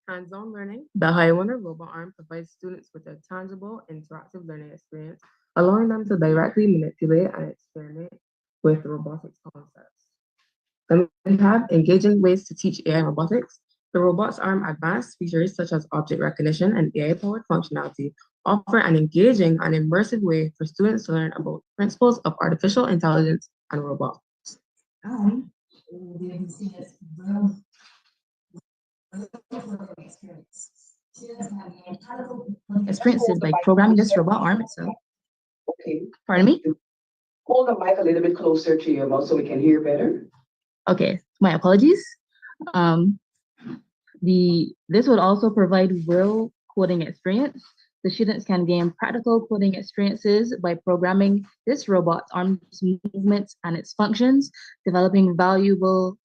Hands-on learning. The Highwonder robot arm provides students with a tangible, interactive learning experience, allowing them to directly manipulate and experiment with robotics concepts. Then we have engaging ways to teach AI robotics. The robot's arm advanced features such as object recognition and AI-powered functionality offer an engaging and immersive way for students to learn about principles of artificial intelligence and robots. Experiences like programming this robot arm itself. Okay. Pardon me? Hold the mic a little bit closer to your mouth so we can hear better. Okay, my apologies. This would also provide real coding experience. The students can gain practical coding experiences by programming this robot's arm's movements and its functions, developing valuable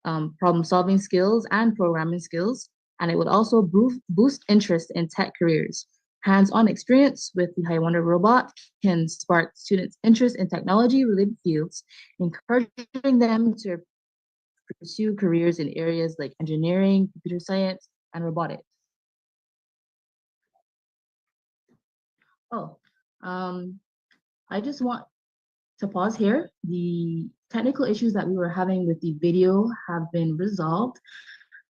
problem-solving skills and programming skills. And it would also boost interest in tech careers. Hands-on experience with the Highwonder robot can spark students' interest in technology-related fields, encouraging them to pursue careers in areas like engineering, computer science, and robotics. I just want to pause here. The technical issues that we were having with the video have been resolved,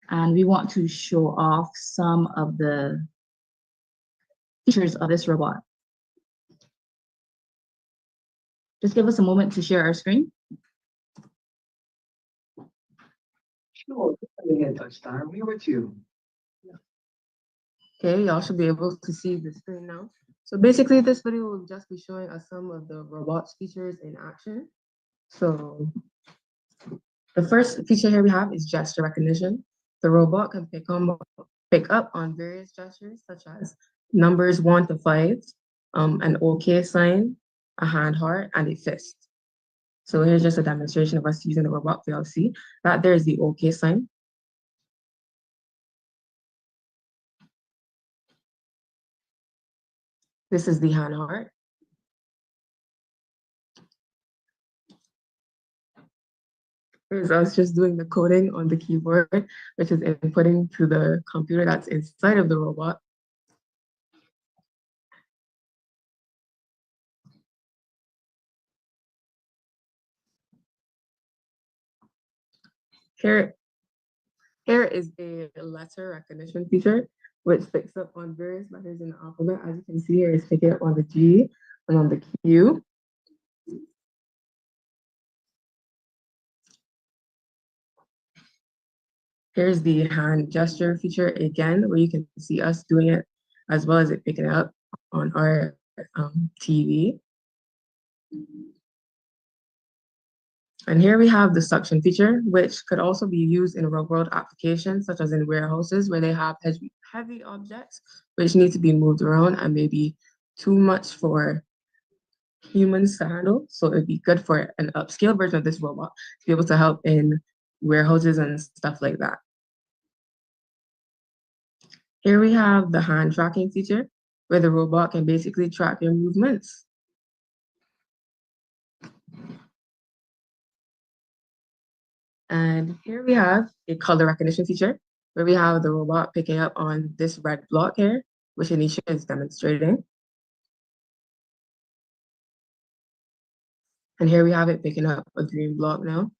and we want to show off some of the features of this robot. Just give us a moment to share our screen. Sure, go ahead, Touchstar. We're with you. Okay, y'all should be able to see the screen now. So basically, this video will just be showing us some of the robot's features in action. So the first feature here we have is gesture recognition. The robot can pick up on various gestures such as numbers 1 to 5, an OK sign, a hand heart, and a fist. So here's just a demonstration of us using the robot for y'all to see that there's the OK sign. This is the hand heart. Here's us just doing the coding on the keyboard, which is inputting to the computer that's inside of the robot. Here is a letter recognition feature, which picks up on various letters in the alphabet. As you can see here, it's picking up on the G and on the Q. Here's the hand gesture feature again, where you can see us doing it as well as it picking it up on our TV. And here we have the suction feature, which could also be used in real-world applications, such as in warehouses where they have heavy objects which need to be moved around and maybe too much for humans to handle. So it'd be good for an upscale version of this robot to be able to help in warehouses and stuff like that. Here we have the hand tracking feature, where the robot can basically track your movements. And here we have a color recognition feature, where we have the robot picking up on this red block here, which Anisha is demonstrating. And here we have it picking up a green block now.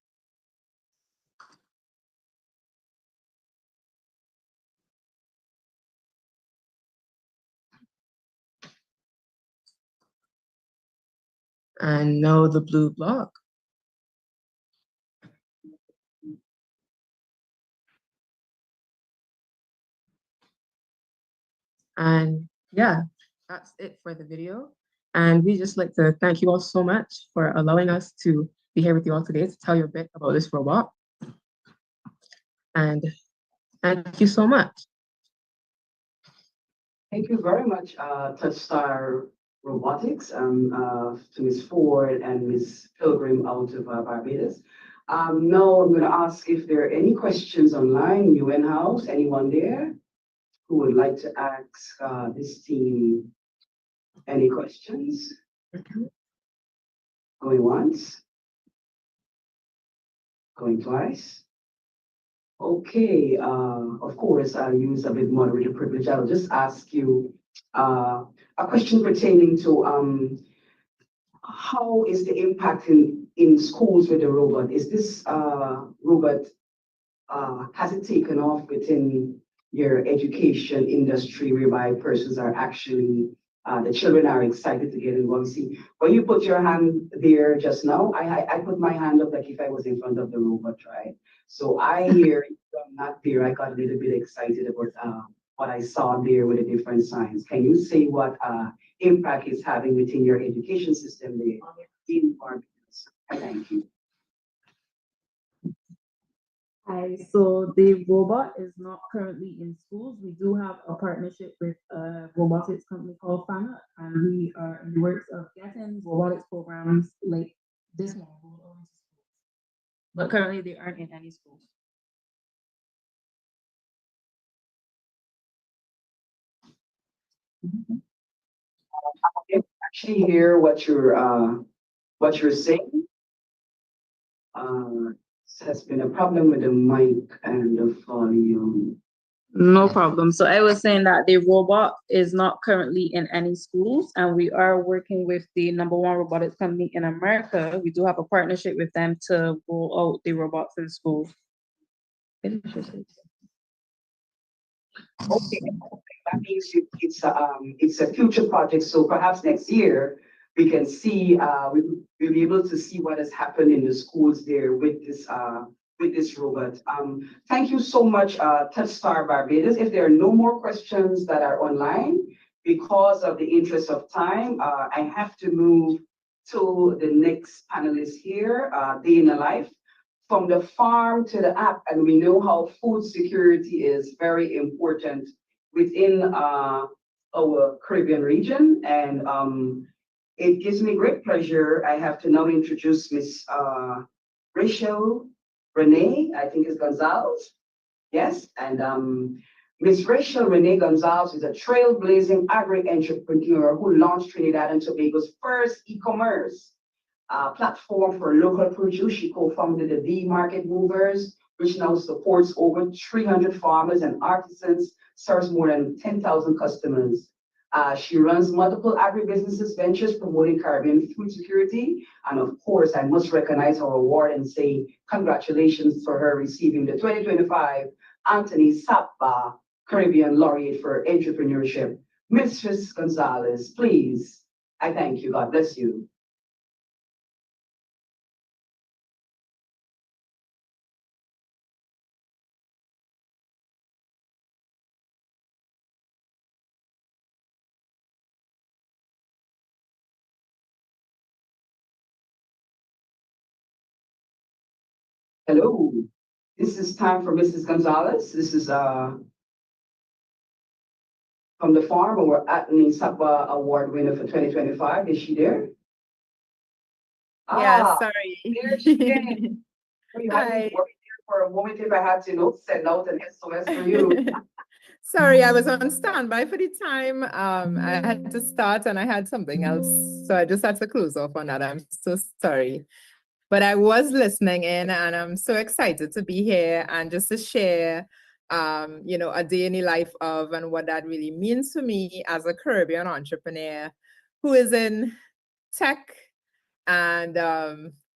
And now the blue block. And yeah, that's it for the video. And we just like to thank you all so much for allowing us to be here with you all today to tell you a bit about this robot. And thank you so much. Thank you very much, Touchstar Robotics, to Ms. Ford and Ms. Pilgrim out of Barbados. Now I'm going to ask if there are any questions online, UN House, anyone there who would like to ask this team any questions? Going once? Going twice? Okay, of course, I'll use a bit moderator privilege. I'll just ask you a question pertaining to how is the impact in schools with the robot? Is this robot, has it taken off within your education industry whereby persons are actually, the children are excited to get involved? See, when you put your hand there just now, I put my hand up like if I was in front of the robot, right? So I hear, I'm not there, I got a little bit excited about what I saw there with the different signs. Can you say what impact it's having within your education system there in Barbados? Thank you. Hi, so the robot is not currently in schools. We do have a partnership with a robotics company called FANA, and we are in the works of getting robotics programs like this one rolled out into schools. But currently they aren't in any schools. I can actually hear what you're saying. Has been a problem with the mic and the volume. No problem. So I was saying that the robot is not currently in any schools, and we are working with the #1 robotics company in America. We do have a partnership with them to roll out the robots in schools. Okay, that means it's a future project. So perhaps next year we can see we'll be able to see what has happened in the schools there with this robot. Thank you so much, Touchstar Barbados. If there are no more questions that are online, because of the interest of time, I have to move to the next panelist here, Day in the Life. From the farm to the app, and we know how food security is very important within our Caribbean region. And it gives me great pleasure. I have to now introduce Miss Rachel Renee, I think it's Gonzalez. Yes, and Miss Rachel Renee Gonzalez is a trailblazing agri-entrepreneur who launched Trinidad and Tobago's first e-commerce platform for local produce. She co-founded the D Market Movers, which now supports over 300 farmers and artisans, serves more than 10,000 customers. She runs multiple agribusinesses ventures promoting Caribbean food security. And of course, I must recognize her award and say congratulations for her receiving the 2025 Anthony Sappa Caribbean Laureate for Entrepreneurship. Mistress Gonzalez, please. I thank you. God bless you. Hello, this is time for Mrs. Gonzalez. This is from the farm, or Anthony Sappa Award winner for 2025. Is she there? Yeah, sorry. There she is. You had me Hi. worried there for a moment if I had to send out an SOS for you. Sorry, I was on standby for the time. I had to start and I had something else. So I just had to close off on that. I'm so sorry. But I was listening in and I'm so excited to be here and just to share, a day in the life of and what that really means for me as a Caribbean entrepreneur who is in tech and,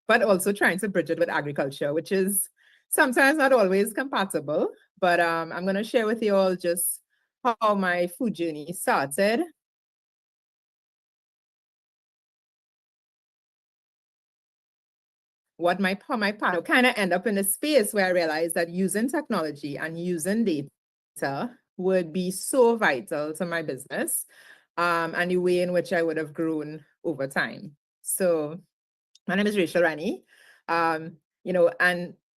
but also trying to bridge it with agriculture, which is sometimes not always compatible. But I'm going to share with you all just how my food journey started. How my path kind of end up in a space where I realized that using technology and using data would be so vital to my business and the way in which I would have grown over time. So my name is Rachel Rennie, and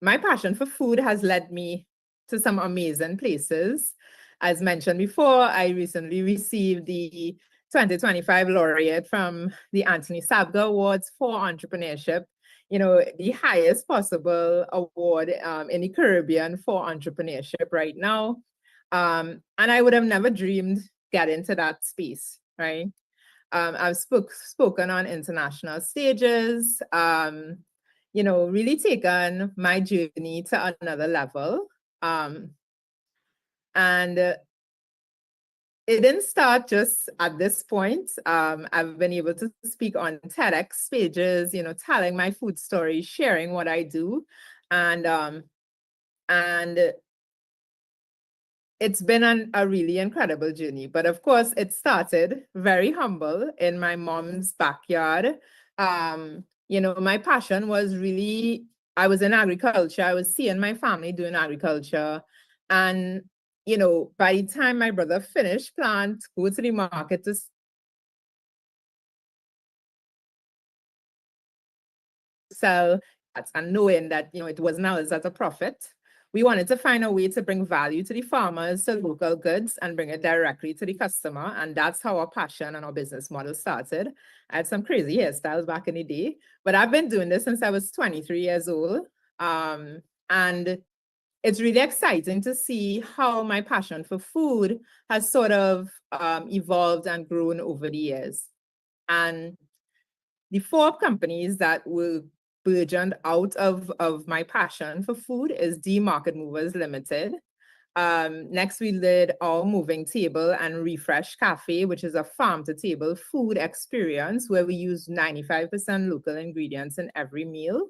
my passion for food has led me to some amazing places. As mentioned before, I recently received the 2025 laureate from the Anthony Sappa Awards for Entrepreneurship, the highest possible award in the Caribbean for entrepreneurship right now. And I would have never dreamed getting to that space, right? I've spoken on international stages, really taken my journey to another level. And it didn't start just at this point. I've been able to speak on TEDx stages, telling my food story, sharing what I do. And it's been a really incredible journey. But of course, it started very humble in my mom's backyard. My passion was really, I was in agriculture. I was seeing my family doing agriculture. And, by the time my brother finished plant, go to the market to sell, and knowing that, it wasn't ours at a profit, we wanted to find a way to bring value to the farmers, to local goods, and bring it directly to the customer. And that's how our passion and our business model started. I had some crazy hairstyles back in the day, but I've been doing this since I was 23 years old. And it's really exciting to see how my passion for food has sort of evolved and grown over the years. And the 4 companies that were burgeoned out of my passion for food is D Market Movers Limited. Next, we did our moving table and refresh cafe, which is a farm to table food experience where we use 95% local ingredients in every meal.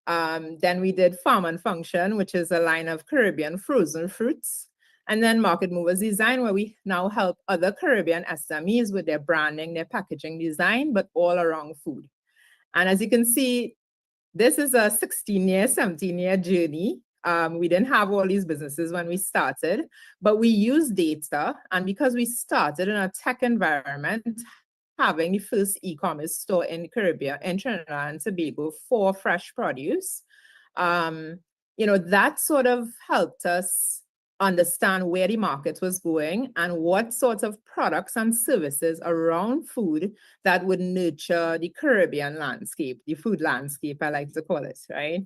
Then we did Farm and Function, which is a line of Caribbean frozen fruits. And then Market Movers Design, where we now help other Caribbean SMEs with their branding, their packaging design, but all around food. And as you can see, this is a 16-year, 17-year journey. We didn't have all these businesses when we started, but we use data. And because we started in a tech environment, having the first e-commerce store in the Caribbean, in Trinidad and Tobago for fresh produce, that sort of helped us understand where the market was going and what sorts of products and services around food that would nurture the Caribbean landscape, the food landscape, I like to call it, right?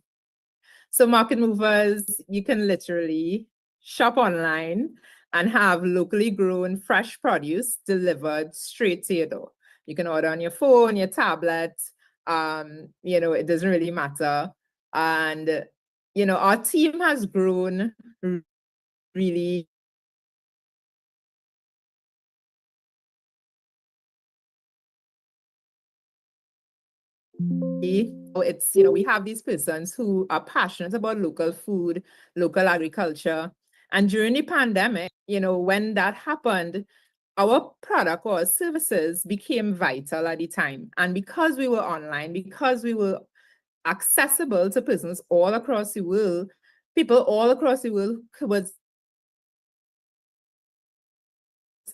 So Market Movers, you can literally shop online and have locally grown fresh produce delivered straight to your door. You can order on your phone, your tablet, it doesn't really matter. And, our team has grown really it's, we have these persons who are passionate about local food, local agriculture. And during the pandemic, when that happened, our product or services became vital at the time. And because we were online, because we were accessible to persons all across the world, people all across the world was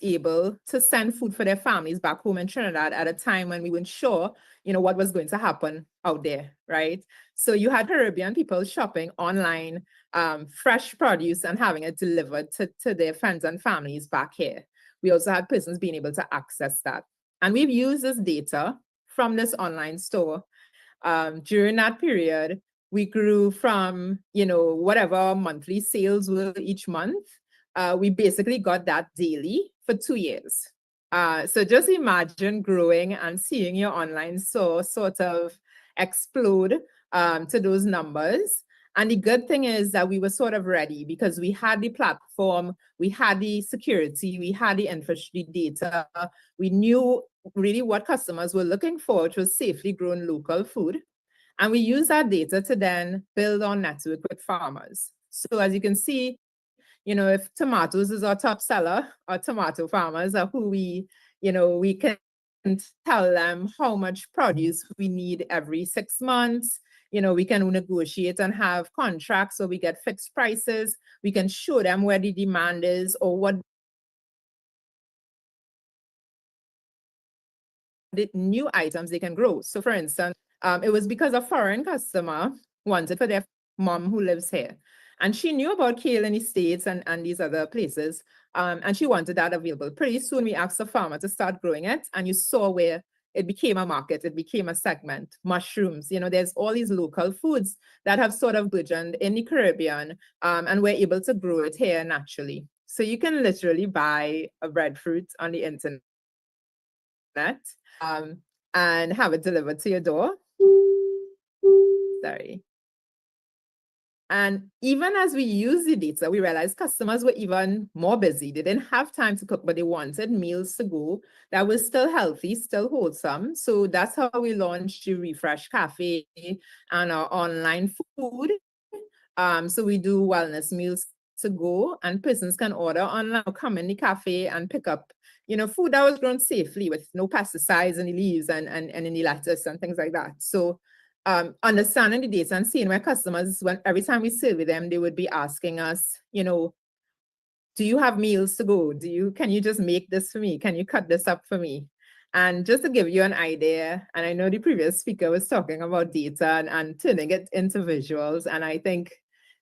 able to send food for their families back home in Trinidad at a time when we weren't sure, what was going to happen out there, right? So you had Caribbean people shopping online, fresh produce and having it delivered to their friends and families back here. We also had persons being able to access that. And we've used this data from this online store. During that period, we grew from, whatever our monthly sales were each month. We basically got that daily for 2 years. So just imagine growing and seeing your online store sort of explode to those numbers. And the good thing is that we were sort of ready because we had the platform, we had the security, we had the infrastructure data. We knew really what customers were looking for, which was safely grown local food. And we use that data to then build our network with farmers. So as you can see, if tomatoes is our top seller, our tomato farmers are who we can tell them how much produce we need every 6 months. We can negotiate and have contracts so we get fixed prices. We can show them where the demand is or what the new items they can grow. So for instance, it was because a foreign customer wanted for their mom who lives here. And she knew about kale in the States and these other places. And she wanted that available. Pretty soon we asked the farmer to start growing it. And you saw where it became a market, it became a segment. Mushrooms, there's all these local foods that have sort of burgeoned in the Caribbean, and we're able to grow it here naturally. So you can literally buy a breadfruit on the internet and have it delivered to your door. Sorry. And even as we use the data, we realized customers were even more busy. They didn't have time to cook, but they wanted meals to go that was still healthy, still wholesome. So that's how we launched the Refresh Cafe and our online food. So we do wellness meals to go, and persons can order online or come in the cafe and pick up, food that was grown safely with no pesticides in the leaves and in the lettuce and things like that. So understanding the data and seeing where customers, every time we survey them, they would be asking us, do you have meals to go? Can you just make this for me? Can you cut this up for me? And just to give you an idea, and I know the previous speaker was talking about data and turning it into visuals. And I think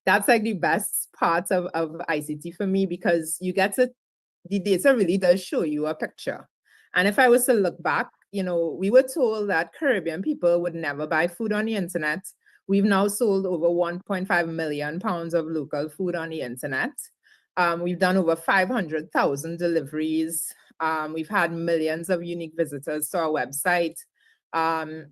that's like the best part of ICT for me, because the data really does show you a picture. And if I was to look back, we were told that Caribbean people would never buy food on the internet. We've now sold over 1.5 million pounds of local food on the internet. We've done over 500,000 deliveries. We've had millions of unique visitors to our website. And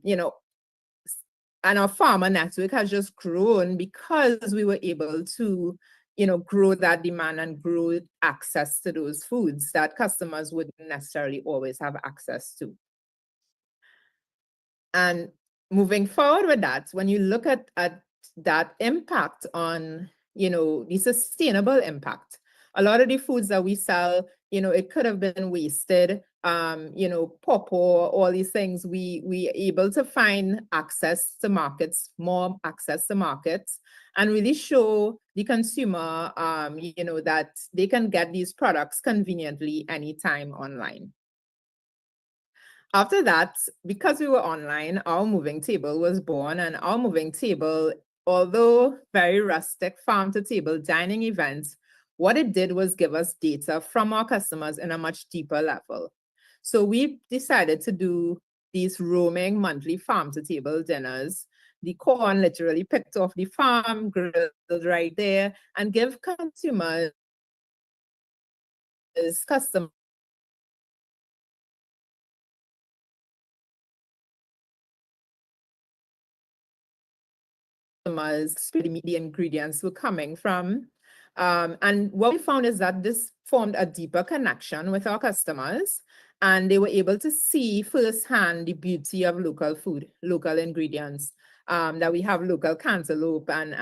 our farmer network has just grown because we were able to, grow that demand and grow access to those foods that customers wouldn't necessarily always have access to. And moving forward with that, when you look at that impact on, the sustainable impact, a lot of the foods that we sell, it could have been wasted, pawpaw, all these things, we are able to find access to markets, more access to markets, and really show the consumer, that they can get these products conveniently anytime online. After that, because we were online, our moving table was born, and our moving table, although very rustic farm-to-table dining events, what it did was give us data from our customers in a much deeper level. So we decided to do these roaming monthly farm-to-table dinners, the corn literally picked off the farm, grilled right there, and give consumers, customers, the ingredients were coming from. And what we found is that this formed a deeper connection with our customers, and they were able to see firsthand the beauty of local food, local ingredients, that we have local cantaloupe and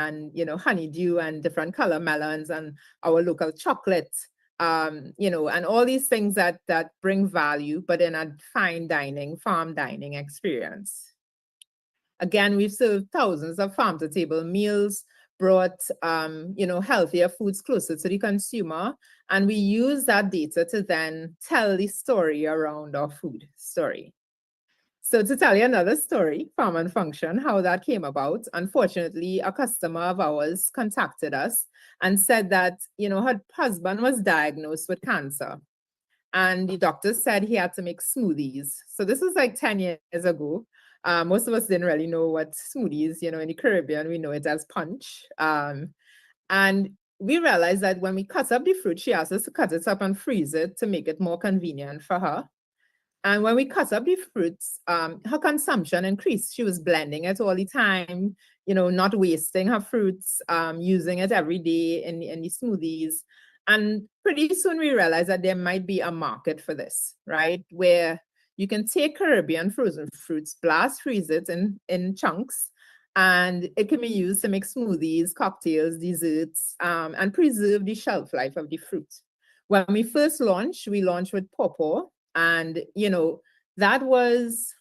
honeydew and different color melons and our local chocolate, and all these things that bring value, but in a fine dining, farm dining experience. Again, we've served thousands of farm-to-table meals, brought healthier foods closer to the consumer, and we use that data to then tell the story around our food story. So to tell you another story, Farm and Function, how that came about, unfortunately, a customer of ours contacted us and said that, her husband was diagnosed with cancer. And the doctor said he had to make smoothies. So this was like 10 years ago. Most of us didn't really know what smoothies, in the Caribbean, we know it as punch. And we realized that when we cut up the fruit, she asked us to cut it up and freeze it to make it more convenient for her. And when we cut up the fruits, her consumption increased. She was blending it all the time, not wasting her fruits, using it every day in the smoothies. And pretty soon we realized that there might be a market for this, right? Where you can take Caribbean frozen fruits, blast freeze it in chunks, and it can be used to make smoothies, cocktails, desserts, and preserve the shelf life of the fruit. When we first launched, we launched with pawpaw, and that was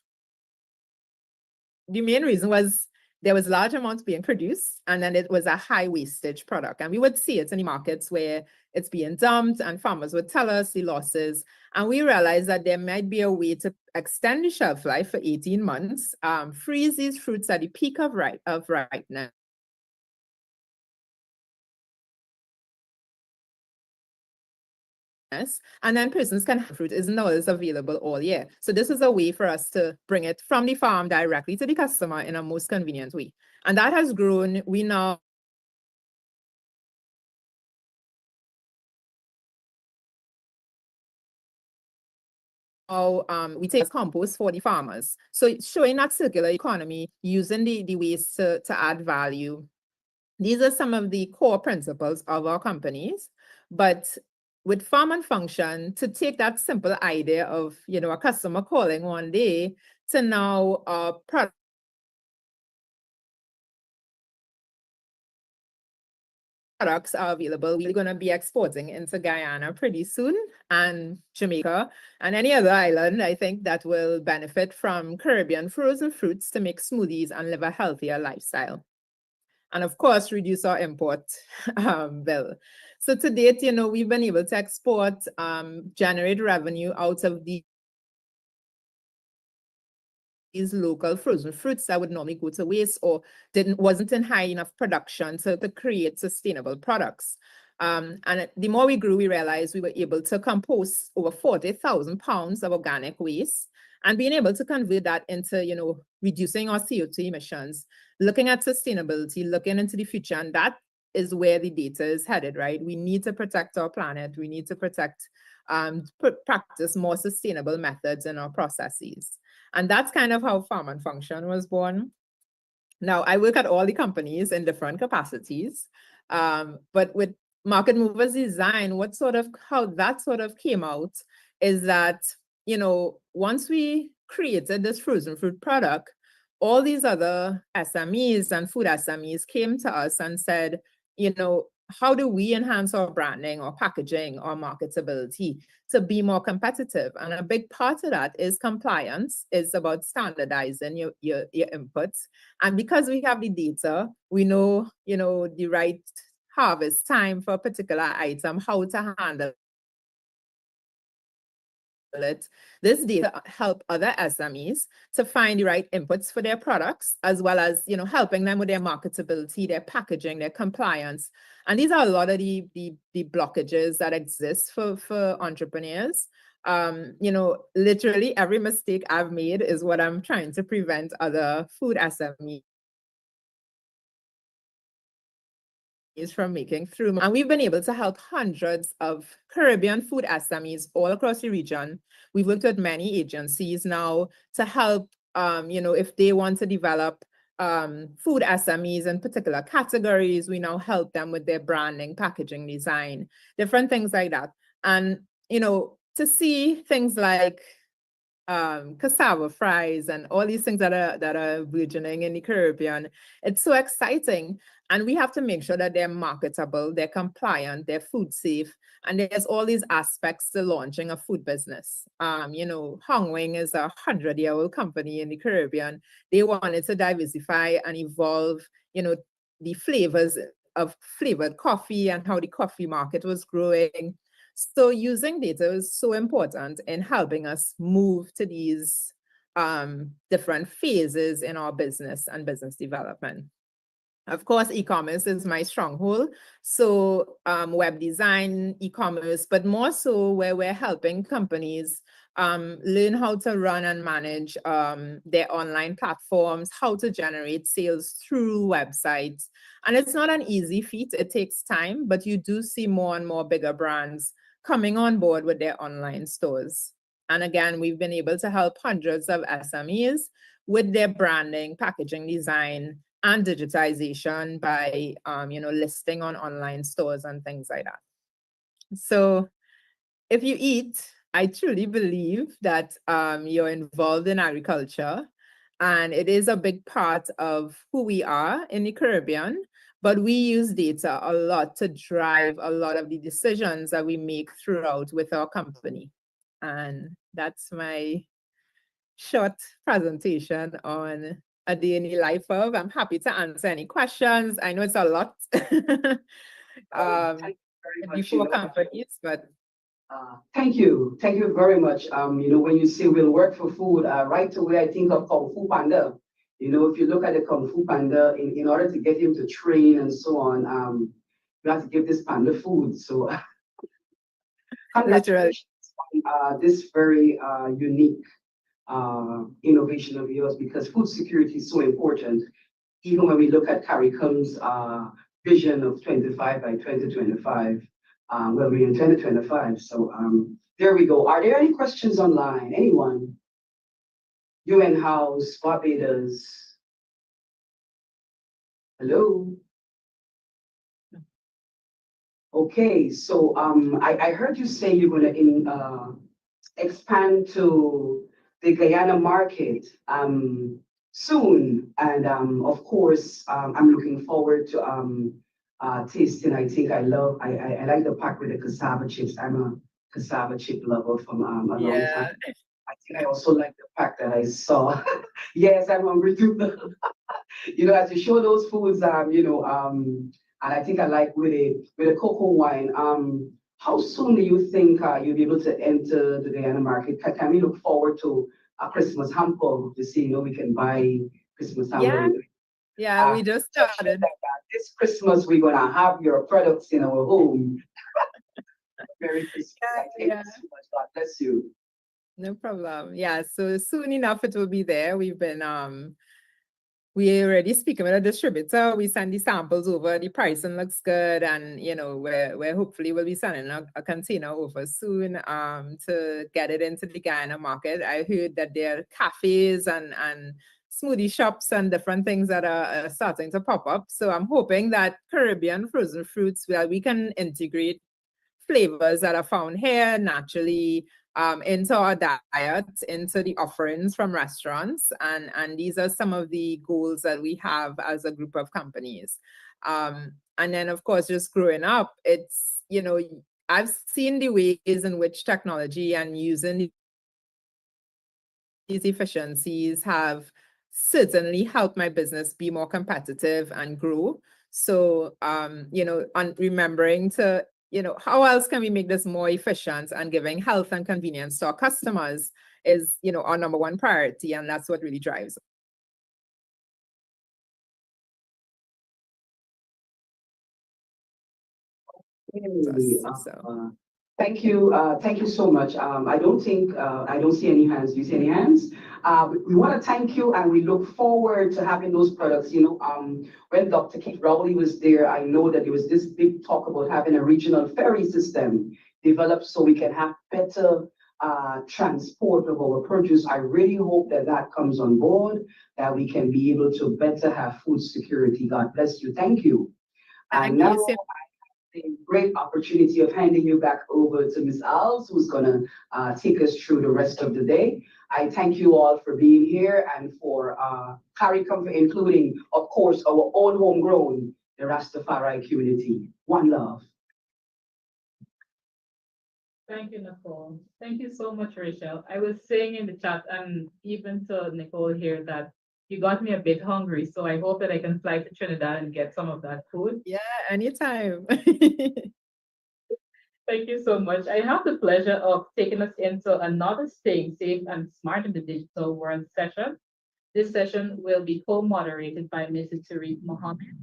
the main reason was there was large amounts being produced, and then it was a high wastage product. And we would see it in the markets where it's being dumped, and farmers would tell us the losses. And we realized that there might be a way to extend the shelf life for 18 months, freeze these fruits at the peak of ripeness, and then persons can have fruit isn't always available all year. So this is a way for us to bring it from the farm directly to the customer in a most convenient way. And that has grown. We now we take compost for the farmers. So showing that circular economy, using the waste to add value. These are some of the core principles of our companies. But with Farm and Function, to take that simple idea of, a customer calling one day to now products are available. We're going to be exporting into Guyana pretty soon, and Jamaica, and any other island, I think, that will benefit from Caribbean frozen fruits to make smoothies and live a healthier lifestyle. And of course, reduce our import bill. So to date, we've been able to export, generate revenue out of these local frozen fruits that would normally go to waste or wasn't in high enough production to create sustainable products. And the more we grew, we realized we were able to compost over 40,000 pounds of organic waste, and being able to convert that into, reducing our CO2 emissions, looking at sustainability, looking into the future. And that is where the data is headed, right? We need to protect our planet. We need to protect, practice more sustainable methods in our processes. And that's kind of how Farm and Function was born. Now, I work at all the companies in different capacities, but with Market Movers Design, how that sort of came out is that, once we created this frozen fruit product, all these other SMEs and food SMEs came to us and said, how do we enhance our branding or packaging or marketability to be more competitive? And a big part of that is compliance. It's about standardizing your inputs. And because we have the data, we know, the right harvest time for a particular item, how to handle it. This data help other SMEs to find the right inputs for their products, as well as, helping them with their marketability, their packaging, their compliance. And these are a lot of the blockages that exist for entrepreneurs. Literally every mistake I've made is what I'm trying to prevent other food SMEs from making through. And we've been able to help hundreds of Caribbean food SMEs all across the region. We've worked with many agencies now to help, if they want to develop food SMEs in particular categories, we now help them with their branding, packaging design, different things like that. And, to see things like cassava fries and all these things that are burgeoning in the Caribbean, it's so exciting. And we have to make sure that they're marketable, they're compliant, they're food safe. And there's all these aspects to launching a food business. Hong Wing is a 100-year-old company in the Caribbean. They wanted to diversify and evolve, the flavors of flavored coffee and how the coffee market was growing. So using data is so important in helping us move to these different phases in our business and business development. Of course, e-commerce is my stronghold. So web design, e-commerce, but more so where we're helping companies learn how to run and manage their online platforms, how to generate sales through websites. And it's not an easy feat. It takes time, but you do see more and more bigger brands coming on board with their online stores. And again, we've been able to help hundreds of SMEs with their branding, packaging design, and digitization by, listing on online stores and things like that. So if you eat, I truly believe that you're involved in agriculture, and it is a big part of who we are in the Caribbean, but we use data a lot to drive a lot of the decisions that we make throughout with our company. And that's my short presentation on a day in the life of. I'm happy to answer any questions. I know it's a lot before companies, but thank you very much. When you say we'll work for food, right away I think of Kung Fu Panda. If you look at the Kung Fu Panda, in order to get him to train and so on, you have to give this panda food. So congratulations on this very unique innovation of yours, because food security is so important. Even when we look at CARICOM's vision of 25 by 2025, well, we're in 2025. So there we go. Are there any questions online? Anyone? UN House, Barbados. Hello. Okay, so I heard you say you're going to expand to the Guyana market soon, and of course I'm looking forward to tasting. I think I like the pack with the cassava chips. I'm a cassava chip lover from a long time. I think I also like the pack that I saw. Yes, I'm hungry too. As you show those foods, and I think I like with a cocoa wine. How soon do you think you'll be able to enter the Guyana market? Can we look forward to a Christmas hamper to see, we can buy Christmas hamper? Yeah, we just started. This Christmas, we're going to have your products in our home. Merry Christmas. Thank you so much. God bless you. No problem. Yeah, so soon enough it will be there. We've been we already speaking with a distributor. We send the samples over. The pricing looks good, and we're hopefully will be sending a container over soon to get it into the Guyana market. I heard that there are cafes and smoothie shops and different things that are starting to pop up. So I'm hoping that Caribbean frozen fruits, well, we can integrate flavors that are found here naturally into our diet, into the offerings from restaurants. And these are some of the goals that we have as a group of companies. And then, of course, just growing up, it's, you know, I've seen the ways in which technology and using these efficiencies have certainly helped my business be more competitive and grow. So, you know, and remembering to, you know, how else can we make this more efficient, and giving health and convenience to our customers is, you know, our number one priority. And that's what really drives it. Thank you so much. I don't see any hands. Do you see any hands? We want to thank you, and we look forward to having those products. You know, when Dr. Keith Rowley was there, I know that there was this big talk about having a regional ferry system developed so we can have better transport of our produce. I really hope that that comes on board, that we can be able to better have food security. God bless you. Thank you. And now, the great opportunity of handing you back over to Ms. Alves, who's going to take us through the rest of the day. I thank you all for being here, and for CARICOM, for including, of course, our own homegrown, the Rastafari community. One love. Thank you, Nicole. Thank you so much, Rachel. I was saying in the chat, and even to Nicole here, that you got me a bit hungry, so I hope that I can fly to Trinidad and get some of that food. Yeah, anytime. Thank you so much. I have the pleasure of taking us into another Staying Safe and Smart in the Digital World session. This session will be co-moderated by Mrs. Tariq Mohammed.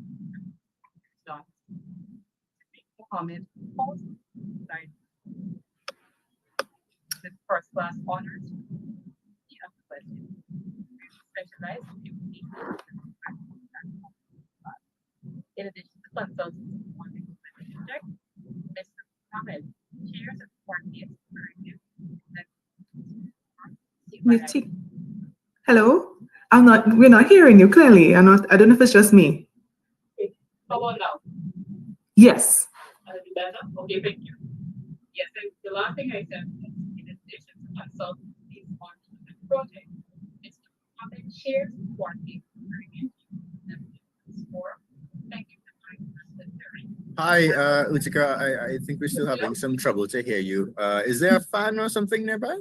Mohammed holds the first class honors. Specialized in addition to consulting on the project, Mr. Mohammed chairs and coordinates Hello? We're not hearing you clearly. I don't know if it's just me. How about now? Yes. Better? Okay, thank you. Yes, the last thing I said was, in addition to consulting on the project, Mr. Mohammed chairs and coordinates Thank you. Hi, Utika. I think we're still having some trouble to hear you. Is there a fan or something nearby?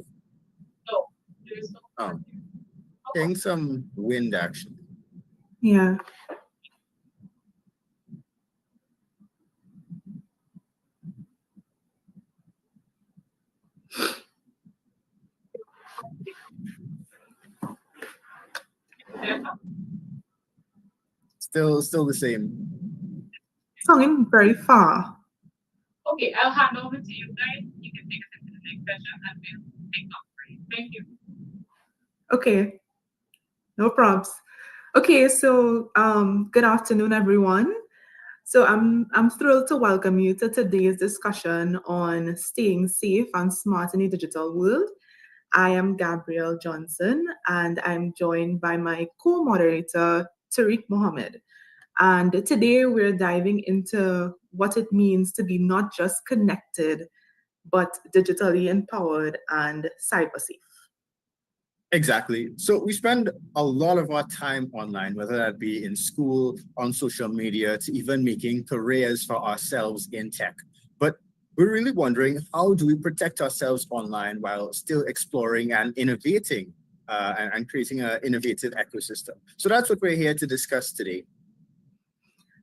No, there is no fan. Getting some wind actually. Yeah. Still the same. Sounding very far. Okay, I'll hand over to you guys. You can take us into the next session, and we'll take off for you. Thank you. Okay. No probs. Okay, so good afternoon, everyone. So I'm thrilled to welcome you to today's discussion on staying safe and smart in a digital world. I am Gabrielle Johnson, and I'm joined by my co-moderator, Tariq Mohammed. And today we're diving into what it means to be not just connected, but digitally empowered and cyber safe. Exactly. So we spend a lot of our time online, whether that be in school, on social media, to even making careers for ourselves in tech. But we're really wondering, how do we protect ourselves online while still exploring and innovating and creating an innovative ecosystem? So that's what we're here to discuss today.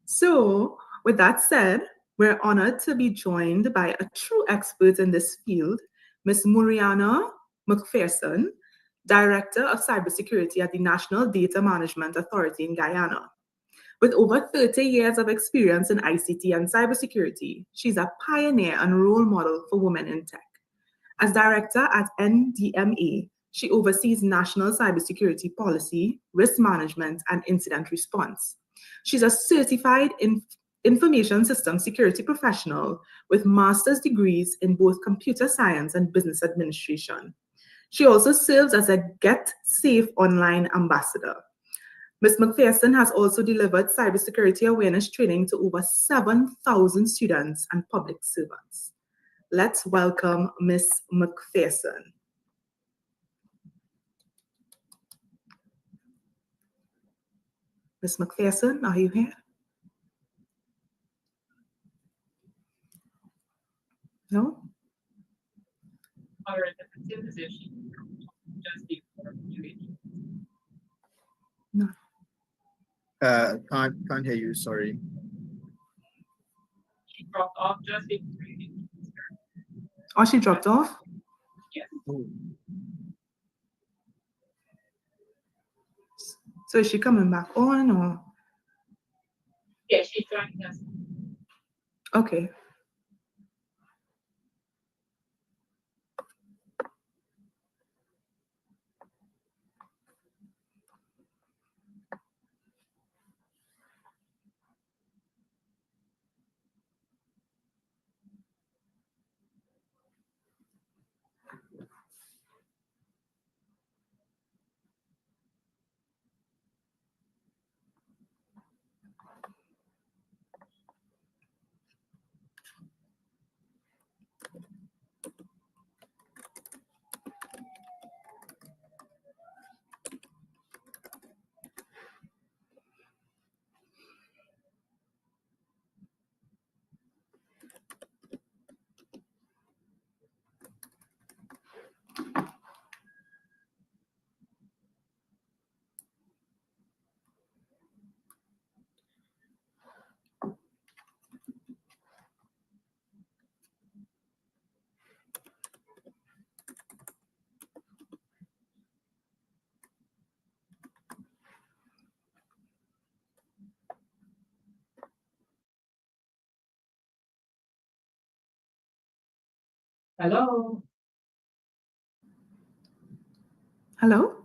So with that said, we're honored to be joined by a true expert in this field, Ms. Muriana McPherson, Director of Cybersecurity at the National Data Management Authority in Guyana. With over 30 years of experience in ICT and cybersecurity, she's a pioneer and role model for women in tech. As Director at NDMA, she oversees national cybersecurity policy, risk management, and incident response. She's a certified information system security professional with master's degrees in both computer science and business administration. She also serves as a Get Safe Online ambassador. Ms. McPherson has also delivered cybersecurity awareness training to over 7,000 students and public servants. Let's welcome Ms. McPherson. Ms. McPherson, are you here? No? All right, the same position, just before you. No. Can't hear you, sorry. She dropped off just before you. Oh, she dropped off? Yes. So is she coming back on or? Yeah, she's joining us. Okay. Hello. Hello?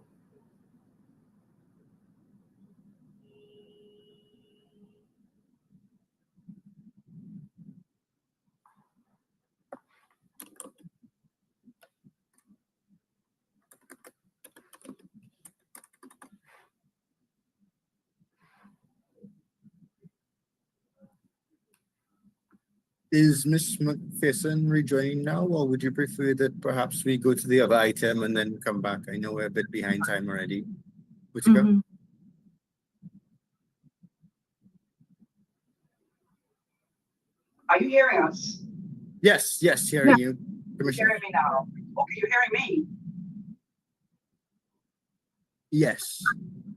Is Ms. McPherson rejoining now, or would you prefer that perhaps we go to the other item and then come back? I know we're a bit behind time already. Utika? Are you hearing us? Yes, hearing you. You're Commissioner. hearing me now. Okay, you're hearing me. Yes.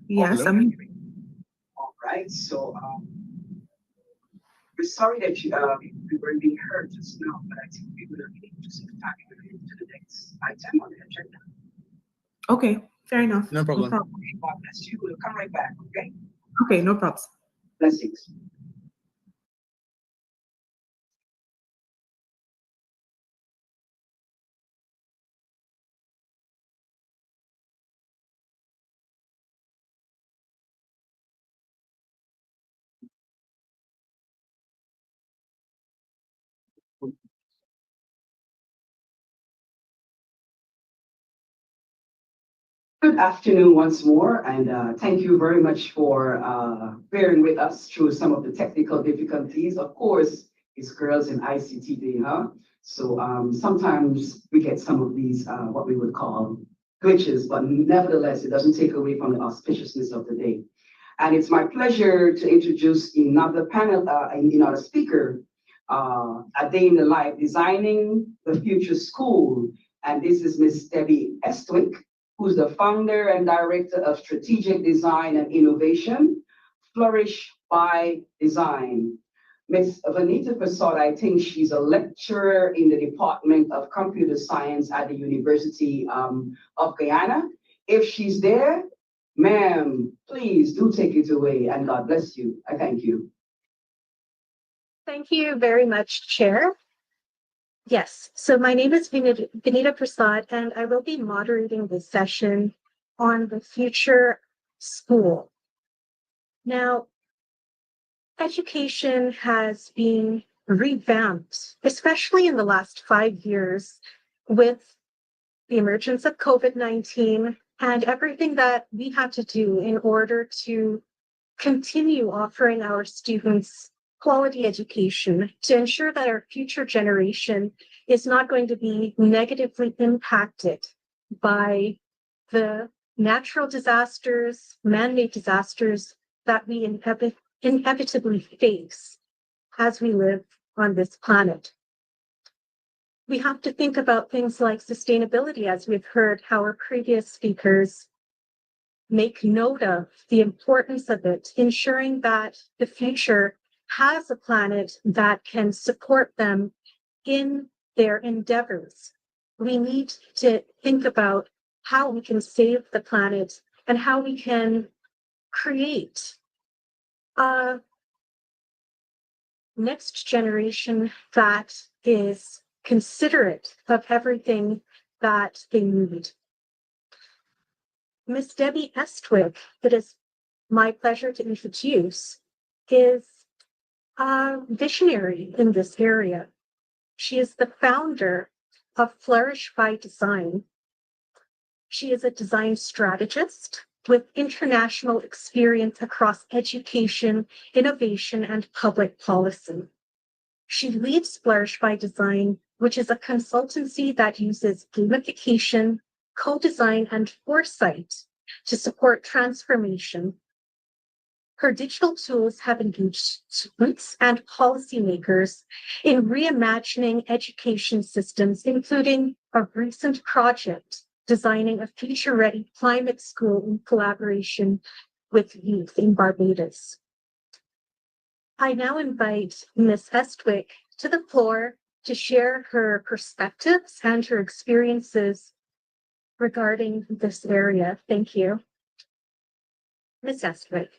Yes, Hello? All right. So we're sorry that we weren't being heard just now, but I think we will need to some time to the next item on the agenda. Okay, fair enough. No problem. Okay, God bless you. We'll come right back. Okay. Okay, no problems. Blessings. Good afternoon once more, and thank you very much for bearing with us through some of the technical difficulties. Of course, it's Girls in ICT Day, huh? So sometimes we get some of these, what we would call glitches, but nevertheless, it doesn't take away from the auspiciousness of the day. And it's my pleasure to introduce another panel, another speaker, A Day in the Life, Designing the Future School. And this is Miss Debbie Estwick, who's the founder and director of strategic design and innovation, Flourish by Design. Ms. Vanita Prasad, I think she's a lecturer in the Department of Computer Science at the University of Guyana. If she's there, ma'am, please do take it away, and God bless you. I thank you. Thank you very much, Chair. Yes, so my name is Vanita Prasad, and I will be moderating this session on the future school. Now, education has been revamped, especially in the last 5 years, with the emergence of COVID-19 and everything that we have to do in order to continue offering our students quality education to ensure that our future generation is not going to be negatively impacted by the natural disasters, man-made disasters that we inevitably face as we live on this planet. We have to think about things like sustainability, as we've heard how our previous speakers make note of the importance of it, ensuring that the future has a planet that can support them in their endeavors. We need to think about how we can save the planet and how we can create a next generation that is considerate of everything that they need. Miss Debbie Estwick, it is my pleasure to introduce, is a visionary in this area. She is the founder of Flourish by Design. She is a design strategist with international experience across education, innovation, and public policy. She leads Flourish by Design, which is a consultancy that uses gamification, co-design, and foresight to support transformation. Her digital tools have engaged students and policymakers in reimagining education systems, including a recent project designing a future-ready climate school in collaboration with youth in Barbados. I now invite Ms. Estwick to the floor to share her perspectives and her experiences regarding this area. Thank you. Ms. Estwick.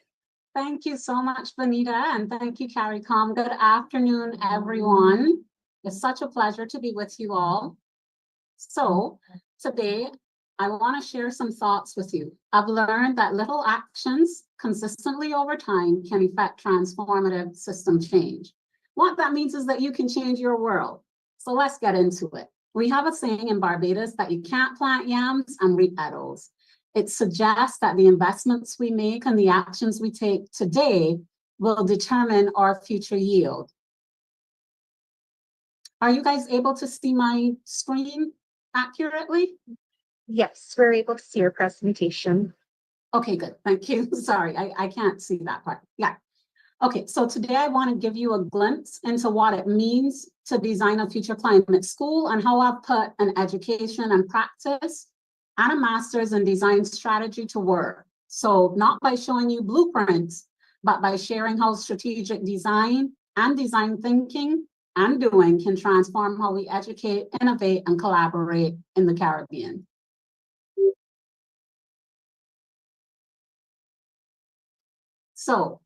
Thank you so much, Vanita, and thank you, CARICOM. Good afternoon, everyone. It's such a pleasure to be with you all. So today, I want to share some thoughts with you. I've learned that little actions consistently over time can effect transformative system change. What that means is that you can change your world. So let's get into it. We have a saying in Barbados that you can't plant yams and reap edibles. It suggests that the investments we make and the actions we take today will determine our future yield. Are you guys able to see my screen accurately? Yes, we're able to see your presentation. Okay, good. Thank you. Sorry, I can't see that part. Yeah. Okay, so today I want to give you a glimpse into what it means to design a future climate school and how I've put an education and practice and a master's in design strategy to work. So not by showing you blueprints, but by sharing how strategic design and design thinking and doing can transform how we educate, innovate, and collaborate in the Caribbean. So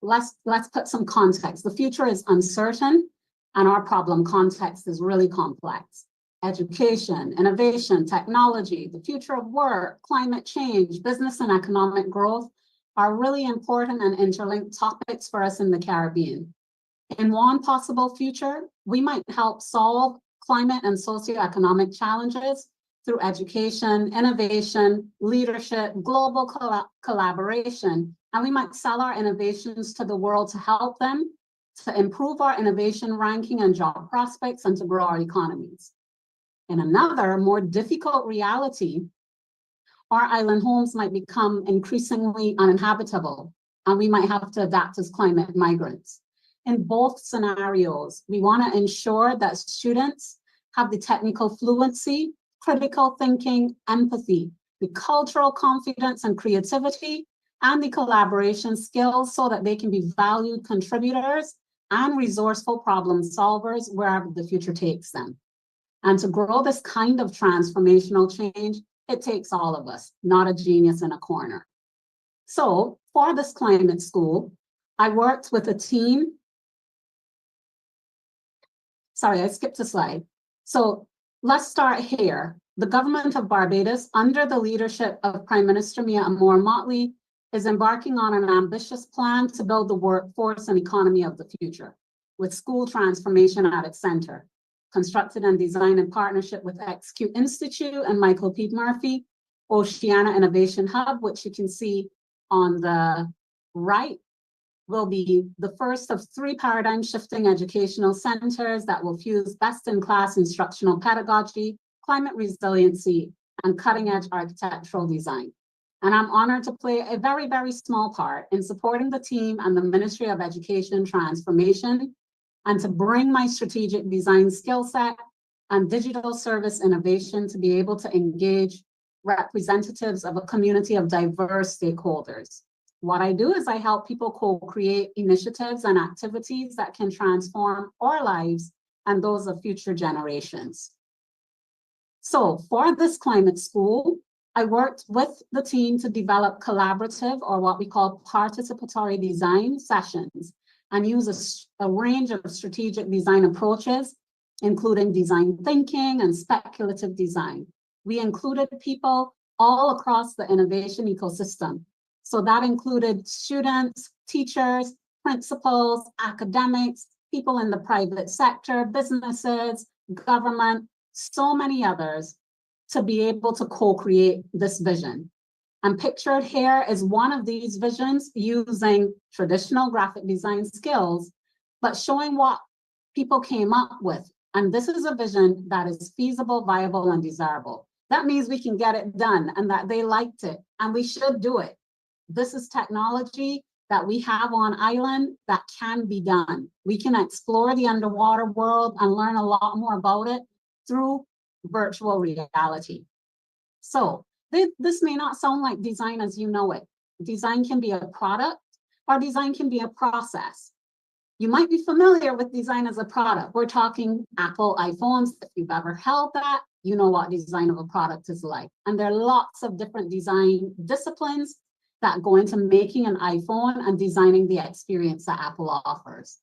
let's put some context. The future is uncertain and our problem context is really complex. Education, innovation, technology, the future of work, climate change, business and economic growth are really important and interlinked topics for us in the Caribbean. In one possible future, we might help solve climate and socioeconomic challenges through education, innovation, leadership, global collaboration, and we might sell our innovations to the world to help them to improve our innovation ranking and job prospects and to grow our economies. In another, more difficult reality, our island homes might become increasingly uninhabitable, and we might have to adapt as climate migrants. In both scenarios, we want to ensure that students have the technical fluency, critical thinking, empathy, the cultural confidence and creativity, and the collaboration skills so that they can be valued contributors and resourceful problem solvers wherever the future takes them. And to grow this kind of transformational change, it takes all of us, not a genius in a corner. So for this climate school, I worked with a team. Sorry, I skipped a slide. So let's start here. The government of Barbados, under the leadership of Prime Minister Mia Amor-Motley, is embarking on an ambitious plan to build the workforce and economy of the future, with school transformation at its center. Constructed and designed in partnership with XQ Institute and Michael P. Murphy, Oceania Innovation Hub, which you can see on the right, will be the first of 3 paradigm shifting educational centers that will fuse best-in-class instructional pedagogy, climate resiliency, and cutting-edge architectural design. And I'm honored to play a very, very small part in supporting the team and the Ministry of Education transformation, and to bring my strategic design skill set and digital service innovation to be able to engage representatives of a community of diverse stakeholders. What I do is I help people co-create initiatives and activities that can transform our lives and those of future generations. So for this climate school, I worked with the team to develop collaborative, or what we call participatory design sessions, and use a range of strategic design approaches, including design thinking and speculative design. We included people all across the innovation ecosystem. So that included students, teachers, principals, academics, people in the private sector, businesses, government, so many others, to be able to co-create this vision. And pictured here is one of these visions using traditional graphic design skills, but showing what people came up with. And this is a vision that is feasible, viable, and desirable. That means we can get it done and that they liked it, and we should do it. This is technology that we have on island that can be done. We can explore the underwater world and learn a lot more about it through virtual reality. So this may not sound like design as you know it. Design can be a product, or design can be a process. You might be familiar with design as a product. We're talking Apple iPhones. If you've ever held that, you know what design of a product is like. And there are lots of different design disciplines that go into making an iPhone and designing the experience that Apple offers.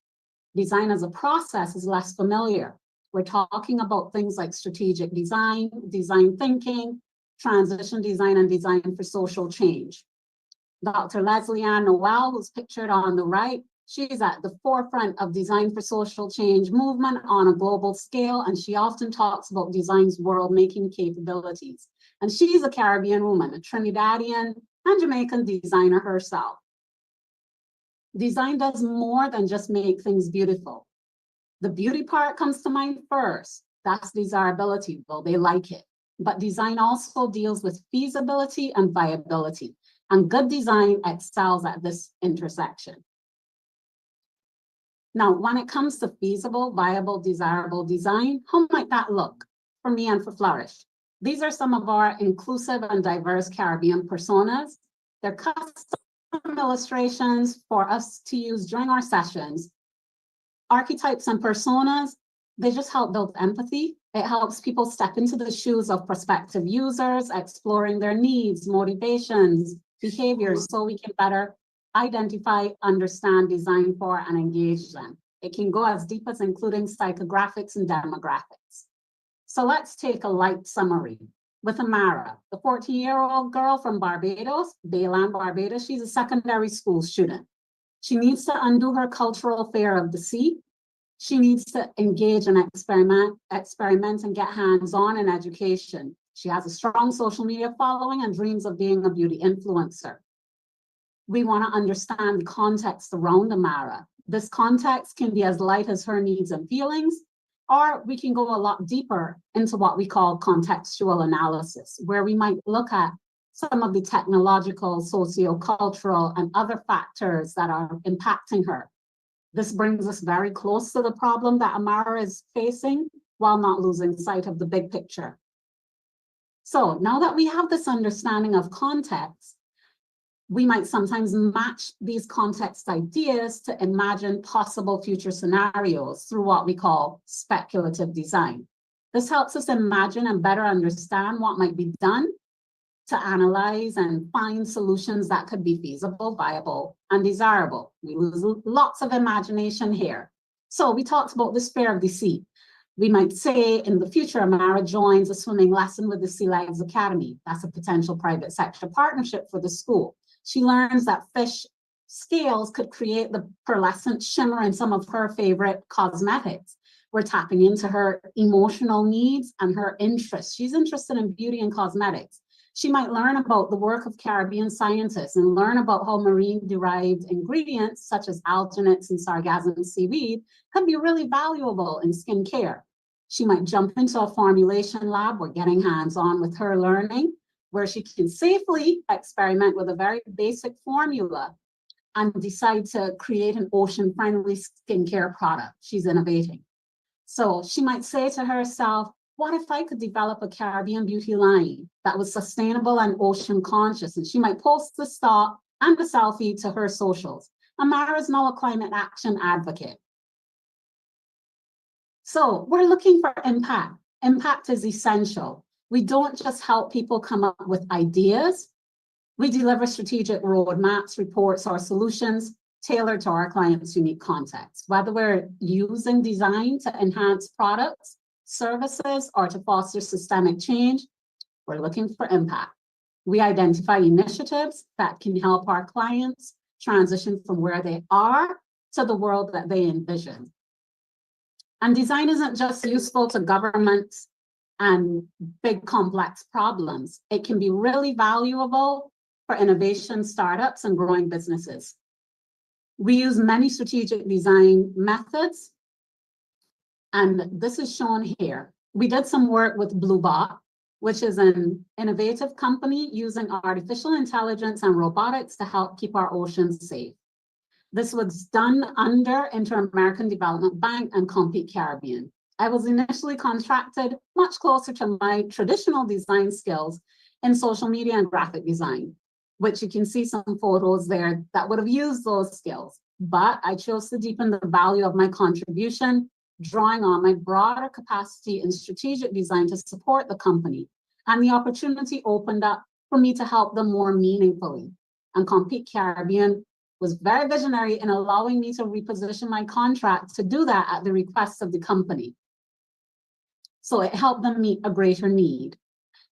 Design as a process is less familiar. We're talking about things like strategic design, design thinking, transition design, and design for social change. Dr. Leslie Ann Noel, who's pictured on the right, she's at the forefront of design for social change movement on a global scale, and she often talks about design's world-making capabilities. And she's a Caribbean woman, a Trinidadian and Jamaican designer herself. Design does more than just make things beautiful. The beauty part comes to mind first. That's desirability. Well, they like it. But design also deals with feasibility and viability. And good design excels at this intersection. Now, when it comes to feasible, viable, desirable design, how might that look for me and for Flourish? These are some of our inclusive and diverse Caribbean personas. They're custom illustrations for us to use during our sessions. Archetypes and personas, they just help build empathy. It helps people step into the shoes of prospective users, exploring their needs, motivations, behaviors, so we can better identify, understand, design for, and engage them. It can go as deep as including psychographics and demographics. So let's take a light summary with Amara, the 14-year-old girl from Barbados, Bayland, Barbados. She's a secondary school student. She needs to undo her cultural fear of the sea. She needs to engage and experiment and get hands-on in education. She has a strong social media following and dreams of being a beauty influencer. We want to understand the context around Amara. This context can be as light as her needs and feelings, or we can go a lot deeper into what we call contextual analysis, where we might look at some of the technological, socio-cultural, and other factors that are impacting her. This brings us very close to the problem that Amara is facing while not losing sight of the big picture. So now that we have this understanding of context, we might sometimes match these context ideas to imagine possible future scenarios through what we call speculative design. This helps us imagine and better understand what might be done to analyze and find solutions that could be feasible, viable, and desirable. We lose lots of imagination here. So we talked about the sphere of the sea. We might say in the future, Amara joins a swimming lesson with the Sea Legs Academy. That's a potential private sector partnership for the school. She learns that fish scales could create the pearlescent shimmer in some of her favorite cosmetics. We're tapping into her emotional needs and her interests. She's interested in beauty and cosmetics. She might learn about the work of Caribbean scientists and learn about how marine-derived ingredients such as alternates and sargassum seaweed can be really valuable in skincare. She might jump into a formulation lab or getting hands-on with her learning, where she can safely experiment with a very basic formula and decide to create an ocean-friendly skincare product. She's innovating. So she might say to herself, what if I could develop a Caribbean beauty line that was sustainable and ocean conscious? And she might post the thought and the selfie to her socials. Amara is now a climate action advocate. So we're looking for impact. Impact is essential. We don't just help people come up with ideas. We deliver strategic roadmaps, reports, or solutions tailored to our clients' unique context. Whether we're using design to enhance products, services, or to foster systemic change, we're looking for impact. We identify initiatives that can help our clients transition from where they are to the world that they envision. And design isn't just useful to governments and big complex problems. It can be really valuable for innovation startups and growing businesses. We use many strategic design methods, and this is shown here. We did some work with Bluebot, which is an innovative company using artificial intelligence and robotics to help keep our oceans safe. This was done under Inter-American Development Bank and Compete Caribbean. I was initially contracted much closer to my traditional design skills in social media and graphic design, which you can see some photos there that would have used those skills. But I chose to deepen the value of my contribution, drawing on my broader capacity in strategic design to support the company. And the opportunity opened up for me to help them more meaningfully. And Compete Caribbean was very visionary in allowing me to reposition my contract to do that at the request of the company. So it helped them meet a greater need.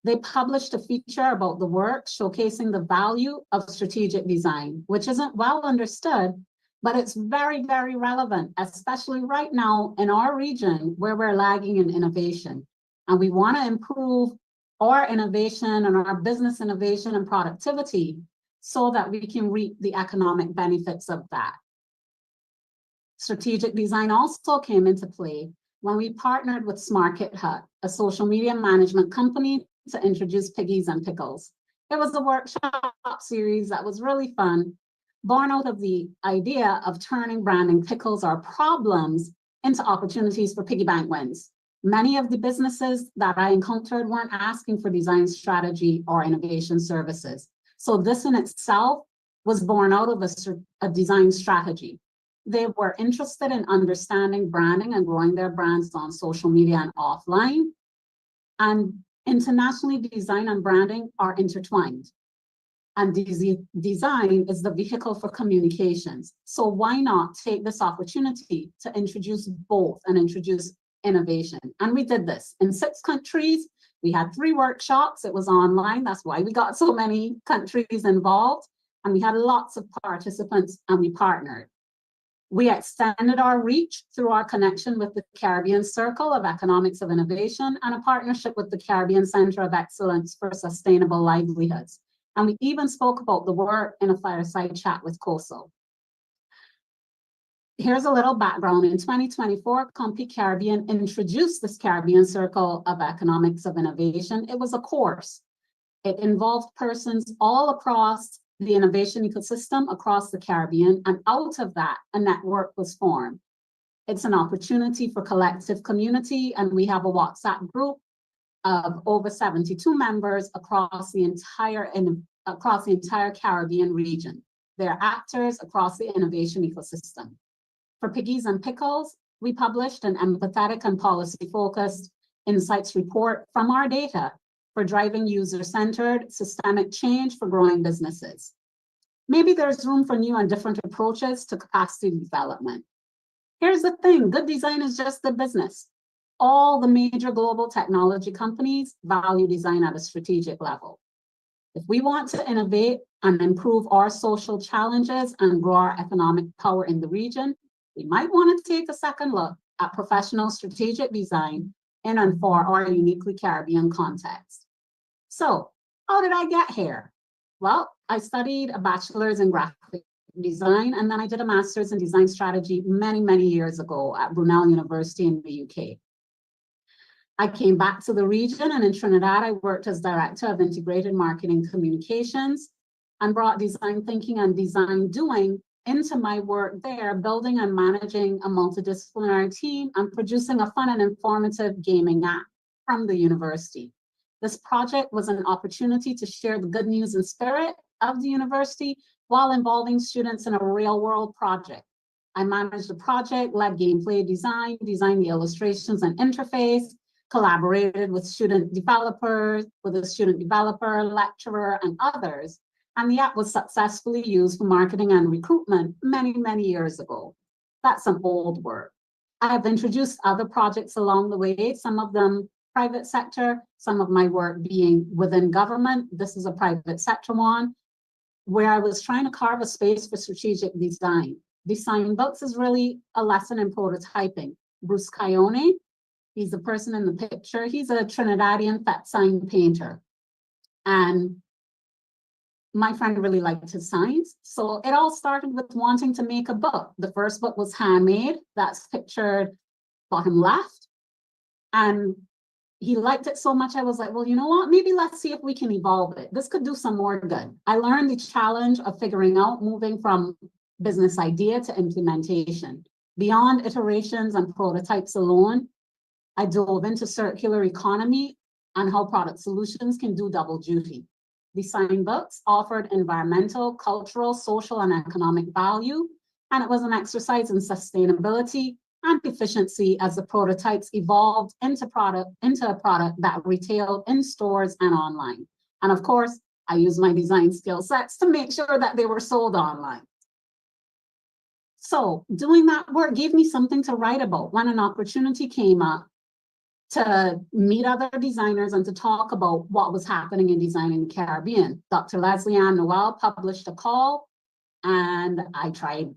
They published a feature about the work showcasing the value of strategic design, which isn't well understood, but it's very, very relevant, especially right now in our region where we're lagging in innovation. And we want to improve our innovation and our business innovation and productivity so that we can reap the economic benefits of that. Strategic design also came into play when we partnered with Market Hut, a social media management company, to introduce Piggies and Pickles. It was a workshop series that was really fun, born out of the idea of turning branding pickles or problems into opportunities for piggy bank wins. Many of the businesses that I encountered weren't asking for design strategy or innovation services. So this in itself was born out of a design strategy. They were interested in understanding branding and growing their brands on social media and offline. And internationally, design and branding are intertwined. And design is the vehicle for communications. So why not take this opportunity to introduce both and introduce innovation? And we did this in 6 countries. We had 3 workshops. It was online. That's why we got so many countries involved. And we had lots of participants and we partnered. We extended our reach through our connection with the Caribbean Circle of Economics of Innovation and a partnership with the Caribbean Center of Excellence for Sustainable Livelihoods. And we even spoke about the work in a fireside chat with COSO. Here's a little background. In 2024, Compete Caribbean introduced this Caribbean Circle of Economics of Innovation. It was a course. It involved persons all across the innovation ecosystem across the Caribbean, and out of that, a network was formed. It's an opportunity for collective community, and we have a WhatsApp group of over 72 members across the entire Caribbean region. They're actors across the innovation ecosystem. For Piggies and Pickles, we published an empathetic and policy-focused insights report from our data for driving user-centered systemic change for growing businesses. Maybe there's room for new and different approaches to capacity development. Here's the thing, good design is just the business. All the major global technology companies value design at a strategic level. If we want to innovate and improve our social challenges and grow our economic power in the region, we might want to take a second look at professional strategic design in and for our uniquely Caribbean context. So How did I get here? Well, I studied a bachelor's in graphic design, and then I did a master's in design strategy many, many years ago at Brunel University in the UK. I came back to the region, and in Trinidad, I worked as Director of Integrated Marketing Communications and brought design thinking and design doing into my work there, building and managing a multidisciplinary team and producing a fun and informative gaming app from the university. This project was an opportunity to share the good news and spirit of the university while involving students in a real-world project. I managed the project, led gameplay design, designed the illustrations and interface, collaborated with student developers, with a student developer, lecturer, and others. And the app was successfully used for marketing and recruitment many, many years ago. That's some old work. I have introduced other projects along the way, some of them private sector, some of my work being within government. This is a private sector one, where I was trying to carve a space for strategic design. Design books is really a lesson in prototyping. Bruce Cayone, he's the person in the picture. He's a Trinidadian fat sign painter. And my friend really liked his signs. So it all started with wanting to make a book. The first book was handmade. That's pictured bottom left. And he liked it so much, I was like, well, you know what? Maybe let's see if we can evolve it. This could do some more good. I learned the challenge of figuring out moving from business idea to implementation. Beyond iterations and prototypes alone, I dove into circular economy and how product solutions can do double duty. Design books offered environmental, cultural, social, and economic value, and it was an exercise in sustainability and efficiency as the prototypes evolved into a product that retailed in stores and online. And of course, I used my design skill sets to make sure that they were sold online. So doing that work gave me something to write about when an opportunity came up to meet other designers and to talk about what was happening in design in the Caribbean. Dr. Leslie Ann Noel published a call, and I tried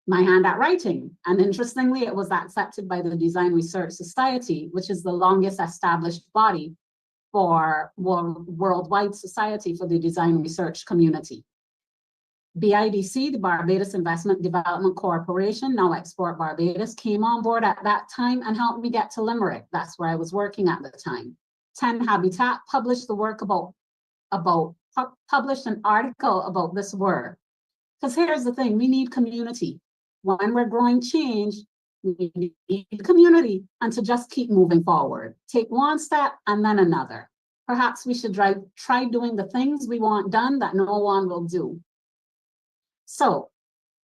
my hand at writing. And interestingly, it was accepted by the Design Research Society, which is the longest established body for worldwide society for the design research community. BIDC, the Barbados Investment Development Corporation, now Export Barbados, came on board at that time and helped me get to Limerick. That's where I was working at the time. 10 Habitat published the work published an article about this work. Because here's the thing, we need community. When we're growing change, we need community and to just keep moving forward. Take one step and then another. Perhaps we should try doing the things we want done that no one will do. So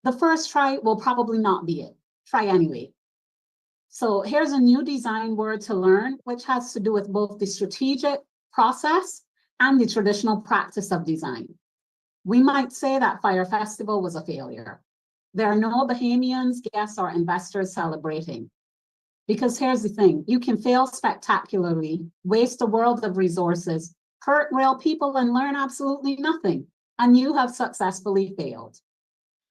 the first try will probably not be it. Try anyway. So here's a new design word to learn, which has to do with both the strategic process and the traditional practice of design. We might say that Fire Festival was a failure. There are no Bahamians, guests, or investors celebrating. Because here's the thing, you can fail spectacularly, waste a world of resources, hurt real people, and learn absolutely nothing, and you have successfully failed.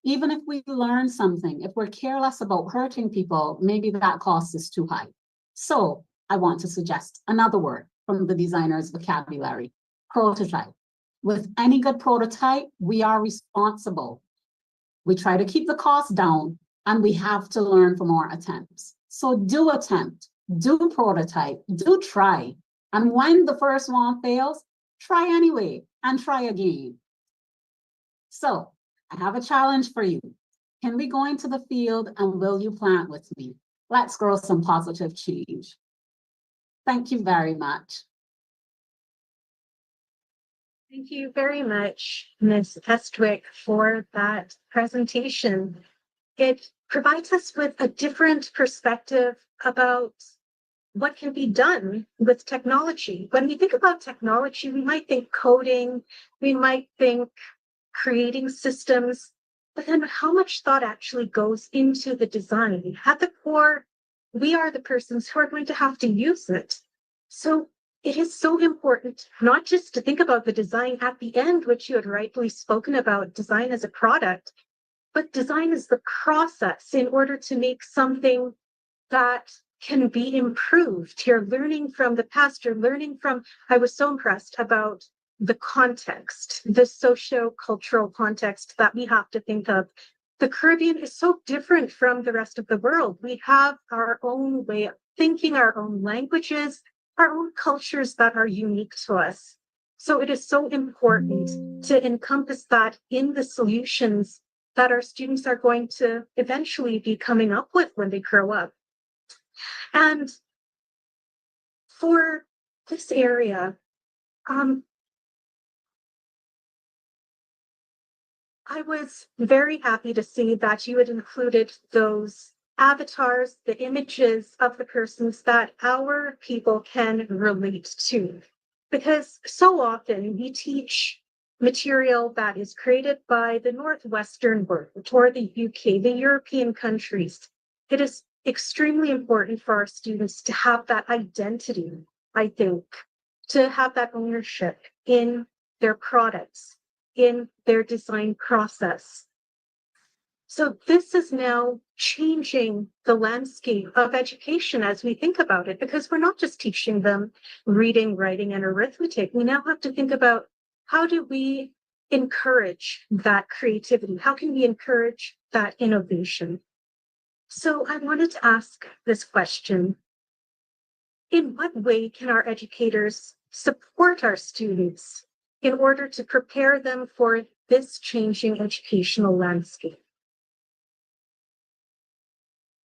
Even if we learn something, if we're careless about hurting people, maybe that cost is too high. So I want to suggest another word from the designer's vocabulary, prototype. With any good prototype, we are responsible. We try to keep the cost down, and we have to learn from our attempts. So do attempt, do prototype, do try. And when the first one fails, try anyway and try again. So I have a challenge for you. Can we go into the field and will you plant with me? Let's grow some positive change. Thank you very much. Thank you very much, Ms. Estwick, for that presentation. It provides us with a different perspective about what can be done with technology. When we think about technology, we might think coding, we might think creating systems, but then how much thought actually goes into the design? At the core, we are the persons who are going to have to use it. So it is so important not just to think about the design at the end, which you had rightfully spoken about, design as a product, but design is the process in order to make something that can be improved. You're learning from the past, you're learning from, I was so impressed about the context, the socio-cultural context that we have to think of. The Caribbean is so different from the rest of the world. We have our own way of thinking, our own languages, our own cultures that are unique to us. So it is so important to encompass that in the solutions that our students are going to eventually be coming up with when they grow up. And for this area, I was very happy to see that you had included those avatars, the images of the persons that our people can relate to. Because so often we teach material that is created by the Northwestern world or the UK, the European countries. It is extremely important for our students to have that identity, I think, to have that ownership in their products, in their design process. So this is now changing the landscape of education as we think about it, because we're not just teaching them reading, writing, and arithmetic. We now have to think about how do we encourage that creativity? How can we encourage that innovation? So I wanted to ask this question. In what way can our educators support our students in order to prepare them for this changing educational landscape?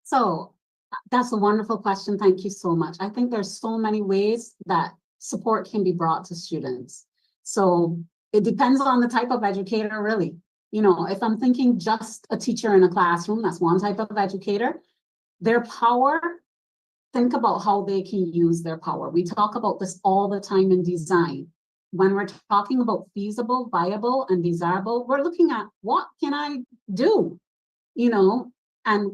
So that's a wonderful question. Thank you so much. I think there's so many ways that support can be brought to students. So it depends on the type of educator, really. You know, if I'm thinking just a teacher in a classroom, that's one type of educator. Their power, think about how they can use their power. We talk about this all the time in design. When we're talking about feasible, viable, and desirable, we're looking at what can I do, you know? And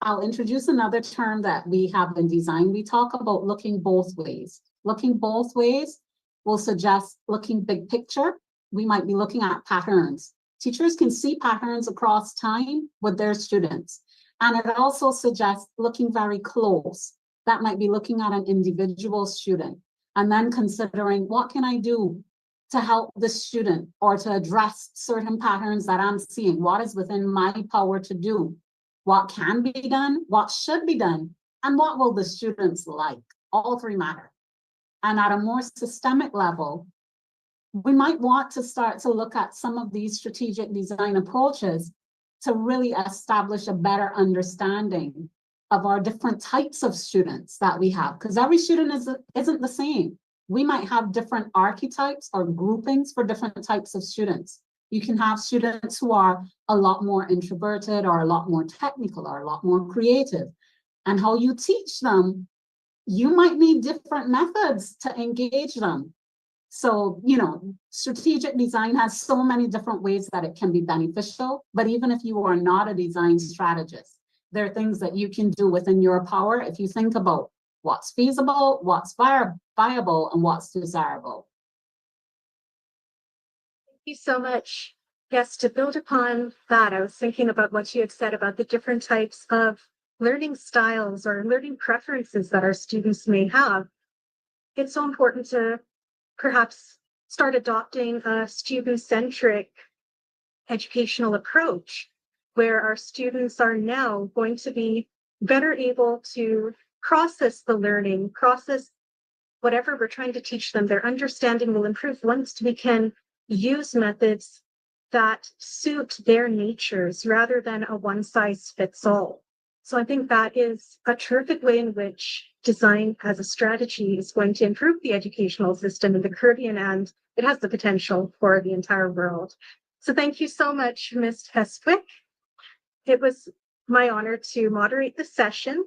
I'll introduce another term that we have in design. We talk about looking both ways. Looking both ways will suggest looking big picture. We might be looking at patterns. Teachers can see patterns across time with their students. And it also suggests looking very close. That might be looking at an individual student and then considering what can I do to help the student or to address certain patterns that I'm seeing. What is within my power to do? What can be done, what should be done, and what will the students like? All three matter. And at a more systemic level, we might want to start to look at some of these strategic design approaches to really establish a better understanding of our different types of students that we have, because every student isn't the same. We might have different archetypes or groupings for different types of students. You can have students who are a lot more introverted or a lot more technical or a lot more creative. And how you teach them, you might need different methods to engage them. So, you know, strategic design has so many different ways that it can be beneficial. But even if you are not a design strategist, there are things that you can do within your power if you think about what's feasible, what's viable, and what's desirable. Thank you so much. Yes, to build upon that, I was thinking about what you had said about the different types of learning styles or learning preferences that our students may have. It's so important to perhaps start adopting a student-centric educational approach where our students are now going to be better able to process the learning, process whatever we're trying to teach them. Their understanding will improve once we can use methods that suit their natures rather than a one-size-fits-all. So I think that is a terrific way in which design as a strategy is going to improve the educational system in the Caribbean, and it has the potential for the entire world. So thank you so much, Ms. Hestwick. It was my honor to moderate the session.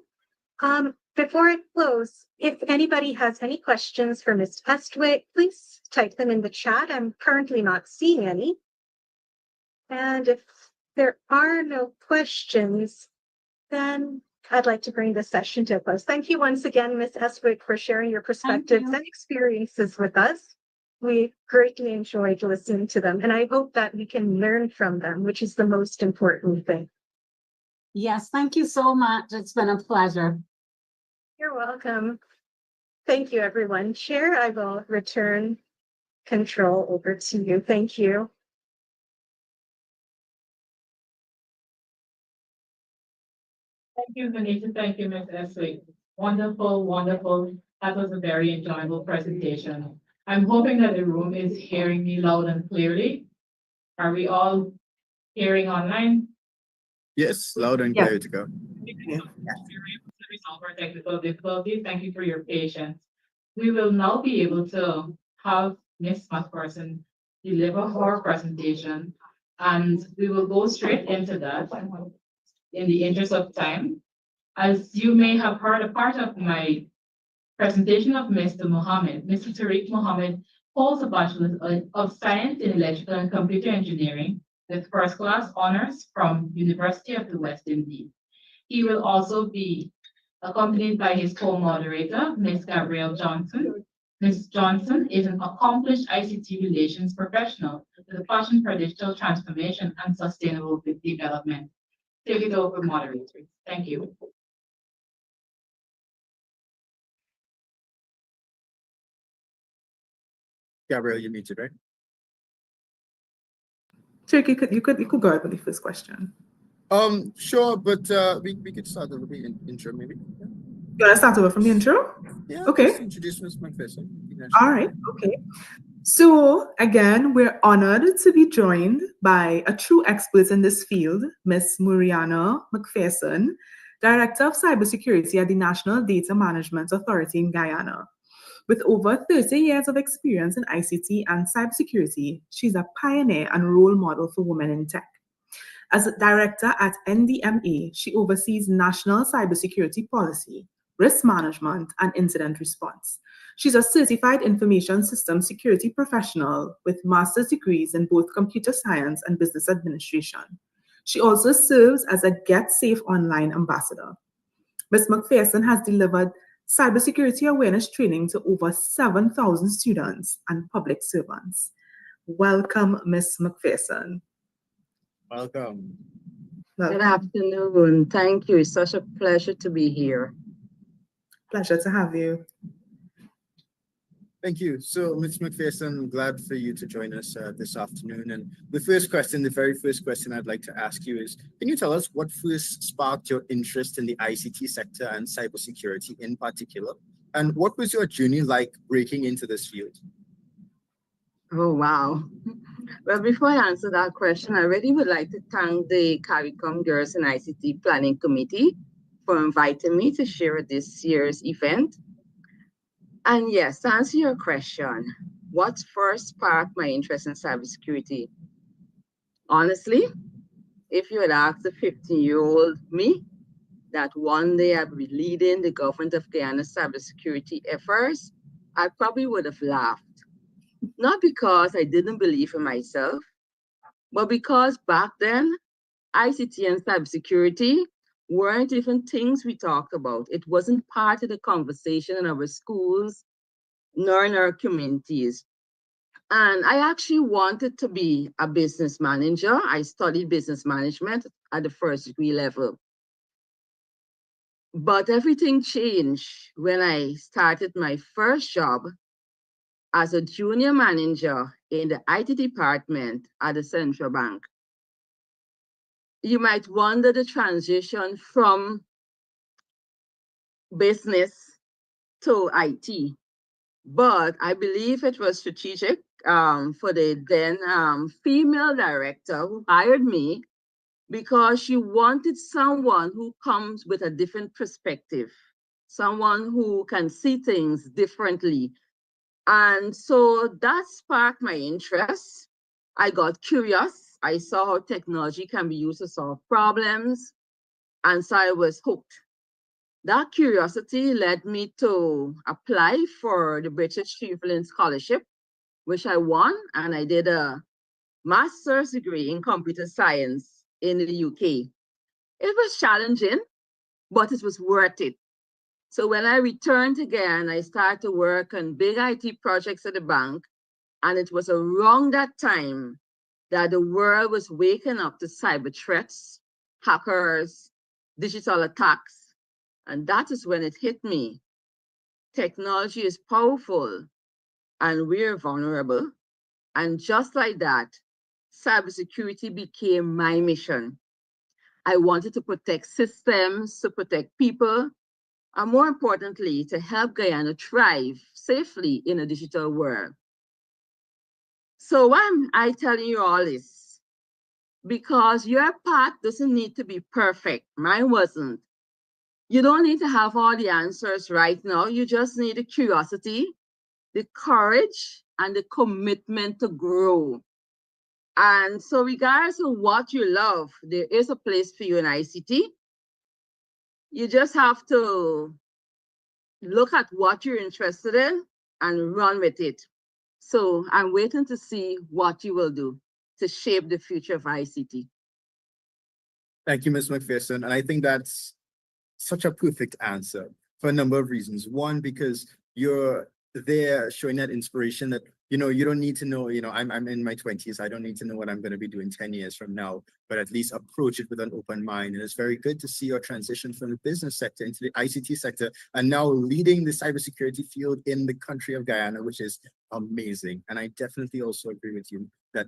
Before I close, if anybody has any questions for Ms. Hestwick, please type them in the chat. I'm currently not seeing any. And if there are no questions, then I'd like to bring this session to a close. Thank you once again, Ms. Hestwick, for sharing your perspectives and experiences with us. We greatly enjoyed listening to them, and I hope that we can learn from them, which is the most important thing. Yes, thank you so much. It's been a pleasure. You're welcome. Thank you, everyone. Chair, I will return control over to you. Thank you. Thank you, Vanessa. Thank you, Ms. Eswick. Wonderful, wonderful. That was a very enjoyable presentation. I'm hoping that the room is hearing me loud and clearly. Are we all hearing online? Yes, loud and clear to go. We were able to resolve our technical difficulties. Thank you for your patience. We will now be able to have Ms. McPherson deliver her presentation, and we will go straight into that in the interest of time. As you may have heard, a part of my presentation of Mr. Mohammed, Mr. Tariq Mohammed holds a Bachelor of Science in Electrical and Computer Engineering with first class honors from University of the West Indies. He will also be accompanied by his co-moderator, Ms. Gabrielle Johnson. Ms. Johnson is an accomplished ICT relations professional with a passion for digital transformation and sustainable development. Take it over, moderators. Thank you. Gabrielle, you muted, right? Jake, you could go ahead with the first question. Sure, but we could start with the intro, maybe. Yeah. You want to start over from the intro? Yeah. Okay. Just introduce Ms. McPherson. All right. Okay. So again, we're honored to be joined by a true expert in this field, Ms. Muriana McPherson, Director of Cybersecurity at the National Data Management Authority in Guyana. With over 30 years of experience in ICT and cybersecurity, she's a pioneer and role model for women in tech. As a director at NDMA, she oversees national cybersecurity policy, risk management, and incident response. She's a certified information systems security professional with master's degrees in both computer science and business administration. She also serves as a Get Safe Online ambassador. Ms. McPherson has delivered cybersecurity awareness training to over 7,000 students and public servants. Welcome, Ms. McPherson. Welcome. Good afternoon. Thank you. It's such a pleasure to be here. Pleasure to have you. Thank you. So, Ms. McPherson, glad for you to join us this afternoon. And the very first question I'd like to ask you is, can you tell us what first sparked your interest in the ICT sector and cybersecurity in particular? And what was your journey like breaking into this field? Oh, wow. Well, before I answer that question, I really would like to thank the CARICOM Girls and ICT Planning Committee for inviting me to share at this year's event. And yes, to answer your question, what first sparked my interest in cybersecurity? Honestly, if you had asked the 15-year-old me that one day I'd be leading the government of Guyana's cybersecurity efforts, I probably would have laughed. Not because I didn't believe in myself, but because back then, ICT and cybersecurity weren't even things we talked about. It wasn't part of the conversation in our schools, nor in our communities. And I actually wanted to be a business manager. I studied business management at the first degree level. But everything changed when I started my first job as a junior manager in the IT department at the central bank. You might wonder the transition from business to IT, but I believe it was strategic for the then female director who hired me because she wanted someone who comes with a different perspective, someone who can see things differently. And so that sparked my interest. I got curious. I saw how technology can be used to solve problems. And so I was hooked. That curiosity led me to apply for the British Evelyn Scholarship, which I won. And I did a master's degree in computer science in the UK. It was challenging, but it was worth it. So when I returned again, I started to work on big IT projects at the bank. And it was around that time that the world was waking up to cyber threats, hackers, digital attacks. And that is when it hit me. Technology is powerful, and we're vulnerable. And just like that, cybersecurity became my mission. I wanted to protect systems, to protect people, and more importantly, to help Guyana thrive safely in a digital world. So why am I telling you all this? Because your path doesn't need to be perfect. Mine wasn't. You don't need to have all the answers right now. You just need the curiosity, the courage, and the commitment to grow. And so regardless of what you love, there is a place for you in ICT. You just have to look at what you're interested in and run with it. So I'm waiting to see what you will do to shape the future of ICT. Thank you, Ms. McPherson. And I think that's such a perfect answer for a number of reasons. One, because you're there showing that inspiration that, you don't need to know, I'm in my 20s. I don't need to know what I'm going to be doing 10 years from now, but at least approach it with an open mind. And it's very good to see your transition from the business sector into the ICT sector and now leading the cybersecurity field in the country of Guyana, which is amazing. And I definitely also agree with you that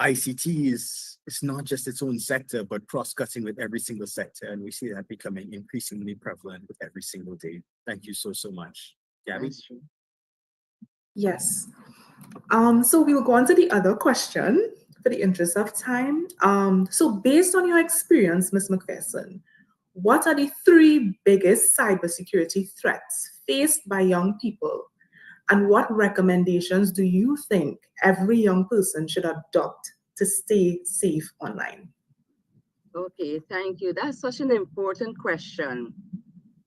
ICT is not just its own sector, but cross-cutting with every single sector. And we see that becoming increasingly prevalent with every single day. Thank you so, so much. Gabby? Yes. So we will go on to the other question for the interest of time. So based on your experience, Ms. McPherson, what are the 3 biggest cybersecurity threats faced by young people? And what recommendations do you think every young person should adopt to stay safe online? Okay, thank you. That's such an important question.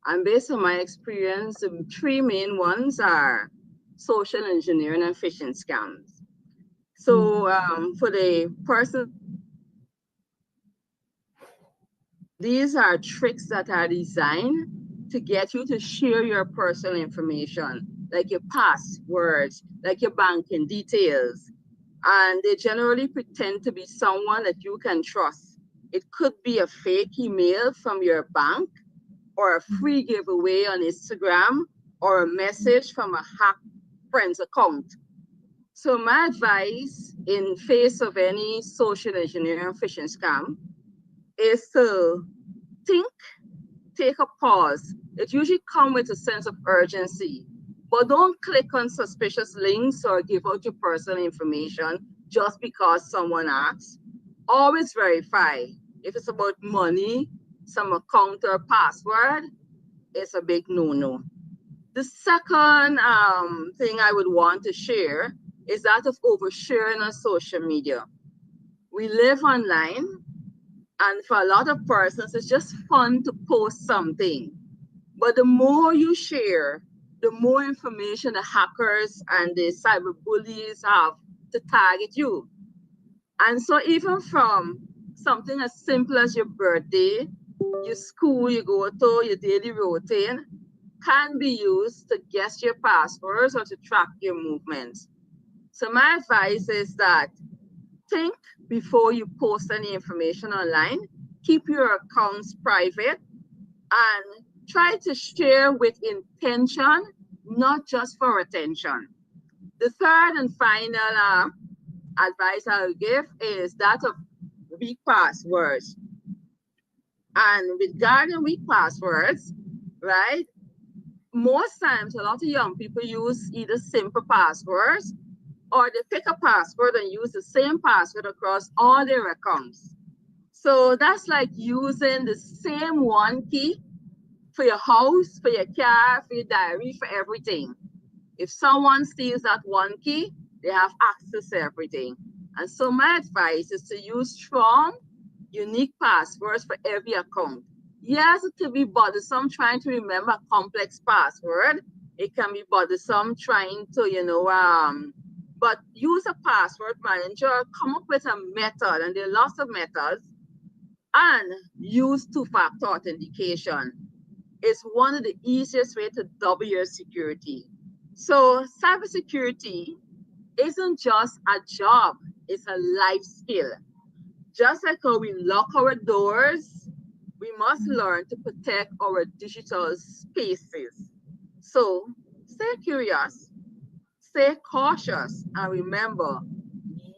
And based on my experience, the 3 main ones are social engineering and phishing scams. So for the person, these are tricks that are designed to get you to share your personal information, like your passwords, like your banking details. And they generally pretend to be someone that you can trust. It could be a fake email from your bank, or a free giveaway on Instagram, or a message from a hacked friend's account. So my advice in face of any social engineering phishing scam is to think, take a pause. It usually comes with a sense of urgency, but don't click on suspicious links or give out your personal information just because someone asks. Always verify. If it's about money, some account or password, it's a big no-no. The second thing I would want to share is that of oversharing on social media. We live online, and for a lot of persons, it's just fun to post something. But the more you share, the more information the hackers and the cyber bullies have to target you. And so even from something as simple as your birthday, your school you go to, your daily routine, can be used to guess your passwords or to track your movements. So my advice is that think before you post any information online, keep your accounts private, and try to share with intention, not just for attention. The third and final advice I'll give is that of weak passwords. And regarding weak passwords, right, most times a lot of young people use either simple passwords or they pick a password and use the same password across all their accounts. So that's like using the same one key for your house, for your car, for your diary, for everything. If someone steals that one key, they have access to everything. And so my advice is to use strong, unique passwords for every account. Yes, it can be bothersome trying to remember a complex password. It can be bothersome trying to, but use a password manager, come up with a method, and there are lots of methods, and use two-factor authentication. It's one of the easiest ways to double your security. So cybersecurity isn't just a job, it's a life skill. Just like how we lock our doors, we must learn to protect our digital spaces. So stay curious, stay cautious and remember,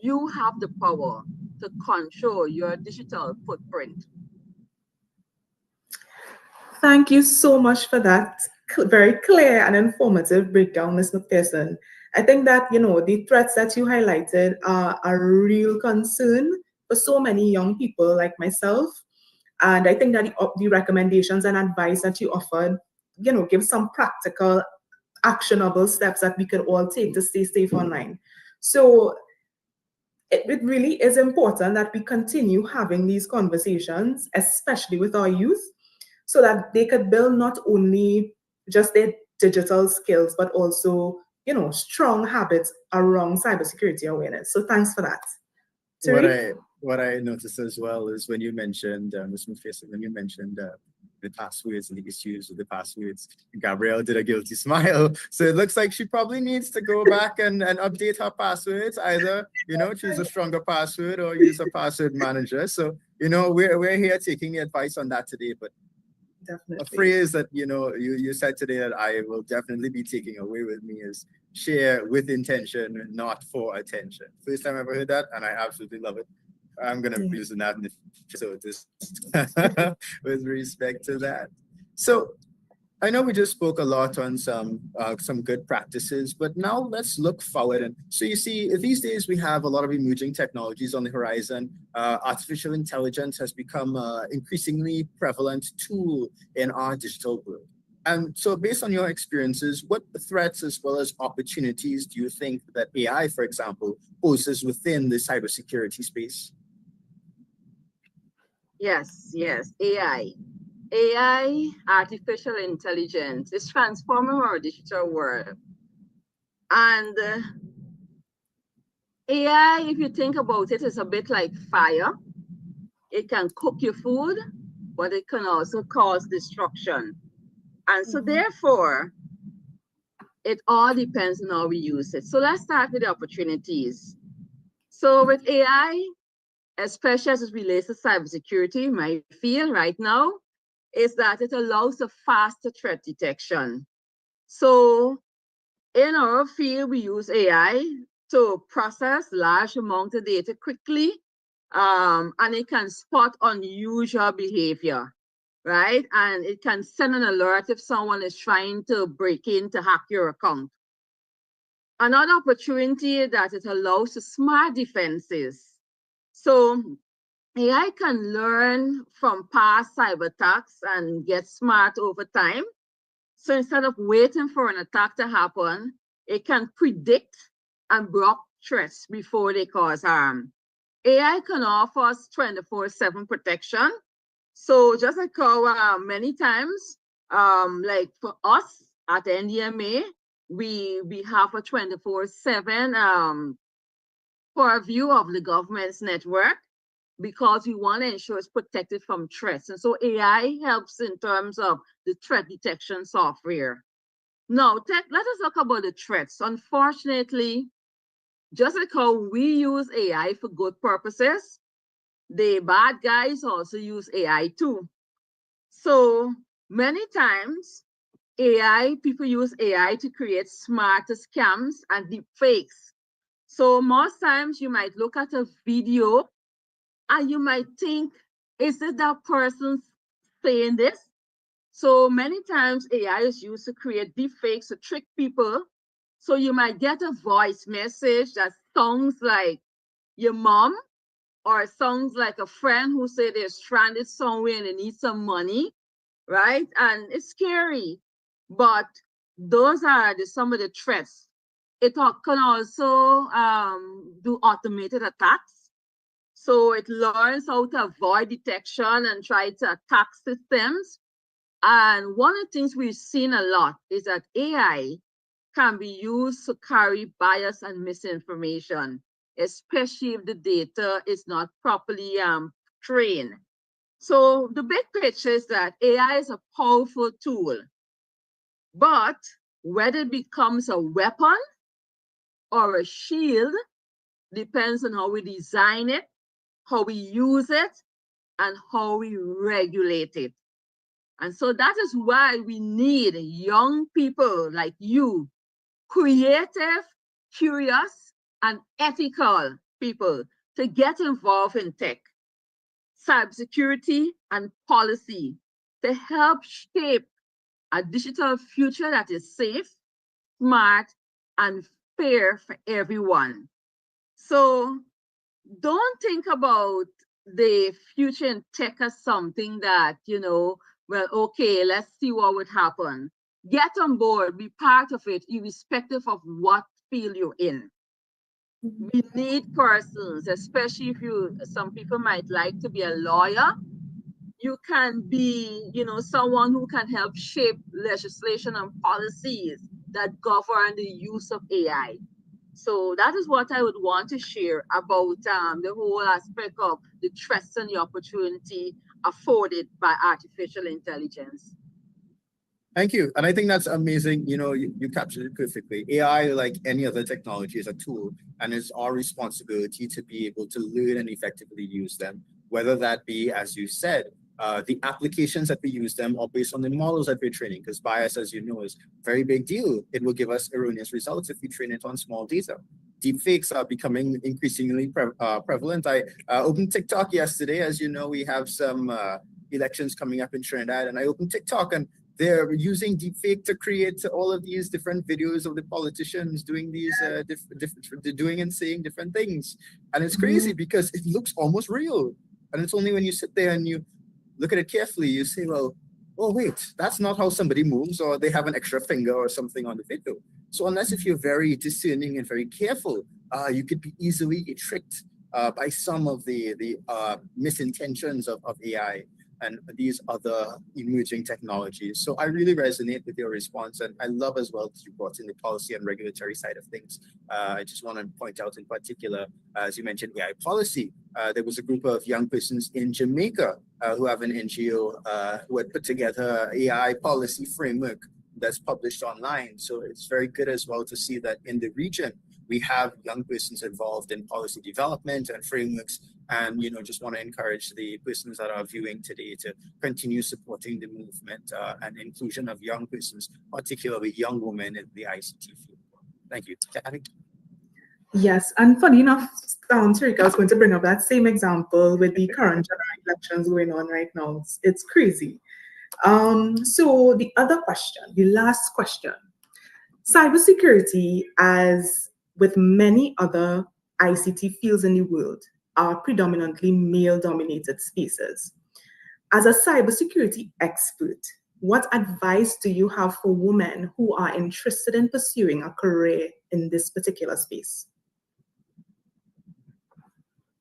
you have the power to control your digital footprint. Thank you so much for that very clear and informative breakdown, Ms. McPherson. I think that, the threats that you highlighted are a real concern for so many young people like myself. And I think that the recommendations and advice that you offered, give some practical, actionable steps that we could all take to stay safe online. So it really is important that we continue having these conversations, especially with our youth, so that they could build not only just their digital skills, but also, strong habits around cybersecurity awareness. So thanks for that. What I noticed as well is when you mentioned, Ms. McPherson, when you mentioned the passwords and the issues with the passwords, Gabrielle did a guilty smile. So it looks like she probably needs to go back and update her passwords, either, choose a stronger password or use a password manager. So, we're here taking the advice on that today, but definitely. A phrase that, you said today that I will definitely be taking away with me is share with intention, not for attention. First time I ever heard that, and I absolutely love it. I'm going to be using that in the future, so just with respect to that. So I know we just spoke a lot on some good practices, but now let's look forward. And so you see, these days we have a lot of emerging technologies on the horizon. Artificial intelligence has become an increasingly prevalent tool in our digital world. And so based on your experiences, what threats as well as opportunities do you think that AI, for example, poses within the cybersecurity space? Yes, AI. AI, artificial intelligence, is transforming our digital world. And AI, if you think about it, is a bit like fire. It can cook your food, but it can also cause destruction. And so therefore, it all depends on how we use it. So let's start with the opportunities. So with AI, especially as it relates to cybersecurity, my field right now is that it allows a faster threat detection. So in our field, we use AI to process large amounts of data quickly, and it can spot unusual behavior, right? And it can send an alert if someone is trying to break in to hack your account. Another opportunity that it allows is smart defenses. So AI can learn from past cyber attacks and get smart over time. So instead of waiting for an attack to happen, it can predict and block threats before they cause harm. AI can offer us 24/7 protection. So just like how many times, like for us at NDMA, we have a 24/7 purview of the government's network, because we want to ensure it's protected from threats. And so AI helps in terms of the threat detection software. Now, let us talk about the threats. Unfortunately, just like how we use AI for good purposes, the bad guys also use AI too. So many times, people use AI to create smarter scams and deep fakes. So most times you might look at a video and you might think, is it that person saying this? So many times AI is used to create deepfakes to trick people. So you might get a voice message that sounds like your mom, or sounds like a friend who said they're stranded somewhere and they need some money, right? And it's scary, but those are some of the threats. It can also do automated attacks. So it learns how to avoid detection and try to attack systems. And one of the things we've seen a lot is that AI can be used to carry bias and misinformation, especially if the data is not properly trained. So the big picture is that AI is a powerful tool, but whether it becomes a weapon or a shield depends on how we design it, how we use it, and how we regulate it. And so that is why we need young people like you, creative curious, and ethical people to get involved in tech, cybersecurity, and policy to help shape a digital future that is safe, smart, and fair for everyone. So don't think about the future in tech as something that, well, okay, let's see what would happen. Get on board, be part of it, irrespective of what field you're in. We need persons, especially if some people might like to be a lawyer. You can be, someone who can help shape legislation and policies that govern the use of AI. So that is what I would want to share about the whole aspect of the threats and the opportunity afforded by artificial intelligence. Thank you. And I think that's amazing. You captured it perfectly. AI, like any other technology, is a tool, and it's our responsibility to be able to learn and effectively use them, whether that be, as you said, the applications that we use them are based on the models that we're training, because bias, as you know, is a very big deal. It will give us erroneous results if we train it on small data. Deepfakes are becoming increasingly prevalent. I opened TikTok yesterday. As you know, we have some elections coming up in Trinidad, and I opened TikTok, and they're using deepfake to create all of these different videos of the politicians doing these doing and saying different things. And it's crazy because it looks almost real. And it's only when you sit there and you look at it carefully, you say, well, oh, wait, that's not how somebody moves, or they have an extra finger or something on the video. So unless if you're very discerning and very careful, you could be easily tricked by some of the misintentions of AI and these other emerging technologies. So I really resonate with your response, and I love as well that you brought in the policy and regulatory side of things. I just want to point out in particular, as you mentioned, AI policy. There was a group of young persons in Jamaica who have an NGO who had put together an AI policy framework that's published online. So it's very good as well to see that in the region, we have young persons involved in policy development and frameworks. And, just want to encourage the persons that are viewing today to continue supporting the movement and inclusion of young persons, particularly young women in the ICT field. Thank you. Yes, and funny enough, Tarika, I was going to bring up that same example with the current general elections going on right now. It's crazy. So the other question, the last question, cybersecurity, as with many other ICT fields in the world, are predominantly male-dominated spaces. As a cybersecurity expert, what advice do you have for women who are interested in pursuing a career in this particular space?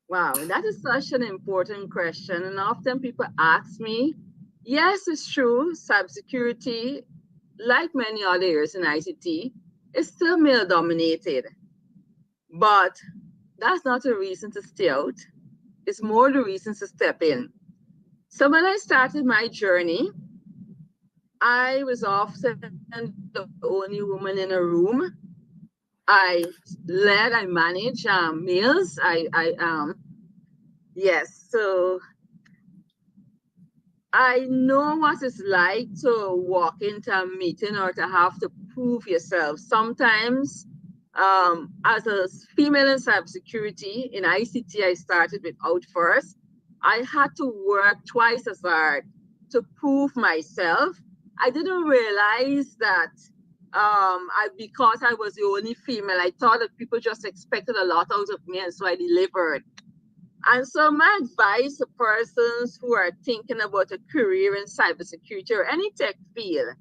Wow, that is such an important question. And often people ask me, yes, it's true, cybersecurity, like many other areas in ICT, is still male-dominated. But that's not a reason to stay out. It's more the reason to step in. So when I started my journey, I was often the only woman in a room. I manage meals. Yes, so I know what it's like to walk into a meeting or to have to prove yourself. Sometimes, as a female in cybersecurity, in ICT, I started without first. I had to work twice as hard to prove myself. I didn't realize that because I was the only female, I thought that people just expected a lot out of me, and so I delivered. And so my advice to persons who are thinking about a career in cybersecurity or any tech field,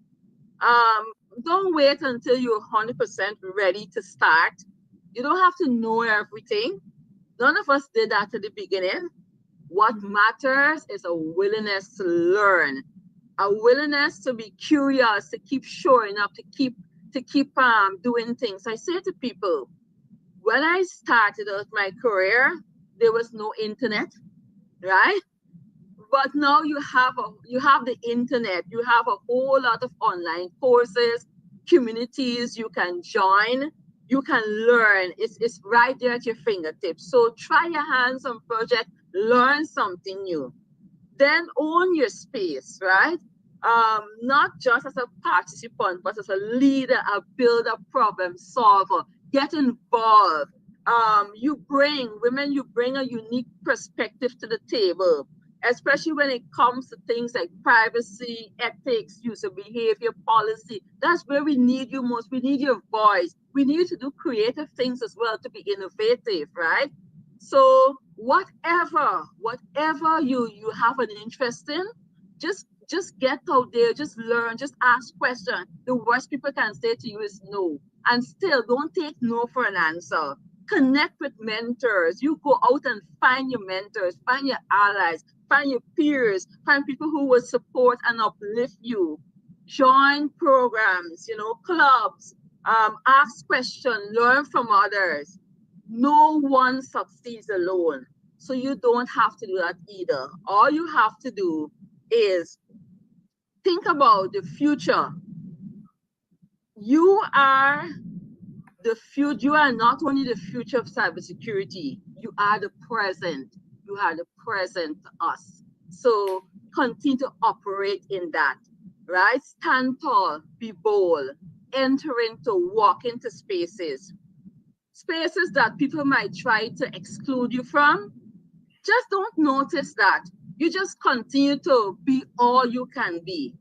don't wait until you're 100% ready to start. You don't have to know everything. None of us did that at the beginning. What matters is a willingness to learn, a willingness to be curious, to keep showing up, to keep doing things. I say to people, when I started out my career, there was no internet, right? But now you have the internet. You have a whole lot of online courses, communities you can join, you can learn. It's right there at your fingertips. So try your hands on project, learn something new. Then own your space, right? Not just as a participant, but as a leader, a builder, problem solver. get involved. You bring a unique perspective to the table, especially when it comes to things like privacy, ethics, user behavior, policy. That's where we need you most. We need your voice. We need you to do creative things as well, to be innovative, right? So whatever you have an interest in, just get out there, just learn, just ask questions. The worst people can say to you is no. And still, don't take no for an answer. Connect with mentors. You go out and find your mentors, find your allies, find your peers, find people who will support and uplift you. Join programs, clubs, ask questions, learn from others. No one succeeds alone. So you don't have to do that either. All you have to do is think about the future. You are the future. You are not only the future of cybersecurity, you are the present. You are the present to us. So continue to operate in that, right? Stand tall, be bold, walk into spaces that people might try to exclude you from. Just don't notice that. You just continue to be all you can be.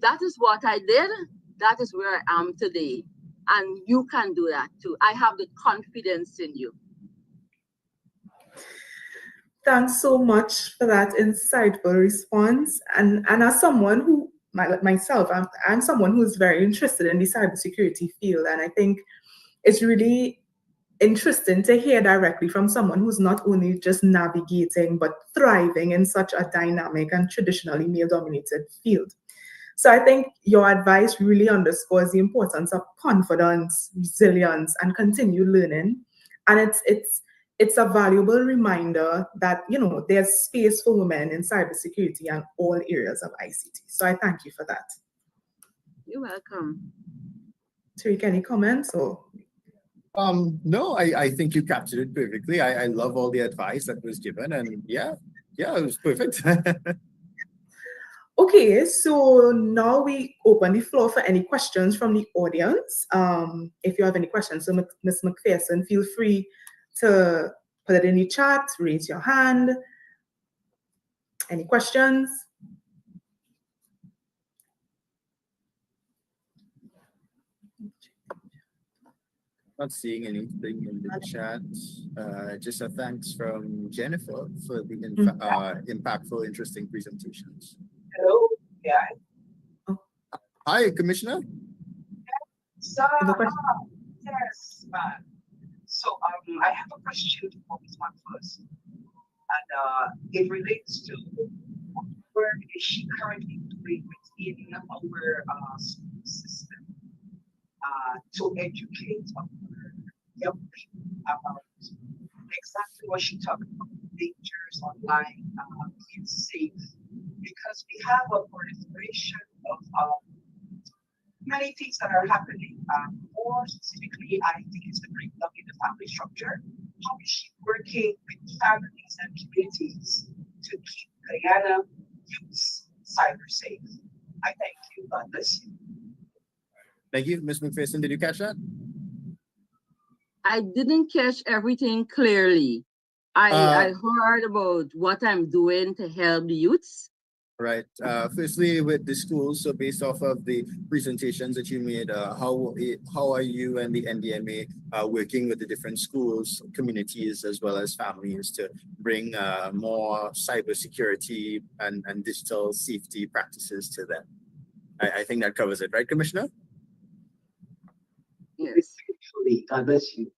That is what I did. That is where I am today. And you can do that too. I have the confidence in you. Thanks so much for that insightful response. And as someone who, myself, I'm someone who's very interested in the cybersecurity field. And I think it's really interesting to hear directly from someone who's not only just navigating, but thriving in such a dynamic and traditionally male-dominated field. So I think your advice really underscores the importance of confidence, resilience, and continued learning. And it's a valuable reminder that, there's space for women in cybersecurity and all areas of ICT. So I thank you for that. You're welcome. Tariq, any comments or? No, I think you captured it perfectly. I love all the advice that was given, and yeah, it was perfect. Okay, so now we open the floor for any questions from the audience. If you have any questions, so Ms. McPherson, feel free to put it in the chat, raise your hand. Any questions? Not seeing anything in the chat. Just a thanks from Jennifer for the impactful, interesting presentations. Hello, yeah. Hi, Commissioner. So, yes, so I have a question for Ms. McPherson, and it relates to what work is she currently doing within our school system to educate our young people about exactly what she talked about, dangers online, being safe, because we have a proliferation of many things that are happening. More specifically, I think it's the breakdown in the family structure. How is she working with families and communities to keep Guyana youths cyber safe? I thank you. God bless you. Thank you, Ms. McPherson. Did you catch that? I didn't catch everything clearly. I heard about what I'm doing to help the youths. Right. Firstly, with the schools, so based off of the presentations that you made, how are you and the NDMA working with the different schools, communities, as well as families to bring more cybersecurity and digital safety practices to them? I think that covers it, right, Commissioner? Yes. God bless you.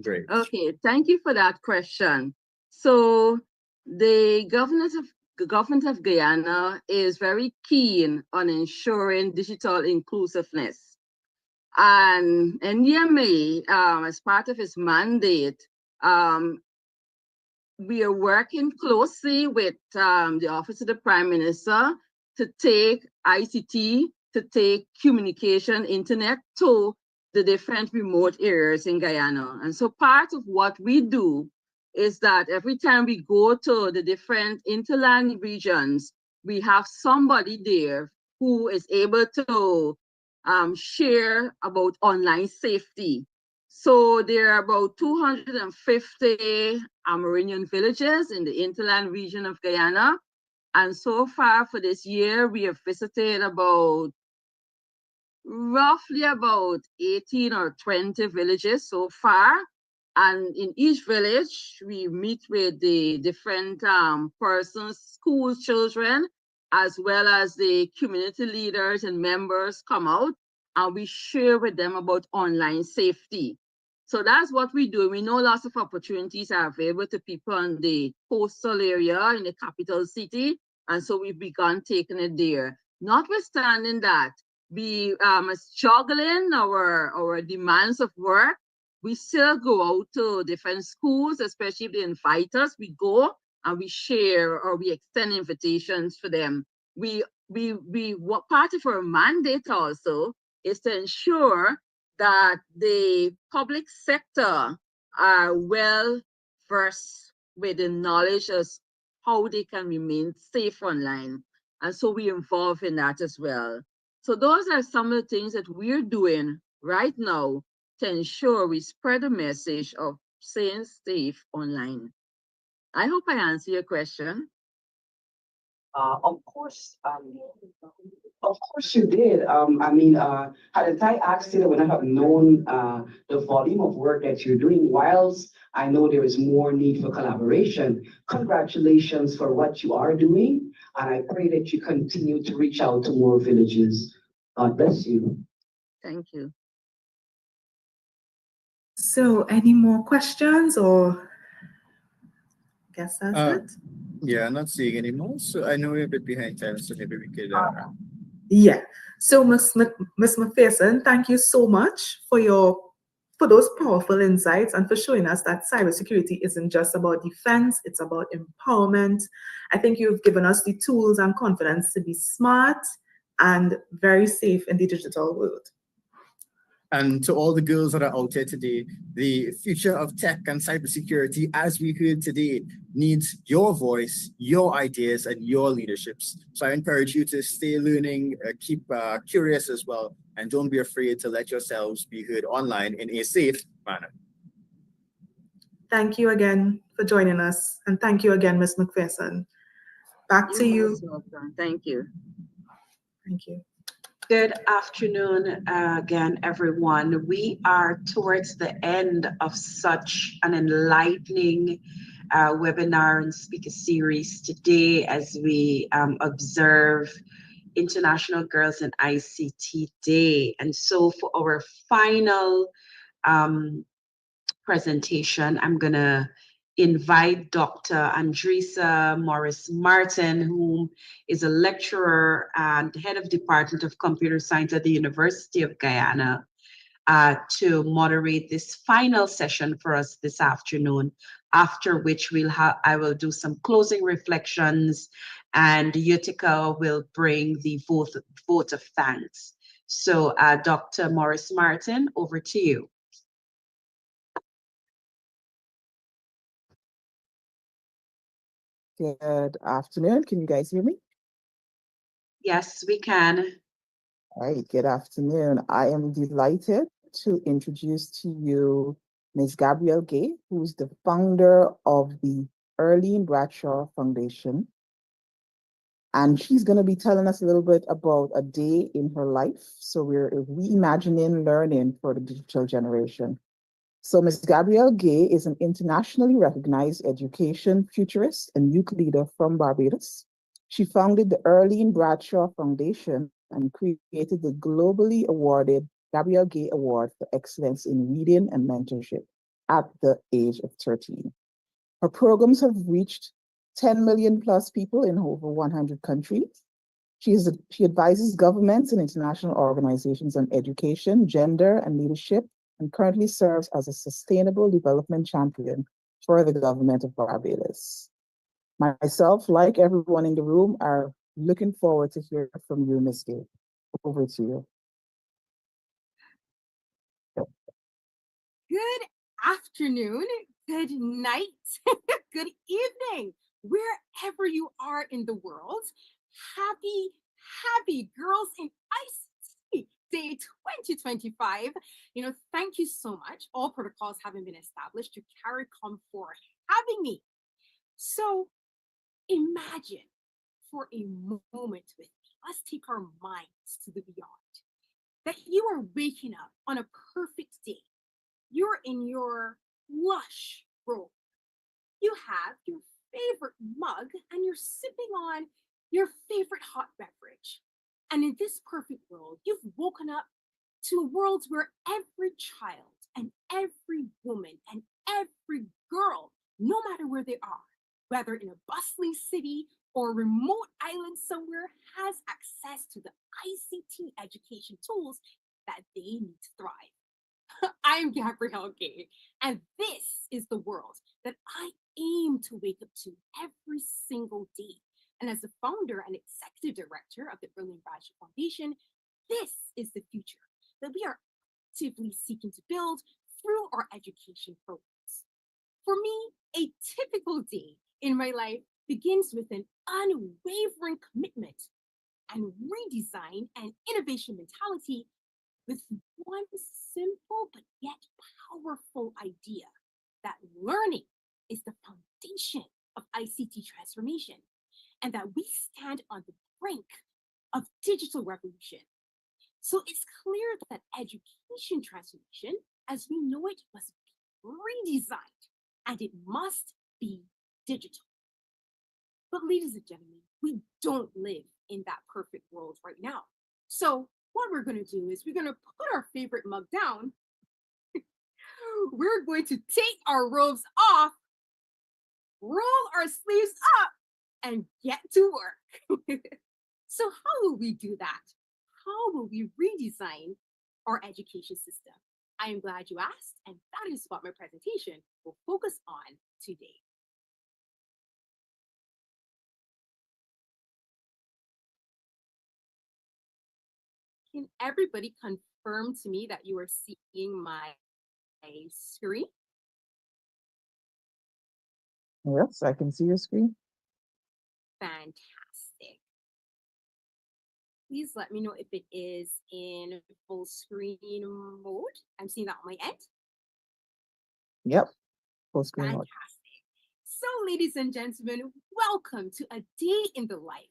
Great. Okay, thank you for that question. So the government of Guyana is very keen on ensuring digital inclusiveness. And NDMA, as part of its mandate, we are working closely with the Office of the Prime Minister to take ICT, to take communication, internet to the different remote areas in Guyana. And so part of what we do is that every time we go to the different interland regions, we have somebody there who is able to share about online safety. So there are about 250 Amerindian villages in the hinterland region of Guyana. And so far for this year, we have visited roughly about 18 or 20 villages so far. And in each village, we meet with the different persons, school children, as well as the community leaders and members come out, and we share with them about online safety. So that's what we do. We know lots of opportunities are available to people in the coastal area, in the capital city, and so we've begun taking it there. Notwithstanding that, we juggling our demands of work, we still go out to different schools, especially if they invite us. We go and we share or we extend invitations for them. What part of our mandate also is to ensure that the public sector are well versed with the knowledge as how they can remain safe online. And so we involve in that as well. So those are some of the things that we're doing right now to ensure we spread the message of staying safe online. I hope I answered your question. Of course, you did. I mean, hadn't I asked it, I would not have known the volume of work that you're doing. Whilst I know there is more need for collaboration, congratulations for what you are doing, and I pray that you continue to reach out to more villages. God bless you. Thank you. So any more questions or guess that's it? Yeah, not seeing any more. So I know we're a bit behind time, so maybe we could. Yeah. So Ms. McPherson, thank you so much for those powerful insights and for showing us that cybersecurity isn't just about defense, it's about empowerment. I think you've given us the tools and confidence to be smart and very safe in the digital world. And to all the girls that are out there today, the future of tech and cybersecurity, as we heard today, needs your voice, your ideas, and your leaderships. So I encourage you to stay learning, keep curious as well, and don't be afraid to let yourselves be heard online in a safe manner. Thank you again for joining us. And thank you again, Ms. McPherson. Back to you. Thank you. Thank you. Good afternoon again, everyone. We are towards the end of such an enlightening webinar and speaker series today as we observe International Girls in ICT Day. And so for our final presentation, I'm gonna invite Dr. Andresa Morris-Martin, who is a lecturer and head of Department of Computer Science at the University of Guyana, to moderate this final session for us this afternoon, after which I will do some closing reflections and Utica will bring the vote of thanks. So Dr. Morris-Martin, over to you. Good afternoon. Can you guys hear me? Yes, we can. All right, good afternoon. I am delighted to introduce to you Ms. Gabrielle Gay, who's the founder of the Earlene Bradshaw Foundation. And she's going to be telling us a little bit about a day in her life. So we're reimagining learning for the digital generation. So Ms. Gabrielle Gay is an internationally recognized education futurist and youth leader from Barbados. She founded the Earlene Bradshaw Foundation and created the globally awarded Gabrielle Gay Award for Excellence in Reading and Mentorship at the age of 13. Her programs have reached 10 million plus people in over 100 countries. She advises governments and international organizations on education, gender, and leadership, and currently serves as a sustainable development champion for the government of Barbados. Myself, like everyone in the room, are looking forward to hearing from you, Ms. Gay. Over to you. Good afternoon, good night, good evening, wherever you are in the world. Happy Girls in ICT Day 2025. Thank you so much. All protocols having been established to CARICOM for having me. So imagine for a moment with me, let's take our minds to the beyond, that you are waking up on a perfect day. You're in your lush robe. You have your favorite mug and you're sipping on your favorite hot beverage. And in this perfect world, you've woken up to a world where every child and every woman and every girl, no matter where they are, whether in a bustling city or a remote island somewhere, has access to the ICT education tools that they need to thrive. I'm Gabrielle Gay, and this is the world that I aim to wake up to every single day. And as the founder and executive director of the Berlin Bradshaw Foundation, this is the future that we are actively seeking to build through our education programs. For me, a typical day in my life begins with an unwavering commitment and redesign and innovation mentality with one simple but yet powerful idea that learning is the foundation of ICT transformation and that we stand on the brink of digital revolution. So it's clear that education transformation, as we know it, must be redesigned and it must be digital. But ladies and gentlemen, we don't live in that perfect world right now. So what we're going to do is we're going to put our favorite mug down. We're going to take our robes off, roll our sleeves up, and get to work. So how will we do that? How will we redesign our education system? I am glad you asked, and that is what my presentation will focus on today. Can everybody confirm to me that you are seeing my screen? Yes, I can see your screen. Fantastic. Please let me know if it is in full screen mode. I'm seeing that on my end. Yep, full screen mode. Fantastic. So, ladies and gentlemen, welcome to a day in the life,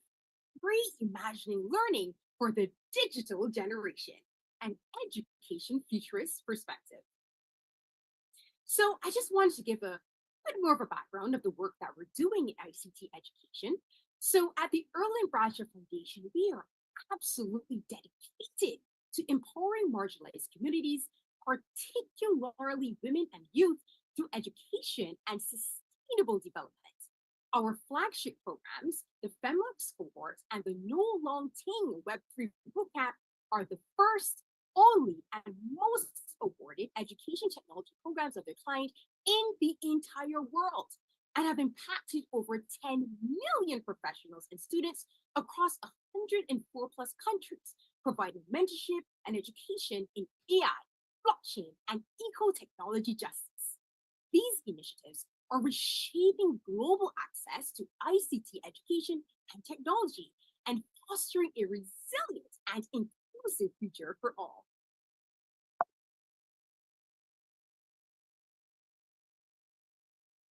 reimagining learning for the digital generation, an education futurist perspective. So I just wanted to give a bit more of a background of the work that we're doing in ICT education. So at the Erland Bradshaw Foundation, we are absolutely dedicated to empowering marginalized communities, particularly women and youth, through education and sustainable development. Our flagship programs, the FemLabs cohort and the No Long Ting Web3 Bootcamp, are the first, only, and most awarded education technology programs of their kind in the entire world and have impacted over 10 million professionals and students across 104 plus countries, providing mentorship and education in AI, blockchain, and eco-technology justice. These initiatives are reshaping global access to ICT education and technology and fostering a resilient and inclusive future for all.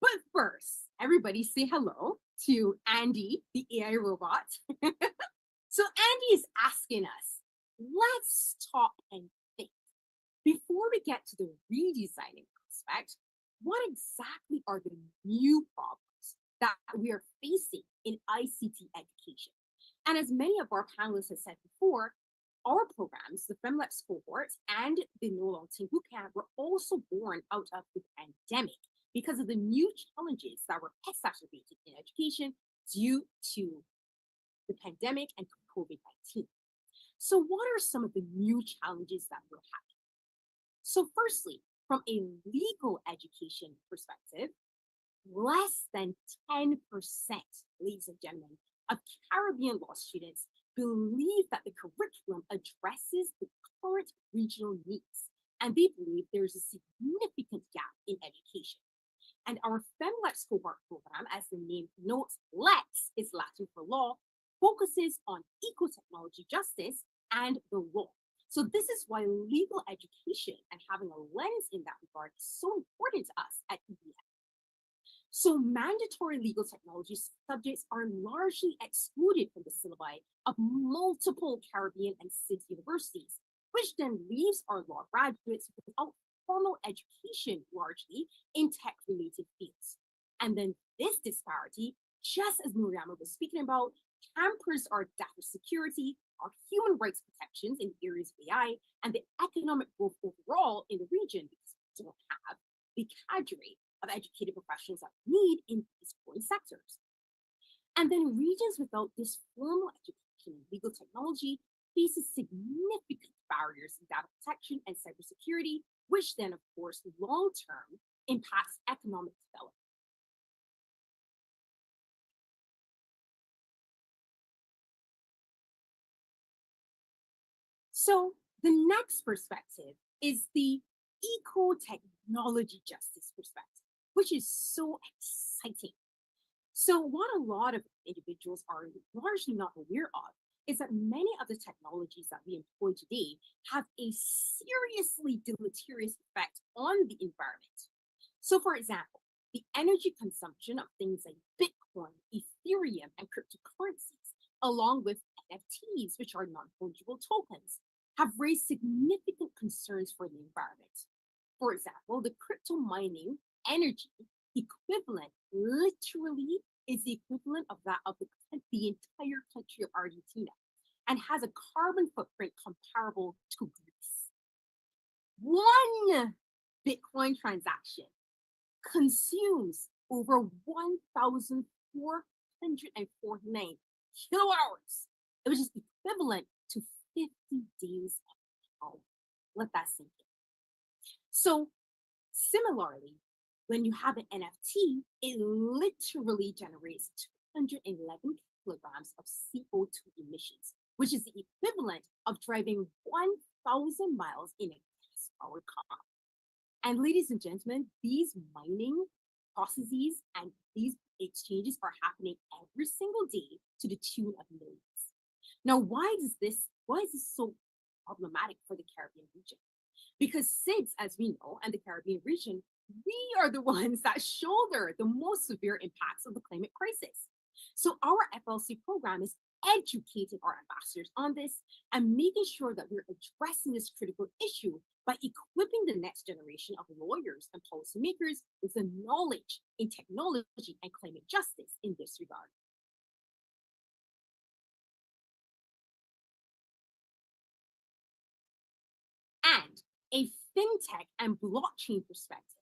But first, everybody say hello to Andy, the AI robot. So Andy is asking us, let's talk and think. Before we get to the redesigning aspect, what exactly are the new problems that we are facing in ICT education? And as many of our panelists have said before, our programs, the FemLabs cohort and the No Long Ting Bootcamp, were also born out of the pandemic because of the new challenges that were exacerbated in education due to the pandemic and COVID-19. So what are some of the new challenges that we're having? So firstly, from a legal education perspective, less than 10%, ladies and gentlemen, of Caribbean law students believe that the curriculum addresses the current regional needs, and they believe there's a significant gap in education. And our FemLabs cohort program, as the name notes, Lex is Latin for law, focuses on eco-technology justice and the law. So this is why legal education and having a lens in that regard is so important to us at EBS. So mandatory legal technology subjects are largely excluded from the syllabi of multiple Caribbean and CIDS universities, which then leaves our law graduates without formal education largely in tech-related fields. And then this disparity, just as Muriama was speaking about, hampers our data security, our human rights protections in areas of AI, and the economic growth overall in the region because we don't have the cadre of educated professionals that we need in these growing sectors. And then regions without this formal education in legal technology faces significant barriers in data protection and cybersecurity, which then, of course, long-term impacts economic development. So the next perspective is the eco-technology justice perspective, which is so exciting. So what a lot of individuals are largely not aware of is that many of the technologies that we employ today have a seriously deleterious effect on the environment. So for example, the energy consumption of things like Bitcoin, Ethereum, and cryptocurrencies, along with NFTs, which are non-fungible tokens, have raised significant concerns for the environment. For example, the crypto mining energy equivalent literally is the equivalent of that of the entire country of Argentina and has a carbon footprint comparable to Greece. One Bitcoin transaction consumes over 1,449 kilowatt hours, which is equivalent to 50 days of power. Let that sink in. So similarly, when you have an NFT, it literally generates 211 kilograms of CO2 emissions, which is the equivalent of driving 1,000 miles in a gas-powered car. And ladies and gentlemen, these mining processes and these exchanges are happening every single day to the tune of millions. Now, why is this so problematic for the Caribbean region? Because CIDS, as we know, and the Caribbean region, we are the ones that shoulder the most severe impacts of the climate crisis. So our FLC program is educating our ambassadors on this and making sure that we're addressing this critical issue by equipping the next generation of lawyers and policymakers with the knowledge in technology and climate justice in this regard. And a fintech and blockchain perspective.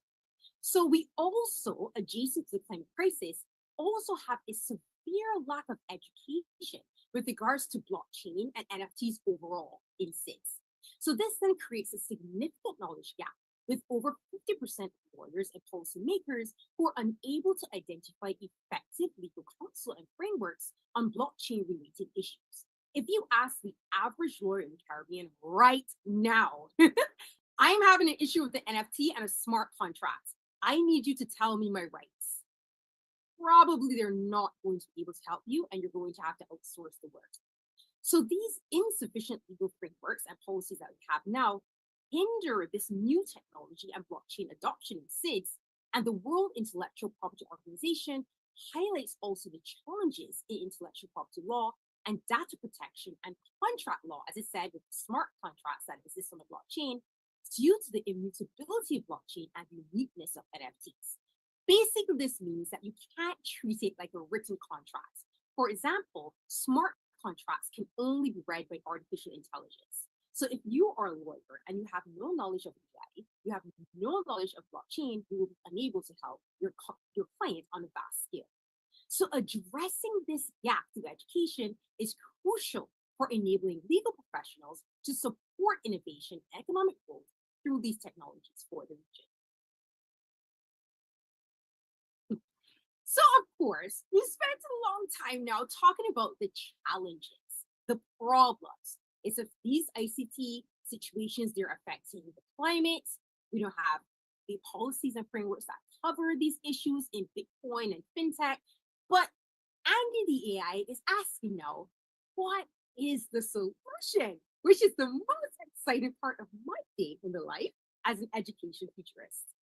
So we also, adjacent to the climate crisis, also have a severe lack of education with regards to blockchain and NFTs overall in CIDS. So this then creates a significant knowledge gap with over 50% of lawyers and policymakers who are unable to identify effective legal counsel and frameworks on blockchain-related issues. If you ask the average lawyer in the Caribbean right now, I'm having an issue with the NFT and a smart contract. I need you to tell me my rights. Probably they're not going to be able to help you and you're going to have to outsource the work. So these insufficient legal frameworks and policies that we have now hinder this new technology and blockchain adoption in CIDS, and the World Intellectual Property Organization highlights also the challenges in intellectual property law and data protection and contract law, as I said, with smart contracts that exist on the blockchain, due to the immutability of blockchain and the uniqueness of NFTs. Basically, this means that you can't treat it like a written contract. For example, smart contracts can only be read by artificial intelligence. So if you are a lawyer and you have no knowledge of AI, you have no knowledge of blockchain, you will be unable to help your client on a vast scale. So addressing this gap through education is crucial for enabling legal professionals to support innovation and economic growth through these technologies for the region. So of course, we spent a long time now talking about the challenges, the problems. It's if these ICT situations, they're affecting the climate. We don't have the policies and frameworks that cover these issues in Bitcoin and fintech. But Andy the AI is asking now, what is the solution? Which is the most exciting part of my day in the life as an education futurist.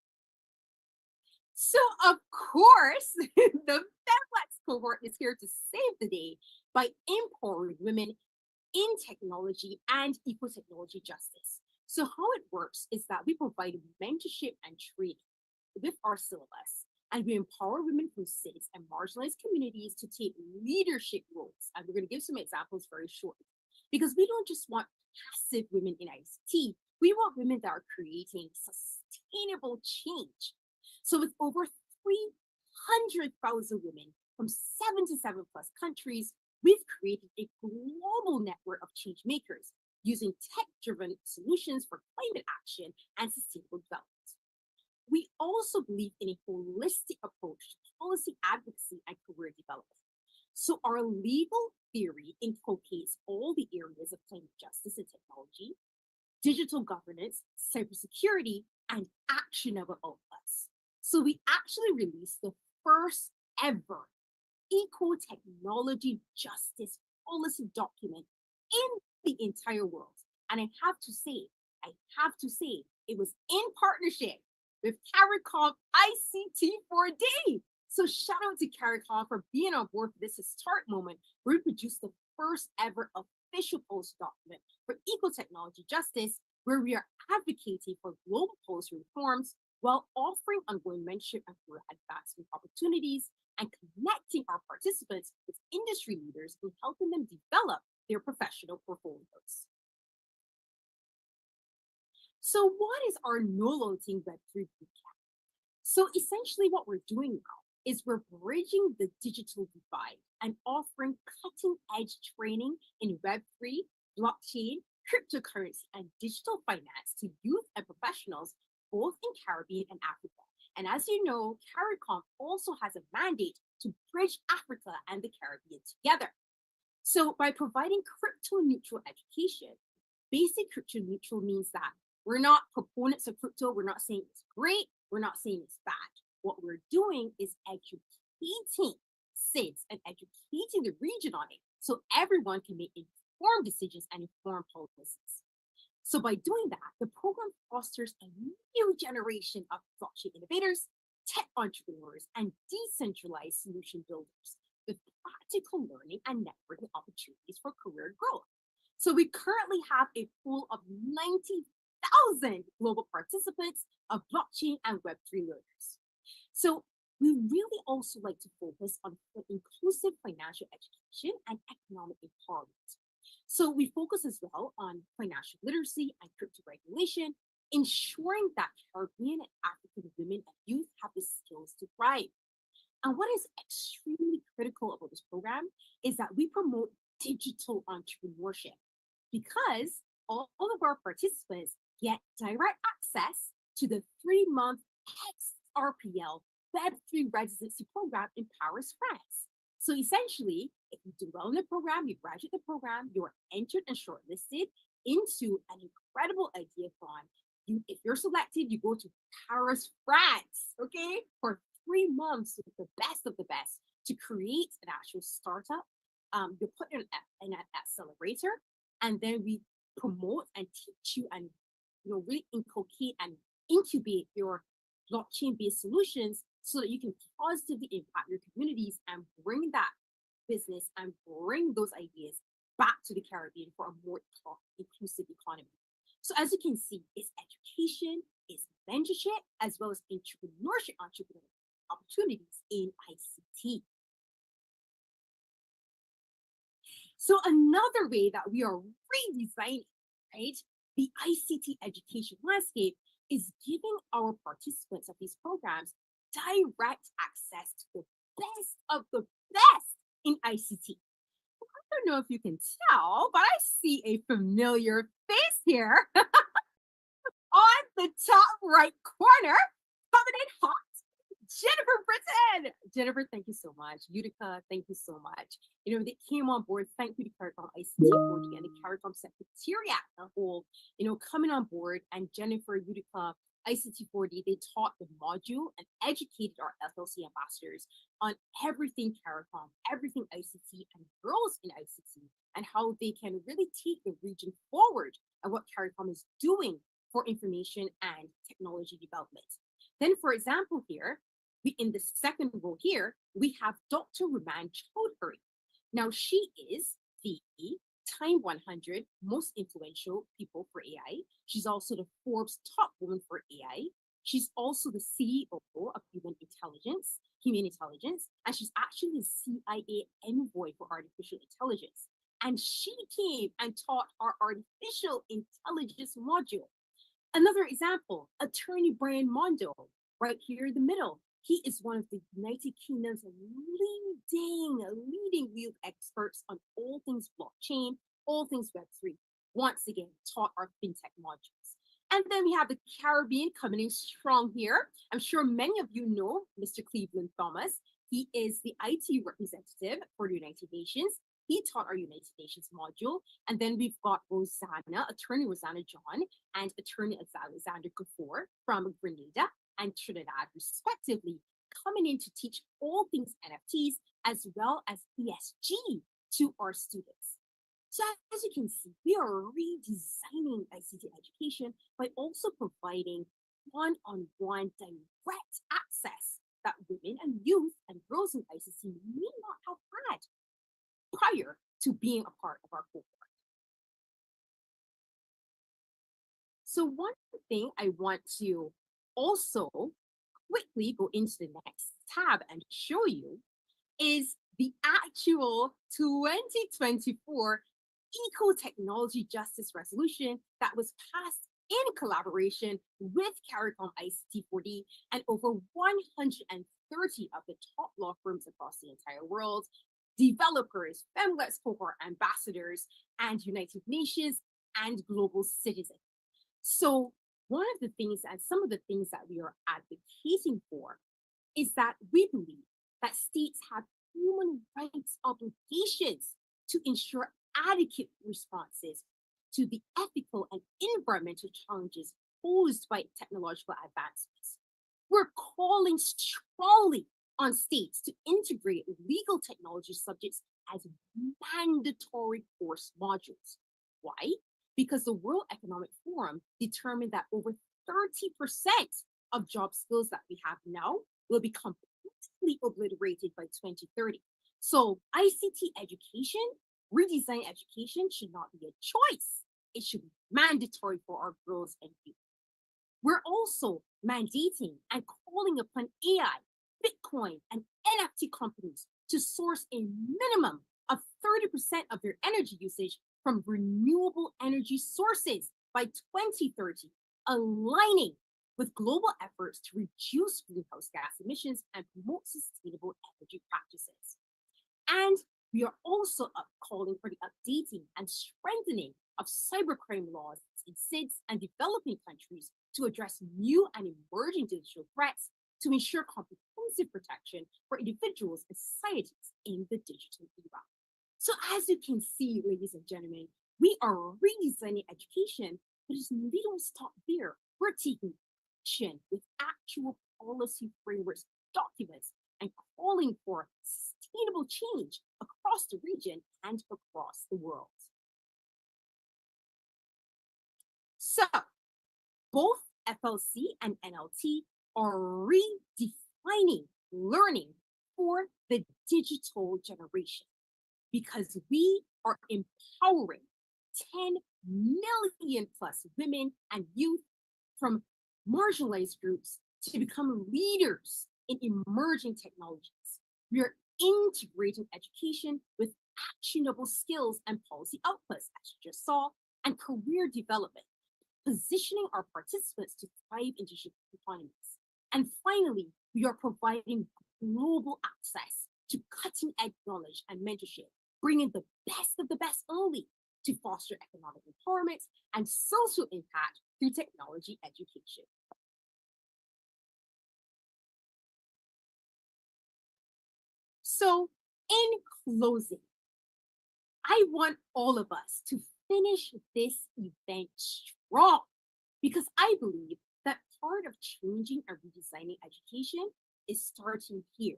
So, of course, the FedFlex cohort is here to save the day by empowering women in technology and eco-technology justice. So how it works is that we provide mentorship and training with our syllabus, and we empower women from cities and marginalized communities to take leadership roles. And we're going to give some examples very shortly, because we don't just want passive women in ICT. We want women that are creating sustainable change. So with over 300,000 women from 77 plus countries, we've created a global network of change makers using tech-driven solutions for climate action and sustainable development. We also believe in a holistic approach to policy advocacy and career development. So our legal theory inculcates all the areas of climate justice and technology, digital governance, cybersecurity, and actionable outputs. So we actually released the first ever eco-technology justice policy document in the entire world. And I have to say, it was in partnership with CARICOM ICT 4D. So shout out to CARICOM for being on board for this historic moment where we produced the first ever official policy document for eco-technology justice, where we are advocating for global policy reforms while offering ongoing mentorship and career advancement opportunities and connecting our participants with industry leaders and helping them develop their professional portfolios. So what is our No Loaning Web3 bootcamp? So essentially what we're doing now is we're bridging the digital divide and offering cutting edge training in Web3, blockchain, cryptocurrency, and digital finance to youth and professionals, both in Caribbean and Africa. And as you know, CARICOM also has a mandate to bridge Africa and the Caribbean together. So by providing crypto neutral education, basic crypto neutral means that we're not proponents of crypto. We're not saying it's great. We're not saying it's bad. What we're doing is educating SIDS and educating the region on it so everyone can make informed decisions and informed policies. So by doing that, the program fosters a new generation of blockchain innovators, tech entrepreneurs, and decentralized solution builders with practical learning and networking opportunities for career growth. So we currently have a pool of 90,000 global participants of blockchain and Web3 learners. So we really also like to focus on inclusive financial education and economic empowerment. So we focus as well on financial literacy and crypto regulation, ensuring that Caribbean and African women and youth have the skills to thrive. And what is extremely critical about this program is that we promote digital entrepreneurship, because all of our participants get direct access to the 3-month XRPL Web3 residency program in Paris, France. So essentially, if you do well in the program, you graduate the program, you are entered and shortlisted into an incredible idea fund. If you're selected, you go to Paris, France, okay, for 3 months with the best of the best to create an actual startup. You're put in an accelerator, and then we promote and teach you and really inculcate and incubate your blockchain-based solutions so that you can positively impact your communities and bring that business and bring those ideas back to the Caribbean for a more inclusive economy. So as you can see, it's education, it's mentorship, as well as entrepreneurship opportunities in ICT. So another way that we are redesigning, right, the ICT education landscape is giving our participants of these programs direct access to the best of the best in ICT. I don't know if you can tell, but I see a familiar face here on the top right corner, coming in hot. Jennifer Britton. Jennifer, thank you so much. Utica, thank you so much. They came on board. Thank you to CARICOM ICT 4D and the CARICOM Secretariat, the whole, coming on board. And Jennifer, Utica, ICT 4D, they taught the module and educated our FLC ambassadors on everything CARICOM, everything ICT, and girls in ICT, and how they can really take the region forward and what CARICOM is doing for information and technology development. Then, for example, here, in the second row here, we have Dr. Ruman Chaudhary. Now, she is the Time 100 most influential people for AI. She's also the Forbes top woman for AI. She's also the CEO of Human Intelligence, and she's actually the CIA envoy for artificial intelligence. And she came and taught our artificial intelligence module. Another example, attorney Brian Mondo, right here in the middle. He is one of the United Kingdom's leading field experts on all things blockchain, all things Web3. Once again, taught our fintech modules. And then we have the Caribbean coming in strong here. I'm sure many of you know Mr. Cleveland Thomas. He is the IT representative for the United Nations. He taught our United Nations module. And then we've got attorney Rosanna John, and attorney Alexander Gafour from Grenada and Trinidad, respectively, coming in to teach all things NFTs as well as ESG to our students. So as you can see, we are redesigning ICT education by also providing one-on-one direct access that women and youth and girls in ICT may not have had prior to being a part of our cohort. So one thing I want to also quickly go into the next tab and show you is the actual 2024 Eco-Technology Justice Resolution that was passed in collaboration with CARICOM ICT 4D and over 130 of the top law firms across the entire world, developers, FemLet's cohort ambassadors, and United Nations and global citizens. So one of the things and some of the things that we are advocating for is that we believe that states have human rights obligations to ensure adequate responses to the ethical and environmental challenges posed by technological advancements. We're calling strongly on states to integrate legal technology subjects as mandatory course modules. Why? Because the World Economic Forum determined that over 30% of job skills that we have now will be completely obliterated by 2030. So ICT education, redesign education should not be a choice. It should be mandatory for our girls and youth. We're also mandating and calling upon AI, Bitcoin, and NFT companies to source a minimum of 30% of their energy usage from renewable energy sources by 2030, aligning with global efforts to reduce greenhouse gas emissions and promote sustainable energy practices. And we are also calling for the updating and strengthening of cybercrime laws in SIDS and developing countries to address new and emerging digital threats to ensure comprehensive protection for individuals and societies in the digital era. So as you can see, ladies and gentlemen, we are redesigning education, but we don't stop there. We're taking action with actual policy frameworks, documents, and calling for sustainable change across the region and across the world. So both FLC and NLT are redefining learning for the digital generation because we are empowering 10 million plus women and youth from marginalized groups to become leaders in emerging technologies. We are integrating education with actionable skills and policy outputs, as you just saw, and career development, positioning our participants to thrive in digital economies. And finally, we are providing global access to cutting-edge knowledge and mentorship, bringing the best of the best only to foster economic empowerment and social impact through technology education. So in closing, I want all of us to finish this event strong because I believe that part of changing and redesigning education is starting here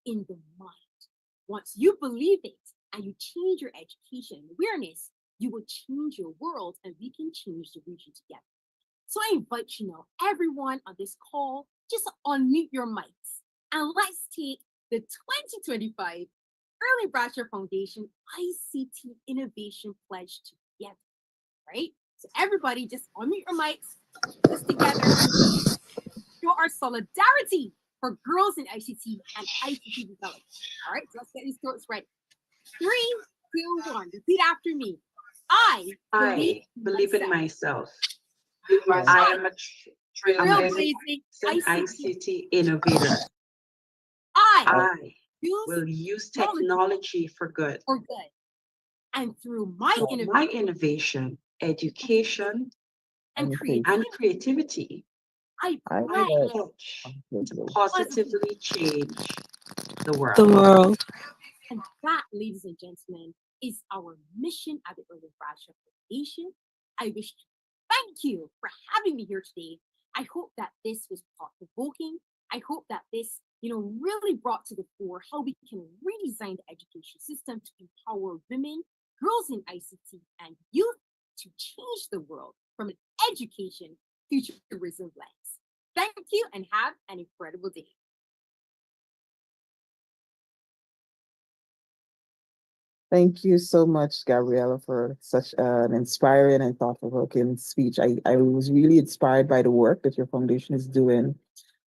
in the mind. Once you believe it and you change your education and awareness, you will change your world and we can change the region together. So I invite you now, everyone on this call, just unmute your mics and let's take the 2025 Early Bachelor Foundation ICT Innovation Pledge together, right? So everybody just unmute your mics, just together, show our solidarity for girls in ICT and ICT development. All right, so let's get these throats ready. 3, 2, 1. Repeat after me. I believe in myself. I am a trailblazing ICT innovator. I will use technology for good. And through my innovation, education, and creativity, I pledge to positively change the world. And that, ladies and gentlemen, is our mission at the Early Bachelor Foundation. I wish to thank you for having me here today. I hope that this was thought-provoking. I hope that this, really brought to the fore how we can redesign the education system to empower women, girls in ICT, and youth to change the world from an education futurism lens. Thank you and have an incredible day. Thank you so much, Gabriella, for such an inspiring and thought-provoking speech. I was really inspired by the work that your foundation is doing.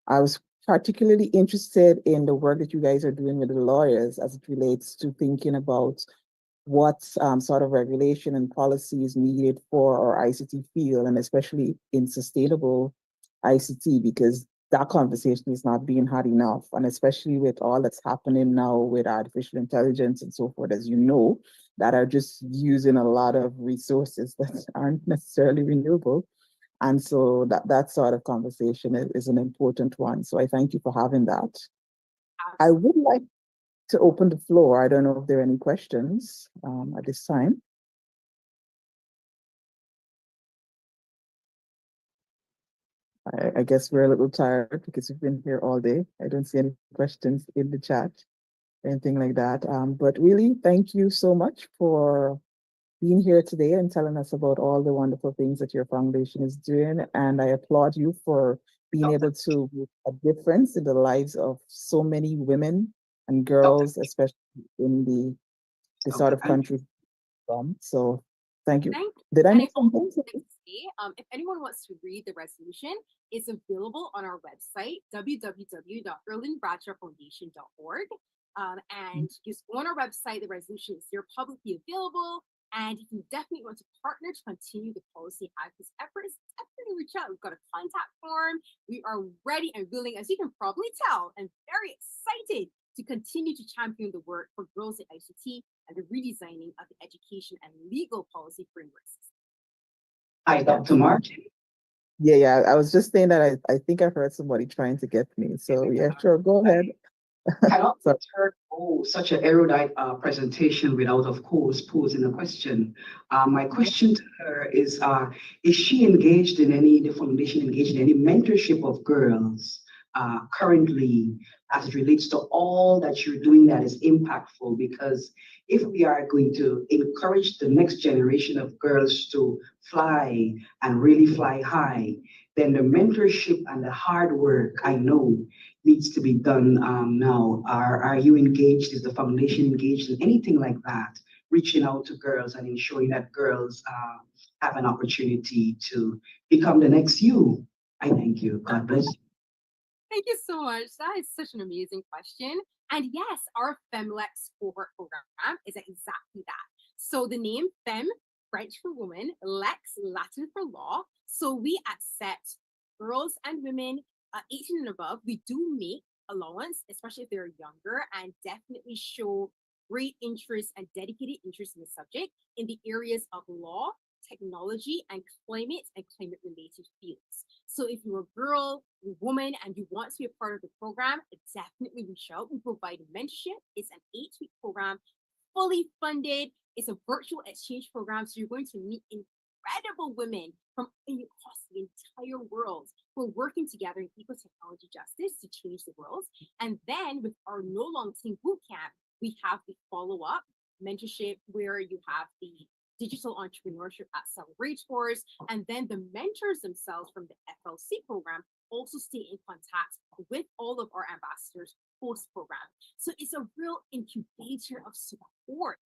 I was particularly interested in the work that you guys are doing with the lawyers as it relates to thinking about what sort of regulation and policy is needed for our ICT field, and especially in sustainable ICT, because that conversation is not being had enough. And especially with all that's happening now with artificial intelligence and so forth, as you know, that are just using a lot of resources that aren't necessarily renewable. And so that sort of conversation is an important one. So I thank you for having that. I would like to open the floor. I don't know if there are any questions at this time. I guess we're a little tired because we've been here all day. I don't see any questions in the chat, anything like that. But really, thank you so much for being here today and telling us about all the wonderful things that your foundation is doing. And I applaud you for being able to make a difference in the lives of so many women and girls, especially in the sort of country from. So thank you. Did I miss something? If anyone wants to read the resolution, it's available on our website, www.erlingbradshawfoundation.org. And just go on our website, the resolution is there publicly available. And if you definitely want to partner to continue the policy advocacy efforts, definitely reach out. We've got a contact form. We are ready and willing, as you can probably tell, and very excited to continue to champion the work for girls in ICT and the redesigning of the education and legal policy frameworks. Hi, Dr. Martin. Yeah. I was just saying that I think I heard somebody trying to get me. So yeah, sure, go ahead. Cannot let her go such an erudite presentation without, of course, posing a question. My question to her is she engaged in the foundation engaged in any mentorship of girls currently as it relates to all that you're doing that is impactful? Because if we are going to encourage the next generation of girls to fly and really fly high, then the mentorship and the hard work, I know, needs to be done now. Are you engaged? Is the foundation engaged in anything like that? Reaching out to girls and ensuring that girls have an opportunity to become the next you. I thank you. God bless you. Thank you so much. That is such an amazing question. And yes, our FemLex cohort program is exactly that. So the name Fem, French for woman, Lex, Latin for law. So we accept girls and women 18 and above. We do make allowance, especially if they're younger, and definitely show great interest and dedicated interest in the subject in the areas of law, technology, and climate-related fields. So if you're a girl, a woman, and you want to be a part of the program, definitely reach out. We provide mentorship. It's an 8-week program, fully funded. It's a virtual exchange program, so you're going to meet incredible women from across the entire world who are working together in eco-technology justice to change the world. And then with our No Long Team Bootcamp, we have the follow-up mentorship, where you have the digital entrepreneurship at Celebrators, and then the mentors themselves from the FLC program also stay in contact with all of our ambassadors post-program. So it's a real incubator of support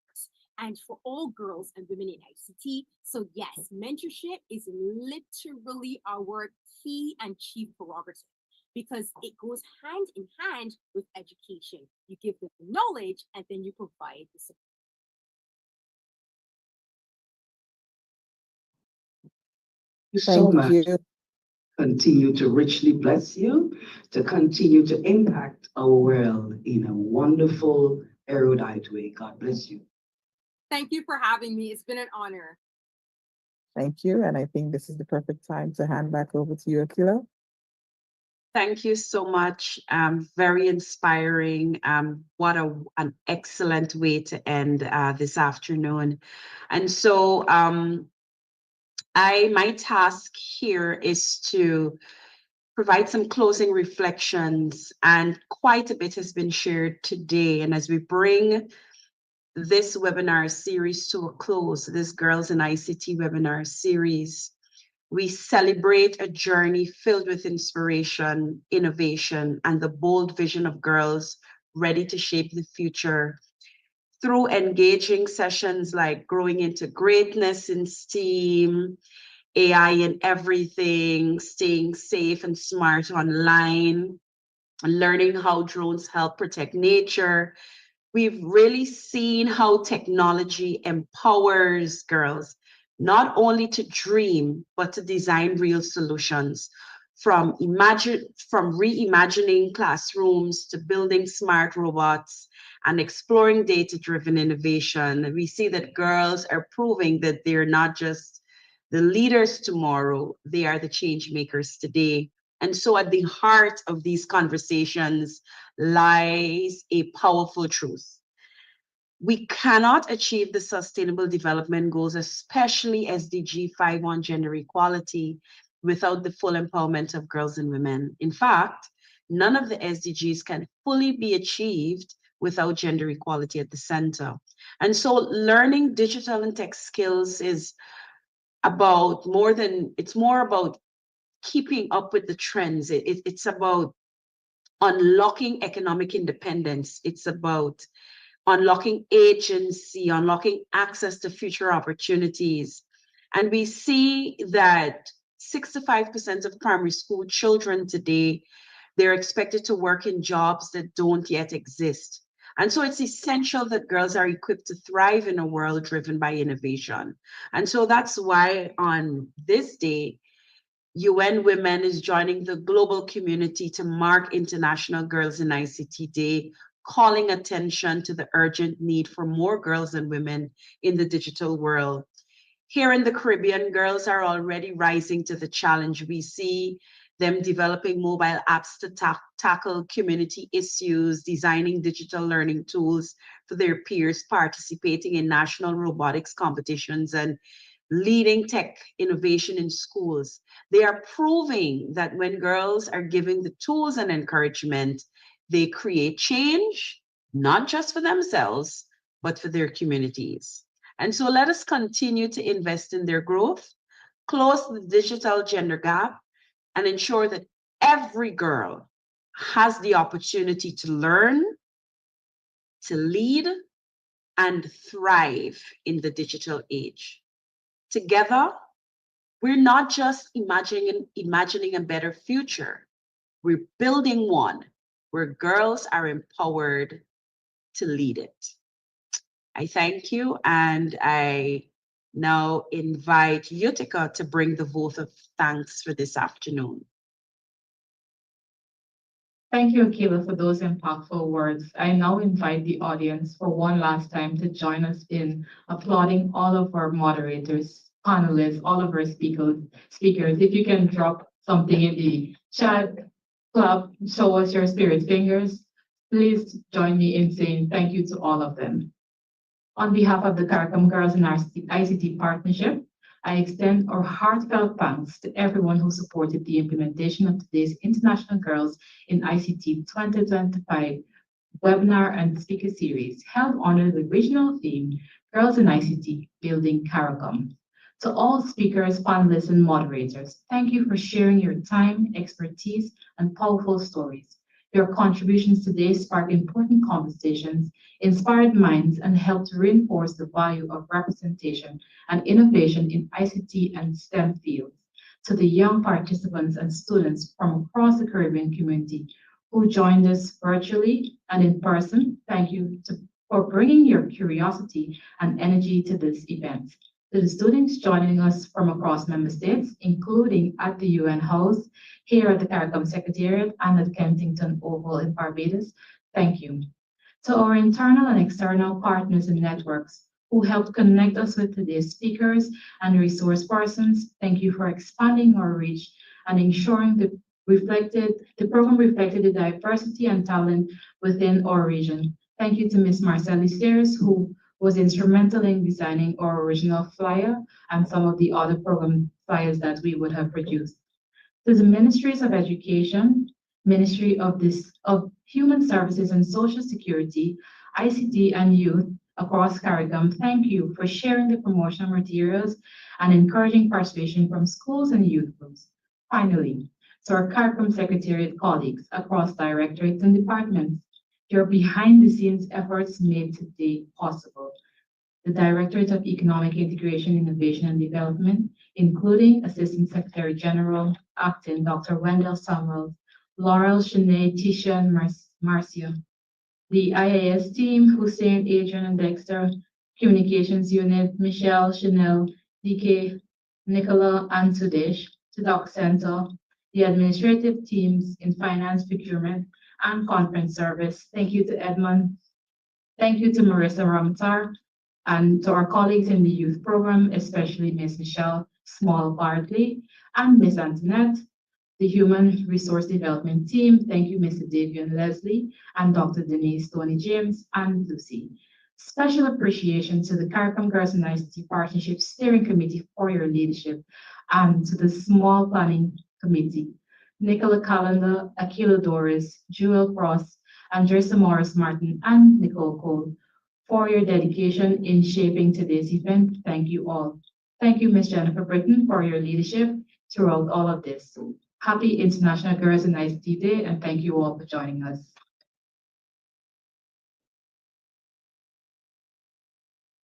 and for all girls and women in ICT. So yes, mentorship is literally our key and chief prerogative, because it goes hand in hand with education. You give them the knowledge and then you provide the support. You so Thank much. you. Continue to richly bless you, to continue to impact our world in a wonderful, erudite way. God bless you. Thank you for having me. It's been an honor. Thank you. And I think this is the perfect time to hand back over to you, Akila. Thank you so much. Very inspiring. What an excellent way to end this afternoon. And so my task here is to provide some closing reflections, and quite a bit has been shared today. And as we bring this webinar series to a close, this Girls in ICT webinar series, we celebrate a journey filled with inspiration, innovation, and the bold vision of girls ready to shape the future through engaging sessions like Growing into Greatness in STEAM, AI in everything, staying safe and smart online, learning how drones help protect nature. We've really seen how technology empowers girls not only to dream, but to design real solutions, from reimagining classrooms to building smart robots and exploring data-driven innovation. We see that girls are proving that they're not just the leaders tomorrow, they are the change makers today. And so at the heart of these conversations lies a powerful truth. We cannot achieve the Sustainable Development Goals, especially SDG 5 on gender equality, without the full empowerment of girls and women. In fact, none of the SDGs can fully be achieved without gender equality at the center. And so learning digital and tech skills is about it's more about keeping up with the trends. It's about unlocking economic independence. It's about unlocking agency, unlocking access to future opportunities. And we see that 65% of primary school children today, they're expected to work in jobs that don't yet exist. And so it's essential that girls are equipped to thrive in a world driven by innovation. And so that's why on this day, UN Women is joining the global community to mark International Girls in ICT Day, calling attention to the urgent need for more girls and women in the digital world. Here in the Caribbean, girls are already rising to the challenge. We see them developing mobile apps to tackle community issues, designing digital learning tools for their peers, participating in national robotics competitions, and leading tech innovation in schools. They are proving that when girls are given the tools and encouragement, they create change, not just for themselves, but for their communities. And so let us continue to invest in their growth, close the digital gender gap, and ensure that every girl has the opportunity to learn, to lead, and thrive in the digital age. Together, we're not just imagining a better future. We're building one where girls are empowered to lead it. I thank you, and I now invite Utica to bring the vote of thanks for this afternoon. Thank you, Akila, for those impactful words. I now invite the audience for one last time to join us in applauding all of our moderators, panelists, all of our speakers. If you can drop something in the chat, clap, show us your spirit fingers, please join me in saying thank you to all of them. On behalf of the CARICOM Girls and ICT Partnership, I extend our heartfelt thanks to everyone who supported the implementation of today's International Girls in ICT 2025 webinar and speaker series held under the regional theme, Girls in ICT, Building CARICOM. To all speakers, panelists, and moderators, thank you for sharing your time, expertise, and powerful stories. Your contributions today spark important conversations, inspired minds, and helped reinforce the value of representation and innovation in ICT and STEM fields. To the young participants and students from across the Caribbean community who joined us virtually and in person, thank you for bringing your curiosity and energy to this event. To the students joining us from across member states, including at the UN House, here at the CARICOM Secretariat, and at Kensington Oval in Barbados, thank you. To our internal and external partners and networks who helped connect us with today's speakers and resource persons, thank you for expanding our reach and ensuring the program reflected the diversity and talent within our region. Thank you to Ms. Marcelle Sears, who was instrumental in designing our original flyer and some of the other program flyers that we would have produced. To the Ministries of Education, Ministry of Human Services and Social Security, ICT, and Youth across CARICOM, thank you for sharing the promotional materials and encouraging participation from schools and youth groups. Finally, to our CARICOM Secretariat colleagues across directorates and departments, your behind-the-scenes efforts made today possible. The Directorate of Economic Integration, Innovation and Development, including Assistant Secretary General, Acting Dr. Wendell Samuels, Laurel, Shanae, Tisha, and Marcia. The IAS team, Hussein, Adrian, and Dexter, Communications Unit, Michelle, Chanel, DK, Nicola, and Sudesh, to Doc Center, the administrative teams in finance, procurement, and conference service. Thank you to Edmund. Thank you to Marissa Ramtar, and to our colleagues in the youth program, especially Ms. Michelle Small-Bartley and Ms. Antoinette, the Human Resource Development team. Thank you, Mr. Davian Leslie and Dr. Denise Tony James and Lucy. Special appreciation to the CARICOM Girls and ICT Partnership Steering Committee for your leadership, and to the Small Planning Committee, Nicola Callender, Akila Doris, Jewel Cross, Andressa Morris Martin, and Nicole Cole for your dedication in shaping today's event. Thank you all. Thank you, Ms. Jennifer Britton, for your leadership throughout all of this. Happy International Girls in ICT Day, and thank you all for joining us.